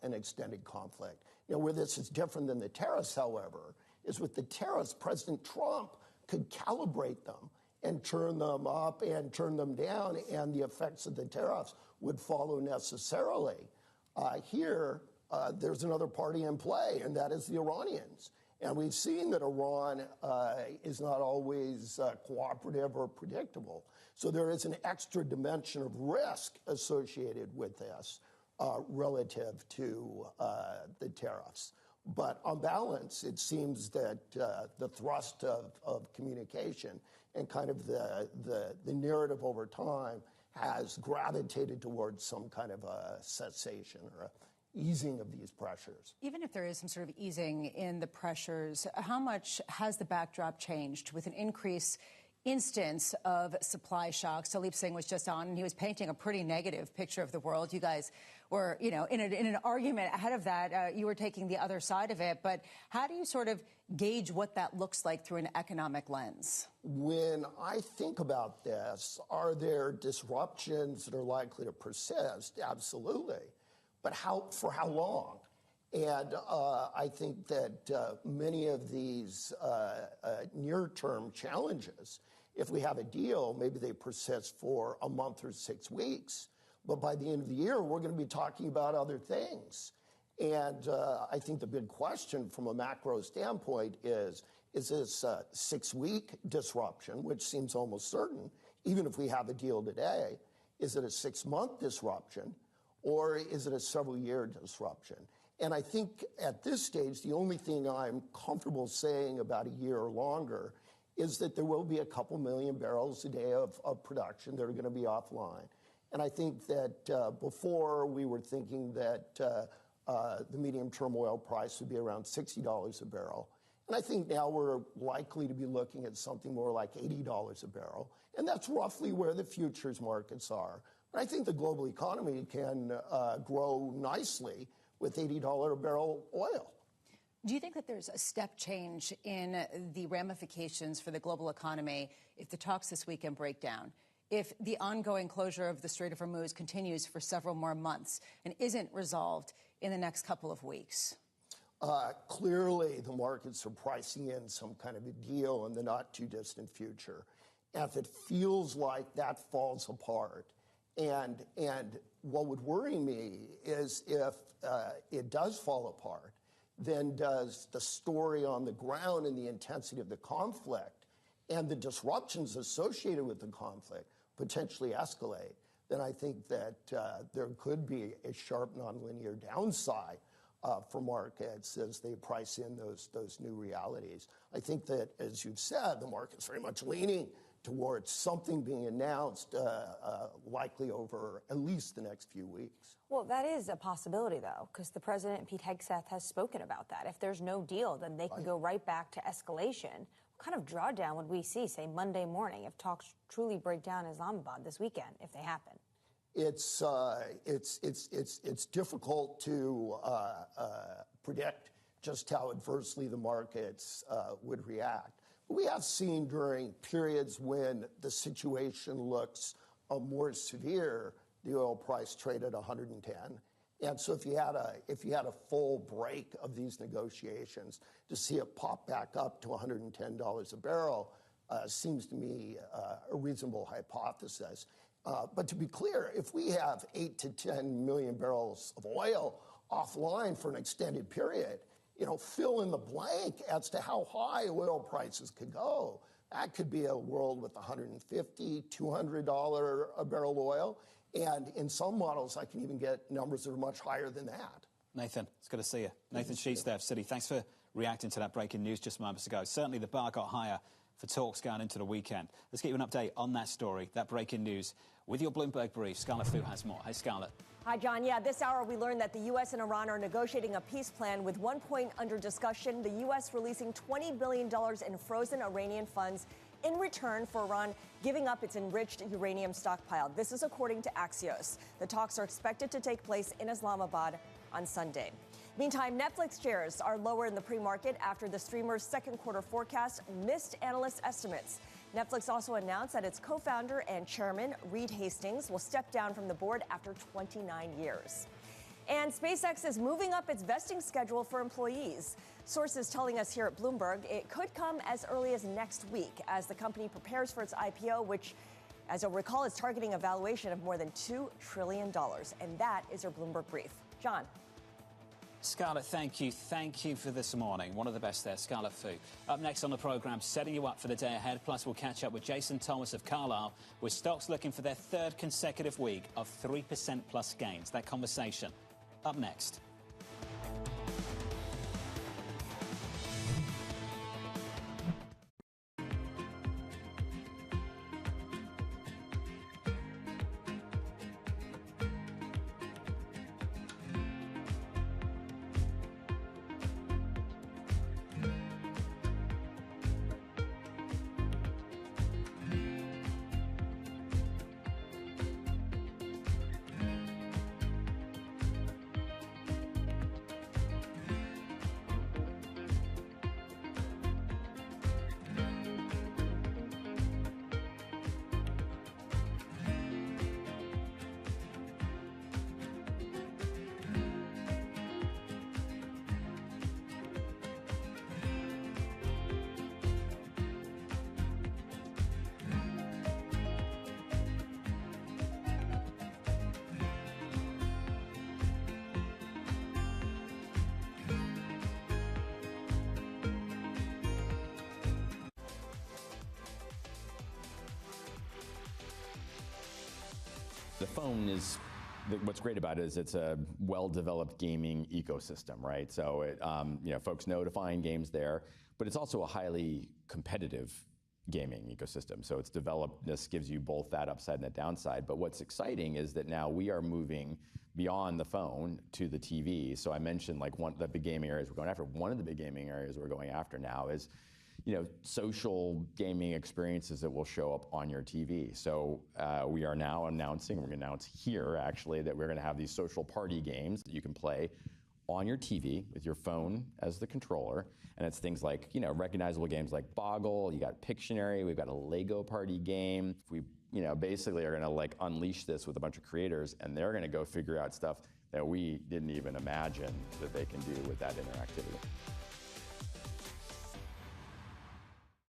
an extended conflict. You know, where this is different than the tariffs, however, is with the tariffs, President Trump could calibrate them and turn them up and turn them down, and the effects of the tariffs would follow necessarily. Here, there's another party in play, and that is the Iranians. And we've seen that Iran is not always cooperative or predictable. So there is an extra dimension of risk associated with this relative to the tariffs. But on balance, it seems that the thrust of communication and kind of the narrative over time has gravitated towards some kind of a cessation or a easing of these pressures. Even if there is some sort of easing in the pressures, how much has the backdrop changed with an increase instance of supply shocks? Talib Singh was just on, and he was painting a pretty negative picture of the world. You guys were, you know, in an argument ahead of that. You were taking the other side of it. But how do you sort of gauge what that looks like through an economic lens? When I think about this, are there disruptions that are likely to persist? Absolutely. But for how long? And I think that many of these near-term challenges, if we have a deal, maybe they persist for a month or 6 weeks. But by the end of the year, we're going to be talking about other things. And I think the big question from a macro standpoint is this a 6-week disruption, which seems almost certain, even if we have a deal today? Is it a 6-month disruption, or is it a several-year disruption? And I think at this stage, the only thing I'm comfortable saying about a year or longer is that there will be a couple million barrels a day of production that are going to be offline. And I think that before we were thinking that the medium-term oil price would be around $60 a barrel. And I think now we're likely to be looking at something more like $80 a barrel. And that's roughly where the futures markets are. But I think the global economy can grow nicely with $80 a barrel oil. Do you think that there's a step change in the ramifications for the global economy if the talks this weekend break down? If the ongoing closure of the Strait of Hormuz continues for several more months and isn't resolved in the next couple of weeks? Clearly, the markets are pricing in some kind of a deal in the not-too-distant future. And if it feels like that falls apart, and what would worry me is if it does fall apart, then does the story on the ground and the intensity of the conflict and the disruptions associated with the conflict potentially escalate? Then I think that there could be a sharp nonlinear downside for markets as they price in those new realities. I think that, as you've said, the market's very much leaning towards something being announced likely over at least the next few weeks. Well, that is a possibility, though, because the president, Pete Hegseth, has spoken about that. If there's no deal, then they can go right back to escalation. What kind of drawdown would we see, say, Monday morning if talks truly break down in Islamabad this weekend, if they happen? It's difficult to predict just how adversely the markets would react. We have seen during periods when the situation looks more severe, the oil price trade at 110. And so if you had a full break of these negotiations, to see it pop back up to $110 a barrel seems to me a reasonable hypothesis. But to be clear, if we have 8 to 10 million barrels of oil offline for an extended period, fill in the blank as to how high oil prices could go. That could be a world with $150, $200 a barrel oil. And in some models, I can even get numbers that are much higher than that. Nathan, it's good to see you. Nathan Sheets there, Citi. Thanks for reacting to that breaking news just moments ago. Certainly the bar got higher for talks going into the weekend. Let's get you an update on that story, that breaking news, with your Bloomberg brief. Scarlett Fu has more. Hey, Scarlett. Hi, John. Yeah, this hour we learned that the U.S. and Iran are negotiating a peace plan with one point under discussion, the U.S. releasing $20 billion in frozen Iranian funds in return for Iran giving up its enriched uranium stockpile. This is according to Axios. The talks are expected to take place in Islamabad on Sunday. Meantime, Netflix shares are lower in the pre-market after the streamer's second quarter forecast missed analyst estimates. Netflix also announced that its co-founder and chairman, Reed Hastings, will step down from the board after 29 years. And SpaceX is moving up its vesting schedule for employees. Sources telling us here at Bloomberg it could come as early as next week as the company prepares for its IPO, which, as you'll recall, is targeting a valuation of more than $2 trillion. And that is your Bloomberg brief. John. Scarlett, thank you. Thank you for this morning. One of the best there, Scarlett Fu. Up next on the programme, setting you up for the day ahead. Plus, we'll catch up with Jason Thomas of Carlisle, with stocks looking for their third consecutive week of 3% plus gains. That conversation up next. The phone is, what's great about it is it's a well-developed gaming ecosystem, right? So it, folks know to find games there, but it's also a highly competitive gaming ecosystem. So it's developed, this gives you both that upside and that downside. But what's exciting is that now we are moving beyond the phone to the TV. So I mentioned like one of the big gaming areas we're going after. One of the big gaming areas we're going after now is social gaming experiences that will show up on your TV. So we are now announcing, we're going to announce here actually, that we're going to have these social party games that you can play on your TV with your phone as the controller. And it's things like, recognizable games like Boggle, you got Pictionary, we've got a Lego party game. We, basically are going to like unleash this with a bunch of creators, and they're going to go figure out stuff that we didn't even imagine that they can do with that interactivity.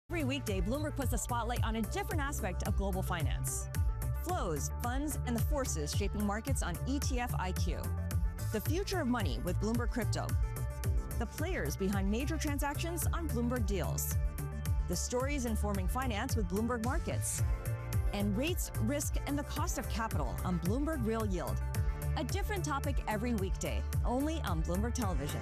Every weekday, Bloomberg puts the spotlight on a different aspect of global finance. Flows, funds, and the forces shaping markets on ETF IQ. The future of money with Bloomberg Crypto. The players behind major transactions on Bloomberg Deals. The stories informing finance with Bloomberg Markets. And rates, risk, and the cost of capital on Bloomberg Real Yield. A different topic every weekday, only on Bloomberg Television.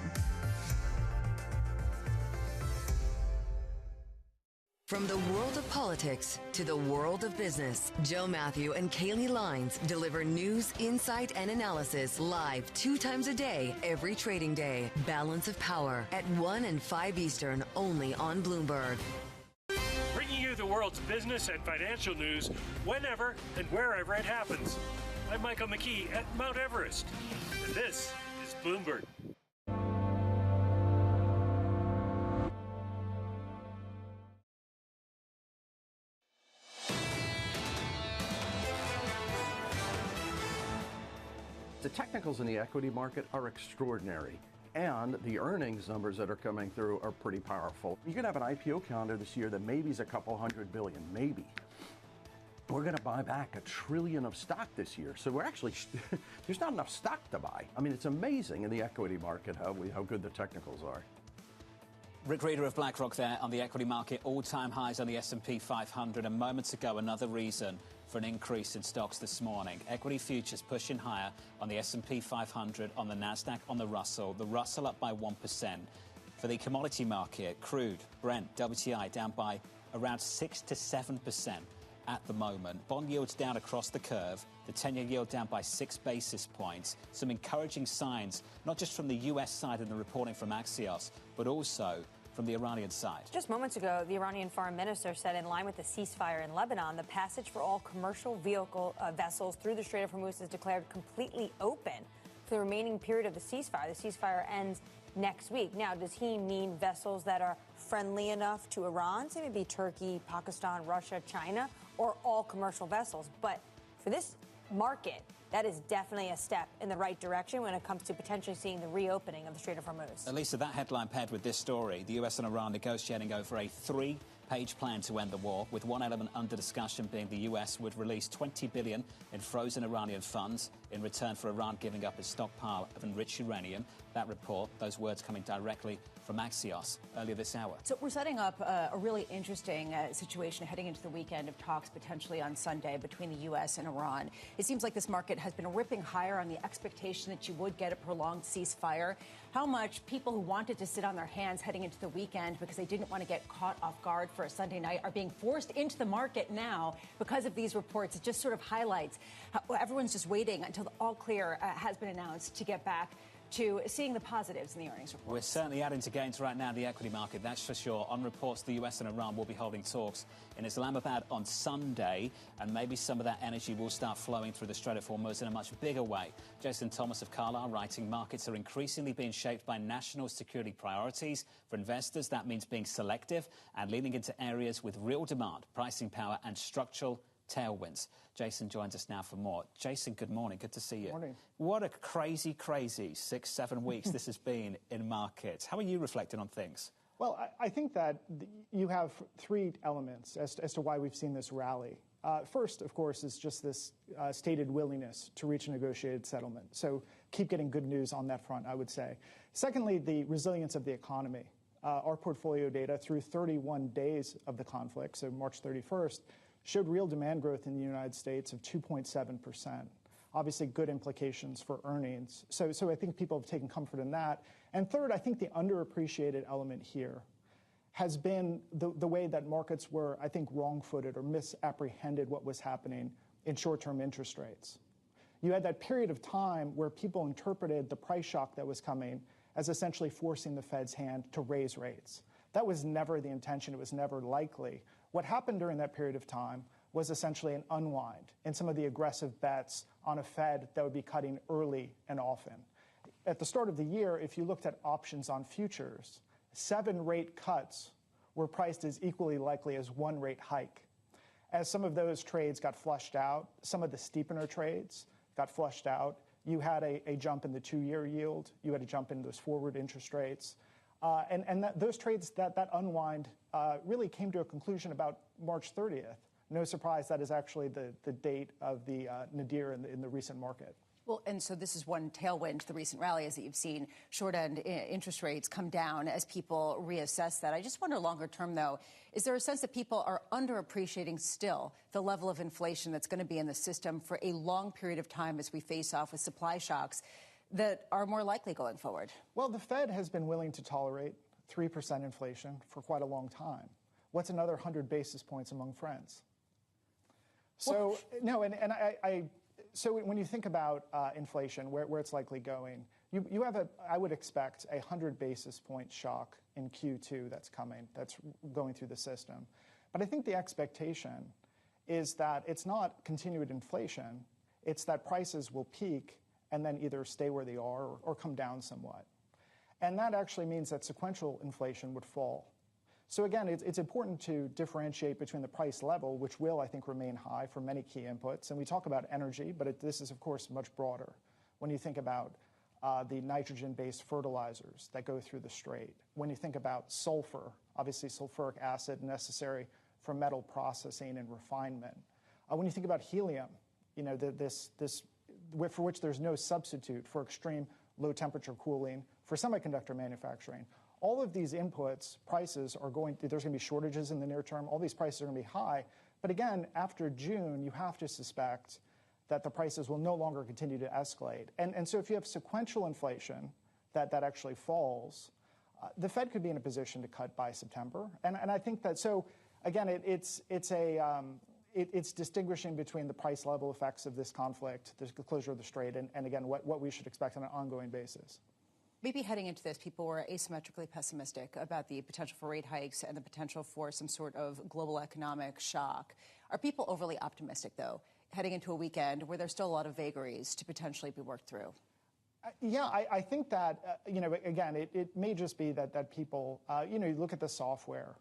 From the world of politics to the world of business, Joe Matthew and Kaylee Lines deliver news, insight, and analysis live 2 times a day, every trading day. Balance of Power at 1 and 5 Eastern, only on Bloomberg. Bringing you the world's business and financial news whenever and wherever it happens. I'm Michael McKee at Mount Everest, and this is Bloomberg. The technicals in the equity market are extraordinary, And the earnings numbers that are coming through are pretty powerful. You could have an IPO calendar this year that maybe is a couple $100 billion, maybe. We're going to buy back $1 trillion of stock this year. So we're actually, there's not enough stock to buy. I mean, it's amazing in the equity market how good the technicals are. Rick Reeder of BlackRock there on the equity market, all-time highs on the S&P 500, and moments ago another reason for an increase in stocks this morning. Equity futures pushing higher on the S&P 500, on the Nasdaq, on the Russell up by 1%. For the commodity market, crude, Brent, WTI down by around 6 to 7% at the moment. Bond yields down across the curve, the 10-year yield down by 6 basis points. Some encouraging signs, not just from the US side in the reporting from Axios, but also from the Iranian side. Just moments ago, the Iranian foreign minister said in line with the ceasefire in Lebanon, the passage for all commercial vessels through the Strait of Hormuz is declared completely open for the remaining period of the ceasefire. The ceasefire ends next week. Now, does he mean vessels that are friendly enough to Iran, say maybe Turkey, Pakistan, Russia, China, or all commercial vessels? But for this market, that is definitely a step in the right direction when it comes to potentially seeing the reopening of the Strait of Hormuz. Elisa, that headline paired with this story, the US and Iran negotiating over a 3-page plan to end the war, with one element under discussion being the US would release $20 billion in frozen Iranian funds in return for Iran giving up its stockpile of enriched uranium. That report, those words coming directly from Axios earlier this hour. So we're setting up a really interesting situation heading into the weekend of talks potentially on Sunday between the U.S. and Iran. It seems like this market has been ripping higher on the expectation that you would get a prolonged ceasefire. How much people who wanted to sit on their hands heading into the weekend because they didn't want to get caught off guard for a Sunday night are being forced into the market now because of these reports. It just sort of highlights how everyone's just waiting until the all clear has been announced to get back to seeing the positives in the earnings report. We're certainly adding to gains right now in the equity market, that's for sure. On reports, the US and Iran will be holding talks in Islamabad on Sunday, and maybe some of that energy will start flowing through the Strait of Hormuz in a much bigger way. Jason Thomas of Carlyle writing, markets are increasingly being shaped by national security priorities. For investors, that means being selective and leaning into areas with real demand, pricing power, and structural tailwinds. Jason joins us now for more. Jason, good morning. Good to see you. Good morning. What a crazy 6-7 weeks this has been in markets. How are you reflecting on things? Well, I think that you have 3 elements as to why we've seen this rally. First, of course, is just this stated willingness to reach a negotiated settlement. So keep getting good news on that front, I would say. Secondly, the resilience of the economy. Our portfolio data through 31 days of the conflict, so March 31st, showed real demand growth in the United States of 2.7%. Obviously, good implications for earnings. So I think people have taken comfort in that. And third, I think the underappreciated element here has been the way that markets were, I think, wrong-footed or misapprehended what was happening in short-term interest rates. You had that period of time where people interpreted the price shock that was coming as essentially forcing the Fed's hand to raise rates. That was never the intention. It was never likely. What happened during that period of time was essentially an unwind in some of the aggressive bets on a Fed that would be cutting early and often. At the start of the year, if you looked at options on futures, 7 rate cuts were priced as equally likely as 1 rate hike. As some of those trades got flushed out, some of the steepener trades got flushed out, you had a jump in the 2-year yield, you had a jump in those forward interest rates. Those trades, that unwind really came to a conclusion about March 30th. No surprise, that is actually the date of the nadir in the recent market. Well, and so this is one tailwind to the recent rally, is that you've seen short-end interest rates come down as people reassess that. I just wonder longer term, though, is there a sense that people are underappreciating still the level of inflation that's going to be in the system for a long period of time as we face off with supply shocks that are more likely going forward? Well, the Fed has been willing to tolerate 3% inflation for quite a long time. What's another 100 basis points among friends? So, no, so when you think about inflation, where it's likely going, you have I would expect a 100 basis point shock in Q2 that's coming, that's going through the system. But I think the expectation is that it's not continued inflation, it's that prices will peak and then either stay where they are or come down somewhat. And that actually means that sequential inflation would fall. So again, it's important to differentiate between the price level, which will, I think, remain high for many key inputs. And we talk about energy, but this is, of course, much broader. When you think about the nitrogen-based fertilizers that go through the strait. When you think about sulfur, obviously sulfuric acid necessary for metal processing and refinement. When you think about helium, you know, for which there's no substitute for extreme low temperature cooling for semiconductor manufacturing. All of these inputs, prices are there's going to be shortages in the near term. All these prices are going to be high. But again, after June, you have to suspect that the prices will no longer continue to escalate. And so if you have sequential inflation that actually falls, the Fed could be in a position to cut by September. And I think that, so again, it's distinguishing between the price level effects of this conflict, the closure of the strait, and again, what we should expect on an ongoing basis. Maybe heading into this, people were asymmetrically pessimistic about the potential for rate hikes and the potential for some sort of global economic shock. Are people overly optimistic, though, heading into a weekend where there's still a lot of vagaries to potentially be worked through? Yeah, I think that, you know, again, it may just be that people, you know, you look at the software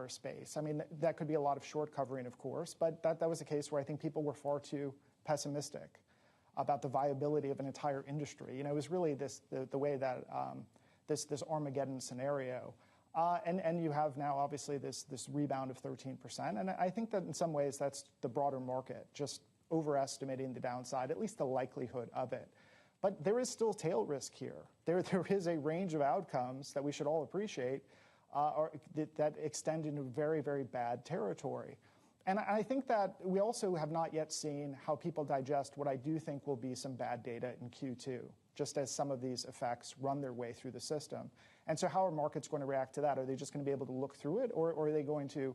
space. I mean, that could be a lot of short covering, of course, but that was a case where I think people were far too pessimistic about the viability of an entire industry. You know, it was really the way that this Armageddon scenario. And you have now, obviously, this rebound of 13%. And I think that in some ways that's the broader market, just overestimating the downside, at least the likelihood of it. But there is still tail risk here. There is a range of outcomes that we should all appreciate that extend into very, very bad territory. And I think that we also have not yet seen how people digest what I do think will be some bad data in Q2, just as some of these effects run their way through the system. And so how are markets going to react to that? Are they just going to be able to look through it, or are they going to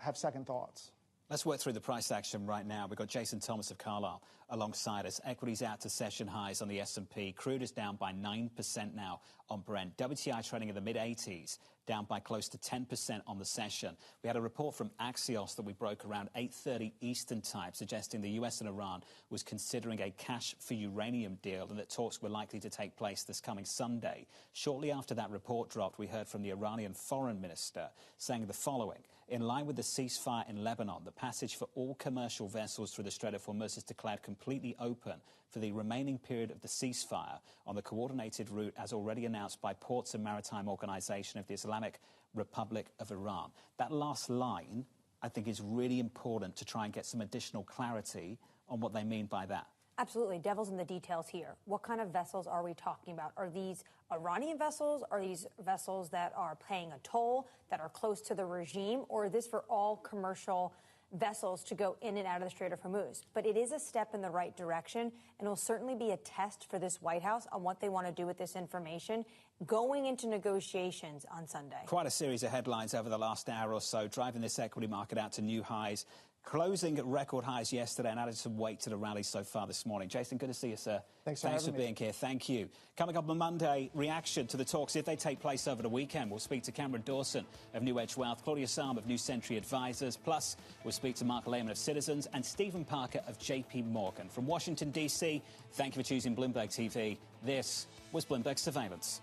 have second thoughts? Let's work through the price action right now. We've got Jason Thomas of Carlisle alongside us. Equities out to session highs on the S&P. Crude is down by 9% now on Brent. WTI trading in the mid-80s, down by close to 10% on the session. We had a report from Axios that we broke around 8:30 Eastern time, suggesting the US and Iran was considering a cash for uranium deal and that talks were likely to take place this coming Sunday. Shortly after that report dropped, we heard from the Iranian foreign minister saying the following. In line with the ceasefire in Lebanon, the passage for all commercial vessels through the Strait of Hormuz is declared completely open for the remaining period of the ceasefire on the coordinated route as already announced by Ports and Maritime Organization of the Islamic Republic of Iran. That last line, I think, is really important to try and get some additional clarity on what they mean by that. Absolutely. Devil's in the details here. What kind of vessels are we talking about? Are these Iranian vessels? Are these vessels that are paying a toll, that are close to the regime? Or is this for all commercial vessels to go in and out of the Strait of Hormuz? But it is a step in the right direction, and will certainly be a test for this White House on what they want to do with this information going into negotiations on Sunday. Quite a series of headlines over the last hour or so, driving this equity market out to new highs. Closing at record highs yesterday and added some weight to the rally so far this morning. Jason, good to see you, sir. Thanks for being here. Thank you. Coming up on Monday, reaction to the talks if they take place over the weekend. We'll speak to Cameron Dawson of New Edge Wealth, Claudia Salm of New Century Advisors. Plus, we'll speak to Mark Lehman of Citizens and Stephen Parker of JP Morgan. From Washington, D.C., thank you for choosing Bloomberg TV. This was Bloomberg Surveillance.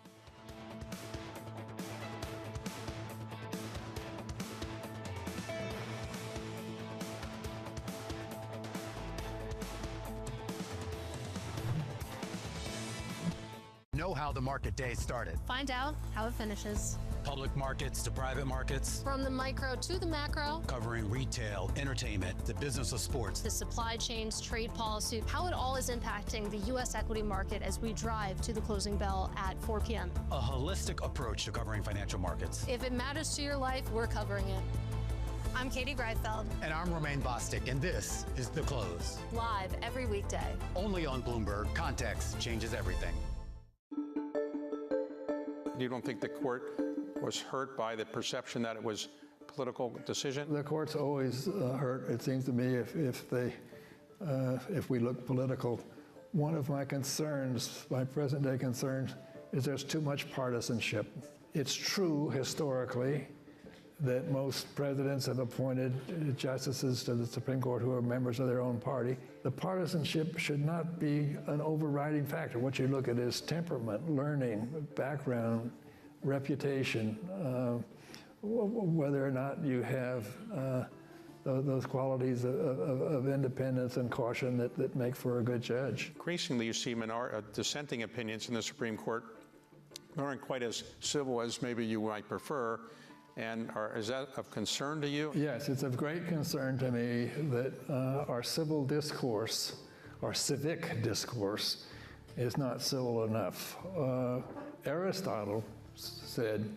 Know how the market day started. Find out how it finishes. Public markets to private markets. From the micro to the macro. Covering retail, entertainment, the business of sports. The supply chains, trade policy, how it all is impacting the U.S. equity market as we drive to the closing bell at 4 p.m. A holistic approach to covering financial markets. If it matters to your life, we're covering it. I'm Katie Greifeld. And I'm Romaine Bostic, and this is The Close. Live every weekday. Only on Bloomberg. Context changes everything. You don't think the court was hurt by the perception that it was a political decision? The court's always hurt, it seems to me, if we look political. One of my concerns, my present-day concerns, is there's too much partisanship. It's true historically that most presidents have appointed justices to the Supreme Court who are members of their own party. The partisanship should not be an overriding factor. What you look at is temperament, learning, background, reputation, whether or not you have those qualities of independence and caution that make for a good judge. Increasingly, you see dissenting opinions in the Supreme Court aren't quite as civil as maybe you might prefer. And is that of concern to you? Yes, it's of great concern to me that our civil discourse, our civic discourse, is not civil enough. Aristotle said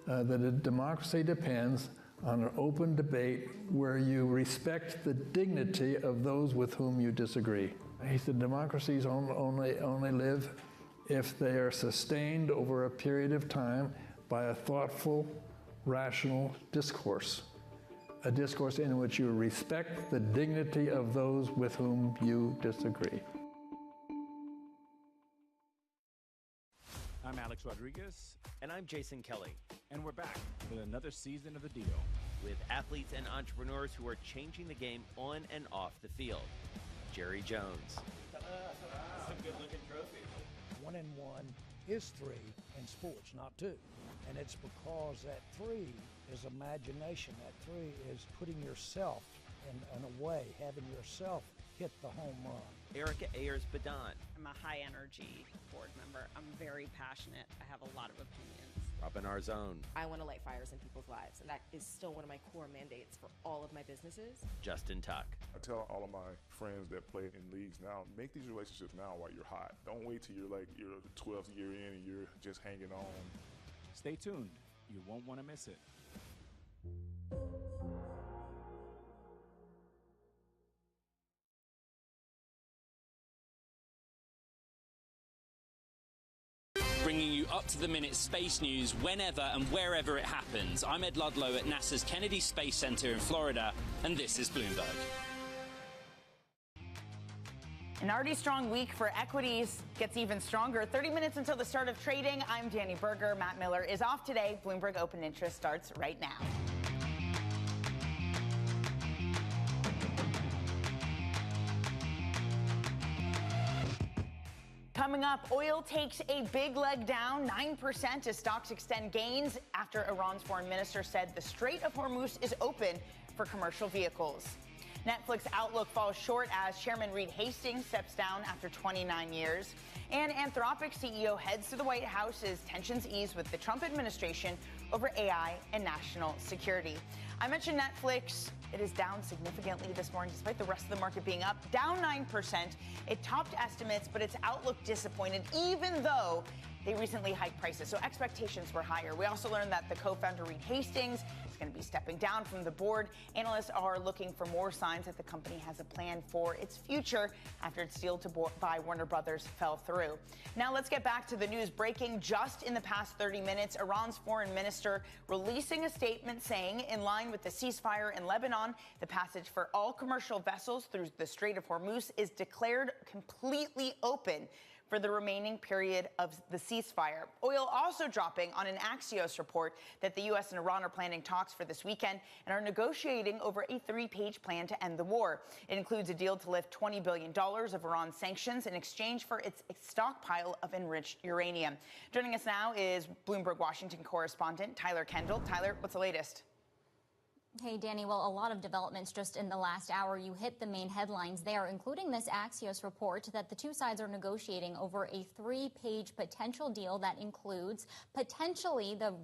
that a democracy depends on an open debate where you respect the dignity of those with whom you disagree. He said democracies only live if they are sustained over a period of time by a thoughtful, rational discourse, a discourse in which you respect the dignity of those with whom you disagree. I'm Alex Rodriguez. And I'm Jason Kelly. And we're back with another season of The Deal. With athletes and entrepreneurs who are changing the game on and off the field. Jerry Jones. Some good-looking trophies. 1 and 1 is 3 in sports, not 2. And it's because that 3 is imagination. That 3 is putting yourself in a way, having yourself hit the home run. Erica Ayers-Badon. I'm a high-energy board member. I'm very passionate. I have a lot of opinions. Robin Arzone. I want to light fires in people's lives, and that is still one of my core mandates for all of my businesses. Justin Tuck. I tell all of my friends that play in leagues now, make these relationships now while you're hot. Don't wait till you're like your 12th year in and you're just hanging on. Stay tuned. You won't want to miss it. Bringing you up-to-the-minute space news whenever and wherever it happens. I'm Ed Ludlow at NASA's Kennedy Space Center in Florida, and this is Bloomberg. An already strong week for equities gets even stronger. 30 minutes until the start of trading. I'm Danny Berger. Matt Miller is off today. Bloomberg Open Interest starts right now. Coming up, oil takes a big leg down, 9% as stocks extend gains after Iran's foreign minister said the Strait of Hormuz is open for commercial vehicles. Netflix outlook falls short as Chairman Reed Hastings steps down after 29 years. And Anthropic CEO heads to the White House as tensions ease with the Trump administration over AI and national security. I mentioned Netflix. It is down significantly this morning, despite the rest of the market being up, down 9%. It topped estimates, but its outlook disappointed, even though they recently hiked prices, so expectations were higher. We also learned that the co-founder, Reed Hastings, is going to be stepping down from the board. Analysts are looking for more signs that the company has a plan for its future after its deal to buy Warner Brothers fell through. Now let's get back to the news breaking just in the past 30 minutes. Iran's foreign minister releasing a statement saying, in line with the ceasefire in Lebanon, the passage for all commercial vessels through the Strait of Hormuz is declared completely open for the remaining period of the ceasefire. Oil also dropping on an Axios report that the U.S. and Iran are planning talks for this weekend and are negotiating over a 3-page plan to end the war. It includes a deal to lift $20 billion of Iran sanctions in exchange for its stockpile of enriched uranium. Joining us now is Bloomberg Washington correspondent Tyler Kendall. Tyler, what's the latest? Hey, Danny. Well, a lot of developments just in the last hour. You hit the main headlines there, including this Axios report that the two sides are negotiating over a 3-page potential deal that includes potentially the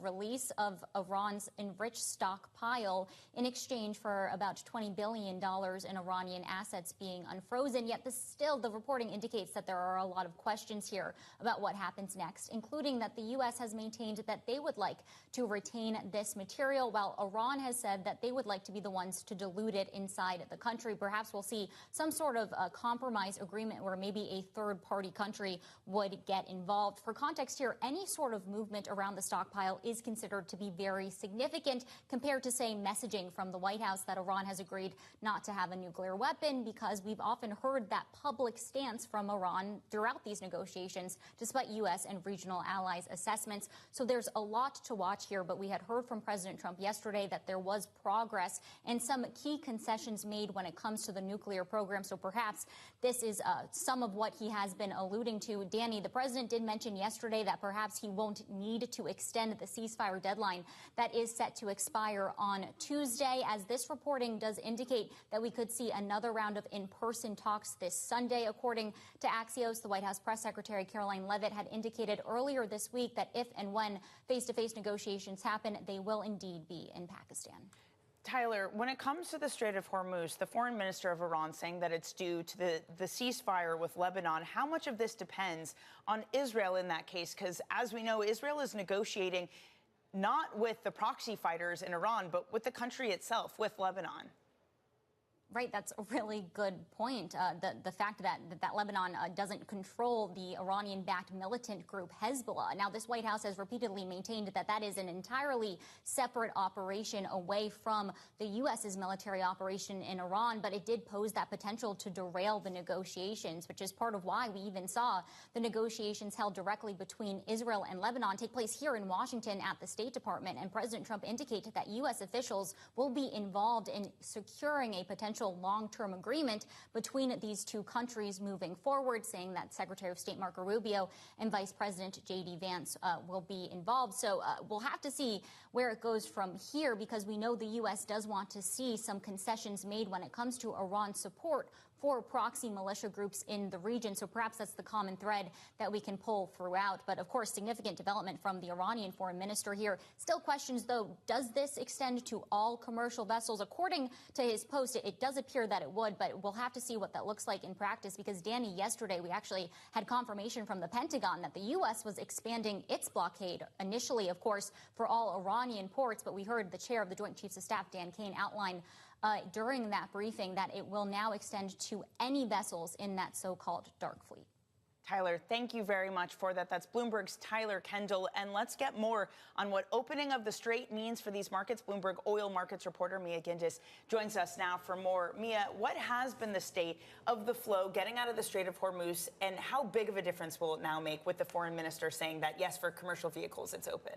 release of Iran's enriched stockpile in exchange for about $20 billion in Iranian assets being unfrozen. Yet the reporting indicates that there are a lot of questions here about what happens next, including that the U.S. has maintained that they would like to retain this material, while Iran has said that they would like to be the ones to dilute it inside the country. Perhaps we'll see some sort of compromise agreement where maybe a third-party country would get involved. For context here, any sort of movement around the stockpile is considered to be very significant compared to, say, messaging from the White House that Iran has agreed not to have a nuclear weapon, because we've often heard that public stance from Iran throughout these negotiations, despite U.S. and regional allies' assessments. So there's a lot to watch here, but we had heard from President Trump yesterday that there was progress and some key concessions made when it comes to the nuclear program. So perhaps this is some of what he has been alluding to. Danny, the president did mention yesterday that perhaps he won't need to extend the ceasefire deadline that is set to expire on Tuesday, as this reporting does indicate that we could see another round of in-person talks this Sunday. According to Axios, the White House press secretary Caroline Leavitt had indicated earlier this week that if and when face-to-face negotiations happen, they will indeed be in Pakistan. Tyler, when it comes to the Strait of Hormuz, the foreign minister of Iran saying that it's due to the ceasefire with Lebanon, how much of this depends on Israel in that case? Because as we know, Israel is negotiating not with the proxy fighters in Iran, but with the country itself, with Lebanon. Right, that's a really good point. The fact that Lebanon doesn't control the Iranian-backed militant group Hezbollah. Now, this White House has repeatedly maintained that that is an entirely separate operation away from the U.S.'s military operation in Iran, but it did pose that potential to derail the negotiations, which is part of why we even saw the negotiations held directly between Israel and Lebanon take place here in Washington at the State Department. And President Trump indicated that U.S. officials will be involved in securing a potential long-term agreement between these two countries moving forward, saying that Secretary of State Marco Rubio and Vice President J.D. Vance will be involved. So we'll have to see where it goes from here, because we know the U.S. does want to see some concessions made when it comes to Iran's support for proxy militia groups in the region. So perhaps that's the common thread that we can pull throughout. But of course, significant development from the Iranian foreign minister here. Still questions, though, does this extend to all commercial vessels? According to his post, it does appear that it would, but we'll have to see what that looks like in practice, because, Danny, yesterday we actually had confirmation from the Pentagon that the U.S. was expanding its blockade, initially, of course, for all Iranian ports. But we heard the chair of the Joint Chiefs of Staff, Dan Kane, outline during that briefing that it will now extend to any vessels in that so-called dark fleet. Tyler, thank you very much for that. That's Bloomberg's Tyler Kendall. And let's get more on what opening of the Strait means for these markets. Bloomberg oil markets reporter Mia Gindis joins us now for more. Mia, what has been the state of the flow getting out of the Strait of Hormuz, and how big of a difference will it now make with the foreign minister saying that, yes, for commercial vehicles, it's open?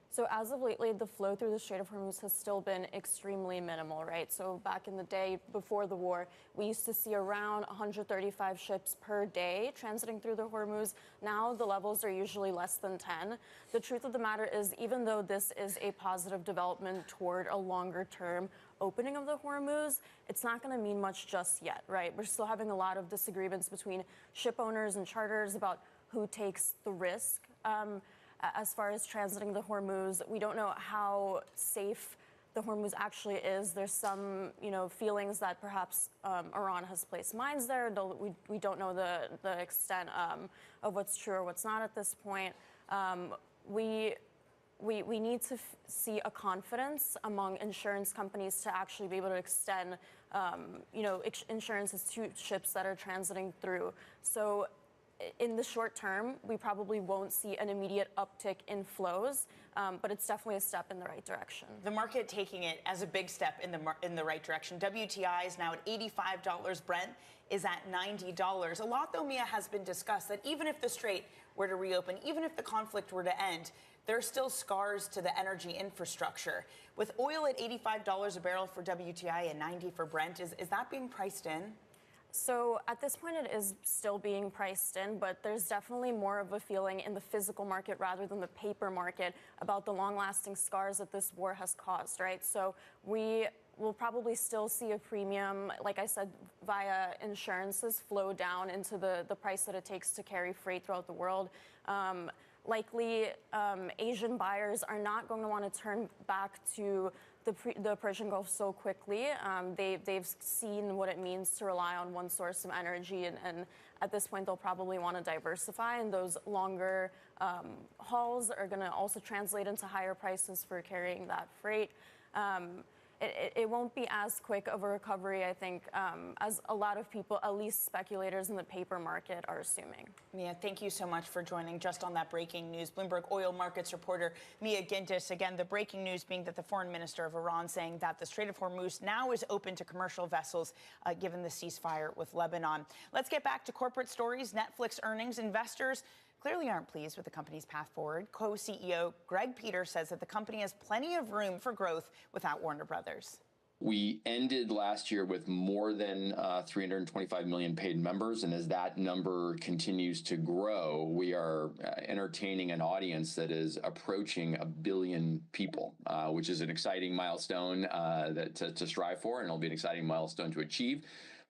So as of lately, the flow through the Strait of Hormuz has still been extremely minimal, right? So back in the day before the war, we used to see around 135 ships per day transiting through the Hormuz. Now the levels are usually less than 10. The truth of the matter is, even though this is a positive development toward a longer-term opening of the Hormuz, it's not going to mean much just yet, right? We're still having a lot of disagreements between ship owners and charters about who takes the risk. As far as transiting the Hormuz, we don't know how safe the Hormuz actually is. There's some, feelings that perhaps Iran has placed mines there. We don't know the extent of what's true or what's not at this point. We need to see a confidence among insurance companies to actually be able to extend, insurances to ships that are transiting through. So in the short term, we probably won't see an immediate uptick in flows, but it's definitely a step in the right direction. The market taking it as a big step in the right direction. WTI is now at $85. Brent is at $90. A lot, though, Mia, has been discussed that even if the Strait were to reopen, even if the conflict were to end, there are still scars to the energy infrastructure. With oil at $85 a barrel for WTI and $90 for Brent, is that being priced in? So at this point, it is still being priced in, but there's definitely more of a feeling in the physical market rather than the paper market about the long-lasting scars that this war has caused, right? So we will probably still see a premium, like I said, via insurances flow down into the price that it takes to carry freight throughout the world. Likely, Asian buyers are not going to want to turn back to the Persian Gulf so quickly. They've seen what it means to rely on one source of energy, and at this point, they'll probably want to diversify, and those longer hauls are going to also translate into higher prices for carrying that freight. It won't be as quick of a recovery, I think, as a lot of people, at least speculators in the paper market, are assuming. Mia, thank you so much for joining just on that breaking news. Bloomberg oil markets reporter Mia Gindis. Again, the breaking news being that the foreign minister of Iran saying that the Strait of Hormuz now is open to commercial vessels given the ceasefire with Lebanon. Let's get back to corporate stories. Netflix earnings. Investors clearly aren't pleased with the company's path forward. Co-CEO Greg Peters says that the company has plenty of room for growth without Warner Brothers. We ended last year with more than 325 million paid members, and as that number continues to grow, we are entertaining an audience that is approaching 1 billion people, which is an exciting milestone to strive for, and it'll be an exciting milestone to achieve.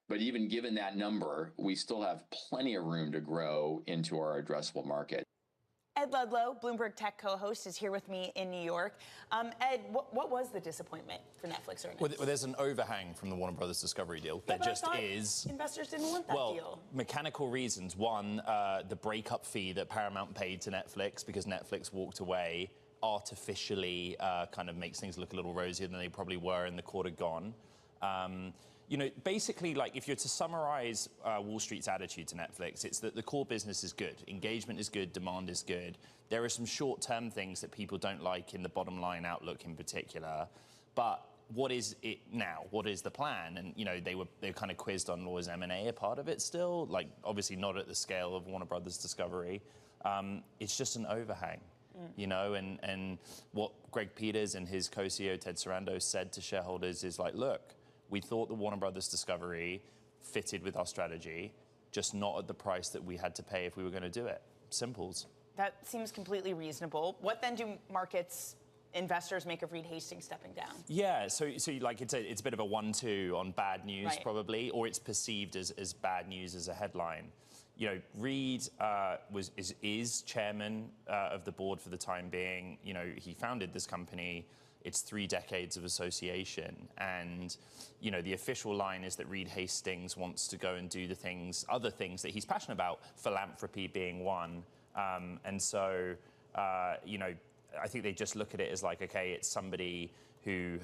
But even given that number, we still have plenty of room to grow into our addressable market. Ed Ludlow, Bloomberg Tech co-host, is here with me in New York. Ed, what was the disappointment for Netflix earnings? Well, there's an overhang from the Warner Brothers Discovery deal. Yeah, there just is. Investors didn't want that deal. Mechanical reasons. One, the breakup fee that Paramount paid to Netflix because Netflix walked away artificially kind of makes things look a little rosier than they probably were in the quarter gone. You know, basically, like, if you're to summarize Wall Street's attitude to Netflix, it's that the core business is good. Engagement is good. Demand is good. There are some short-term things that people don't like in the bottom line outlook in particular. But what is it now? What is the plan? And, you know, they were kind of quizzed on was M&A a part of it still? Like, obviously not at the scale of Warner Brothers Discovery. It's just an overhang. You know, and what Greg Peters and his co-CEO Ted Sarandos said to shareholders is like, look, we thought the Warner Brothers Discovery fitted with our strategy, just not at the price that we had to pay if we were going to do it. Simples. That seems completely reasonable. What then do investors make of Reed Hastings stepping down? Yeah, so like it's a bit of a 1-2 on bad news, Right. Probably, or it's perceived as bad news as a headline. You know, Reed is chairman of the board for the time being. You know, he founded this company. It's 3 decades of association. And, you know, the official line is that Reed Hastings wants to go and do other things that he's passionate about, philanthropy being one. And so, you know, I think they just look at it as like, okay, it's somebody who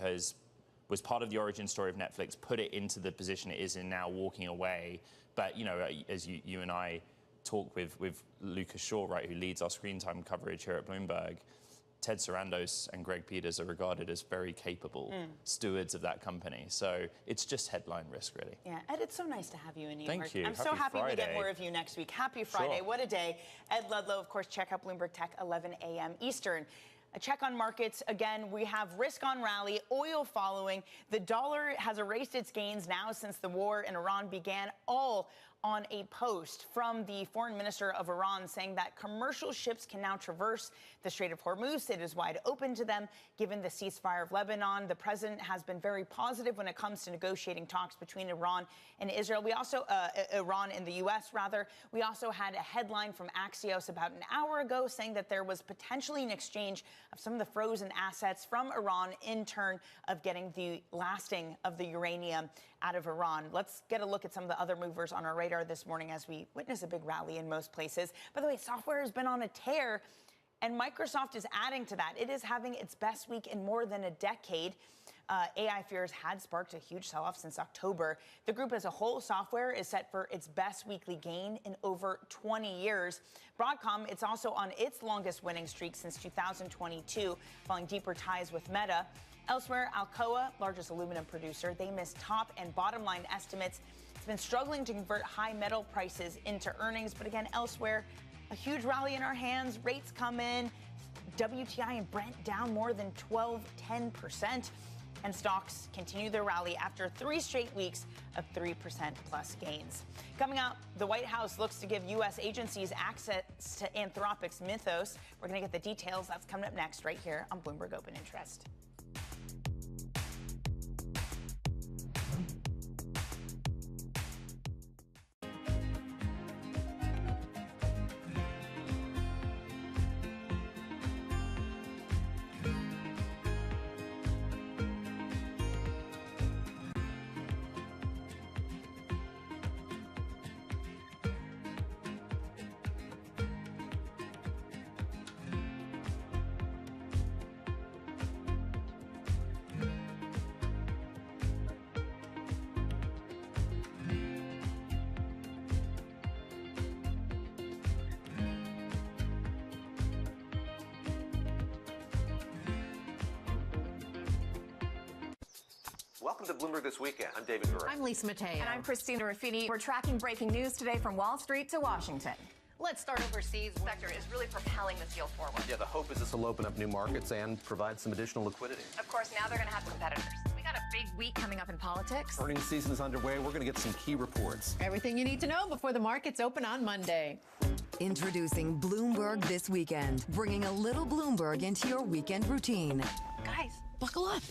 was part of the origin story of Netflix, put it into the position it is in now, walking away. But, you know, as you and I talk with Lucas Shaw, right, who leads our screen time coverage here at Bloomberg, Ted Sarandos and Greg Peters are regarded as very capable stewards of that company. So it's just headline risk, really. Yeah, Ed, it's so nice to have you in New York. Thank you. I'm so happy we get Friday. more of you next week. Happy Friday. Sure. What a day. Ed Ludlow, of course, check out Bloomberg Tech, 11 a.m. Eastern. A check on markets. Again, we have risk on rally, oil following. The dollar has erased its gains now since the war in Iran began, all on a post from the foreign minister of Iran saying that commercial ships can now traverse the Strait of Hormuz. It is wide open to them, given the ceasefire of Lebanon. The president has been very positive when it comes to negotiating talks between Iran and Israel. We also, Iran and the U.S., rather. We also had a headline from Axios about an hour ago saying that there was potentially an exchange of some of the frozen assets from Iran in turn of getting the lasting of the uranium out of Iran. Let's get a look at some of the other movers on our radar this morning as we witness a big rally in most places. By the way, software has been on a tear, and Microsoft is adding to that. It is having its best week in more than a decade. AI fears had sparked a huge sell-off since October. The group as a whole, software, is set for its best weekly gain in over 20 years. Broadcom, it's also on its longest winning streak since 2022, following deeper ties with Meta. Elsewhere, Alcoa, largest aluminum producer, they missed top and bottom line estimates. It's been struggling to convert high metal prices into earnings. But again, elsewhere, a huge rally in our hands. Rates come in. WTI and Brent down more than 10%. And stocks continue their rally after 3 straight weeks of 3% plus gains. Coming up, the White House looks to give U.S. agencies access to Anthropic's Mythos. We're going to get the details. That's coming up next right here on Bloomberg Open Interest. Welcome to Bloomberg This Weekend. I'm David Gura. I'm Lisa Mateo. And I'm Christina Ruffini. We're tracking breaking news today from Wall Street to Washington. Let's start overseas. The sector is really propelling this deal forward. Yeah, the hope is this will open up new markets and provide some additional liquidity. Of course, now they're going to have competitors. We got a big week coming up in politics. Earnings season is underway. We're going to get some key reports. Everything you need to know before the markets open on Monday. Introducing Bloomberg This Weekend, bringing a little Bloomberg into your weekend routine. Guys, buckle up.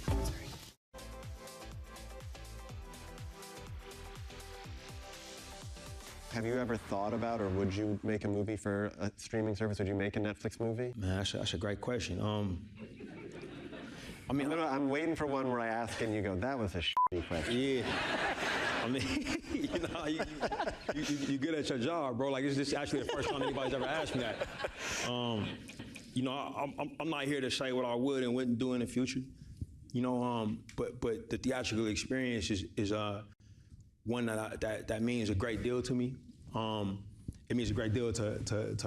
Have you ever thought about, or would you make a movie for a streaming service? Would you make a Netflix movie? Man, that's a great question. I mean, I'm waiting for one where I ask and you go, that was a shitty question. Yeah. I mean, you know, you good at your job, bro. Like, this is actually the first time anybody's ever asked me that. You know, I'm not here to say what I would and wouldn't do in the future. You know, but the theatrical experience is one that means a great deal to me. It means a great deal to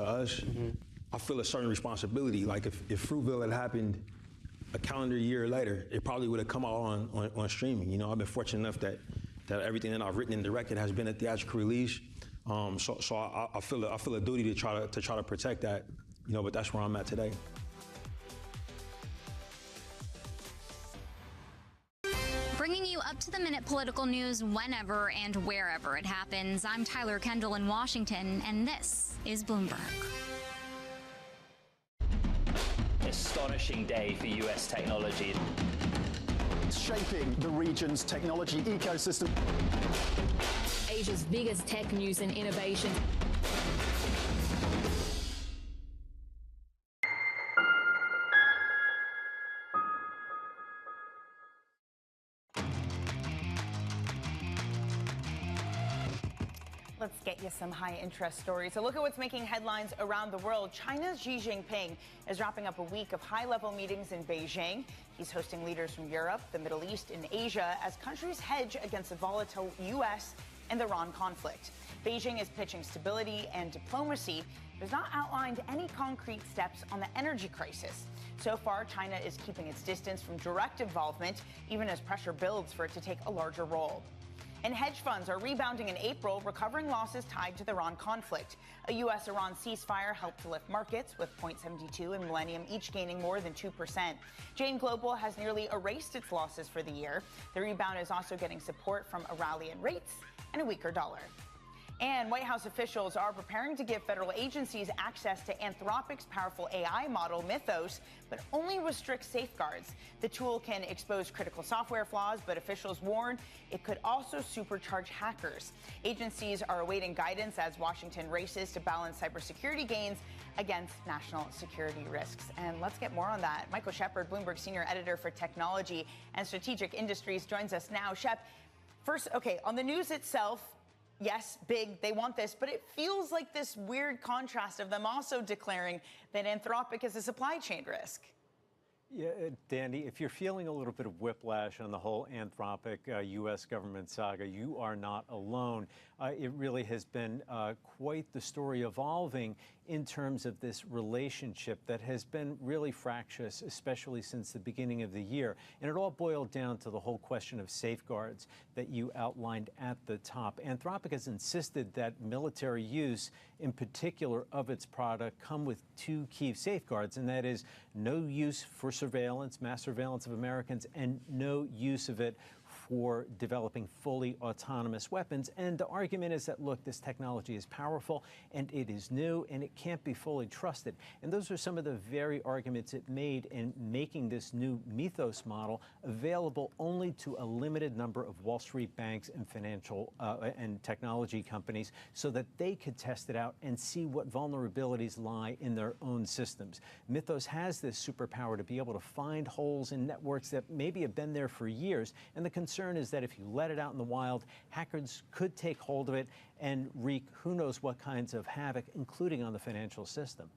us. Mm-hmm. I feel a certain responsibility. Like if Fruitville had happened a calendar year later, it probably would have come out on streaming. You know, I've been fortunate enough that everything that I've written and directed has been a theatrical release. So I feel a duty to try to protect that. You know, but that's where I'm at today. Bringing you up-to-the-minute political news whenever and wherever it happens. I'm Tyler Kendall in Washington, and this is Bloomberg. Astonishing day for U.S. technology. Shaping the region's technology ecosystem. Asia's biggest tech news and innovation. Let's get you some high-interest stories. So look at what's making headlines around the world. China's Xi Jinping is wrapping up a week of high-level meetings in Beijing. He's hosting leaders from Europe, the Middle East, and Asia as countries hedge against the volatile U.S. and Iran conflict. Beijing is pitching stability and diplomacy, but has not outlined any concrete steps on the energy crisis. So far, China is keeping its distance from direct involvement, even as pressure builds for it to take a larger role. And hedge funds are rebounding in April, recovering losses tied to the Iran conflict. A U.S.-Iran ceasefire helped to lift markets, with Point72 and Millennium each gaining more than 2%. Jane Global has nearly erased its losses for the year. The rebound is also getting support from a rally in rates and a weaker dollar. And White House officials are preparing to give federal agencies access to Anthropic's powerful AI model, Mythos, but only restrict safeguards. The tool can expose critical software flaws, but officials warn it could also supercharge hackers. Agencies are awaiting guidance as Washington races to balance cybersecurity gains against national security risks. And let's get more on that. Michael Shepard, Bloomberg Senior Editor for Technology and Strategic Industries, joins us now. Shep, first, okay, on the news itself, yes, big, they want this, but it feels like this weird contrast of them also declaring that Anthropic is a supply chain risk. Yeah, Danny, if you're feeling a little bit of whiplash on the whole Anthropic U.S. government saga, you are not alone. It really has been quite the story evolving in terms of this relationship that has been really fractious, especially since the beginning of the year. And it all boiled down to the whole question of safeguards that you outlined at the top. Anthropic has insisted that military use, in particular of its product, come with two key safeguards, and that is no use for surveillance, mass surveillance of Americans, and no use of it for developing fully autonomous weapons. And the argument is that, look, this technology is powerful and it is new and it can't be fully trusted. And those are some of the very arguments it made in making this new Mythos model available only to a limited number of Wall Street banks and financial and technology companies so that they could test it out and see what vulnerabilities lie in their own systems. Mythos has this superpower to be able to find holes in networks that maybe have been there for years. And the concern is that if you let it out in the wild, hackers could take hold of it and wreak who knows what kinds of havoc, including on the financial system.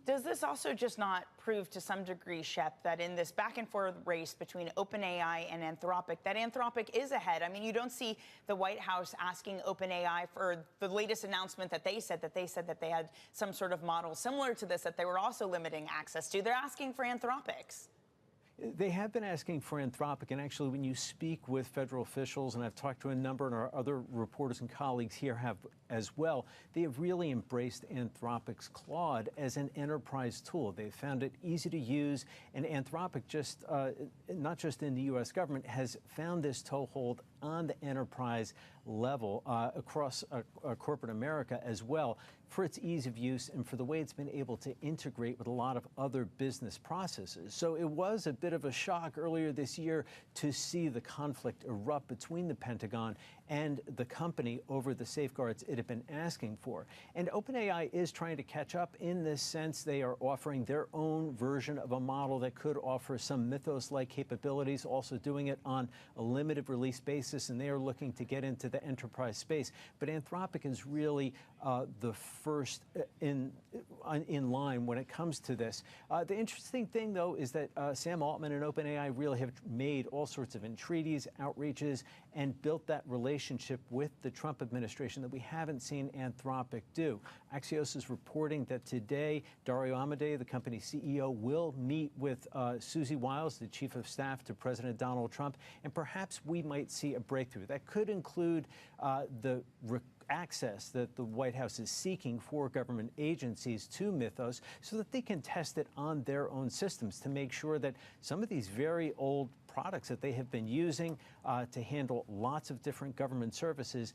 Does this also just not prove to some degree, Shep, that in this back and forth race between OpenAI and Anthropic, that Anthropic is ahead? I mean, you don't see the White House asking OpenAI for the latest announcement that they said that they had some sort of model similar to this that they were also limiting access to. They're asking for Anthropic's. They have been asking for Anthropic, and actually when you speak with federal officials, and I've talked to a number, and our other reporters and colleagues here have as well, they have really embraced Anthropic's Claude as an enterprise tool. They've found it easy to use, and Anthropic, just not just in the U.S. government, has found this toehold on the enterprise level across corporate America as well, for its ease of use and for the way it's been able to integrate with a lot of other business processes. So it was a bit of a shock earlier this year to see the conflict erupt between the Pentagon and the company over the safeguards it had been asking for. And OpenAI is trying to catch up in this sense. They are offering their own version of a model that could offer some Mythos-like capabilities, also doing it on a limited release basis, and they are looking to get into the enterprise space. But Anthropic is really the first in line when it comes to this. The interesting thing, though, is that Sam Altman and OpenAI really have made all sorts of entreaties, outreaches, and built that relationship with the Trump administration that we haven't seen Anthropic do. Axios is reporting that today, Dario Amodei, the company's CEO, will meet with Susie Wiles, the chief of staff to President Donald Trump, and perhaps we might see a breakthrough. That could include the access that the White House is seeking for government agencies to Mythos so that they can test it on their own systems to make sure that some of these very old products that they have been using to handle lots of different government services,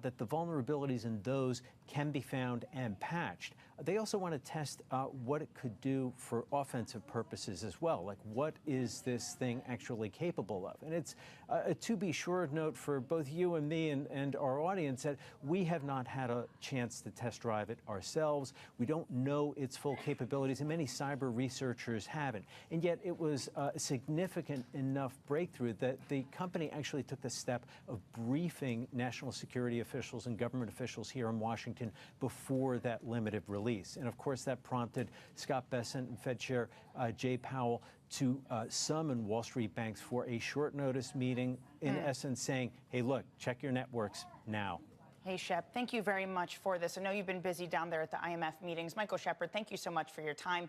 that the vulnerabilities in those can be found and patched. They also want to test what it could do for offensive purposes as well, like what is this thing actually capable of? And it's a to be sure note for both you and me and our audience that we have not had a chance to test drive it ourselves. We don't know its full capabilities, and many cyber researchers haven't. And yet it was a significant enough breakthrough that the company actually took the step of briefing national security officials and government officials here in Washington before that limited release. And of course, that prompted Scott Bessent and Fed Chair Jay Powell to summon Wall Street banks for a short notice meeting, in essence saying, hey, look, check your networks now. Hey, Shep, thank you very much for this. I know you've been busy down there at the IMF meetings. Michael Shepard, thank you so much for your time.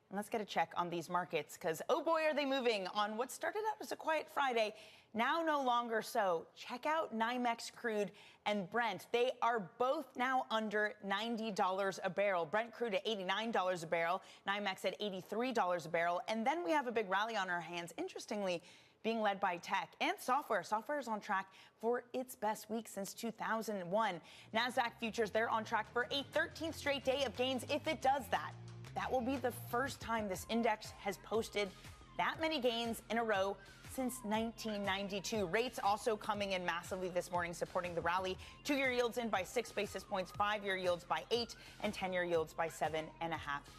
And let's get a check on these markets, because, oh boy, are they moving on what started out as a quiet Friday. Now no longer so. Check out NYMEX crude and Brent. They are both now under $90 a barrel. Brent crude at $89 a barrel, NYMEX at $83 a barrel. And then we have a big rally on our hands, interestingly, being led by tech and software. Software is on track for its best week since 2001. NASDAQ futures, they're on track for a 13th straight day of gains if it does that. That will be the first time this index has posted that many gains in a row since 1992. Rates also coming in massively this morning, supporting the rally. 2-year yields in by 6 basis points, 5-year yields by 8, and 10-year yields by 7.5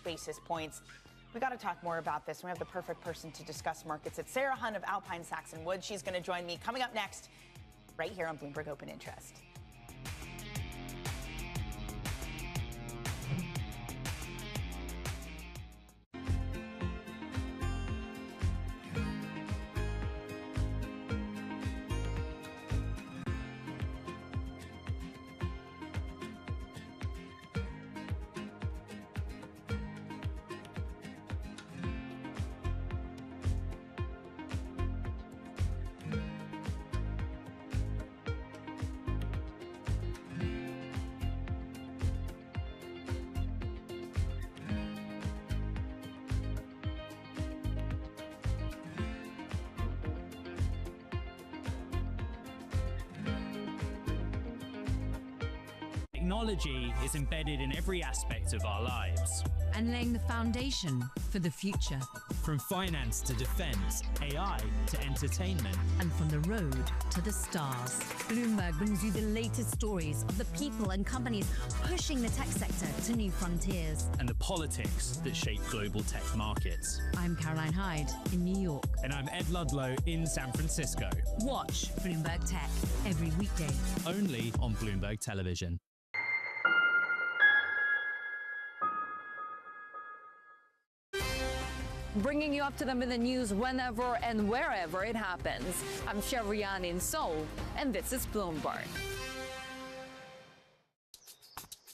basis points. We got to talk more about this. We have the perfect person to discuss markets. It's Sarah Hunt of Alpine Saxon Wood. She's going to join me coming up next, right here on Bloomberg Open Interest. Technology is embedded in every aspect of our lives. And laying the foundation for the future. From finance to defense, AI to entertainment. And from the road to the stars. Bloomberg brings you the latest stories of the people and companies pushing the tech sector to new frontiers. And the politics that shape global tech markets. I'm Caroline Hyde in New York. And I'm Ed Ludlow in San Francisco. Watch Bloomberg Tech every weekday. Only on Bloomberg Television. Bringing you up to them in the news whenever and wherever it happens. I'm Shevrian in Seoul, and this is Bloomberg.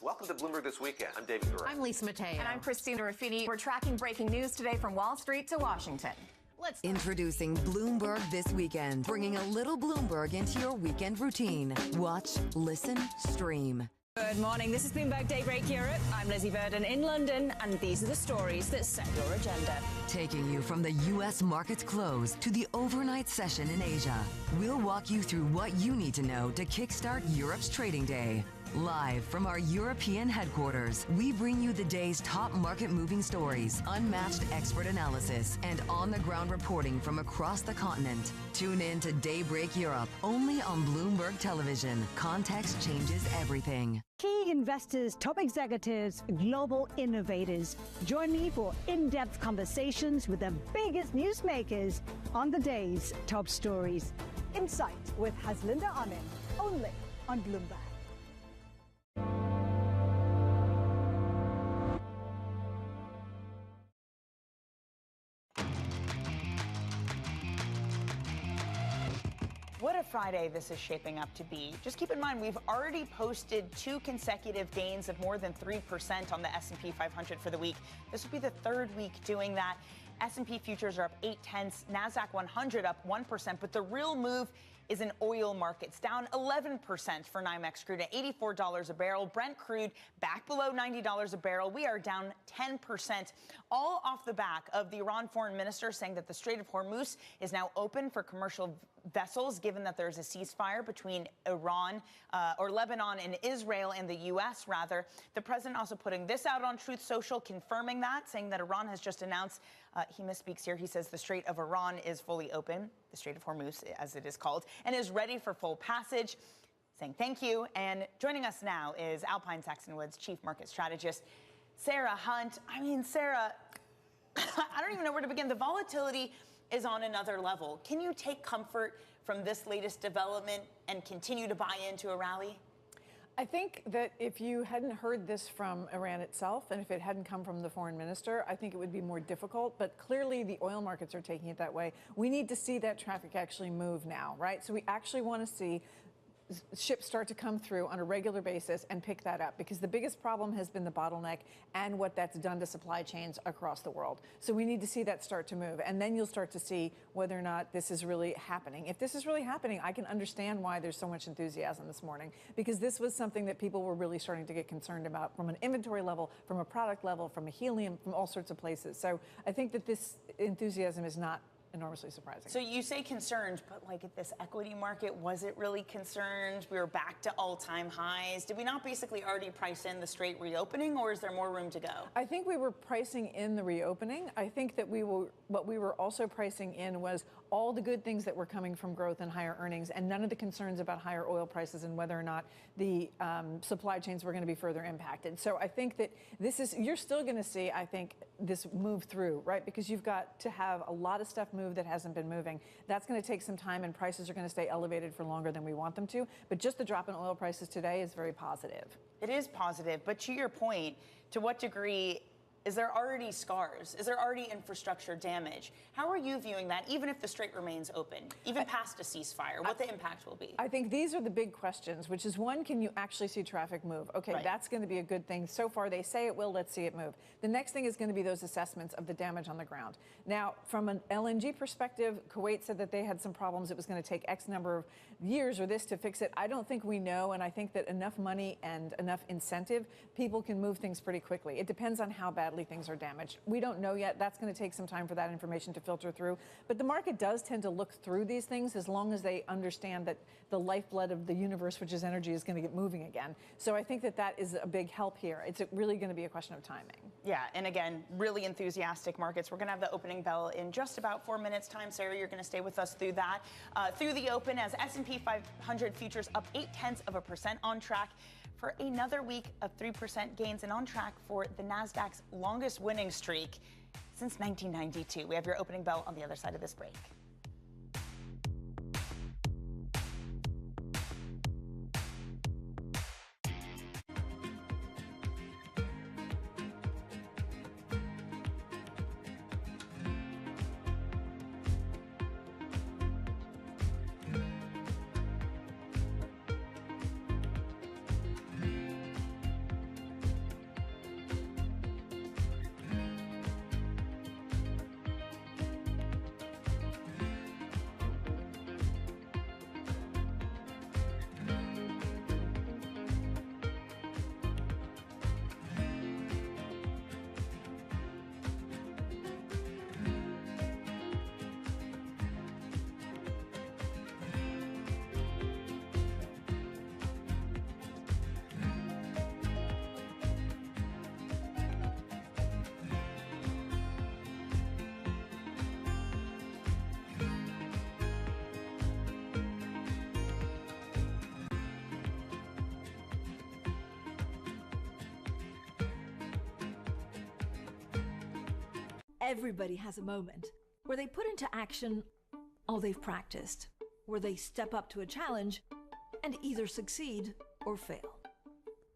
Welcome to Bloomberg This Weekend. I'm David Gura. I'm Lisa Mateo. And I'm Christina Ruffini. We're tracking breaking news today from Wall Street to Washington. Introducing Bloomberg This Weekend, bringing a little Bloomberg into your weekend routine. Watch, listen, stream. Good morning. This is Bloomberg Daybreak Europe. I'm Lizzie Burden in London, and these are the stories that set your agenda. Taking you from the U.S. market's close to the overnight session in Asia, we'll walk you through what you need to know to kickstart Europe's trading day. Live from our European headquarters, we bring you the day's top market-moving stories, unmatched expert analysis, and on-the-ground reporting from across the continent. Tune in to Daybreak Europe, only on Bloomberg Television. Context changes everything. Key investors, top executives, global innovators. Join me for in-depth conversations with the biggest newsmakers on the day's top stories. Insight with Haslinda Amin, only on Bloomberg. What a Friday this is shaping up to be. Just keep in mind, we've already posted 2 consecutive gains of more than 3% on the S&P 500 for the week. This will be the 3rd week doing that. S&P futures are up 0.8, NASDAQ 100 up 1%, but the real move is in oil markets, down 11% for NYMEX crude at $84 a barrel. Brent crude back below $90 a barrel. We are down 10%, all off the back of the Iran foreign minister saying that the Strait of Hormuz is now open for commercial vessels, given that there's a ceasefire between Iran or Lebanon and Israel and the U.S., rather. The president also putting this out on Truth Social, confirming that, saying that Iran has just announced, he misspeaks here, he says the Strait of Iran is fully open, the Strait of Hormuz, as it is called, and is ready for full passage, saying thank you. And joining us now is Alpine Saxon Woods chief market strategist, Sarah Hunt. I mean, Sarah, I don't even know where to begin. The volatility is on another level. Can you take comfort from this latest development and continue to buy into a rally? I think that if you hadn't heard this from Iran itself, and if it hadn't come from the foreign minister, I think it would be more difficult. But clearly the oil markets are taking it that way. We need to see that traffic actually move now, right? So we actually want to see ships start to come through on a regular basis and pick that up, because the biggest problem has been the bottleneck and what that's done to supply chains across the world. So we need to see that start to move, and then you'll start to see whether or not this is really happening. If this is really happening, I can understand why there's so much enthusiasm this morning, because this was something that people were really starting to get concerned about from an inventory level, from a product level, from a helium, from all sorts of places. So I think that this enthusiasm is not enormously surprising. So you say concerned, but like at this equity market, was it really concerned? We were back to all-time highs. Did we not basically already price in the straight reopening, or is there more room to go? I think we were pricing in the reopening. I think that what we were also pricing in was all the good things that were coming from growth and higher earnings, and none of the concerns about higher oil prices and whether or not the supply chains were going to be further impacted. So I think that you're still going to see, I think, this move through, right? Because you've got to have a lot of stuff move that hasn't been moving. That's going to take some time, and prices are going to stay elevated for longer than we want them to. But just the drop in oil prices today is very positive. It is positive, but to your point, to what degree is there already scars? Is there already infrastructure damage? How are you viewing that, even if the strait remains open, even past a ceasefire, what the impact will be? I think these are the big questions, which is, one, can you actually see traffic move? Okay, right. That's going to be a good thing. So far, they say it will. Let's see it move. The next thing is going to be those assessments of the damage on the ground. Now, from an LNG perspective, Kuwait said that they had some problems. It was going to take X number of years or this to fix it. I don't think we know, and I think that enough money and enough incentive, people can move things pretty quickly. It depends on how badly things are damaged. We don't know yet. That's going to take some time for that information to filter through. But the market does tend to look through these things as long as they understand that the lifeblood of the universe, which is energy, is going to get moving again. So I think that that is a big help here. It's really going to be a question of timing. Yeah, and again, really enthusiastic markets. We're going to have the opening bell in just about 4 minutes' time. Sarah, you're going to stay with us through that. Through the open, as S&P 500 futures up 0.8% on track for another week of 3% gains, and on track for the NASDAQ's longest winning streak since 1992. We have your opening bell on the other side of this break. Everybody has a moment where they put into action all they've practiced, where they step up to a challenge and either succeed or fail.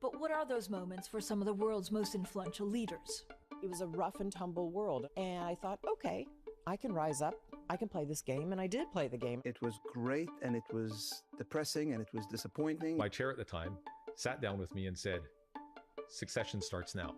But what are those moments for some of the world's most influential leaders? It was a rough and tumble world, and I thought, okay, I can rise up, I can play this game, and I did play the game. It was great, and it was depressing, and it was disappointing. My chair at the time sat down with me and said, "Succession starts now."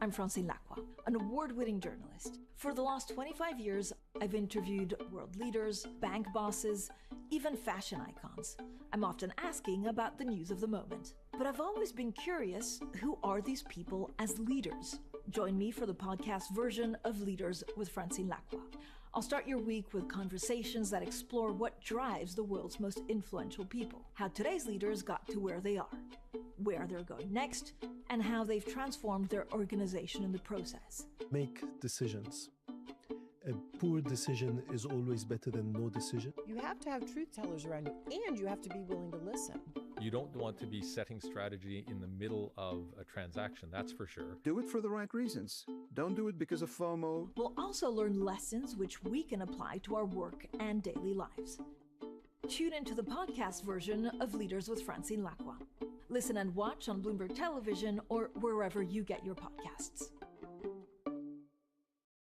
I'm Francine Lacroix, an award-winning journalist. For the last 25 years, I've interviewed world leaders, bank bosses, even fashion icons. I'm often asking about the news of the moment. But I've always been curious, who are these people as leaders? Join me for the podcast version of Leaders with Francine Lacroix. I'll start your week with conversations that explore what drives the world's most influential people, how today's leaders got to where they are, where they're going next, and how they've transformed their organization in the process. Make decisions. A poor decision is always better than no decision. You have to have truth tellers around you, and you have to be willing to listen. You don't want to be setting strategy in the middle of a transaction, that's for sure. Do it for the right reasons. Don't do it because of FOMO. We'll also learn lessons which we can apply to our work and daily lives. Tune into the podcast version of Leaders with Francine Lacroix. Listen and watch on Bloomberg Television or wherever you get your podcasts.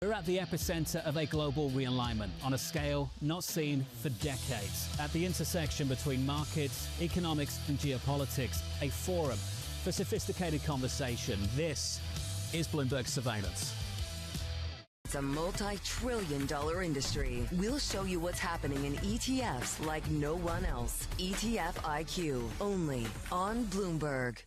We're at the epicenter of a global realignment on a scale not seen for decades. At the intersection between markets, economics, and geopolitics, a forum for sophisticated conversation. This is Bloomberg Surveillance. It's a multi-trillion-dollar industry. We'll show you what's happening in ETFs like no one else. ETF IQ, only on Bloomberg.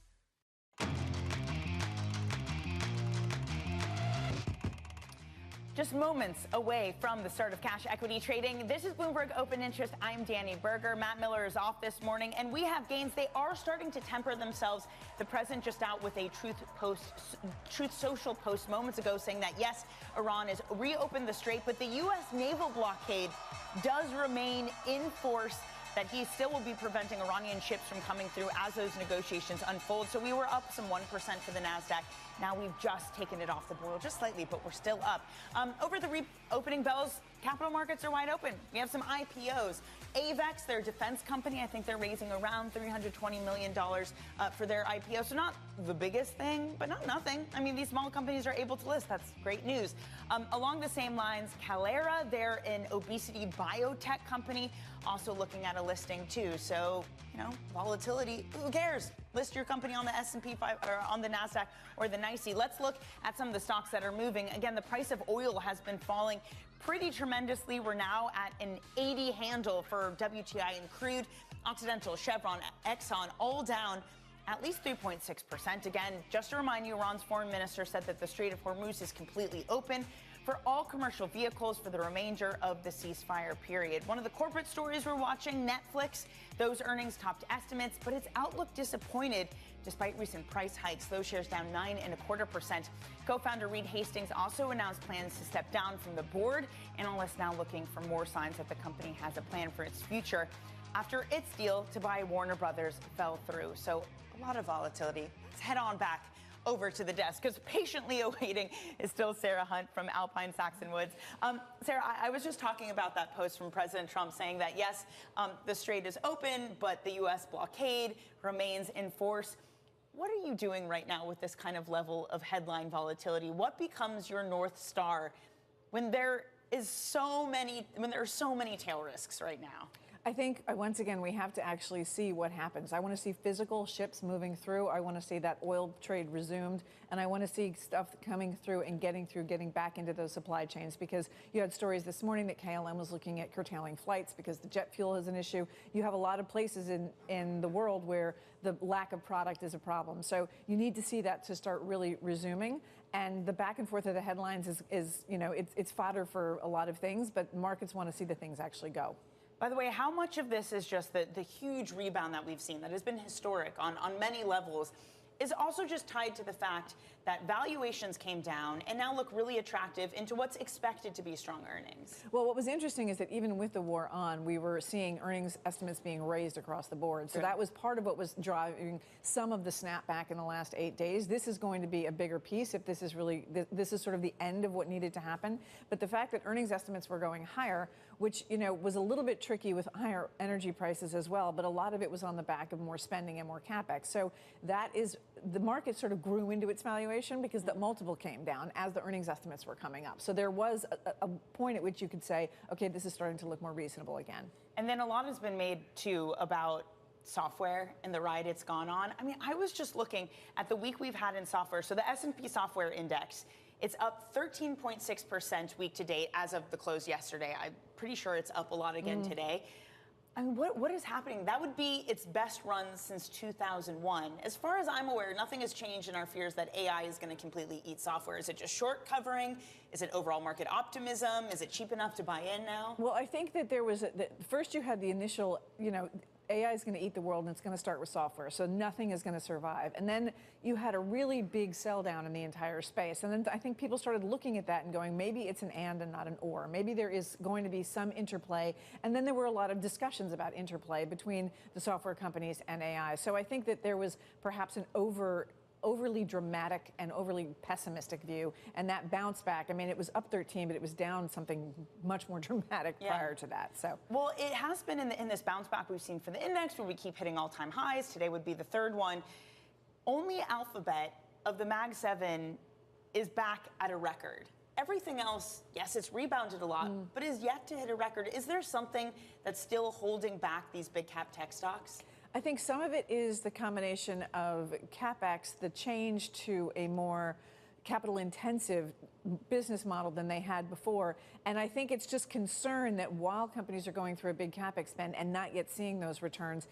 Just moments away from the start of cash equity trading. This is Bloomberg Open Interest. I'm Danny Berger. Matt Miller is off this morning, and we have gains. They are starting to temper themselves. The president just out with a Truth Social post moments ago saying that, yes, Iran has reopened the strait, but the U.S. naval blockade does remain in force, that he still will be preventing Iranian ships from coming through as those negotiations unfold. So we were up some 1% for the NASDAQ. Now we've just taken it off the boil, just slightly, but we're still up. Over the reopening bells, capital markets are wide open. We have some IPOs. AVEX, their defense company, I think they're raising around $320 million for their IPO. So not the biggest thing, but not nothing. I mean, these small companies are able to list. That's great news. Along the same lines, Calera, they're an obesity biotech company, also looking at a listing too. So, you know, volatility, who cares? List your company on the S&P 5 or on the NASDAQ or the NYSE. Let's look at some of the stocks that are moving. Again, the price of oil has been falling pretty tremendously. We're now at an 80 handle for WTI and crude. Occidental, Chevron, Exxon, all down at least 3.6%. Again, just to remind you, Iran's foreign minister said that the Strait of Hormuz is completely open for all commercial vehicles for the remainder of the ceasefire period. One of the corporate stories we're watching, Netflix, those earnings topped estimates, but its outlook disappointed despite recent price hikes. Those shares down 9.25%. Co-founder Reed Hastings also announced plans to step down from the board. Analysts now looking for more signs that the company has a plan for its future after its deal to buy Warner Brothers fell through. So a lot of volatility. Let's head on back over to the desk, because patiently awaiting is still Sarah Hunt from Alpine Saxon Woods. Sarah, I was just talking about that post from President Trump saying that, yes, the strait is open, but the U.S. blockade remains in force. What are you doing right now with this kind of level of headline volatility? What becomes your North Star when there are so many tail risks right now? I think, once again, we have to actually see what happens. I want to see physical ships moving through. I want to see that oil trade resumed. And I want to see stuff coming through and getting back into those supply chains, because you had stories this morning that KLM was looking at curtailing flights because the jet fuel is an issue. You have a lot of places in the world where the lack of product is a problem. So you need to see that to start really resuming. And the back and forth of the headlines is you know, it's fodder for a lot of things, but markets want to see the things actually go. By the way, how much of this is just the huge rebound that we've seen that has been historic on many levels? is also just tied to the fact that valuations came down and now look really attractive into what's expected to be strong earnings. Well, what was interesting is that even with the war on, we were seeing earnings estimates being raised across the board. So that was part of what was driving some of the snapback in the last 8 days. This is going to be a bigger piece if this is really, this is sort of the end of what needed to happen. But the fact that earnings estimates were going higher, which, you know, was a little bit tricky with higher energy prices as well, but a lot of it was on the back of more spending and more capex. So that is, the market sort of grew into its valuation because the multiple came down as the earnings estimates were coming up. So there was a point at which you could say, okay, this is starting to look more reasonable again. And then a lot has been made, too, about software and the ride it's gone on. I mean, I was just looking at the week we've had in software. So the S&P software index, it's up 13.6% week to date as of the close yesterday. I'm pretty sure it's up a lot again today. I mean, what is happening? That would be its best run since 2001. As far as I'm aware, nothing has changed in our fears that AI is going to completely eat software. Is it just short covering? Is it overall market optimism? Is it cheap enough to buy in now? Well, I think that there was, first you had the initial, you know, AI is going to eat the world, and it's going to start with software, so nothing is going to survive. And then you had a really big sell down in the entire space. And then I think people started looking at that and going, maybe it's an and not an or. Maybe there is going to be some interplay. And then there were a lot of discussions about interplay between the software companies and AI. So I think that there was perhaps an overly dramatic and overly pessimistic view, and that bounce back. I mean, it was up 13, but it was down something much more dramatic prior to that. So, well, it has been in this bounce back we've seen for the index, where we keep hitting all-time highs. Today would be the third one. Only Alphabet of the Mag 7 is back at a record. Everything else, yes, it's rebounded a lot, but is yet to hit a record. Is there something that's still holding back these big cap tech stocks? I think some of it is the combination of CapEx, the change to a more capital-intensive business model than they had before. And I think it's just concern that while companies are going through a big CapEx spend and not yet seeing those returns,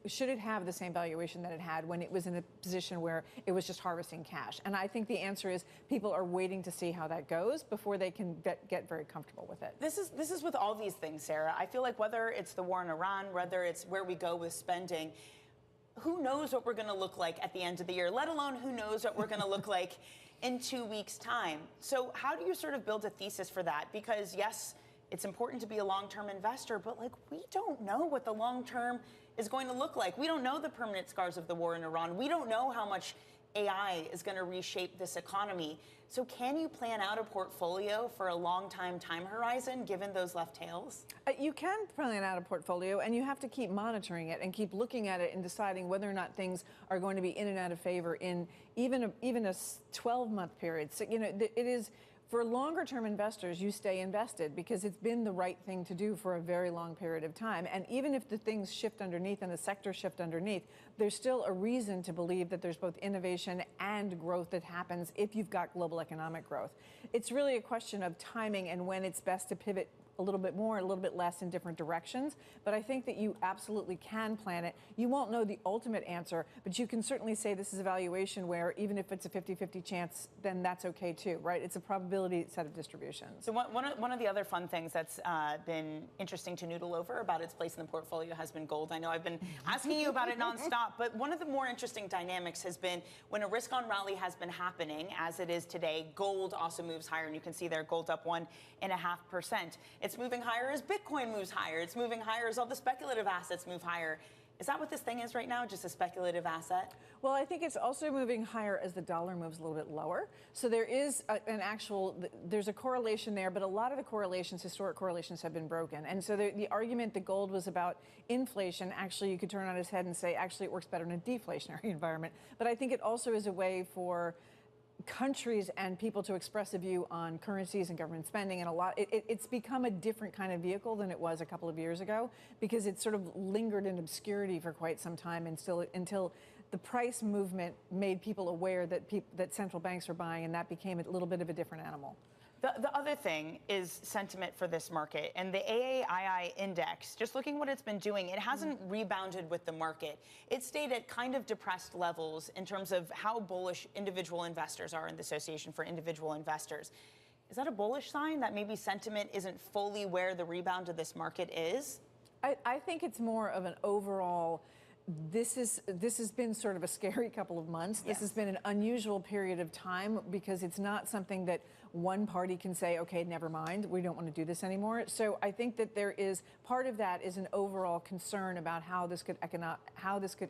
should it have the same valuation that it had when it was in a position where it was just harvesting cash? And I think the answer is people are waiting to see how that goes before they can get very comfortable with it. This is with all these things, Sarah. I feel like whether it's the war in Iran, whether it's where we go with spending, who knows what we're going to look like at the end of the year, let alone who knows what we're going to look like in 2 weeks' time. So how do you sort of build a thesis for that? Because, yes, it's important to be a long-term investor, but, like, we don't know what the long-term is going to look like. We don't know the permanent scars of the war in Iran. We don't know how much AI is going to reshape this economy. So can you plan out a portfolio for a long time horizon, given those left tails? You can plan out a portfolio, and you have to keep monitoring it and keep looking at it and deciding whether or not things are going to be in and out of favor in even a 12-month period. So, you know, it is. For longer-term investors, you stay invested because it's been the right thing to do for a very long period of time. And even if the things shift underneath and the sectors shift underneath, there's still a reason to believe that there's both innovation and growth that happens if you've got global economic growth. It's really a question of timing and when it's best to pivot a little bit more, a little bit less in different directions. But I think that you absolutely can plan it. You won't know the ultimate answer, but you can certainly say this is a valuation where even if it's a 50-50 chance, then that's okay too, right? It's a probability set of distributions. So one of the other fun things that's been interesting to noodle over about its place in the portfolio has been gold. I know I've been asking you about it nonstop, but one of the more interesting dynamics has been when a risk-on rally has been happening, as it is today, gold also moves higher, and you can see there gold up 1.5%. It's moving higher as Bitcoin moves higher. It's moving higher as all the speculative assets move higher. Is that what this thing is right now, just a speculative asset? Well, I think it's also moving higher as the dollar moves a little bit lower. So there is there's a correlation there, but a lot of the correlations, historic correlations, have been broken. And so the argument that gold was about inflation, actually you could turn on its head and say, actually it works better in a deflationary environment. But I think it also is a way for countries and people to express a view on currencies and government spending, and it's become a different kind of vehicle than it was a couple of years ago because it sort of lingered in obscurity for quite some time until the price movement made people aware that central banks are buying, and that became a little bit of a different animal. The other thing is sentiment for this market, and the AAII index, just looking what it's been doing, it hasn't rebounded with the market. It stayed at kind of depressed levels in terms of how bullish individual investors are in the Association for Individual Investors. Is that a bullish sign that maybe sentiment isn't fully where the rebound of this market is? I think it's more of an overall this has been sort of a scary couple of months. This has been an unusual period of time because it's not something that one party can say, okay, never mind, we don't want to do this anymore. So I think that there is part of that is an overall concern about how this could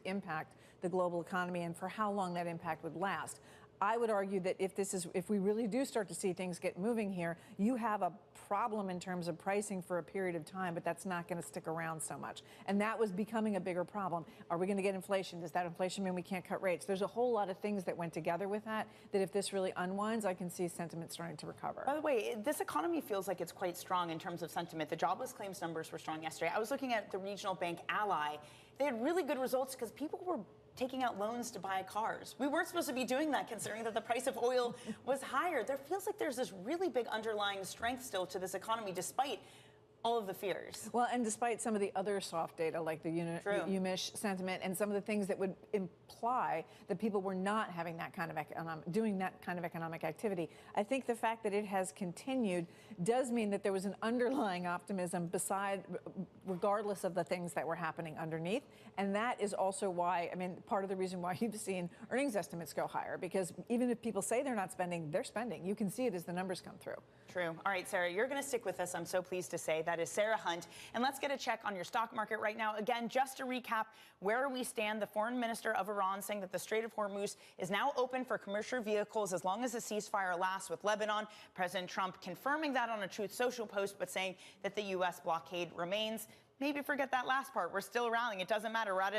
impact the global economy and for how long that impact would last. I would argue that if we really do start to see things get moving here, you have a problem in terms of pricing for a period of time, but that's not going to stick around so much. And that was becoming a bigger problem. Are we going to get inflation? Does that inflation mean we can't cut rates? There's a whole lot of things that went together with that if this really unwinds, I can see sentiment starting to recover. By the way, this economy feels like it's quite strong in terms of sentiment. The jobless claims numbers were strong yesterday. I was looking at the regional bank Ally. They had really good results because people were taking out loans to buy cars. We weren't supposed to be doing that considering that the price of oil was higher. There feels like there's this really big underlying strength still to this economy despite all of the fears. Well, and despite some of the other soft data like the UMISH sentiment and some of the things that would imply that people were not having that kind of doing that kind of economic activity, I think the fact that it has continued does mean that there was an underlying optimism regardless of the things that were happening underneath. And that is also why, part of the reason why you've seen earnings estimates go higher, because even if people say they're not spending, they're spending. You can see it as the numbers come through. True. All right, Sarah, you're going to stick with us. I'm so pleased to say. That is Sarah Hunt. And let's get a check on your stock market right now. Again, just to recap where we stand, the foreign minister of Iran saying that the Strait of Hormuz is now open for commercial vehicles as long as the ceasefire lasts with Lebanon. President Trump confirming that on a Truth Social post, but saying that the U.S. blockade remains. Maybe forget that last part. We're still rallying. It doesn't matter. We're at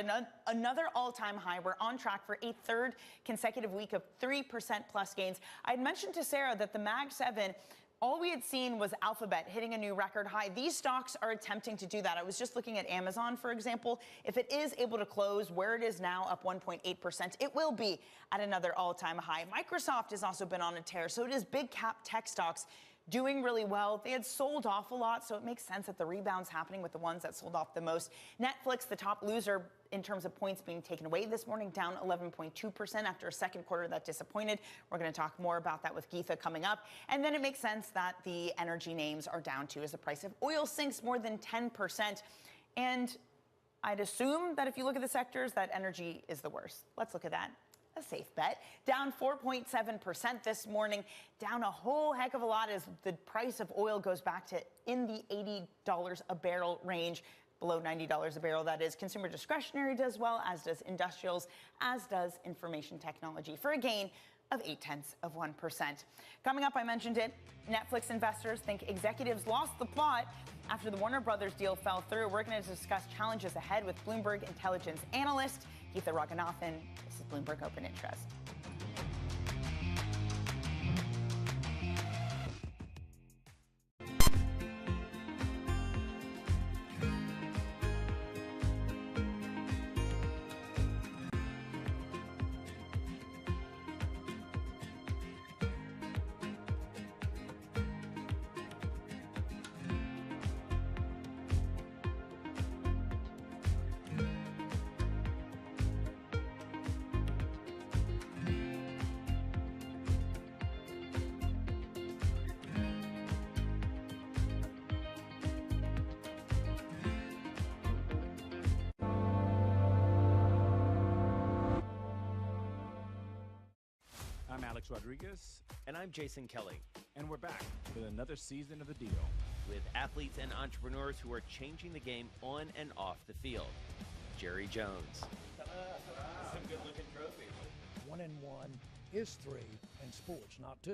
another all-time high. We're on track for a third consecutive week of 3% plus gains. I had mentioned to Sarah that the Mag 7, all we had seen was Alphabet hitting a new record high. These stocks are attempting to do that. I was just looking at Amazon, for example. If it is able to close where it is now, up 1.8%, it will be at another all-time high. Microsoft has also been on a tear, so it is big cap tech stocks doing really well. They had sold off a lot, so it makes sense that the rebound's happening with the ones that sold off the most. Netflix, the top loser in terms of points being taken away this morning, down 11.2% after a second quarter that disappointed. We're going to talk more about that with Geetha coming up. And then it makes sense that the energy names are down too as the price of oil sinks more than 10%. And I'd assume that if you look at the sectors, that energy is the worst. Let's look at that. A safe bet. Down 4.7% this morning, down a whole heck of a lot as the price of oil goes back to in the $80 a barrel range, below $90 a barrel. That is, consumer discretionary does well, as does industrials, as does information technology, for a gain of 0.8%. Coming up, I mentioned it, Netflix investors think executives lost the plot after the Warner Brothers deal fell through. We're going to discuss challenges ahead with Bloomberg intelligence analyst Geetha Raghunathan. This is Bloomberg Open Interest. I'm Alex Rodriguez. And I'm Jason Kelly. And we're back with another season of The Deal. With athletes and entrepreneurs who are changing the game on and off the field. Jerry Jones. Some good-looking trophies. 1 and 1 is 3 in sports, not 2.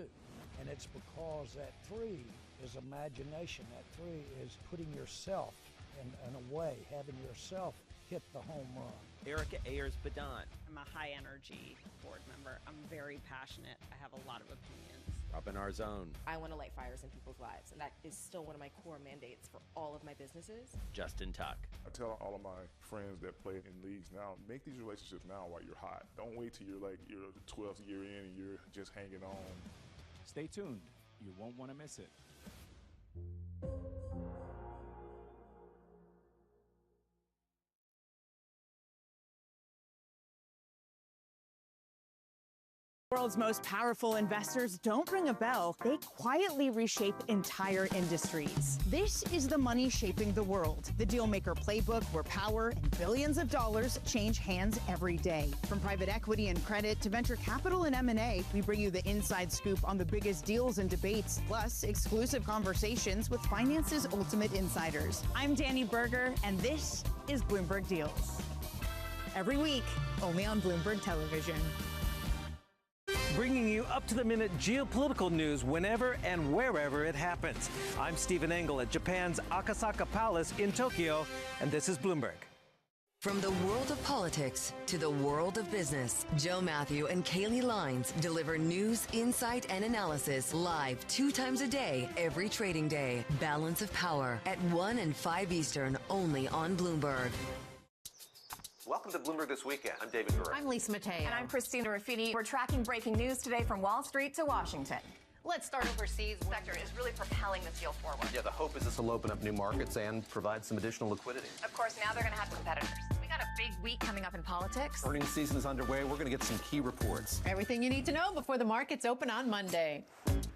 And it's because that 3 is imagination. That 3 is putting yourself in a way, having yourself hit the home run. Erica Ayers-Badon. I'm a high-energy board member. I'm very passionate. I have a lot of opinions. Robin Arzón. I want to light fires in people's lives, and that is still one of my core mandates for all of my businesses. Justin Tuck. I tell all of my friends that play in leagues now, make these relationships now while you're hot. Don't wait till you're like your 12th year in and you're just hanging on. Stay tuned. You won't want to miss it. world's most powerful investors don't ring a bell. They quietly reshape entire industries. This is the money shaping the world. The Dealmaker Playbook, where power and billions of dollars change hands every day. From private equity and credit to venture capital and M&A, we bring you the inside scoop on the biggest deals and debates, plus exclusive conversations with finance's ultimate insiders. I'm Danny Berger, and this is Bloomberg Deals. Every week, only on Bloomberg Television. Bringing you up-to-the-minute geopolitical news whenever and wherever it happens. I'm Stephen Engel at Japan's Akasaka Palace in Tokyo, and this is Bloomberg. From the world of politics to the world of business, Joe Matthew and Kaylee Lines deliver news, insight, and analysis live 2 times a day, every trading day. Balance of Power at 1 and 5 Eastern, only on Bloomberg. Welcome to Bloomberg This Weekend. I'm David Gura. I'm Lisa Mateo. And I'm Christina Ruffini. We're tracking breaking news today from Wall Street to Washington. Let's start overseas. The sector is really propelling this deal forward. Yeah, the hope is this will open up new markets and provide some additional liquidity. Of course, now they're going to have competitors. We got a big week coming up in politics. Earnings season is underway. We're going to get some key reports. Everything you need to know before the markets open on Monday.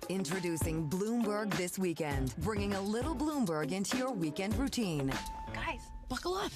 Introducing Bloomberg This Weekend, bringing a little Bloomberg into your weekend routine. Guys, buckle up.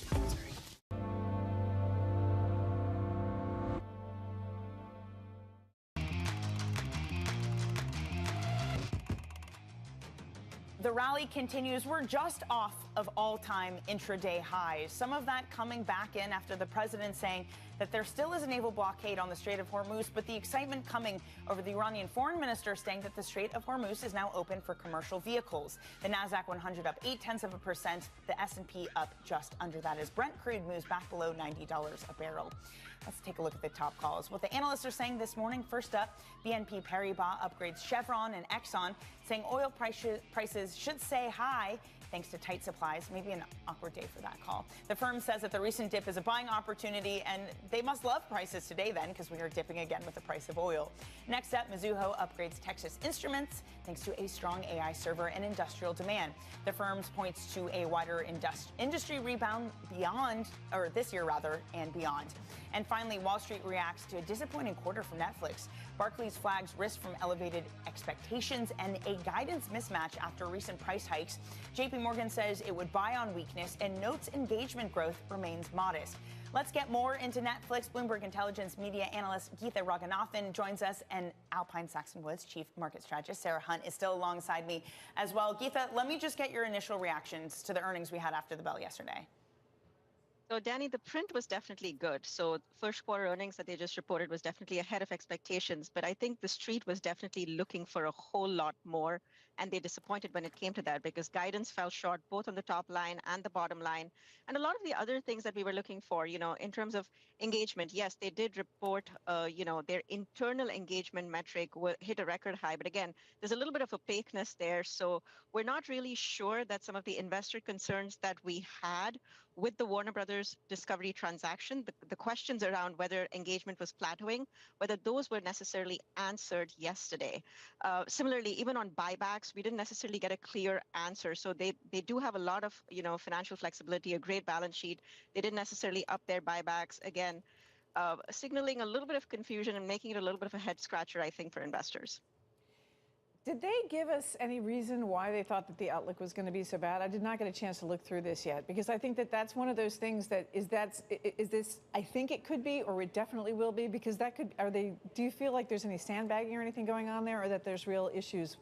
The rally continues. We're just off of all-time intraday highs. Some of that coming back in after the president saying that there still is a naval blockade on the Strait of Hormuz, but the excitement coming over the Iranian foreign minister saying that the Strait of Hormuz is now open for commercial vehicles. The Nasdaq 100 up 0.8%, the S&P up just under that as Brent crude moves back below $90 a barrel. Let's take a look at the top calls. What the analysts are saying this morning. First up, BNP Paribas upgrades Chevron and Exxon, saying oil prices should stay high thanks to tight supplies. Maybe an awkward day for that call. The firm says that the recent dip is a buying opportunity, and they must love prices today then, because we are dipping again with the price of oil. Next up, Mizuho upgrades Texas Instruments thanks to a strong AI server and industrial demand. The firm points to a wider industry rebound this year and beyond. And finally, Wall Street reacts to a disappointing quarter from Netflix. Barclays flags risk from elevated expectations and a guidance mismatch after recent price hikes. JP Morgan says it would buy on weakness and notes engagement growth remains modest. Let's get more into Netflix. Bloomberg Intelligence media analyst Geetha Raghunathan joins us, and Alpine Saxon Woods chief market strategist Sarah Hunt is still alongside me as well. Geetha, let me just get your initial reactions to the earnings we had after the bell yesterday. So, Danny, the print was definitely good. So first quarter earnings that they just reported was definitely ahead of expectations. But I think the street was definitely looking for a whole lot more. And they disappointed when it came to that because guidance fell short both on the top line and the bottom line. And a lot of the other things that we were looking for, in terms of engagement, yes, they did report, their internal engagement metric hit a record high. But again, there's a little bit of opaqueness there. So we're not really sure that some of the investor concerns that we had with the Warner Brothers Discovery transaction, the questions around whether engagement was plateauing, whether those were necessarily answered yesterday. Similarly, even on buybacks, we didn't necessarily get a clear answer. So they do have a lot of, financial flexibility, a great balance sheet. They didn't necessarily up their buybacks. Again, signaling a little bit of confusion and making it a little bit of a head scratcher, I think, for investors. Did they give us any reason why they thought that the outlook was going to be so bad? I did not get a chance to look through this yet, because I think that that's one of those things that is this, I think it could be, or it definitely will be, because that could, do you feel like there's any sandbagging or anything going on there, or that there's real issues?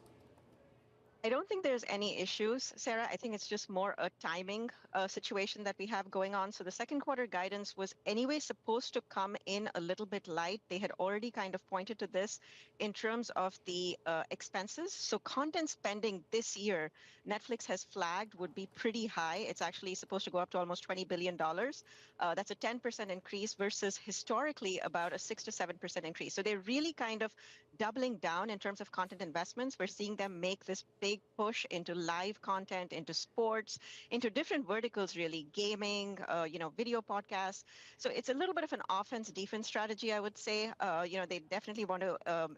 I don't think there's any issues, Sarah. I think it's just more a timing situation that we have going on. So the second quarter guidance was anyway supposed to come in a little bit light. They had already kind of pointed to this in terms of the expenses. So content spending this year, Netflix has flagged, would be pretty high. It's actually supposed to go up to almost $20 billion. That's a 10% increase versus historically about a 6 to 7% increase. So they're really kind of doubling down in terms of content investments. We're seeing them make this big big push into live content, into sports, into different verticals, really, gaming, video podcasts. So it's a little bit of an offense-defense strategy, I would say. They definitely want to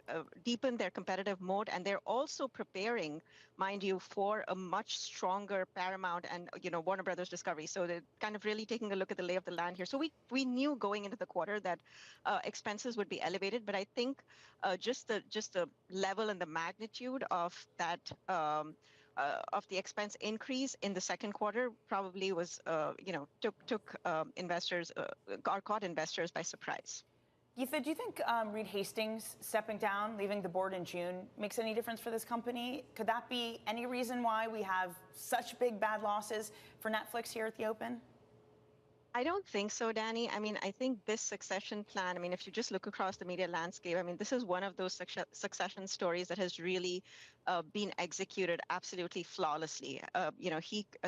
deepen their competitive mode, and they're also preparing, mind you, for a much stronger Paramount and Warner Brothers Discovery. So they're kind of really taking a look at the lay of the land here. So we knew going into the quarter that expenses would be elevated, but I think just the level and the magnitude of that of the expense increase in the second quarter probably was took investors or caught investors by surprise. Geetha, do you think Reed Hastings stepping down, leaving the board in June, makes any difference for this company? Could that be any reason why we have such big bad losses for Netflix here at the Open? I don't think so, Danny. I mean, I think this succession plan, I mean, if you just look across the media landscape, I mean, this is one of those succession stories that has really been executed absolutely flawlessly.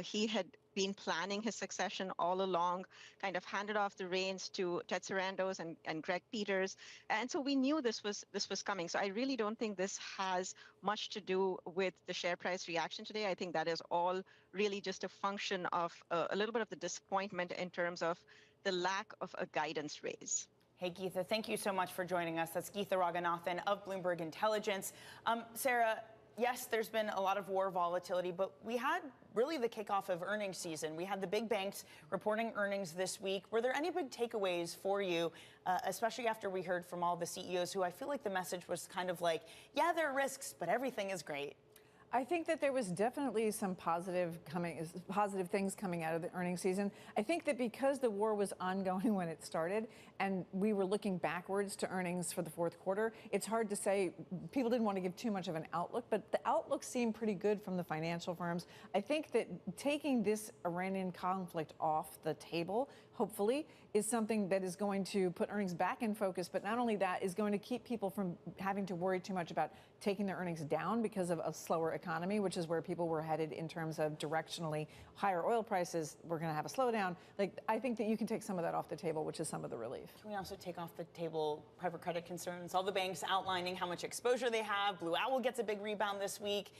He had been planning his succession all along, kind of handed off the reins to Ted Sarandos and Greg Peters. And so we knew this was coming. So I really don't think this has much to do with the share price reaction today. I think that is all really just a function of a little bit of the disappointment in terms of the lack of a guidance raise. Hey, Geetha, thank you so much for joining us. That's Geetha Raghunathan of Bloomberg Intelligence. Sarah, yes, there's been a lot of war volatility, but we had really the kickoff of earnings season. We had the big banks reporting earnings this week. Were there any big takeaways for you, especially after we heard from all the CEOs who I feel like the message was kind of like, yeah, there are risks, but everything is great? I think that there was definitely some positive things coming out of the earnings season. I think that because the war was ongoing when it started and we were looking backwards to earnings for the fourth quarter, it's hard to say. People didn't want to give too much of an outlook, but the outlook seemed pretty good from the financial firms. I think that taking this Iranian conflict off the table, hopefully, is something that is going to put earnings back in focus, but not only that, is going to keep people from having to worry too much about taking their earnings down because of a slower economy, which is where people were headed in terms of directionally higher oil prices. We're going to have a slowdown. I think that you can take some of that off the table, which is some of the relief. Can we also take off the table private credit concerns? All the banks outlining how much exposure they have. Blue Owl gets a big rebound this week.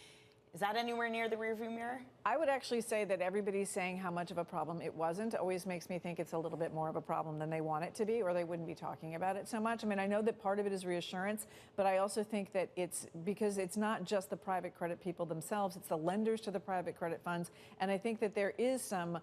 Is that anywhere near the rearview mirror? I would actually say that everybody's saying how much of a problem it wasn't always makes me think it's a little bit more of a problem than they want it to be, or they wouldn't be talking about it so much. I mean, I know that part of it is reassurance, but I also think that it's because it's not just the private credit people themselves, it's the lenders to the private credit funds. And I think that there is some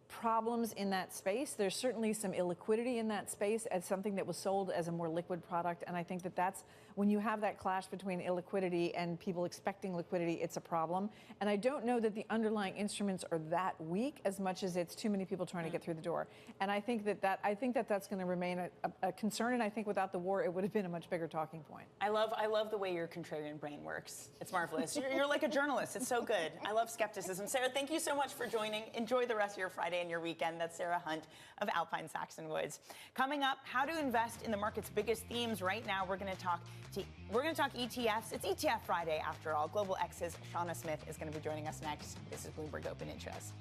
problems in that space. There's certainly some illiquidity in that space as something that was sold as a more liquid product. And I think that that's when you have that clash between illiquidity and people expecting liquidity, it's a problem. And I don't know that the underlying instruments are that weak as much as it's too many people trying to get through the door. And I think that that's going to remain a concern. And I think without the war, it would have been a much bigger talking point. I love the way your contrarian brain works. It's marvelous. You're like a journalist. It's so good. I love skepticism. Sarah, thank you so much for joining. Enjoy the rest of your Friday and your weekend. That's Sarah Hunt of Alpine Saxon Woods. Coming up, how to invest in the market's biggest themes. Right now, we're going to talk ETFs. It's ETF Friday, after all. Global X's Shauna Smith is going to be joining us next. This is Bloomberg Open Interest.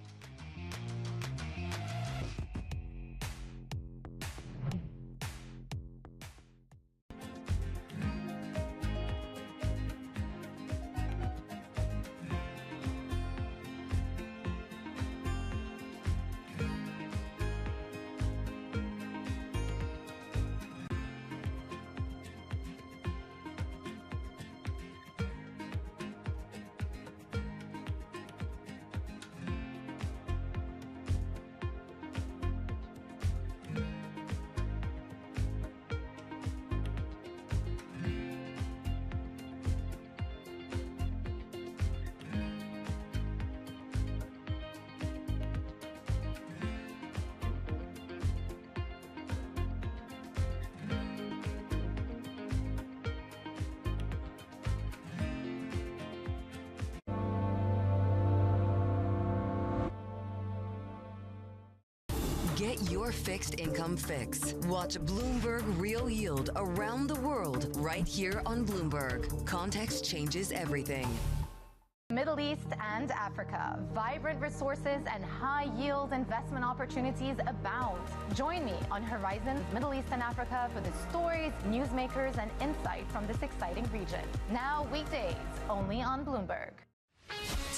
Get your fixed income fix. Watch Bloomberg Real Yield around the world right here on Bloomberg. Context changes everything. Middle East and Africa. Vibrant resources and high-yield investment opportunities abound. Join me on Horizons Middle East and Africa for the stories, newsmakers, and insight from this exciting region. Now weekdays, only on Bloomberg.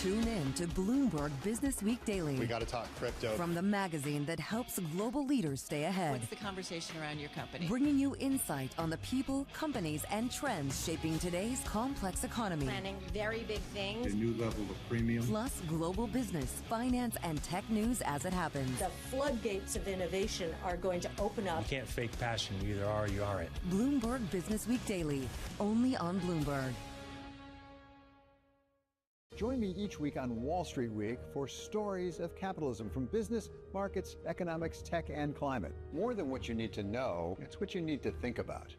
Tune in to Bloomberg Business Week Daily. We got to talk crypto. From the magazine that helps global leaders stay ahead. What's the conversation around your company? Bringing you insight on the people, companies, and trends shaping today's complex economy. Planning very big things. A new level of premium. Plus global business, finance, and tech news as it happens. The floodgates of innovation are going to open up. You can't fake passion. You either are or you aren't. Bloomberg Business Week Daily, only on Bloomberg. Join me each week on Wall Street Week for stories of capitalism from business, markets, economics, tech, and climate. More than what you need to know, it's what you need to think about.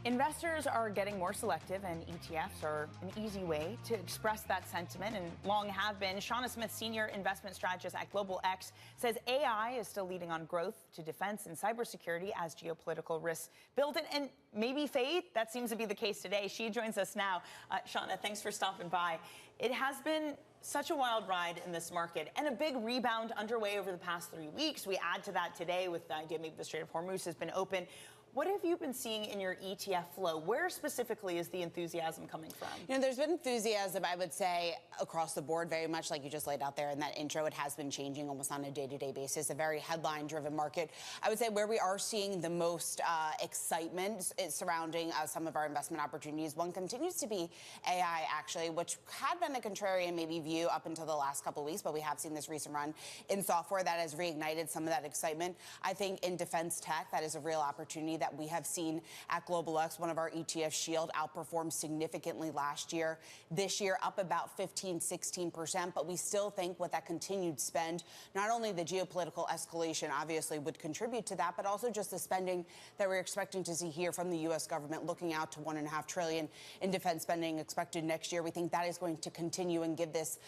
Investors are getting more selective, and ETFs are an easy way to express that sentiment, and long have been. Shauna Smith, senior investment strategist at Global X, says AI is still leading on growth to defense and cybersecurity as geopolitical risks build and maybe fade. That seems to be the case today. She joins us now. Shauna, thanks for stopping by. It has been such a wild ride in this market and a big rebound underway over the past 3 weeks. We add to that today with the idea maybe the Strait of Hormuz has been open. What have you been seeing in your ETF flow? Where specifically is the enthusiasm coming from? You know, there's been enthusiasm, I would say, across the board, very much like you just laid out there in that intro. It has been changing almost on a day-to-day basis, a very headline-driven market. I would say where we are seeing the most excitement is surrounding some of our investment opportunities. One continues to be AI, actually, which had been a contrarian maybe view up until the last couple of weeks, but we have seen this recent run in software that has reignited some of that excitement. I think in defense tech, that is a real opportunity that we have seen at Global X. One of our ETFs, Shield, outperformed significantly last year. This year, up about 15-16%, but we still think with that continued spend, not only the geopolitical escalation obviously would contribute to that, but also just the spending that we're expecting to see here from the U.S. government, looking out to $1.5 trillion in defense spending expected next year. We think that is going to continue and give this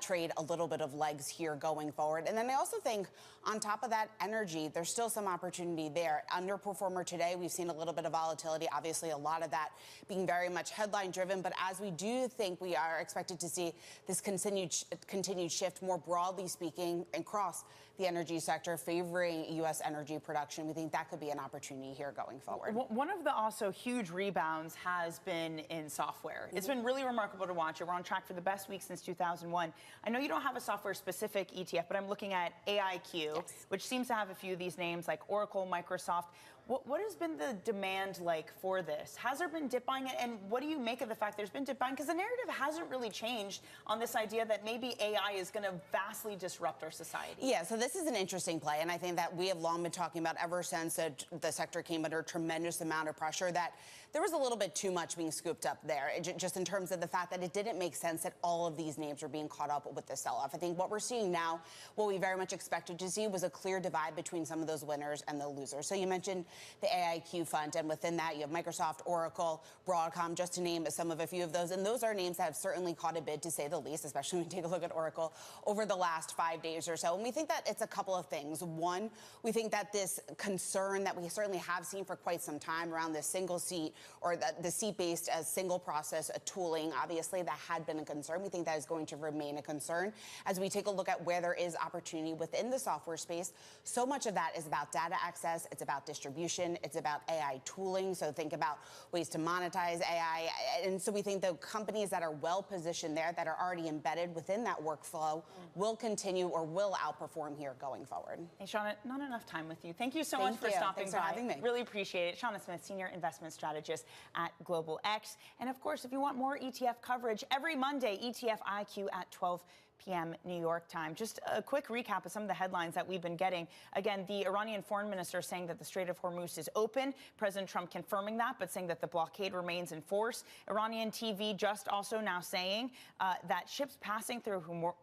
trade a little bit of legs here going forward. And then I also think on top of that, energy, there's still some opportunity there. Underperformer today, we've seen a little bit of volatility, obviously a lot of that being very much headline driven, but as we do think we are expected to see this continued shift, more broadly speaking, across the energy sector, favoring U.S. energy production, we think that could be an opportunity here going forward. One of the also huge rebounds has been in software. Mm-hmm. It's been really remarkable to watch. We're on track for the best week since 2001. I know you don't have a software-specific ETF, but I'm looking at AIQ, which seems to have a few of these names like Oracle, Microsoft. What has been the demand like for this? Has there been dip buying? And what do you make of the fact there's been dip buying? Because the narrative hasn't really changed on this idea that maybe AI is going to vastly disrupt our society. Yeah, so this is an interesting play. And I think that we have long been talking about ever since the sector came under a tremendous amount of pressure that there was a little bit too much being scooped up there, just in terms of the fact that it didn't make sense that all of these names were being caught up with the sell-off. I think what we're seeing now, what we very much expected to see was a clear divide between some of those winners and the losers. So you mentioned the AIQ fund, and within that you have Microsoft, Oracle, Broadcom, just to name some of a few of those. And those are names that have certainly caught a bid, to say the least, especially when you take a look at Oracle over the last 5 days or so. And we think that it's a couple of things. One, we think that this concern that we certainly have seen for quite some time around this single seat or the seat-based single process tooling, obviously that had been a concern. We think that is going to remain a concern. As we take a look at where there is opportunity within the software space, so much of that is about data access, it's about distribution, it's about AI tooling. So think about ways to monetize AI. And so we think the companies that are well positioned there, that are already embedded within that workflow, will continue or will outperform here going forward. Hey, Shauna, not enough time with you. Thank you so much for stopping Thanks by. for having me. Really appreciate it. Shauna Smith, senior investment strategist at Global X. And of course, if you want more ETF coverage, every Monday, ETF IQ at 12 p.m. New York time. Just a quick recap of some of the headlines that we've been getting. Again, the Iranian foreign minister saying that the Strait of Hormuz is open. President Trump confirming that, but saying that the blockade remains in force. Iranian TV just also now saying that ships passing through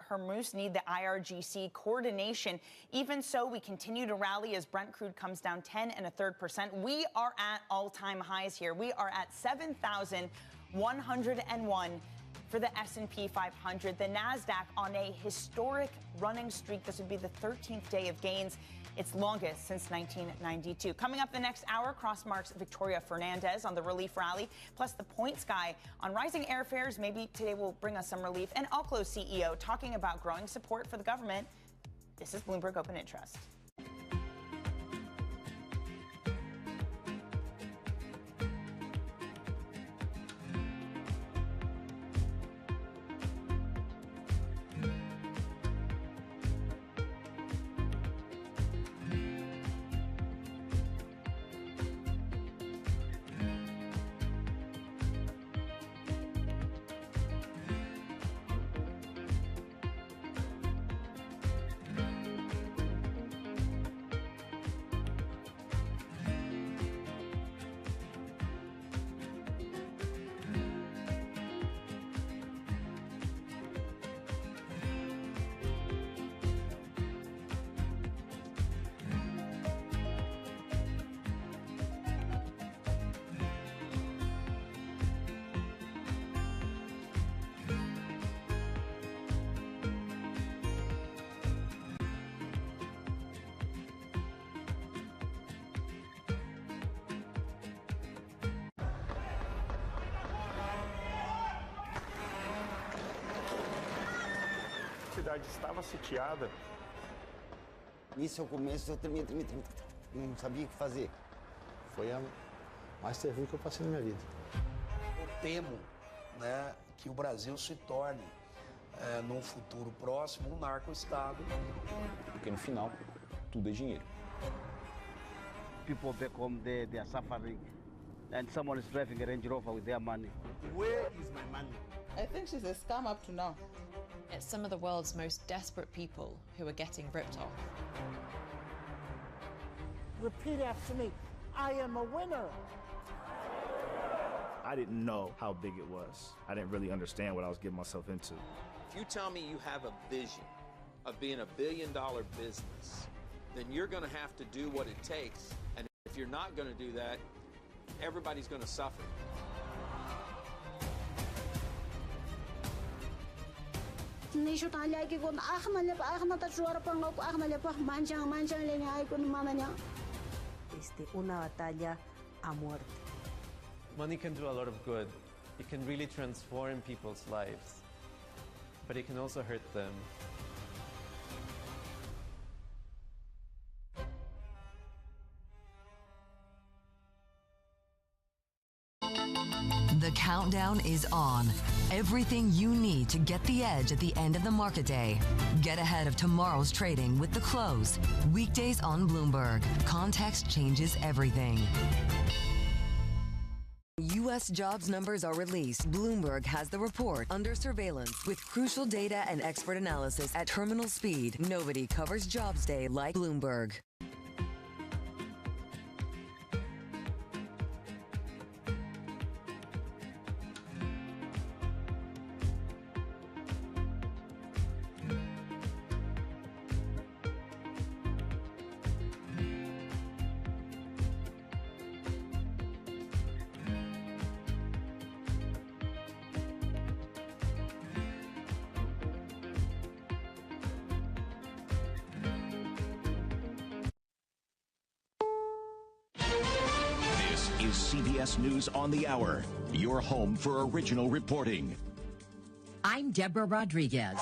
Hormuz need the IRGC coordination. Even so, we continue to rally as Brent crude comes down 10 1/3%. We are at all-time highs here. We are at 7,101 for the S&P 500. The NASDAQ on a historic running streak. This would be the 13th day of gains, its longest since 1992. Coming up the next hour, Crossmark's Victoria Fernandez on the relief rally, plus the Points guy on rising airfares. Maybe today will bring us some relief. And Oklo's CEO talking about growing support for the government. This is Bloomberg Open Interest. cidade estava sitiada. Nisso eu começo, eu tremia, não sabia o que fazer. Foi a mais terrível que eu passei na minha vida. Eu temo, né, que o Brasil se torne, num futuro próximo, um narco-estado. Porque no final, tudo é dinheiro. People back home there, they are suffering. And someone is driving a Range Rover with their money. Where is my money? I think she's a scam up to now. It's some of the world's most desperate people who are getting ripped off. Repeat after me. I am a winner. I didn't know how big it was. I didn't really understand what I was getting myself into. If you tell me you have a vision of being $1 billion business, then you're going to have to do what it takes. And if you're not going to do that, everybody's going to suffer. Una batalla a muerte. Money can do a lot of good. It can really transform people's lives, but it can also hurt them. The countdown is on. Everything you need to get the edge at the end of the market day. Get ahead of tomorrow's trading with The Close. Weekdays on Bloomberg. Context changes everything. U.S. jobs numbers are released. Bloomberg has the report under surveillance with crucial data and expert analysis at terminal speed. Nobody covers Jobs Day like Bloomberg. CBS News on the Hour, your home for original reporting. I'm Deborah Rodriguez.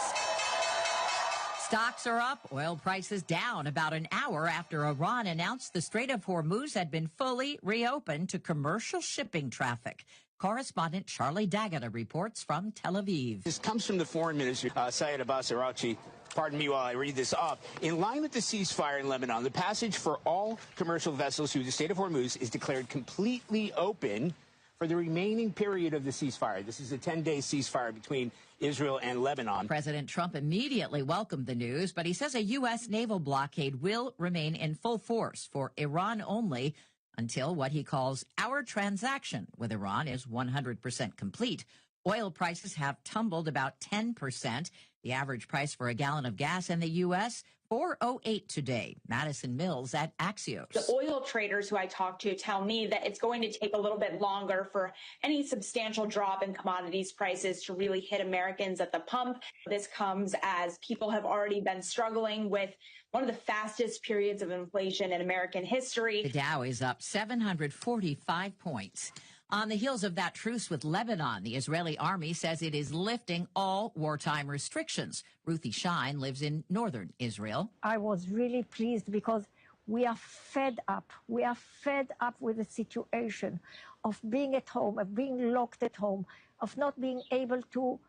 Stocks are up, oil prices down about an hour after Iran announced the Strait of Hormuz had been fully reopened to commercial shipping traffic. Correspondent Charlie D'Agata reports from Tel Aviv. This comes from the Foreign Minister, Syed Abbas Araghchi. Pardon me while I read this up. In line with the ceasefire in Lebanon, the passage for all commercial vessels through the Strait of Hormuz is declared completely open for the remaining period of the ceasefire. This is a 10-day ceasefire between Israel and Lebanon. President Trump immediately welcomed the news, but he says a U.S. naval blockade will remain in full force for Iran only until what he calls our transaction with Iran is 100% complete. Oil prices have tumbled about 10%. The average price for a gallon of gas in the U.S., $4.08 today. Madison Mills at Axios. The oil traders who I talked to tell me that it's going to take a little bit longer for any substantial drop in commodities prices to really hit Americans at the pump. This comes as people have already been struggling with one of the fastest periods of inflation in American history. The Dow is up 745 points. On the heels of that truce with Lebanon, the Israeli army says it is lifting all wartime restrictions. Ruthie Shine lives in northern Israel. I was really pleased because we are fed up. We are fed up with the situation of being at home, of being locked at home, of not being able to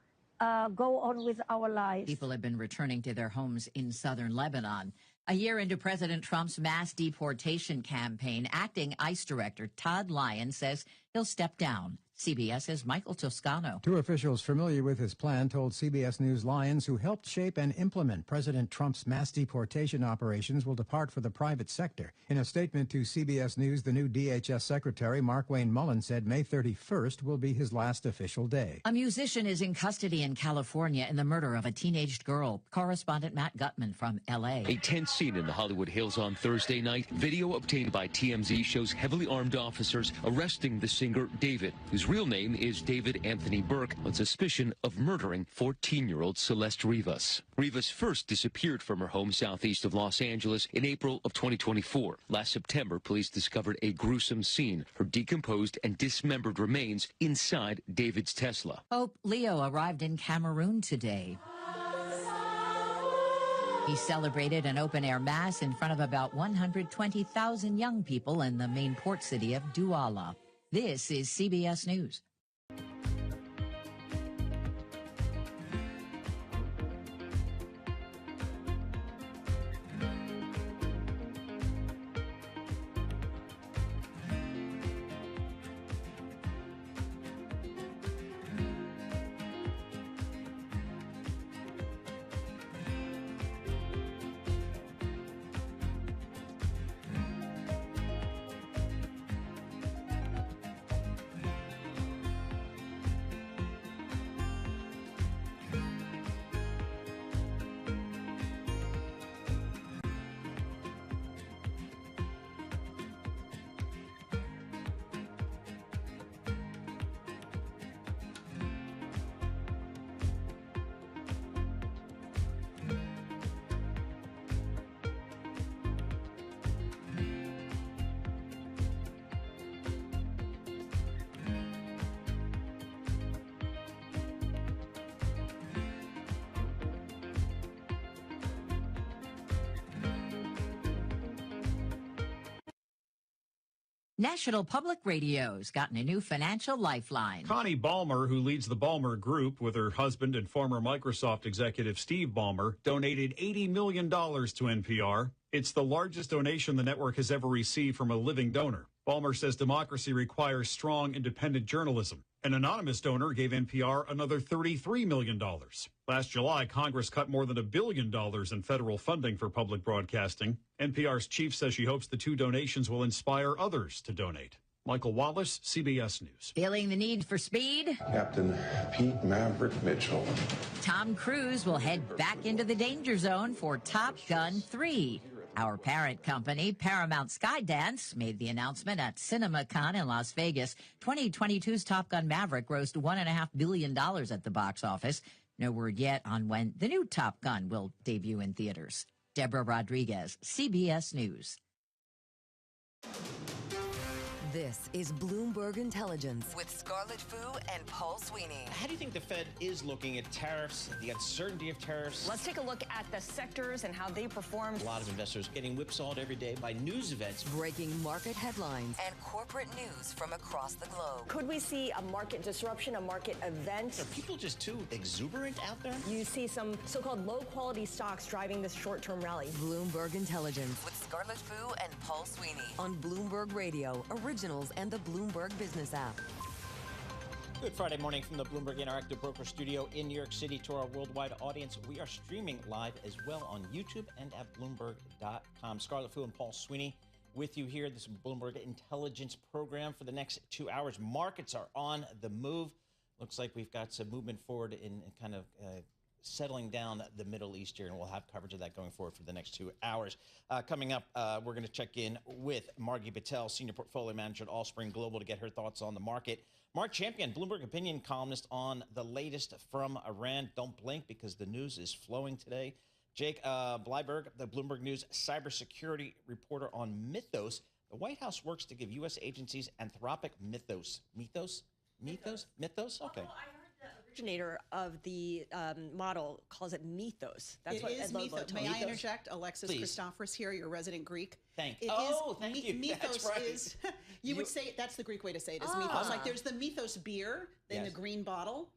go on with our lives. People have been returning to their homes in southern Lebanon. A year into President Trump's mass deportation campaign, acting ICE Director Todd Lyons says he'll step down. CBS's Michael Toscano. Two officials familiar with his plan told CBS News Lyons, who helped shape and implement President Trump's mass deportation operations, will depart for the private sector. In a statement to CBS News, the new DHS Secretary, Mark Wayne Mullen, said May 31st will be his last official day. A musician is in custody in California in the murder of a teenaged girl. Correspondent Matt Gutman from L.A. A tense scene in the Hollywood Hills on Thursday night. Video obtained by TMZ shows heavily armed officers arresting the singer David, whose real name is David Anthony Burke, on suspicion of murdering 14-year-old Celeste Rivas. Rivas first disappeared from her home southeast of Los Angeles in April of 2024. Last September, police discovered a gruesome scene, her decomposed and dismembered remains inside David's Tesla. Pope Leo arrived in Cameroon today. He celebrated an open-air mass in front of about 120,000 young people in the main port city of Douala. This is CBS News. National Public Radio's gotten a new financial lifeline. Connie Ballmer, who leads the Ballmer Group with her husband and former Microsoft executive Steve Ballmer, donated $80 million to NPR. It's the largest donation the network has ever received from a living donor. Ballmer says democracy requires strong, independent journalism. An anonymous donor gave NPR another $33 million. Last July, Congress cut more than $1 billion in federal funding for public broadcasting. NPR's chief says she hopes the two donations will inspire others to donate. Michael Wallace, CBS News. Feeling the need for speed? Captain Pete Maverick Mitchell. Tom Cruise will head back into the danger zone for Top Gun 3. Our parent company, Paramount Skydance, made the announcement at CinemaCon in Las Vegas. 2022's Top Gun Maverick grossed $1.5 billion at the box office. No word yet on when the new Top Gun will debut in theaters. Deborah Rodriguez, CBS News. This is Bloomberg Intelligence with Scarlett Fu and Paul Sweeney. How do you think the Fed is looking at tariffs, the uncertainty of tariffs? Let's take a look at the sectors and how they performed. A lot of investors getting whipsawed every day by news events. Breaking market headlines and corporate news from across the globe. Could we see a market disruption, a market event? Are people just too exuberant out there? You see some so-called low-quality stocks driving this short-term rally. Bloomberg Intelligence with Scarlett Fu and Paul Sweeney on Bloomberg Radio, originals and the Bloomberg Business app. Good Friday morning from the Bloomberg Interactive Broker Studio in New York City. To our worldwide audience, we are streaming live as well on YouTube and at Bloomberg.com. Scarlett Fu and Paul Sweeney with you here. This is Bloomberg Intelligence program for the next 2 hours. Markets are on the move. Looks like we've got some movement forward in kind of settling down the Middle East here, and we'll have coverage of that going forward for the next 2 hours. Coming up, we're going to check in with Margie Patel, Senior Portfolio Manager at Allspring Global, to get her thoughts on the market. Mark Champion, Bloomberg Opinion columnist on the latest from Iran. Don't blink because the news is flowing today. Jake Bleiberg, the Bloomberg News cybersecurity reporter on Mythos. The White House works to give U.S. agencies anthropic mythos. Mythos? Okay. Originator of the model calls it mythos. That's what Ed Lobo told me. May I interject? Alexis Christophorus here, your resident Greek. Thank you. Thank you. Mythos that's right. is, you would say, that's the Greek way to say it, is mythos. Like there's the mythos beer in the green bottle.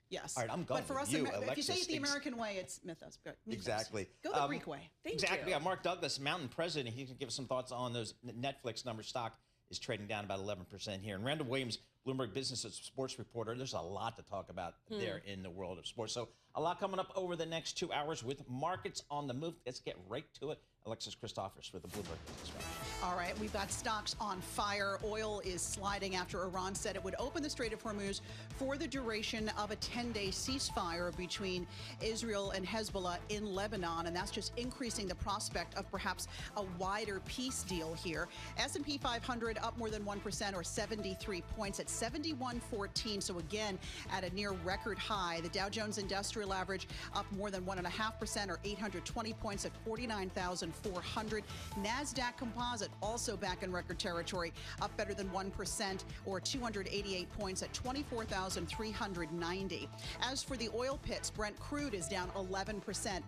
Yes. All right, I'm going But for us, you, if you say it the American way, it's mythos. Mythos. Exactly. Go the Greek way. Exactly. Yeah, Mark Douglas, Mountain President, he can give us some thoughts on those Netflix numbers. Stock is trading down about 11% here. And Randall Williams, Bloomberg Business and Sports reporter. There's a lot to talk about there in the world of sports. So a lot coming up over the next 2 hours with markets on the move. Let's get right to it. Alexis Christophorus with the Bloomberg Business Manager. All right, we've got stocks on fire. Oil is sliding after Iran said it would open the Strait of Hormuz for the duration of a 10-day ceasefire between Israel and Hezbollah in Lebanon, and that's just increasing the prospect of perhaps a wider peace deal here. S&P 500 up more than 1% or 73 points at 7114. So again, at a near record high. The Dow Jones Industrial Average up more than 1.5% or 820 points at 49,000. 400. NASDAQ Composite also back in record territory, up better than 1% or 288 points at 24,390. As for the oil pits, Brent crude is down 11%,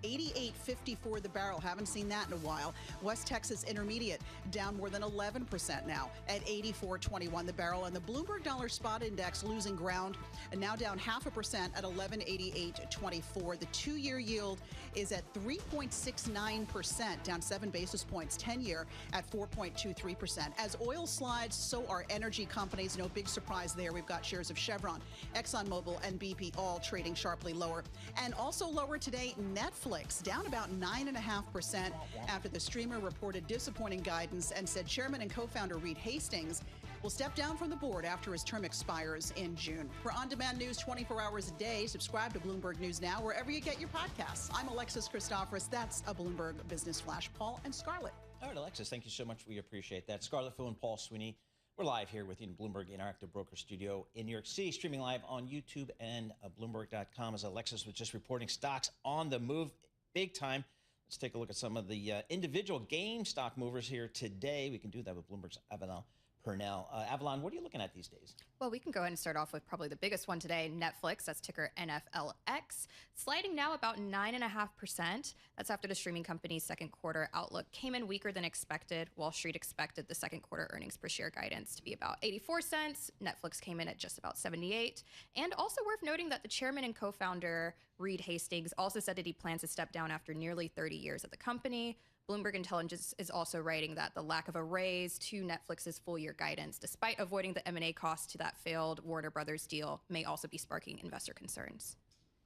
88.54 the barrel. Haven't seen that in a while. West Texas Intermediate down more than 11% now at 84.21 the barrel. And the Bloomberg Dollar Spot Index losing ground and now down 0.5% at 1188.24. The 2-year yield is at 3.69%, down 7 basis points. 10-year at 4.23%. As oil slides, so are energy companies. No big surprise there. We've got shares of Chevron, ExxonMobil, and BP all trading sharply lower. And also lower today, Netflix, down about 9.5% after the streamer reported disappointing guidance and said chairman and co-founder Reed Hastings will step down from the board after his term expires in June. For on-demand news 24 hours a day, subscribe to Bloomberg News Now wherever you get your podcasts. I'm Alexis Christoforous. That's a Bloomberg Business Flash. Paul and Scarlett. All right, Alexis, thank you so much. We appreciate that. Scarlett Fu and Paul Sweeney. We're live here with you in Bloomberg Interactive Broker Studio in New York City, streaming live on YouTube and Bloomberg.com. As Alexis was just reporting, stocks on the move big time. Let's take a look at some of the individual game stock movers here today. We can do that with Bloomberg's Avalon Purnell. Avalon, what are you looking at these days? Well, we can go ahead and start off with probably the biggest one today, Netflix. That's ticker NFLX, sliding now about 9.5%. That's after the streaming company's second quarter outlook came in weaker than expected. Wall Street expected the second quarter earnings per share guidance to be about 84 cents. Netflix came in at just about 78. And also worth noting that the chairman and co-founder, Reed Hastings, also said that he plans to step down after nearly 30 years at the company. Bloomberg Intelligence is also writing that the lack of a raise to Netflix's full-year guidance, despite avoiding the M&A costs to that failed Warner Brothers deal, may also be sparking investor concerns.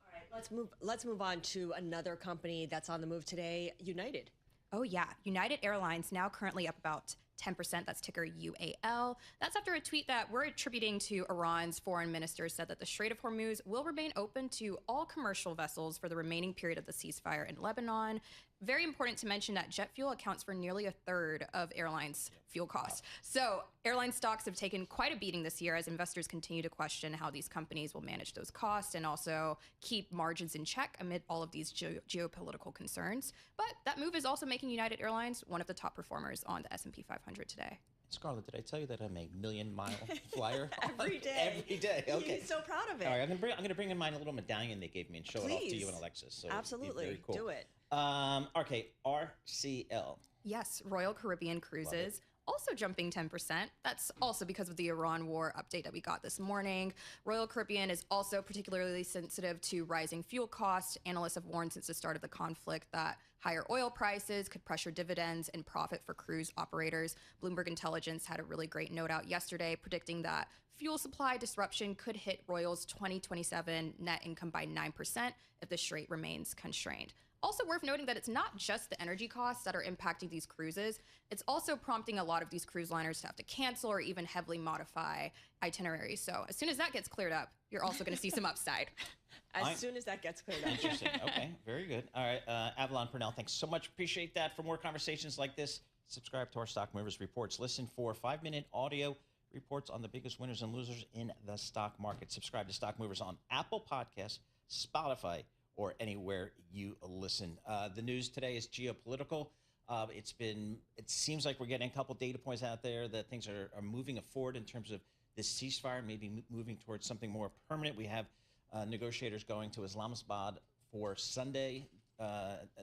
All right, let's move on to another company that's on the move today, United. Oh yeah, United Airlines now currently up about 10%. That's ticker UAL. That's after a tweet that we're attributing to Iran's foreign minister said that the Strait of Hormuz will remain open to all commercial vessels for the remaining period of the ceasefire in Lebanon. Very important to mention that jet fuel accounts for nearly a third of airlines' fuel costs. So airline stocks have taken quite a beating this year as investors continue to question how these companies will manage those costs and also keep margins in check amid all of these geopolitical concerns. But that move is also making United Airlines one of the top performers on the S&P 500 today. Scarlett, did I tell you that I'm a million-mile flyer? Every day. Every day. Okay. He's so proud of it. All right, I'm gonna bring in my little medallion they gave me and show it off to you and Alexis. So absolutely, very cool. Do it. Okay, RCL. Yes, Royal Caribbean Cruises. Also jumping 10%. That's also because of the Iran war update that we got this morning. Royal Caribbean is also particularly sensitive to rising fuel costs. Analysts have warned since the start of the conflict that higher oil prices could pressure dividends and profit for cruise operators. Bloomberg Intelligence had a really great note out yesterday predicting that fuel supply disruption could hit Royal's 2027 net income by 9% if the strait remains constrained. Also worth noting that it's not just the energy costs that are impacting these cruises. It's also prompting a lot of these cruise liners to have to cancel or even heavily modify itineraries. So as soon as that gets cleared up, you're also going to see some upside. As soon as that gets cleared up. Interesting. Okay, very good. All right, Avalon Purnell, thanks so much. Appreciate that. For more conversations like this, subscribe to our Stock Movers Reports. Listen for 5-minute audio reports on the biggest winners and losers in the stock market. Subscribe to Stock Movers on Apple Podcasts, Spotify, or anywhere you listen. The news today is geopolitical. It seems like we're getting a couple data points out there that things are moving forward in terms of this ceasefire, maybe moving towards something more permanent. We have negotiators going to Islamabad for Sunday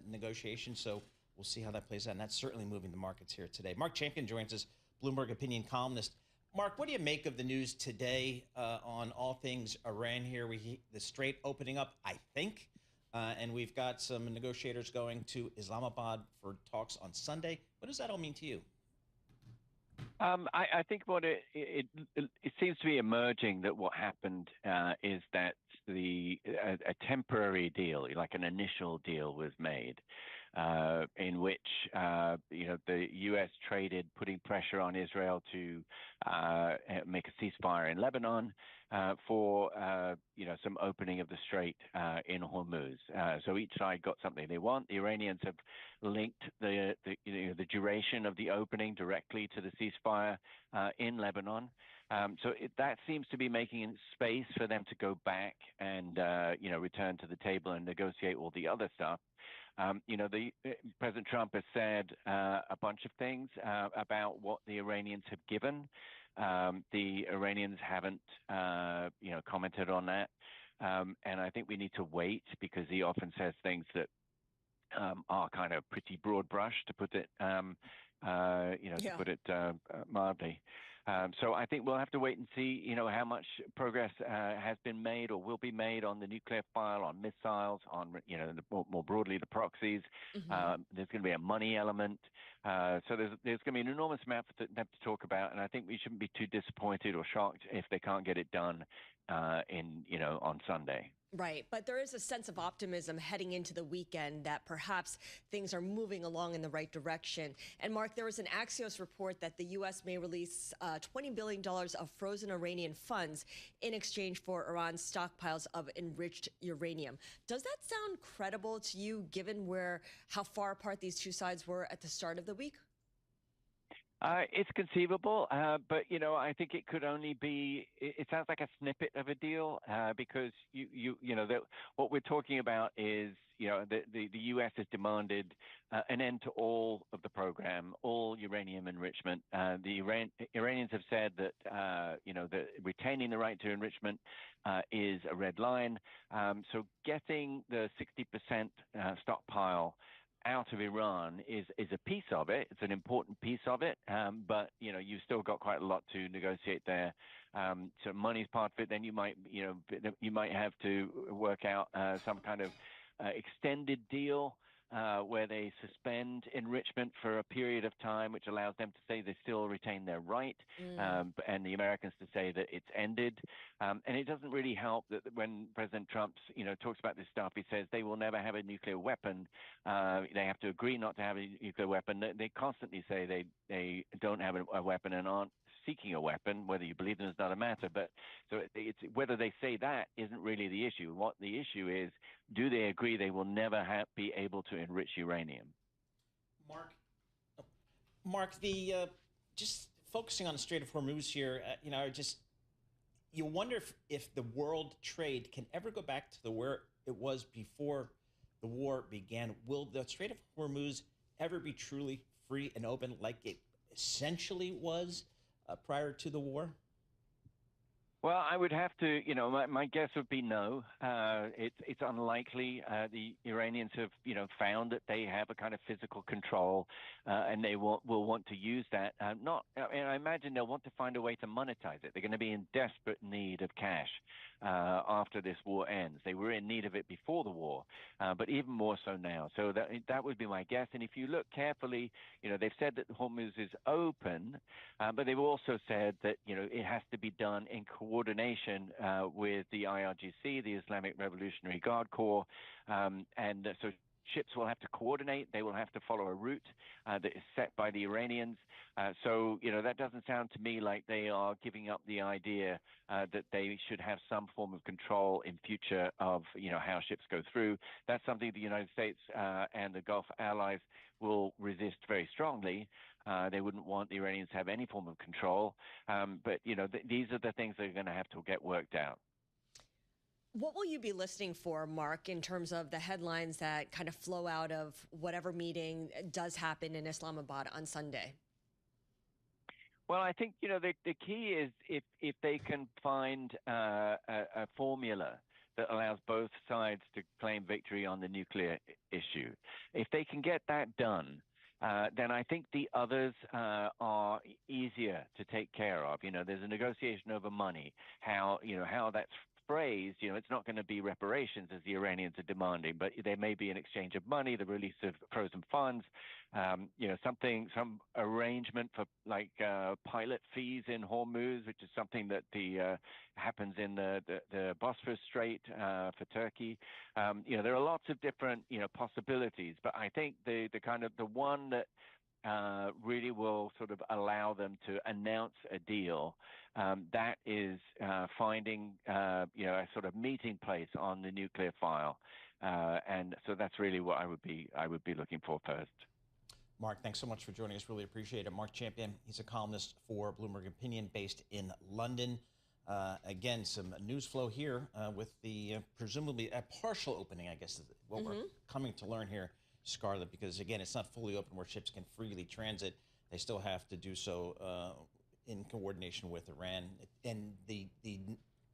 negotiations, so we'll see how that plays out, and that's certainly moving the markets here today. Mark Champion joins us, Bloomberg opinion columnist. Mark, what do you make of the news today on all things Iran here? The Strait opening up, I think, and we've got some negotiators going to Islamabad for talks on Sunday. What does that all mean to you? I think what it seems to be emerging that what happened is that a temporary deal, like an initial deal, was made in which the U.S. traded, putting pressure on Israel to make a ceasefire in Lebanon for some opening of the strait in Hormuz. So each side got something they want. The Iranians have linked the duration of the opening directly to the ceasefire in Lebanon. So that seems to be making space for them to go back and return to the table and negotiate all the other stuff. President Trump has said a bunch of things about what the Iranians have given. The Iranians haven't, commented on that. And I think we need to wait because he often says things that are kind of pretty broad brush, to put it, to put it mildly. So I think we'll have to wait and see, how much progress has been made or will be made on the nuclear file, on missiles, on, more broadly the proxies. There's going to be a money element. So there's going to be an enormous amount for them to talk about, and I think we shouldn't be too disappointed or shocked if they can't get it done on Sunday. Right. But there is a sense of optimism heading into the weekend that perhaps things are moving along in the right direction. And Mark, there was an Axios report that the U.S. may release $20 billion of frozen Iranian funds in exchange for Iran's stockpiles of enriched uranium. Does that sound credible to you, given how far apart these two sides were at the start of the week? It's conceivable, but I think it could only be. It sounds like a snippet of a deal because what we're talking about is the U.S. has demanded an end to all of the program, all uranium enrichment. The Iranians have said that that retaining the right to enrichment is a red line. So getting the 60% stockpile out of Iran is a piece of it. It's an important piece of it, but you've still got quite a lot to negotiate there. So money's part of it. Then you might have to work out some kind of extended deal where they suspend enrichment for a period of time, which allows them to say they still retain their right, and the Americans to say that it's ended. And it doesn't really help that when President Trump, talks about this stuff, he says they will never have a nuclear weapon. They have to agree not to have a nuclear weapon. They constantly say they don't have a weapon and aren't seeking a weapon. Whether you believe them is not a matter, but so it's whether they say that isn't really the issue. What the issue is, do they agree they will never be able to enrich uranium? Mark, the just focusing on the Strait of Hormuz here, you wonder if the world trade can ever go back to where it was before the war began. Will the Strait of Hormuz ever be truly free and open like it essentially was prior to the war? Well, I would have to, my guess would be no. It's unlikely. The Iranians have, found that they have a kind of physical control, and they will want to use that. I imagine they'll want to find a way to monetize it. They're going to be in desperate need of cash after this war ends. They were in need of it before the war, but even more so now. So that would be my guess. And if you look carefully, they've said that Hormuz is open, but they've also said that, it has to be done in coordination with the IRGC, the Islamic Revolutionary Guard Corps, and so ships will have to coordinate. They will have to follow a route that is set by the Iranians. So, that doesn't sound to me like they are giving up the idea that they should have some form of control in future of, how ships go through. That's something the United States and the Gulf allies will resist very strongly. They wouldn't want the Iranians to have any form of control. But, these are the things that are going to have to get worked out. What will you be listening for, Mark, in terms of the headlines that kind of flow out of whatever meeting does happen in Islamabad on Sunday? Well, I think, the key is if they can find a formula that allows both sides to claim victory on the nuclear issue. If they can get that done, then I think the others are easier to take care of. There's a negotiation over money, how that's phrased. It's not going to be reparations as the Iranians are demanding, but there may be an exchange of money, the release of frozen funds, some arrangement for like pilot fees in Hormuz, which is something that happens in the Bosphorus Strait for Turkey. There are lots of different possibilities, but I think the one that really will sort of allow them to announce a deal. That is finding a sort of meeting place on the nuclear file, and so that's really what I would be looking for first. Mark, thanks so much for joining us. Really appreciate it. Mark Champion, he's a columnist for Bloomberg Opinion based in London. Again, some news flow here with the presumably a partial opening, I guess, is what we're coming to learn here Scarlett, because again, it's not fully open where ships can freely transit. They still have to do so in coordination with Iran, and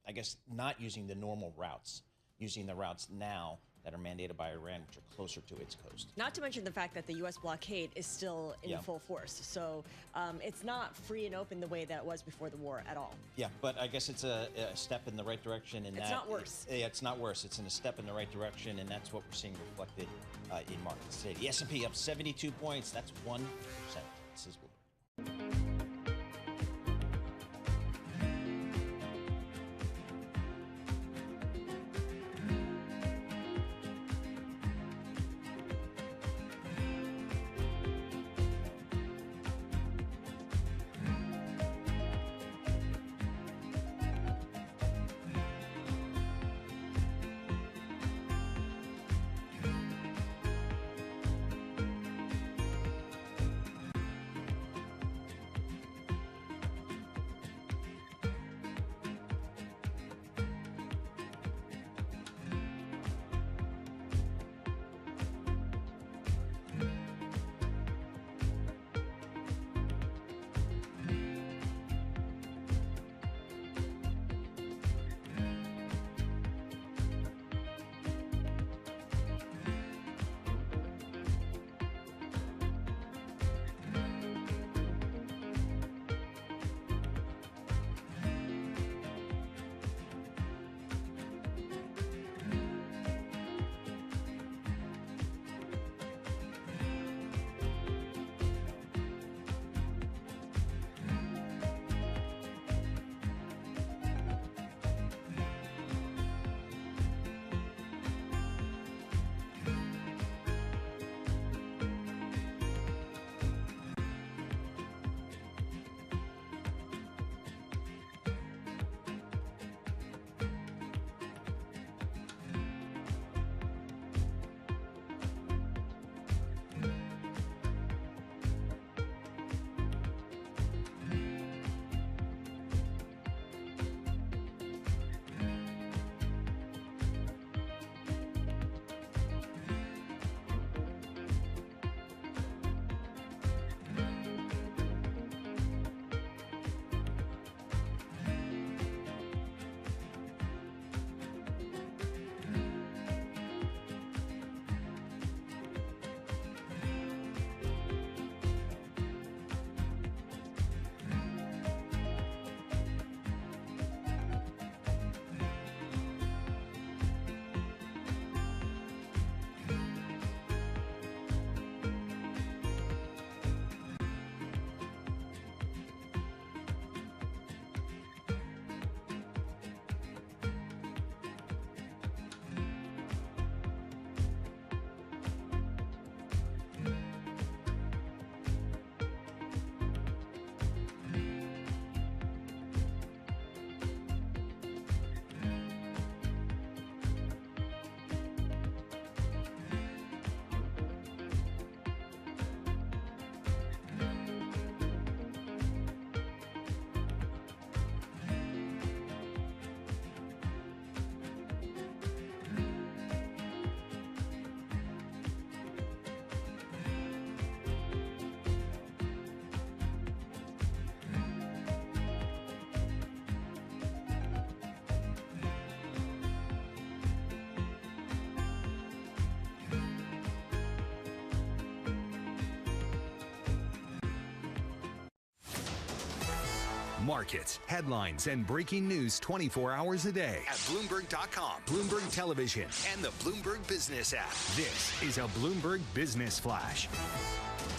I guess not using the normal routes, using the routes now that are mandated by Iran, which are closer to its coast. Not to mention the fact that the U.S. blockade is still in full force. So it's not free and open the way that it was before the war at all. Yeah, but I guess it's a step in the right direction. And it's not worse. It's not worse. It's in a step in the right direction, and that's what we're seeing reflected in markets today. The S&P up 72 points. That's 1%. This is Bloomberg. Markets, headlines, and breaking news 24 hours a day at Bloomberg.com, Bloomberg Television, and the Bloomberg Business app. This is a Bloomberg Business Flash.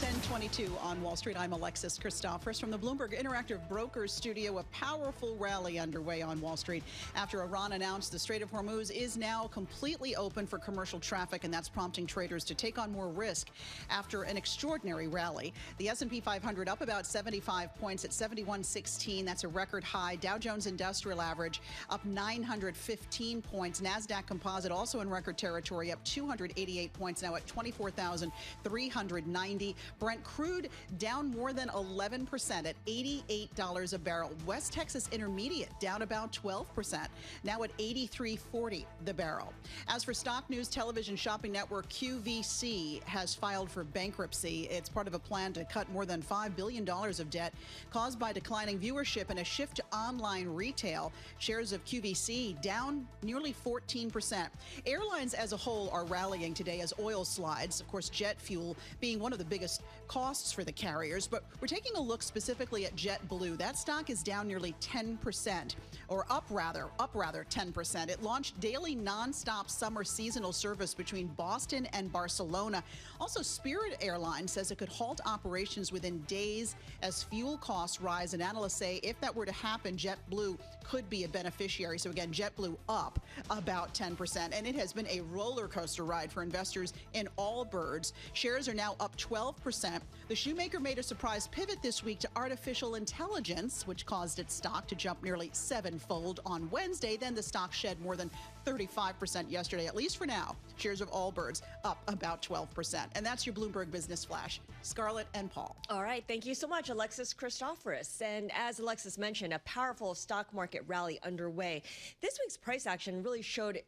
10:22 on Wall Street. I'm Alexis Christophers from the Bloomberg Interactive Brokers Studio. A powerful rally underway on Wall Street after Iran announced the Strait of Hormuz is now completely open for commercial traffic, and that's prompting traders to take on more risk after an extraordinary rally. The S&P 500 up about 75 points at 7116. That's a record high. Dow Jones Industrial Average up 915 points. NASDAQ Composite also in record territory, up 288 points, now at 24,390. Brent crude down more than 11% at $88 a barrel. West Texas Intermediate down about 12%, now at $83.40 the barrel. As for stock news, television shopping network QVC has filed for bankruptcy. It's part of a plan to cut more than $5 billion of debt caused by declining viewership and a shift to online retail. Shares of QVC down nearly 14%. Airlines as a whole are rallying today as oil slides. Of course, jet fuel being one of the biggest costs for the carriers. But we're taking a look specifically at JetBlue. That stock is down nearly 10%, or up rather 10%. It launched daily nonstop summer seasonal service between Boston and Barcelona. Also, Spirit Airlines says it could halt operations within days as fuel costs rise. And analysts say if that were to happen, JetBlue could be a beneficiary. So again, JetBlue up about 10%. And it has been a roller coaster ride for investors in all birds. Shares are now up 12%. The shoemaker made a surprise pivot this week to artificial intelligence, which caused its stock to jump nearly sevenfold on Wednesday. Then the stock shed more than 35% yesterday, at least for now. Shares of Allbirds up about 12%. And that's your Bloomberg Business Flash. Scarlett and Paul. All right. Thank you so much, Alexis Christoforous. And as Alexis mentioned, a powerful stock market rally underway. This week's price action really showed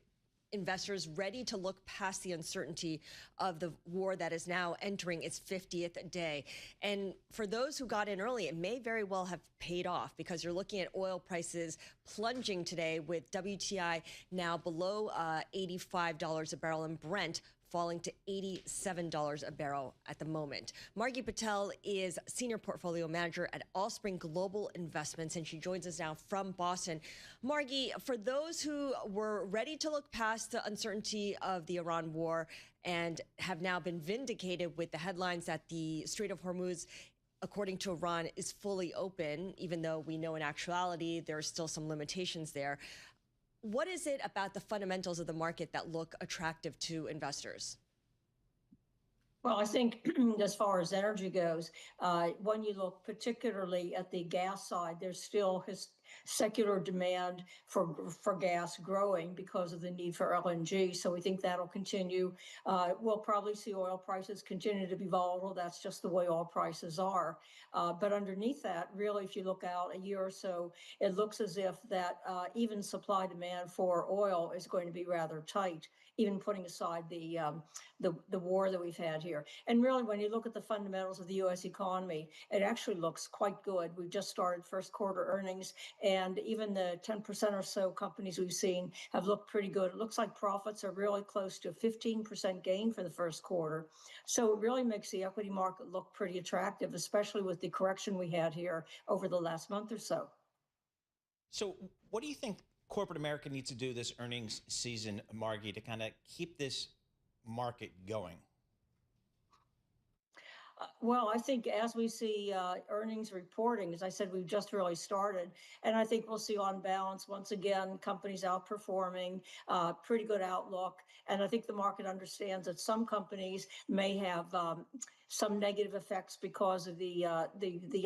investors ready to look past the uncertainty of the war that is now entering its 50th day. And for those who got in early, it may very well have paid off because you're looking at oil prices plunging today with WTI now below $85 a barrel and Brent falling to $87 a barrel at the moment. Margie Patel is Senior Portfolio Manager at Allspring Global Investments, and she joins us now from Boston. Margie, for those who were ready to look past the uncertainty of the Iran war and have now been vindicated with the headlines that the Strait of Hormuz, according to Iran, is fully open, even though we know in actuality there are still some limitations there. What is it about the fundamentals of the market that look attractive to investors? Well, I think as far as energy goes, when you look particularly at the gas side, there's still secular demand for gas growing because of the need for LNG. So we think that'll continue. We'll probably see oil prices continue to be volatile. That's just the way oil prices are. But underneath that, really, if you look out a year or so, it looks as if that even supply demand for oil is going to be rather tight, even putting aside the war that we've had here. And really, when you look at the fundamentals of the U.S. economy, it actually looks quite good. We've just started first quarter earnings, and even the 10% or so companies we've seen have looked pretty good. It looks like profits are really close to 15% gain for the first quarter. So it really makes the equity market look pretty attractive, especially with the correction we had here over the last month or so. So what do you think corporate America needs to do this earnings season, Margie, to kind of keep this market going? Well, I think as we see earnings reporting, as I said, we've just really started. And I think we'll see on balance, once again, companies outperforming, pretty good outlook. And I think the market understands that some companies may have some negative effects because of the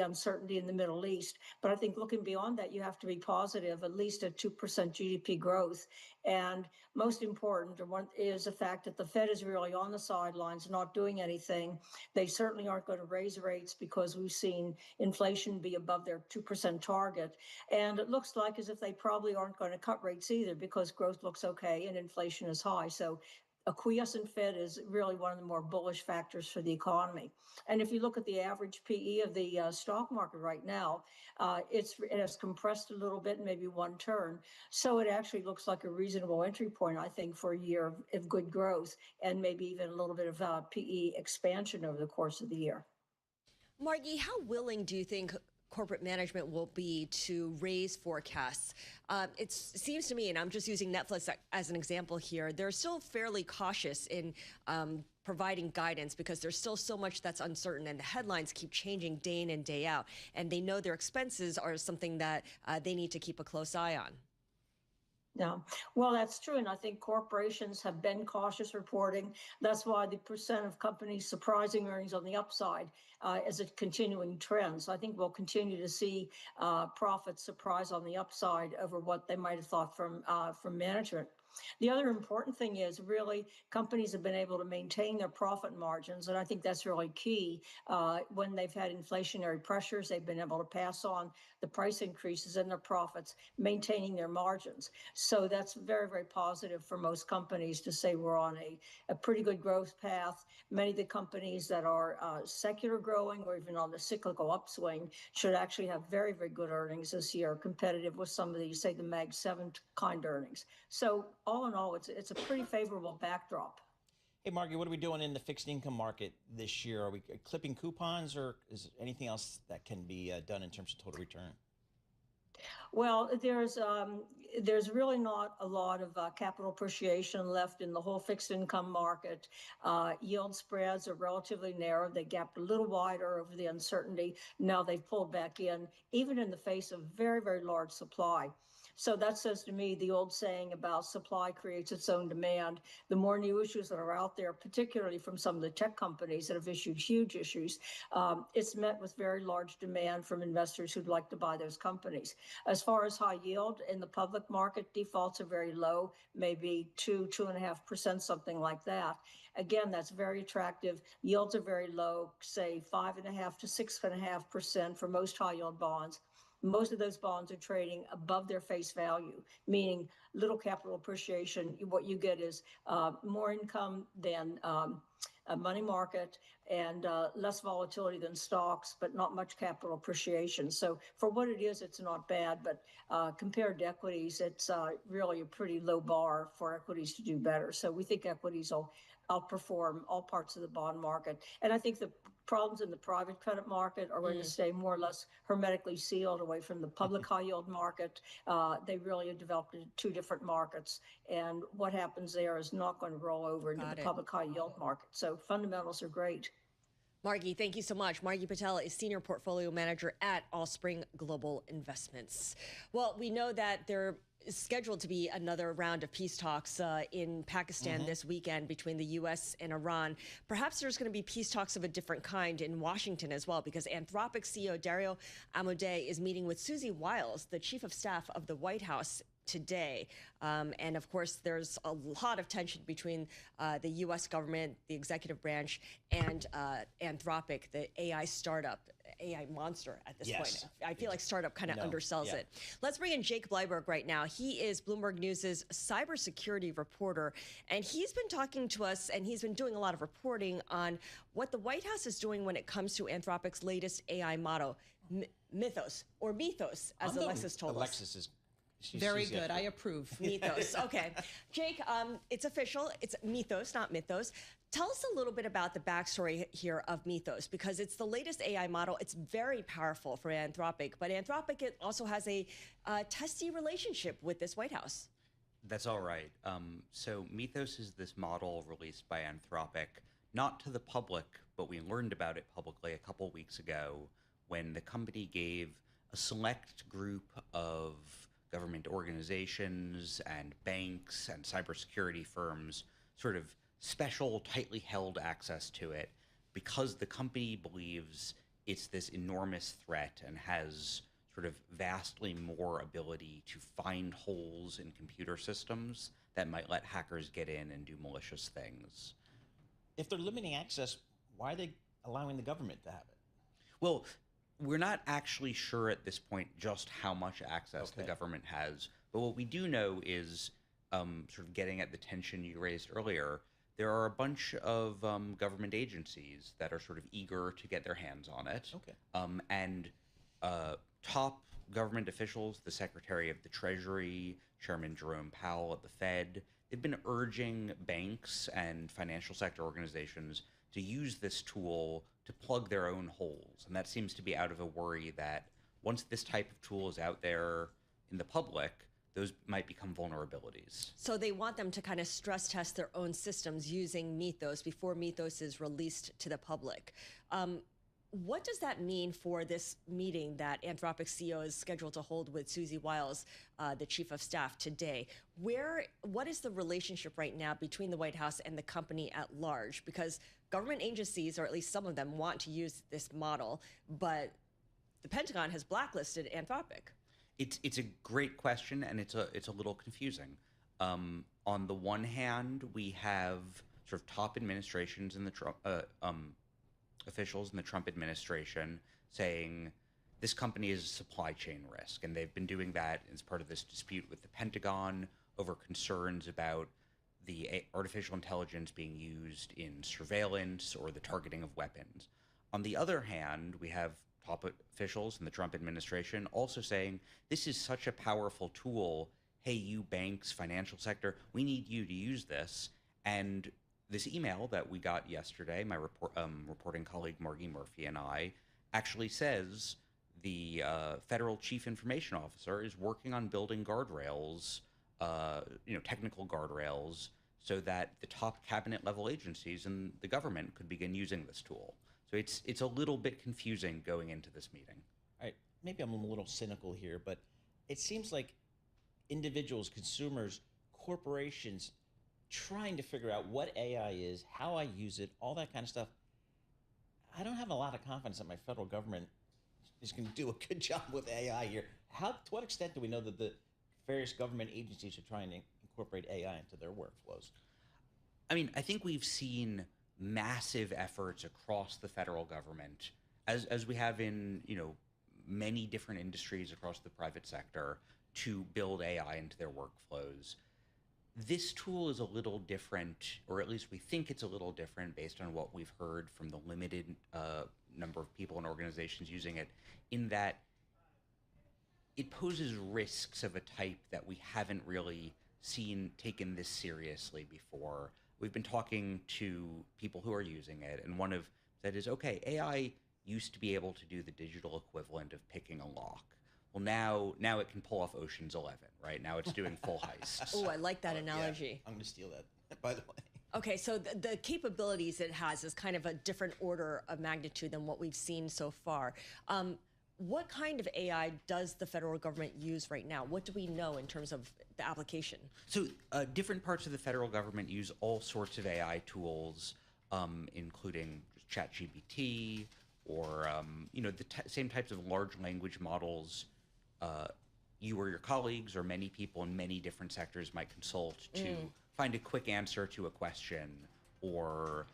uncertainty in the Middle East. But I think looking beyond that, you have to be positive, at least at 2% GDP growth. And most important is the fact that the Fed is really on the sidelines, not doing anything. They certainly aren't going to raise rates because we've seen inflation be above their 2% target. And it looks like as if they probably aren't going to cut rates either because growth looks okay and inflation is high. So a quiescent Fed is really one of the more bullish factors for the economy. And if you look at the average PE of the stock market right now, it has compressed a little bit, maybe one turn. So it actually looks like a reasonable entry point, I think, for a year of good growth and maybe even a little bit of PE expansion over the course of the year. Margie, how willing do you think corporate management will be to raise forecasts? It seems to me, and I'm just using Netflix as an example here, they're still fairly cautious in providing guidance because there's still so much that's uncertain and the headlines keep changing day in and day out. And they know their expenses are something that they need to keep a close eye on. Yeah, well, that's true. And I think corporations have been cautious reporting. That's why the percent of companies surprising earnings on the upside is a continuing trend. So I think we'll continue to see profits surprise on the upside over what they might have thought from management. The other important thing is really companies have been able to maintain their profit margins, and I think that's really key. When they've had inflationary pressures, they've been able to pass on the price increases in their profits, maintaining their margins. So that's very, very positive for most companies to say we're on a pretty good growth path. Many of the companies that are secular growing or even on the cyclical upswing should actually have very, very good earnings this year, competitive with some of these, say, the Mag 7 kind earnings. So all in all, it's a pretty favorable backdrop. Hey, Margie, what are we doing in the fixed income market this year? Are we clipping coupons, or is there anything else that can be done in terms of total return? Well, there's really not a lot of capital appreciation left in the whole fixed income market. Yield spreads are relatively narrow. They gapped a little wider over the uncertainty. Now they've pulled back in, even in the face of very, very large supply. So that says to me the old saying about supply creates its own demand. The more new issues that are out there, particularly from some of the tech companies that have issued huge issues, it's met with very large demand from investors who'd like to buy those companies. As far as high yield in the public market, defaults are very low, maybe 2.5%, something like that. Again, that's very attractive. Yields are very low, say 5.5% to 6.5% for most high yield bonds. Most of those bonds are trading above their face value, meaning little capital appreciation. What you get is more income than a money market and less volatility than stocks, but not much capital appreciation. So for what it is, it's not bad, but compared to equities, it's really a pretty low bar for equities to do better. So we think equities will outperform all parts of the bond market. And I think the problems in the private credit market are going to stay more or less hermetically sealed away from the public high yield market. They really have developed into two different markets. And what happens there is not going to roll over into the public high yield market. So fundamentals are great. Margie, thank you so much. Margie Patel is Senior Portfolio Manager at Allspring Global Investments. Well, we know that there is scheduled to be another round of peace talks in Pakistan this weekend between the U.S. and Iran. Perhaps there's going to be peace talks of a different kind in Washington as well, because Anthropic CEO Dario Amodei is meeting with Susie Wiles, the Chief of Staff of the White House, today. And of course, there's a lot of tension between the U.S. government, the executive branch, and Anthropic, the AI startup, AI monster at this point. I feel like startup kind of undersells it. Let's bring in Jake Bleiberg right now. He is Bloomberg News' cybersecurity reporter, and he's been talking to us, and he's been doing a lot of reporting on what the White House is doing when it comes to Anthropic's latest AI model, Mythos, or Mythos, as Alexis told us. Alexis is very good. I approve. Mythos. Okay. Jake, it's official. It's Mythos, not Mythos. Tell us a little bit about the backstory here of Mythos, because it's the latest AI model. It's very powerful for Anthropic, but Anthropic also has a testy relationship with this White House. That's all right. So Mythos is this model released by Anthropic, not to the public, but we learned about it publicly a couple weeks ago when the company gave a select group of government organizations and banks and cybersecurity firms sort of special, tightly held access to it because the company believes it's this enormous threat and has sort of vastly more ability to find holes in computer systems that might let hackers get in and do malicious things. If they're limiting access, why are they allowing the government to have it? Well, we're not actually sure at this point just how much access the government has, but what we do know is, sort of getting at the tension you raised earlier, there are a bunch of government agencies that are sort of eager to get their hands on it. And top government officials, the Secretary of the Treasury, Chairman Jerome Powell at the Fed, they've been urging banks and financial sector organizations to use this tool to plug their own holes. And that seems to be out of a worry that once this type of tool is out there in the public, those might become vulnerabilities. So they want them to kind of stress test their own systems using Mythos before Mythos is released to the public. What does that mean for this meeting that Anthropic CEO is scheduled to hold with Susie Wiles, the chief of staff, today? What is the relationship right now between the White House and the company at large? Because government agencies, or at least some of them, want to use this model, but the Pentagon has blacklisted Anthropic. It's a great question, and it's a little confusing. On the one hand, we have sort of top administrations in the Trump officials in the Trump administration saying this company is a supply chain risk, and they've been doing that as part of this dispute with the Pentagon over concerns about the artificial intelligence being used in surveillance or the targeting of weapons. On the other hand, we have top officials in the Trump administration also saying this is such a powerful tool. Hey, you banks, financial sector, we need you to use this. And this email that we got yesterday, my reporting colleague Margie Murphy and I, actually says the federal chief information officer is working on building guardrails, technical guardrails, so that the top cabinet level agencies in the government could begin using this tool. So it's a little bit confusing going into this meeting. All right, maybe I'm a little cynical here, but it seems like individuals, consumers, corporations trying to figure out what AI is, how I use it, all that kind of stuff. I don't have a lot of confidence that my federal government is going to do a good job with AI here. To what extent do we know that the various government agencies are trying to incorporate AI into their workflows? I mean, I think we've seen massive efforts across the federal government, as we have in many different industries across the private sector, to build AI into their workflows. This tool is a little different, or at least we think it's a little different based on what we've heard from the limited number of people and organizations using it, in that it poses risks of a type that we haven't really seen taken this seriously before. We've been talking to people who are using it, and one of that is, okay, AI used to be able to do the digital equivalent of picking a lock. Well, now it can pull off Ocean's 11, right? Now it's doing full heists. Oh, I like that analogy. Yeah, I'm going to steal that, by the way. Okay, so the capabilities it has is kind of a different order of magnitude than what we've seen so far. What kind of AI does the federal government use right now? What do we know in terms of the application? So different parts of the federal government use all sorts of AI tools, including ChatGPT, or the same types of large language models you or your colleagues or many people in many different sectors might consult to find a quick answer to a question, or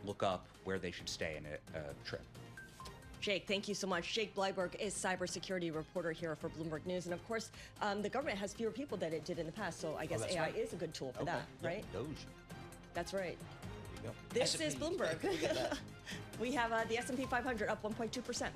look up where they should stay in a trip. Jake, thank you so much. Jake Bleiberg is cybersecurity reporter here for Bloomberg News. And of course, the government has fewer people than it did in the past. So I guess AI is a good tool for that, right? Doge. That's right. There you go. This S&P, is Bloomberg. We have the S&P 500 up 1.2%.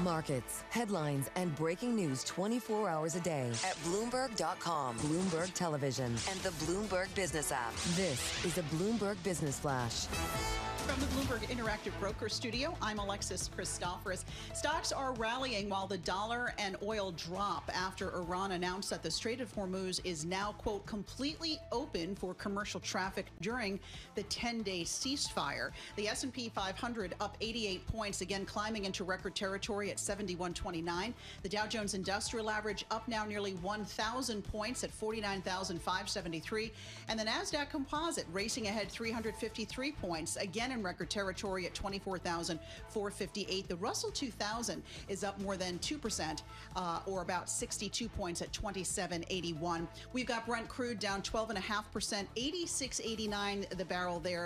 Markets, headlines, and breaking news 24 hours a day at Bloomberg.com, Bloomberg Television, and the Bloomberg Business app. This is a Bloomberg Business Flash. From the Bloomberg Interactive Broker Studio, I'm Alexis Christoforous. Stocks are rallying while the dollar and oil drop after Iran announced that the Strait of Hormuz is now, quote, completely open for commercial traffic during the 10-day ceasefire. The S&P 500 up 88 points, again climbing into record territory at 7129. The Dow Jones Industrial Average up now nearly 1,000 points at 49,573. And the NASDAQ Composite racing ahead 353 points, again in record territory at 24,458. The Russell 2000 is up more than 2%, or about 62 points at 2781. We've got Brent crude down 12.5%, 86.89 the barrel there.